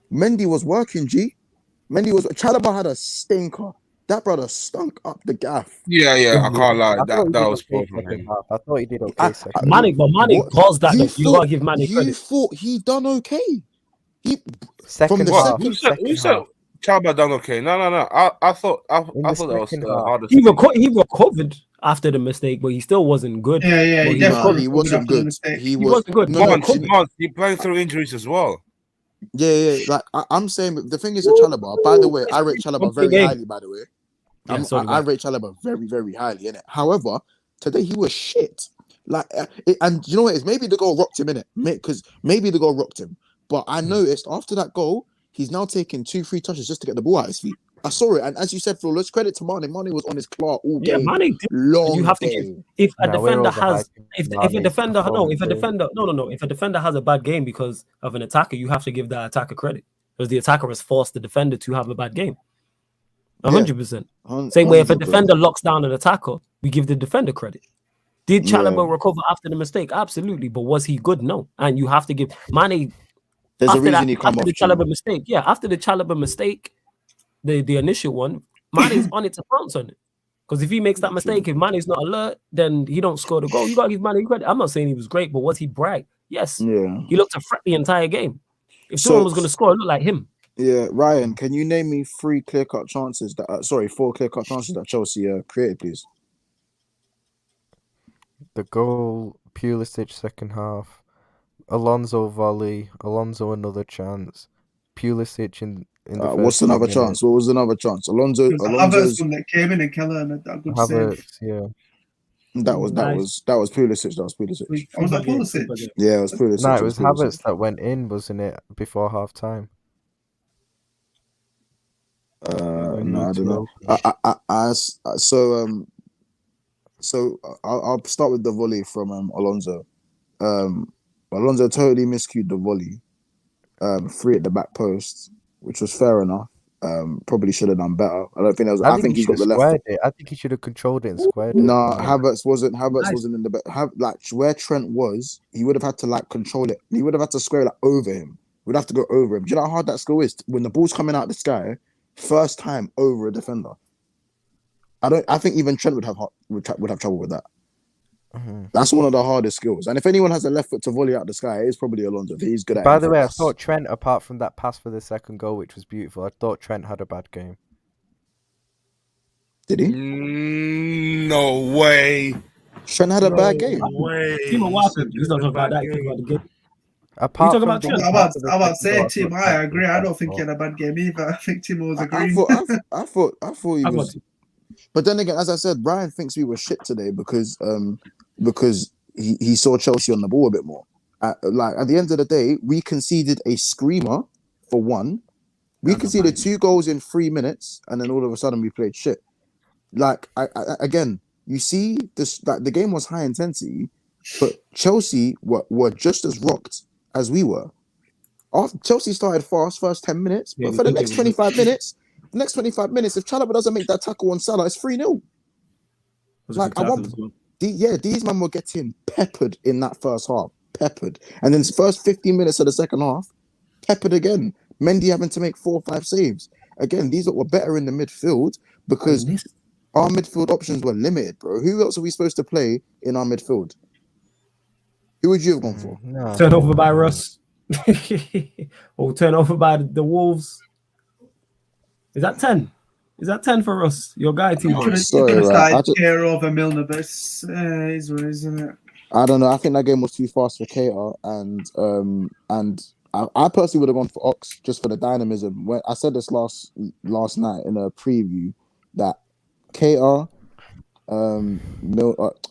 S8: Mendy was working, Chalobah had a stinker. That brother stunk up the gaff.
S3: Yeah, I can't lie. That was poor from him.
S9: I thought he did okay.
S1: Mane caused that. You gotta give Mane credit.
S8: You thought he done okay.
S9: Second half.
S3: Who said Chalobah done okay? No. I thought that was the hardest.
S1: He recovered after the mistake, but he still wasn't good.
S5: Yeah.
S8: He wasn't good. He wasn't good.
S3: He's playing through injuries as well.
S8: Yeah. Like I'm saying, the thing is, Chalobah. By the way, I rate Chalobah very highly. By the way, I rate Chalobah very, very highly in it. However, today he was shit. Like, and you know what? It's maybe the goal rocked him in it, because maybe the goal rocked him. But I noticed after that goal, he's now taking 2-3 touches just to get the ball out of his feet. I saw it, and as you said, Flawless, credit to Mane. Mane was on his claw all game.
S1: Yeah, Mane did. You have to give. If a defender has a bad game because of an attacker, you have to give that attacker credit because the attacker has forced the defender to have a bad game. 100%. Same way, if a defender locks down an attacker, we give the defender credit. Did Chalobah recover after the mistake? Absolutely, but was he good? No, and you have to give Mane.
S8: There's a reason he come off
S1: the Chalobah mistake. Yeah, after the Chalobah mistake. The initial one, Mane's on it to pounce on it. Because if he makes that mistake, if Mane's not alert, then he don't score the goal. You gotta give Mane credit. I'm not saying he was great, but was he bright? Yes.
S8: Yeah.
S1: He looked to fret the entire game. If someone was gonna score, it looked like him.
S8: Yeah, Ryan, can you name me 4 clear-cut chances that Chelsea created, please?
S9: The goal, Pulisic second half, Alonso volley, Alonso another chance, Pulisic in the
S8: what's another chance? What was another chance? Alonso's
S5: one that came in and Keller and a good save.
S9: Yeah.
S8: That was Pulisic. That was Pulisic.
S5: Was that Pulisic?
S8: Yeah, it was Pulisic.
S9: No, it was Havertz that went in, wasn't it? Before half time.
S8: No, I don't know. So I'll start with the volley from Alonso. Alonso totally miscued the volley. 3 at the back post, which was fair enough. Probably should have done better. I don't think there was. I think he got the left.
S9: I think he should have controlled it and squared it.
S8: No, Havertz wasn't in the back. Like where Trent was, he would have had to control it. He would have had to square it over him. Would have to go over him. Do you know how hard that skill is? When the ball's coming out of the sky, first time over a defender. I think even Trent would have trouble with that. Mm-hmm. That's one of the hardest skills. And if anyone has a left foot to volley out the sky, it's probably Alonso. He's good at it.
S9: By the way, I thought Trent, apart from that pass for the second goal, which was beautiful, I thought Trent had a bad game.
S8: Did he?
S3: No way.
S8: Trent had a bad game.
S3: No way.
S1: He's not talking about that. He's about the game.
S5: Apart from about Tim, I agree. I don't think he had a bad game either. I think Tim was agreeing.
S8: I thought he was. But then again, as I said, Brian thinks we were shit today because he saw Chelsea on the ball a bit more. At the end of the day, we conceded a screamer for one, We conceded 2 goals in 3 minutes, and then all of a sudden we played shit. Like, again, you see this. Like, the game was high intensity, but Chelsea were just as rocked as we were. Chelsea started fast first 10 minutes, but for the next 25 minutes, if Chalobah doesn't make that tackle on Salah, it's 3-0. Like, these men were getting peppered in that first half, peppered, and then the first 15 minutes of the second half, peppered again. Mendy having to make 4 or 5 saves. Again, these were better in the midfield because our midfield options were limited, bro. Who else are we supposed to play in our midfield? Who would you have gone for?
S1: No. Turn over by Russ. Or turn over by the Wolves. Is that 10? Is that 10 for us? Your guy, team.
S5: You could have started Care over Milner, but it's isn't it?
S8: I don't know. I think that game was too fast for Cater, and I personally would have gone for Ox just for the dynamism. When I said this last night in a preview that Cater,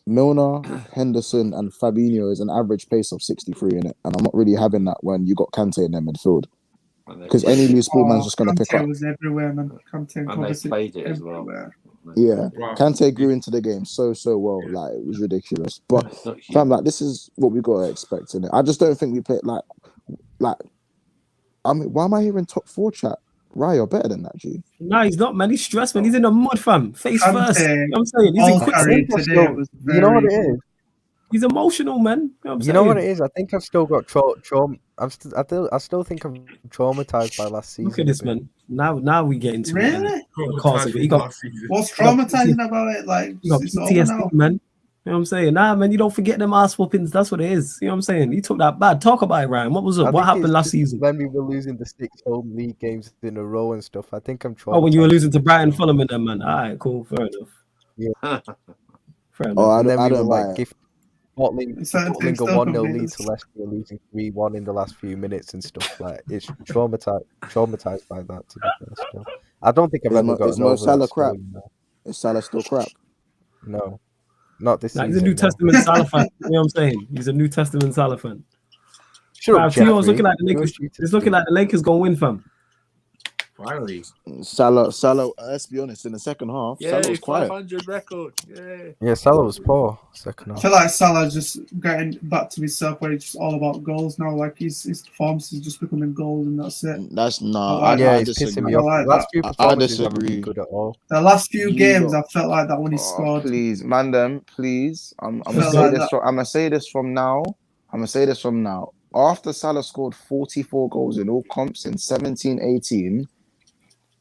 S8: Milner, Henderson, and Fabinho is an average pace of 63 in it, and I'm not really having that when you got Kante in their midfield. Because any loose ball man's just going to pick up.
S5: Kante was everywhere, man. Kante
S7: and they played it as well.
S8: Yeah, Kante grew into the game so well. Like, it was ridiculous. But fam, like, this is what we got to expect in it. I just don't think we play like. I mean, why am I hearing top 4 chat? Ryan, you're better than that, G.
S1: No, he's not, man. He's stressed, man. He's in the mud, fam. Face first. You know what I'm saying? He's in quick.
S9: You know what it is?
S1: He's emotional, man.
S9: You know what it is? I think I've still got trauma. I still think I'm traumatized by last season.
S1: Look at this, man. Now we get into
S5: it.
S1: Really?
S5: What's traumatizing about it? Like,
S1: you got PTSD, man. You know what I'm saying? Nah, man, you don't forget them ass whoopings. That's what it is. You know what I'm saying? You took that bad. Talk about it, Ryan. What was it? What happened last season?
S9: When we were losing the 6 home league games in a row and stuff, I think I'm traumatized.
S1: Oh, when you were losing to Brighton, Fulham, and them, man. All right, cool. Fair enough.
S9: Yeah.
S1: Fair enough.
S8: Oh,
S9: and then
S8: I
S9: we
S8: don't
S9: were
S8: buy
S9: like,
S8: it.
S9: Bottling a 1-0 lead to Leicester, losing 3-1 in the last few minutes and stuff. Like, it's traumatized by that, to be fair. Still. I don't think I've ever gotten over
S8: Salah
S9: that
S8: crap.
S9: story,
S8: Is Salah still crap?
S9: No, not this season.
S1: He's a New Testament Salah fan. You know what I'm saying? He's a New Testament Salah fan.
S9: Sure,
S1: Tio's looking like the Lakers. It's looking like the Lakers gonna win, fam.
S6: Finally.
S8: Salah, let's be honest, in the second half, Salah was quiet.
S7: 500 record.
S9: Yeah, Salah was poor second half.
S5: I feel like Salah's just getting back to himself where it's just all about goals now. Like, his performance is just becoming goals and that's it.
S8: That's
S9: I disagree. Me off.
S5: Like
S9: last few performances
S8: I
S9: haven't been good at all.
S5: The last few games, I felt like that when he scored.
S8: Please, Mandem, please. I'm gonna say this from now. After Salah scored 44 goals in all comps in 17-18,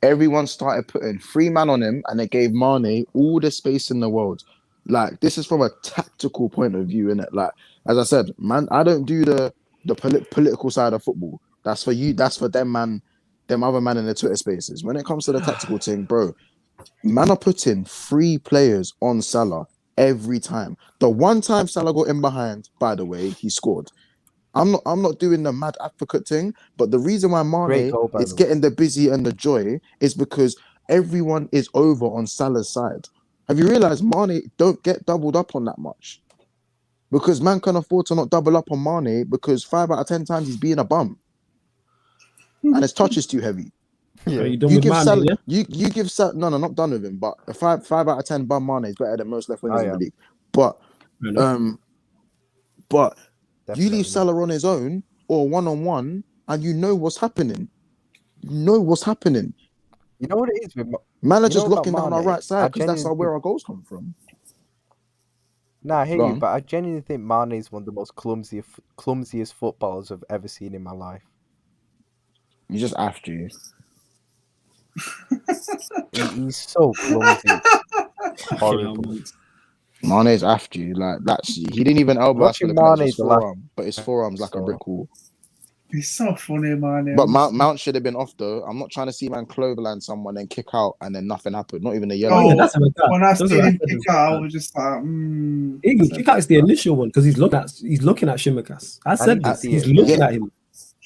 S8: everyone started putting 3 man on him, and it gave Mane all the space in the world. Like, this is from a tactical point of view, innit? Like, as I said, man, I don't do the political side of football. That's for you. That's for them, man. Them other man in the Twitter spaces. When it comes to the tactical thing, bro, man are putting 3 players on Salah every time. The one time Salah got in behind, by the way, he scored. I'm not doing the mad advocate thing, but the reason why Mane is getting the busy and the joy is because everyone is over on Salah's side. Have you realized Mane don't get doubled up on that much? Because man can afford to not double up on Mane because 5 out of 10 times he's being a bum. And his touch is too heavy.
S1: Yeah, you give Salah,
S8: you give Salah, no, not done with him, but a 5 out of 10 bum Mane is better than most left wingers in the league. But you leave Salah on his own or 1-on-1, and you know what's happening. You know what it is with man are just locking down our right side because that's where our goals come from.
S9: Nah, I hear you, but I genuinely think Mane is one of the most clumsiest footballers I've ever seen in my life.
S8: You just after you.
S9: He's so clumsy. Horrible.
S8: Mane's after you, like that's he didn't even elbow us for the Mane's forearm, but his forearm's like a brick wall.
S5: He's so funny, man.
S8: But Mount should have been off though. I'm not trying to see man Cloverland someone and kick out and then nothing happened. Not even a yellow.
S5: When I see him kick out, I was just like,
S1: kick out is the initial one because he's looking at Shimikas. I said this. He's looking at him,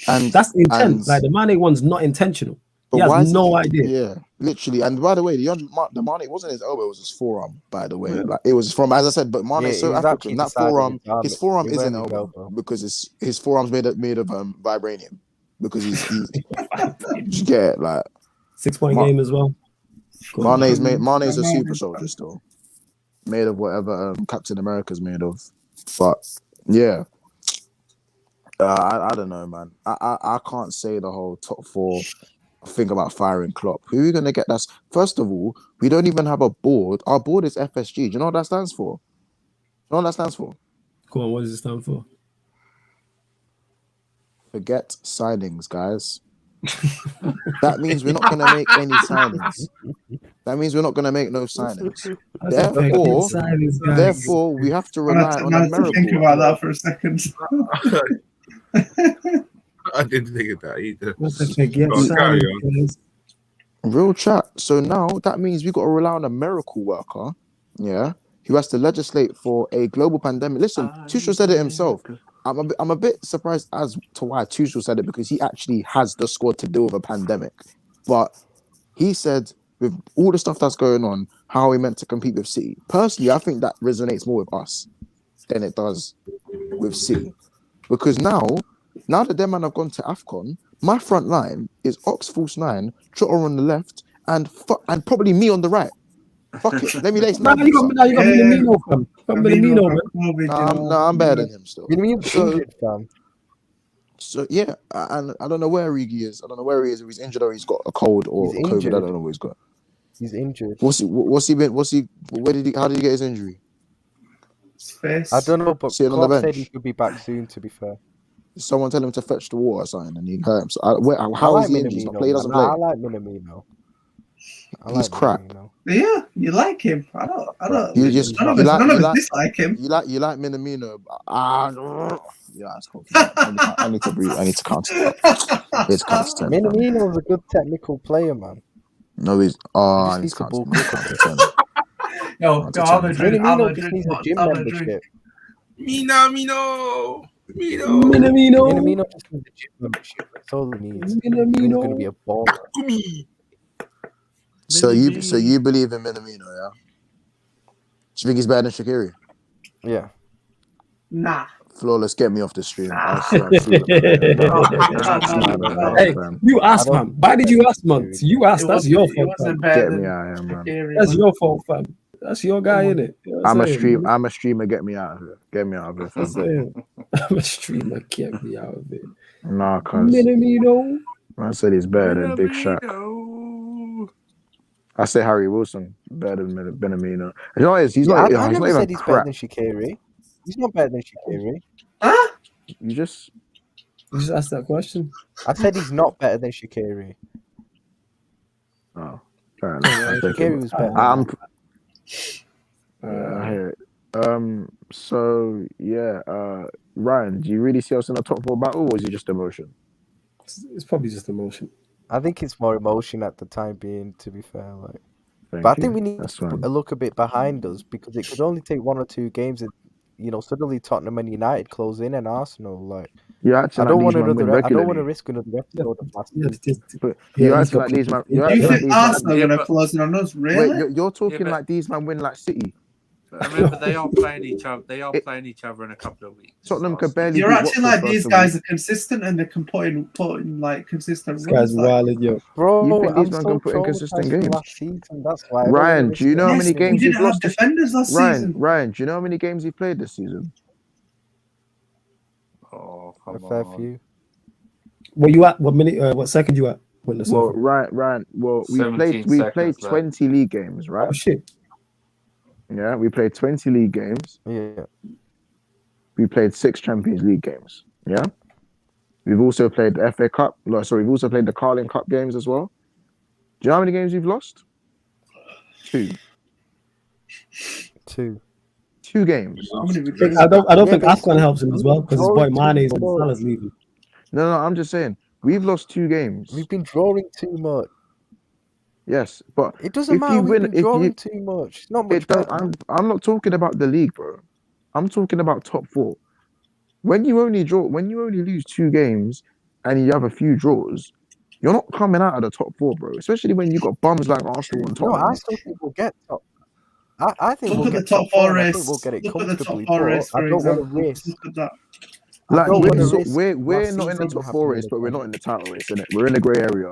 S1: and that's the intent. Like the Mane one's not intentional. He has no idea.
S8: Yeah, literally. And by the way, the Mane, it wasn't his elbow, it was his forearm, by the way. Like it was from, as I said, but Mane is so African. That forearm, his forearm isn't elbow because his forearm's made of vibranium. because he's you get it, like
S1: 6-point game as well.
S8: Mane's a super soldier still, made of whatever Captain America's made of. But yeah, I don't know, man. I can't say the whole top four thing about firing Klopp. Who are you gonna get? That's first of all, we don't even have a board. Our board is FSG. Do you know what that stands for? You know what that stands for?
S1: Go on, what does it stand for?
S8: Forget signings, guys. That means we're not gonna make any signings. That means we're not gonna make no signings. Therefore, we have to rely on a miracle.
S5: Think about that for a second.
S3: I didn't think of that either.
S8: Real chat. So now that means we got to rely on a miracle worker, yeah, who has to legislate for a global pandemic. Listen, Tuchel said it himself. I'm a bit surprised as to why Tuchel said it, because he actually has the squad to deal with a pandemic. But he said, with all the stuff that's going on, how are we meant to compete with City? Personally, I think that resonates more with us than it does with City. Because now that them man have gone to AFCON, my front line is Ox false 9, Trotter on the left, and probably me on the right. Fuck it, let me lace my.
S1: You got Minamino, fam. Minamino, man.
S8: No, I'm better than him still. So yeah, and I don't know where Origi is. I don't know where he is. If he's injured or he's got a cold or COVID. I don't know what he's got.
S9: He's injured.
S8: What's he been? How did he get his injury?
S5: Face.
S9: I don't know, but Klopp said he could be back soon. To be fair,
S8: someone tell him to fetch the water or something, and he hurt him. So how is he injured? He's not play. He doesn't play.
S9: I like Minamino.
S8: He's crap.
S5: Yeah, you like him. I don't.
S8: You just
S5: none of us dislike him.
S8: You like Minamino. Yeah, it's cool. I need to breathe. I need to counter. It's constant.
S9: Minamino's a good technical player, man.
S8: No, he's. I need to counter.
S5: Yo, I'm a drink.
S9: Minamino just needs a gym membership.
S3: Minamino
S9: just needs a gym membership. That's all he needs. He's going to be a baller.
S8: So you believe in Minamino, yeah? Do you think he's better than Shaqiri?
S9: Yeah.
S5: Nah.
S8: Flawless, get me off the stream.
S1: Hey, you asked, man. Why did you ask, man? You asked. That's your fault.
S8: Get me out of here, man.
S1: That's your fault, fam. That's your guy, innit? You know
S8: I'm a streamer. Get me out of here. Get me out of here, fam.
S1: I'm a streamer. Get me out of it.
S8: Nah, cuz.
S1: Minamino.
S8: I said he's better than Big Shaq. I say Harry Wilson better than Minamino. You know what it is? He's not.
S9: I
S8: He's
S9: never
S8: not
S9: said
S8: even
S9: he's
S8: crap.
S9: better than Shaqiri. He's not better than Shaqiri.
S5: Huh?
S8: You just
S1: asked that question.
S9: I said he's not better than Shaqiri.
S8: Oh, fair enough.
S9: Shaqiri was better.
S8: I hear it. So yeah, Ryan, do you really see us in a top four battle, or is it just emotion?
S1: It's probably just emotion.
S9: I think it's more emotion at the time being, to be fair. But I think we need to look a bit behind us, because it could only take 1 or 2 games, and suddenly Tottenham and United close in, and Arsenal. I don't want to risk another episode of last season.
S8: You acting like these man.
S5: You think Arsenal are going to close in on us? Really?
S8: Wait, you're talking like these man win like City.
S7: Remember, they are playing each other. They are playing each other in a couple of weeks.
S8: Tottenham could barely.
S5: You're acting like these guys are consistent, and they can put in like consistent.
S1: This guy's wild, yo.
S9: Bro,
S8: you think these men can put in consistent games? That's why. Ryan, do you know how many games he's lost?
S5: Defenders last season.
S8: Ryan, do you know how many games he played this season?
S7: Oh, come on.
S9: A fair few.
S1: Where you at? What minute? What second you at?
S8: Well, Ryan. Well, we played 20 league games, right?
S1: Oh shit.
S8: Yeah, we played 20 league games.
S9: Yeah.
S8: We played 6 Champions League games. Yeah. We've also played the FA Cup. We've also played the Carling Cup games as well. Do you know how many games we've lost? 2.
S9: 2
S8: games.
S1: I don't think AFCON helps him as well, because his boy Mane's and Salah's leaving.
S8: No, I'm just saying we've lost 2 games.
S9: We've been drawing too much.
S8: Yes, but
S9: it doesn't matter. We've been drawing too much. It's not much better.
S8: I'm not talking about the league, bro. I'm talking about top 4. When you only lose 2 games and you have a few draws, you're not coming out of the top 4, bro. Especially when you got bums like Arsenal and Tottenham.
S9: No, I still think we'll get top. I think
S5: we'll
S9: get
S5: top 4 race.
S9: We'll get it
S5: Look at the
S9: comfortably.
S5: top 4 race.
S9: I don't want to risk.
S5: Look at that.
S8: Like
S9: don't wanna risk
S8: we're
S9: last
S8: not in the
S9: season
S8: top 4 race,
S9: happening
S8: but we're
S9: again.
S8: not in the title race, innit? We're in the grey area.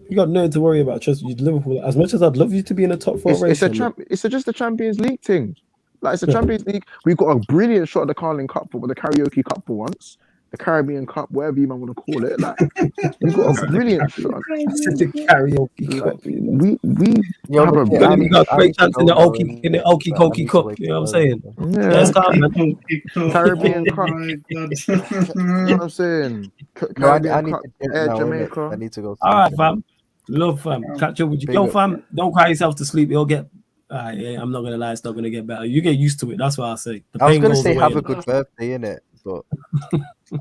S1: You got nothing to worry about. Trust you, Liverpool. As much as I'd love you to be in the top 4 race,
S8: It's just a Champions League thing. Like it's a Champions League. We've got a brilliant shot at the Carling Cup for the Karaoke Cup for once, the Caribbean Cup, whatever you might want to call it. Like we've got a brilliant shot.
S1: the karaoke cup.
S8: We
S9: Yo,
S8: have a
S9: legit,
S1: You got
S9: I
S1: great
S9: need to
S1: chance in
S9: go
S1: the
S9: now,
S1: Okie
S9: I
S1: Kokie
S9: need to
S1: Cup.
S9: wake
S1: You know what I'm
S9: up
S1: saying?
S8: yeah.
S1: Let's calm, man.
S8: Caribbean Cup.
S5: Oh my God.
S8: You know what I'm saying?
S9: No, I
S8: Caribbean
S9: need
S8: Cup,
S9: to jet
S8: Air
S9: now, innit?
S8: Jamaica.
S9: I need to go.
S1: All right, fam. Love, fam. Catch up with you.
S9: Big
S1: Yo,
S9: up.
S1: fam, don't cry yourself to sleep. You'll get. Yeah, I'm not gonna lie, it's not gonna get better. You get used to it. That's what I say. The
S9: I was
S1: pain
S9: gonna
S1: goes
S9: say
S1: away.
S9: have a good birthday, innit? But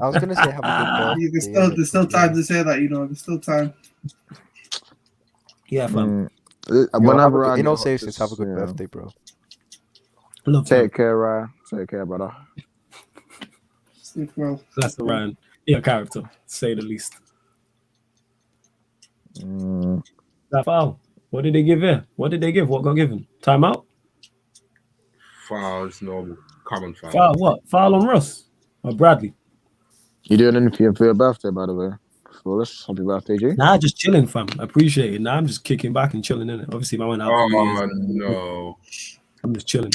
S9: I was gonna say have a good birthday.
S5: There's still time to say that, you know. There's still time.
S1: Yeah, fam.
S8: Whenever I
S9: in all
S8: get
S9: seriousness, have a good
S8: yeah.
S9: birthday, bro.
S1: Love, fam.
S8: Take care, Ryan. Take care, brother.
S5: Sleep well.
S1: That's around your character, to say the least. That foul. What did they give here? What did they give? What got given? Timeout?
S3: Foul is normal. Common foul.
S1: Foul what? Foul on Russ or Bradley?
S8: You doing anything for your birthday, by the way? Flawless. Happy birthday, G.
S1: Nah, just chilling, fam. I appreciate it. Nah, I'm just kicking back and chilling in it. Obviously, I went out for New Year's.
S3: No.
S1: I'm just chilling.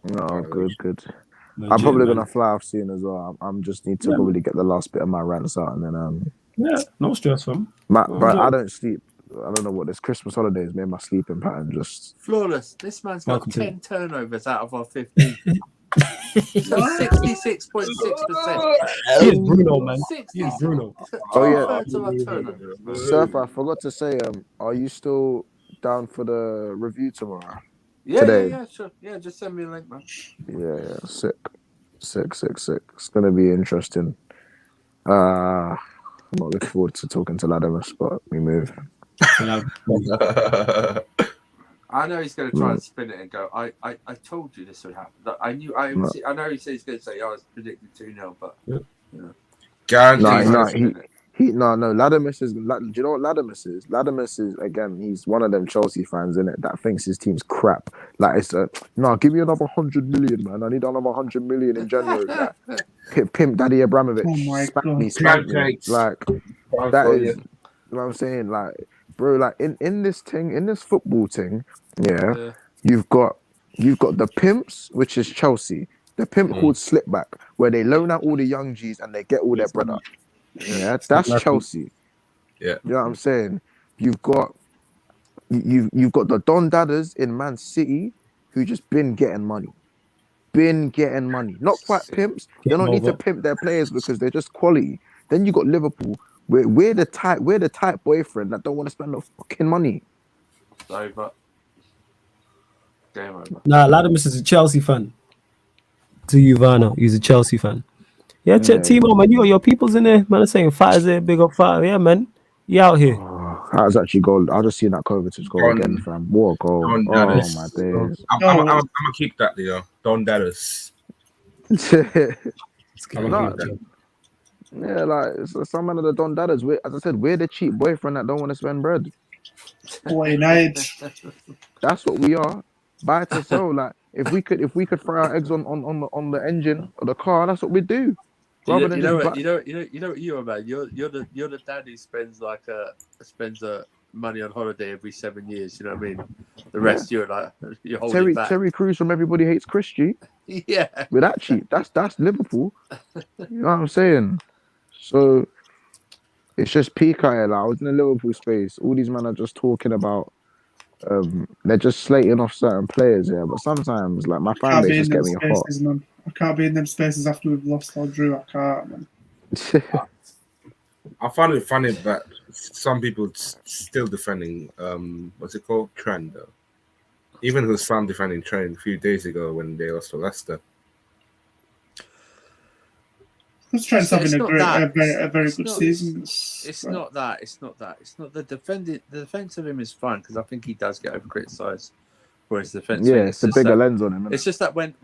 S8: No, good.
S1: Legit,
S8: I'm probably
S1: man.
S8: gonna fly off soon as well. I'm just need to probably get the last bit of my rants out and then
S1: Yeah, no stress, fam.
S8: but I don't sleep. I don't know what this Christmas holidays made my sleeping pattern just
S7: Flawless. This man's got
S1: Welcome to
S7: 10 turnovers out of our 15. So 66.6%.
S1: He is Bruno, man. He is Bruno.
S8: Oh yeah.
S7: Two-thirds of our turnovers.
S8: Surfer, I forgot to say, are you still down for the review tomorrow?
S7: Yeah, sure. Yeah, just send me a link, man.
S8: Yeah, sick. It's gonna be interesting. I'm not looking forward to talking to Latimus, but we move.
S7: I know he's going to try and spin it and go, I told you this would happen. I know he says he's going to say, I was predicted 2-0, but, you know.
S3: Guaranteed.
S8: No, Latimus is. Do you know what Latimus is? Latimus is, again, he's one of them Chelsea fans, innit, that thinks his team's crap. Like, it's give me another 100 million, man. I need another 100 million in January. Like, pimp Daddy Abramovich. Smack me. Like, that is, you know what I'm saying? Like, bro, like, in this football thing, yeah. You've got the pimps, which is Chelsea. The pimp called Slipback, where they loan out all the young G's and they get all their bread up. Yeah, that's Chelsea.
S3: Yeah,
S8: you know what I'm saying. You've got the Don Dadders in Man City who just been getting money. Not quite pimps. They don't need to pimp their players because they're just quality. Then you got Liverpool. We're the type boyfriend that don't want to spend no fucking money.
S7: It's over. Game over.
S1: Nah, Latimus is a Chelsea fan. To you, Vanna, he's a Chelsea fan. Yeah, Timo, man, you got your peoples in there. Man, I'm saying fighters there, big up fighter. Yeah, man. You out here.
S8: How's actually goal? I just seen that Kovacic goal again, fam. What a goal. Oh, my days.
S3: I'm going to keep that, Leo. Don Dallas.
S8: Yeah, like, some man of the Don Dadders. As I said, we're the cheap boyfriend that don't want to spend bread.
S5: Boy, night.
S8: That's what we are. Buy to sell. Like, if we could throw our eggs on the engine of the car, that's what we do.
S7: You know what you are, man. You're the dad who spends money on holiday every 7 years. You know what I mean? The rest you're holding back.
S8: Terry Crews from Everybody Hates Chris G.
S7: Yeah,
S8: we're that cheap. That's Liverpool. You know what I'm saying? So it's just peak out here. Like, I was in the Liverpool space. All these men are just talking about. They're just slating off certain players here, but sometimes, like, my fan base just get me hot.
S5: Man. I can't be in them spaces after we've lost or drew. I can't, man.
S3: I find it funny that some people still defending what's it called, Trent, though. Even with some defending Trent a few days ago when they lost to Leicester.
S5: Trent's having a very good season.
S7: It's not that. It's not the defending. The defense of him is fine because I think he does get over criticised for his defense.
S8: Yeah, it's a bigger lens on him.
S7: It's just that when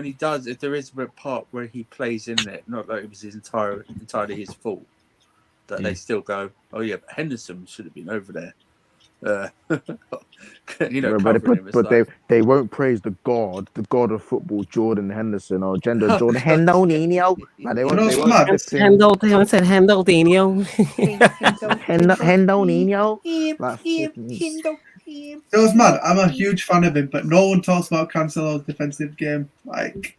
S7: he does, if there is a part where he plays in it, not like it was entirely his fault, that they still go, oh yeah, but Henderson should have been over there. You know,
S8: but
S7: covering him.
S8: but they won't praise the god of football, Jordan Henderson or gender Jordan Hendoninho. Like they won't lift him.
S1: I said Hendoninho.
S8: Hendoninho.
S5: It was mad. I'm a huge fan of him, but no one talks about Cancelo's defensive game. It's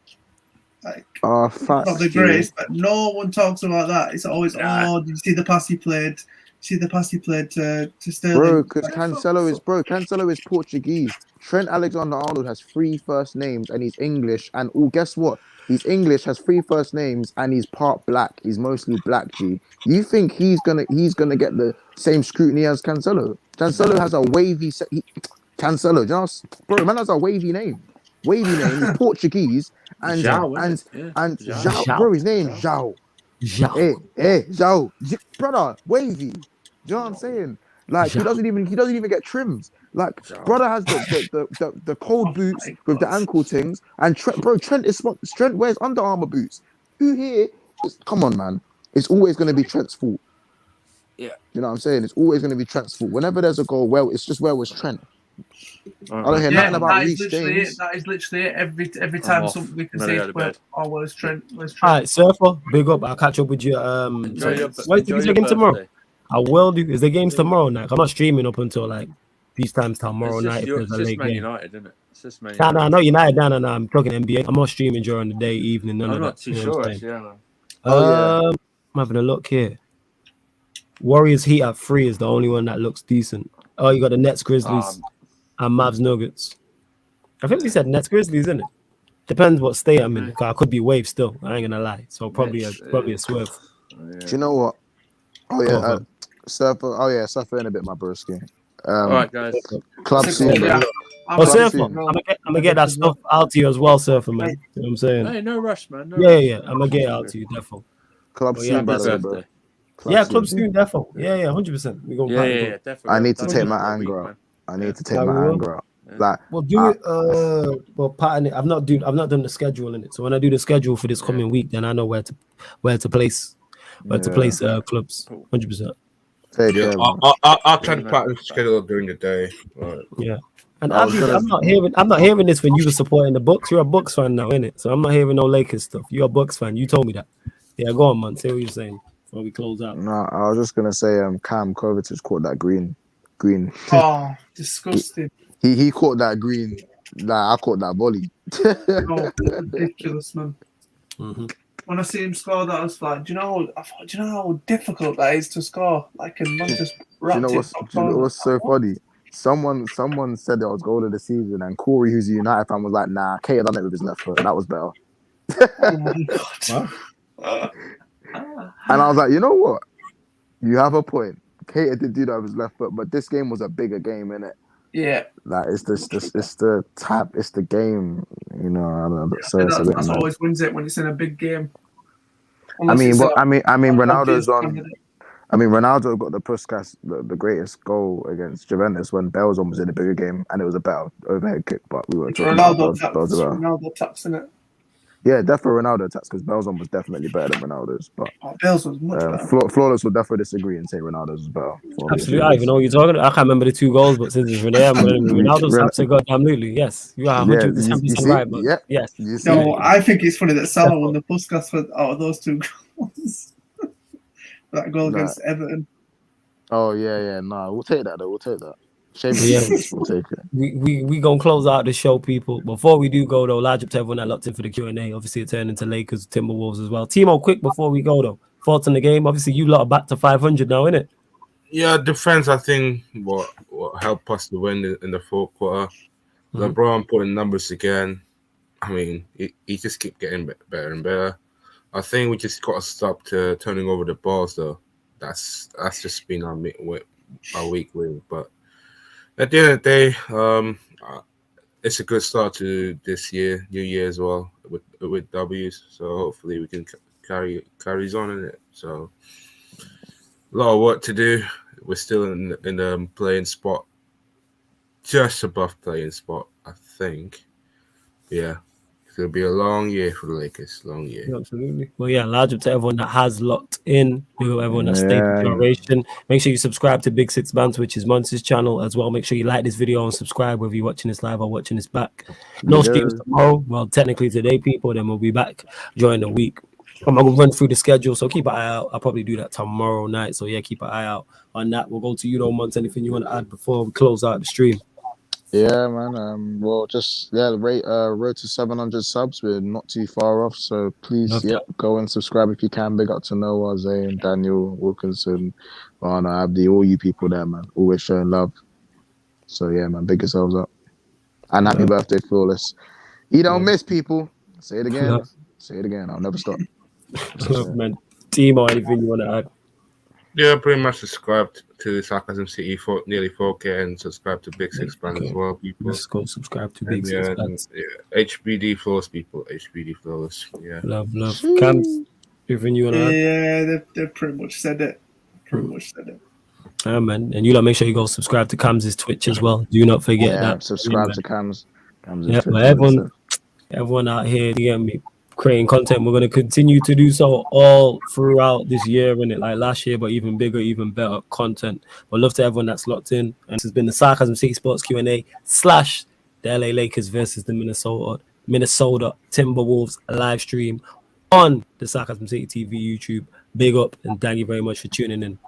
S5: not the greatest, but no one talks about that. It's always, did you see the pass he played? See the pass he played to Sterling?
S8: Bro, because Cancelo is Portuguese. Trent Alexander-Arnold has 3 first names and he's English. And guess what? He's English, has 3 first names, and he's part black. He's mostly black. G. You think he's gonna get the same scrutiny as Cancelo? Cancelo has a wavy. Cancelo, just bro, man has a wavy name. He's Portuguese, and Zhao, bro, his name's Zhao. Hey, Zhao, brother, wavy. Do you know what I'm saying? Like he doesn't even get trims. Like brother has the cold boots with the ankle things, and Trent wears Under Armour boots. Who here? Come on, man. It's always going to be Trent's fault.
S7: Yeah.
S8: You know what I'm saying? It's always going to be Trent's fault. Whenever there's a goal, well, it's just where was Trent. I don't hear nothing about Reece James.
S5: That is literally it. Every time something we can say, where's Trent? All
S1: right, Surfer, big up. I'll catch up with you. When's the game tomorrow? I will do. Is the games tomorrow night? I'm not streaming up until like these times tomorrow night.
S7: It's just Man United, isn't it? It's just Man
S1: United. No, United. No. I'm talking NBA. I'm not streaming during the day, evening.
S7: I'm not too sure.
S1: I'm having a look here. Warriors Heat at 3 is the only one that looks decent. Oh, you got the Nets Grizzlies and Mavs Nuggets. I think we said Nets Grizzlies, isn't it? Depends what state I'm in. I could be wave still. I ain't gonna lie. So probably a swerve.
S8: Do you know what? Oh yeah, Surfer. Surfer in a bit, my broski.
S7: All right, guys.
S8: Club scene.
S1: Surfer. I'm gonna get that stuff out to you as well, Surfer, man. You know what I'm saying?
S7: Hey, no rush, man.
S1: Yeah. I'm gonna get it out to you, definitely.
S8: Club scene, by the way, bro.
S1: Club soon, definitely. Yeah, 100%. We gonna
S7: definitely.
S8: I need to take my anger out. Like,
S1: well, do it. Well, pattern it. I've not done the schedule in it. So when I do the schedule for this coming week, then I know where to place clubs. 100%.
S3: I'll try to pattern the schedule during the day. Right.
S1: Yeah. And I'm not hearing this when you were supporting the Bucks. You're a Bucks fan now, innit? So I'm not hearing no Lakers stuff. You're a Bucks fan. You told me that. Yeah, go on, man. Say what you're saying before we close out.
S8: No, I was just gonna say Cam Kovacic caught that green.
S5: Oh, disgusting.
S8: He caught that green. I caught that volley.
S5: Ridiculous, man.
S1: Mm-hmm.
S8: When I see him score, that was like, do you know how difficult that is to score? Like, and man just wrapped it. Do you know what's so funny? Someone said it was goal of the season, and Corey, who's a United fan, was like, "Nah, Kate done it with his left foot. That was better."
S5: Oh my god!
S8: And I was like, you know what? You have a point. Kate did do that with his left foot, but this game was a bigger game, innit?
S5: Yeah.
S8: Like it's the game. You know, I don't know. So
S5: that's always wins it when it's in a big game.
S8: Ronaldo's on. Ronaldo got the Puskas, the greatest goal against Juventus when Belzon was in a bigger game, and it was a better overhead kick. But we were talking
S5: Ronaldo taps in it.
S8: Yeah, definitely Ronaldo taps because Belzon was definitely better than Ronaldo's. But
S5: Belzon was much better.
S8: Flawless will definitely disagree and say Ronaldo's was better.
S1: Absolutely, I even know what you're talking about. I can't remember the 2 goals, but since it's Ronaldo's taps, goddamn absolutely, yes, you are 100% right. But yes,
S5: no, I think it's funny that Salah won the Puskas out of those 2 goals. That goal against Everton.
S8: Oh yeah. No, we'll take that though. We'll take that. We'll take it.
S1: We gonna close out the show, people. Before we do go though, large up to everyone that locked in for the Q&A. Obviously, it turned into Lakers, Timberwolves as well. Timo, quick before we go though. Thoughts on the game? Obviously, you lot are back to 500 now, innit?
S6: Yeah, defense. I think what helped us to win in the 4th quarter. LeBron putting numbers again. I mean, he just keep getting better and better. I think we just got to stop to turning over the balls though. That's just been our weak wing. But at the end of the day, it's a good start to this year, New Year as well, with W's. So hopefully we can carries on in it. So a lot of work to do. We're still in the playing spot, just above playing spot, I think. Yeah, It'll be a long year for the Lakers. Long year.
S1: Yeah, absolutely. Well, yeah, large up to everyone that has locked in. Big up everyone that stayed for duration. Make sure you subscribe to Big Six Bands, which is Monty's channel as well. Make sure you like this video and subscribe whether you're watching this live or watching this back. No streams tomorrow. Well, technically today, people. Then we'll be back during the week. I'm gonna run through the schedule, so keep an eye out. I'll probably do that tomorrow night. So yeah, keep an eye out on that. We'll go to you, though, Monty. Anything you want to add before we close out the stream?
S8: Yeah, man. Well, just road to 700 subs. We're not too far off, so please, go and subscribe if you can. Big up to Noah, Zane, Daniel, Wilkinson, Rana, Abdi, all you people there, man. Always showing love. So yeah, man, big yourselves up. And happy birthday, Flawless. You don't miss, people. Say it again. Say it again. I'll never stop.
S1: Man, team or anything you want to add?
S6: Yeah, pretty much subscribed to Sarcasm City for nearly 4K and subscribe to Big Six Bands as well, people.
S1: Let's go subscribe to Big Six Bands.
S6: Yeah, HBD Flawless, people. HBD Flawless. Yeah.
S1: Love. Cams, everything you want to add?
S5: Yeah, they've pretty much said it.
S1: Man. And you lot make sure you go subscribe to Cam's Twitch as well. Do not forget that.
S8: Subscribe to Cam's
S1: Twitch. Everyone out here, you get me, creating content. We're going to continue to do so all throughout this year, innit? Like last year, but even bigger, even better content. But love to everyone that's locked in. And this has been the Sarcasm City Sports Q&A / the LA Lakers versus the Minnesota Timberwolves live stream on the Sarcasm City TV YouTube. Big up and thank you very much for tuning in.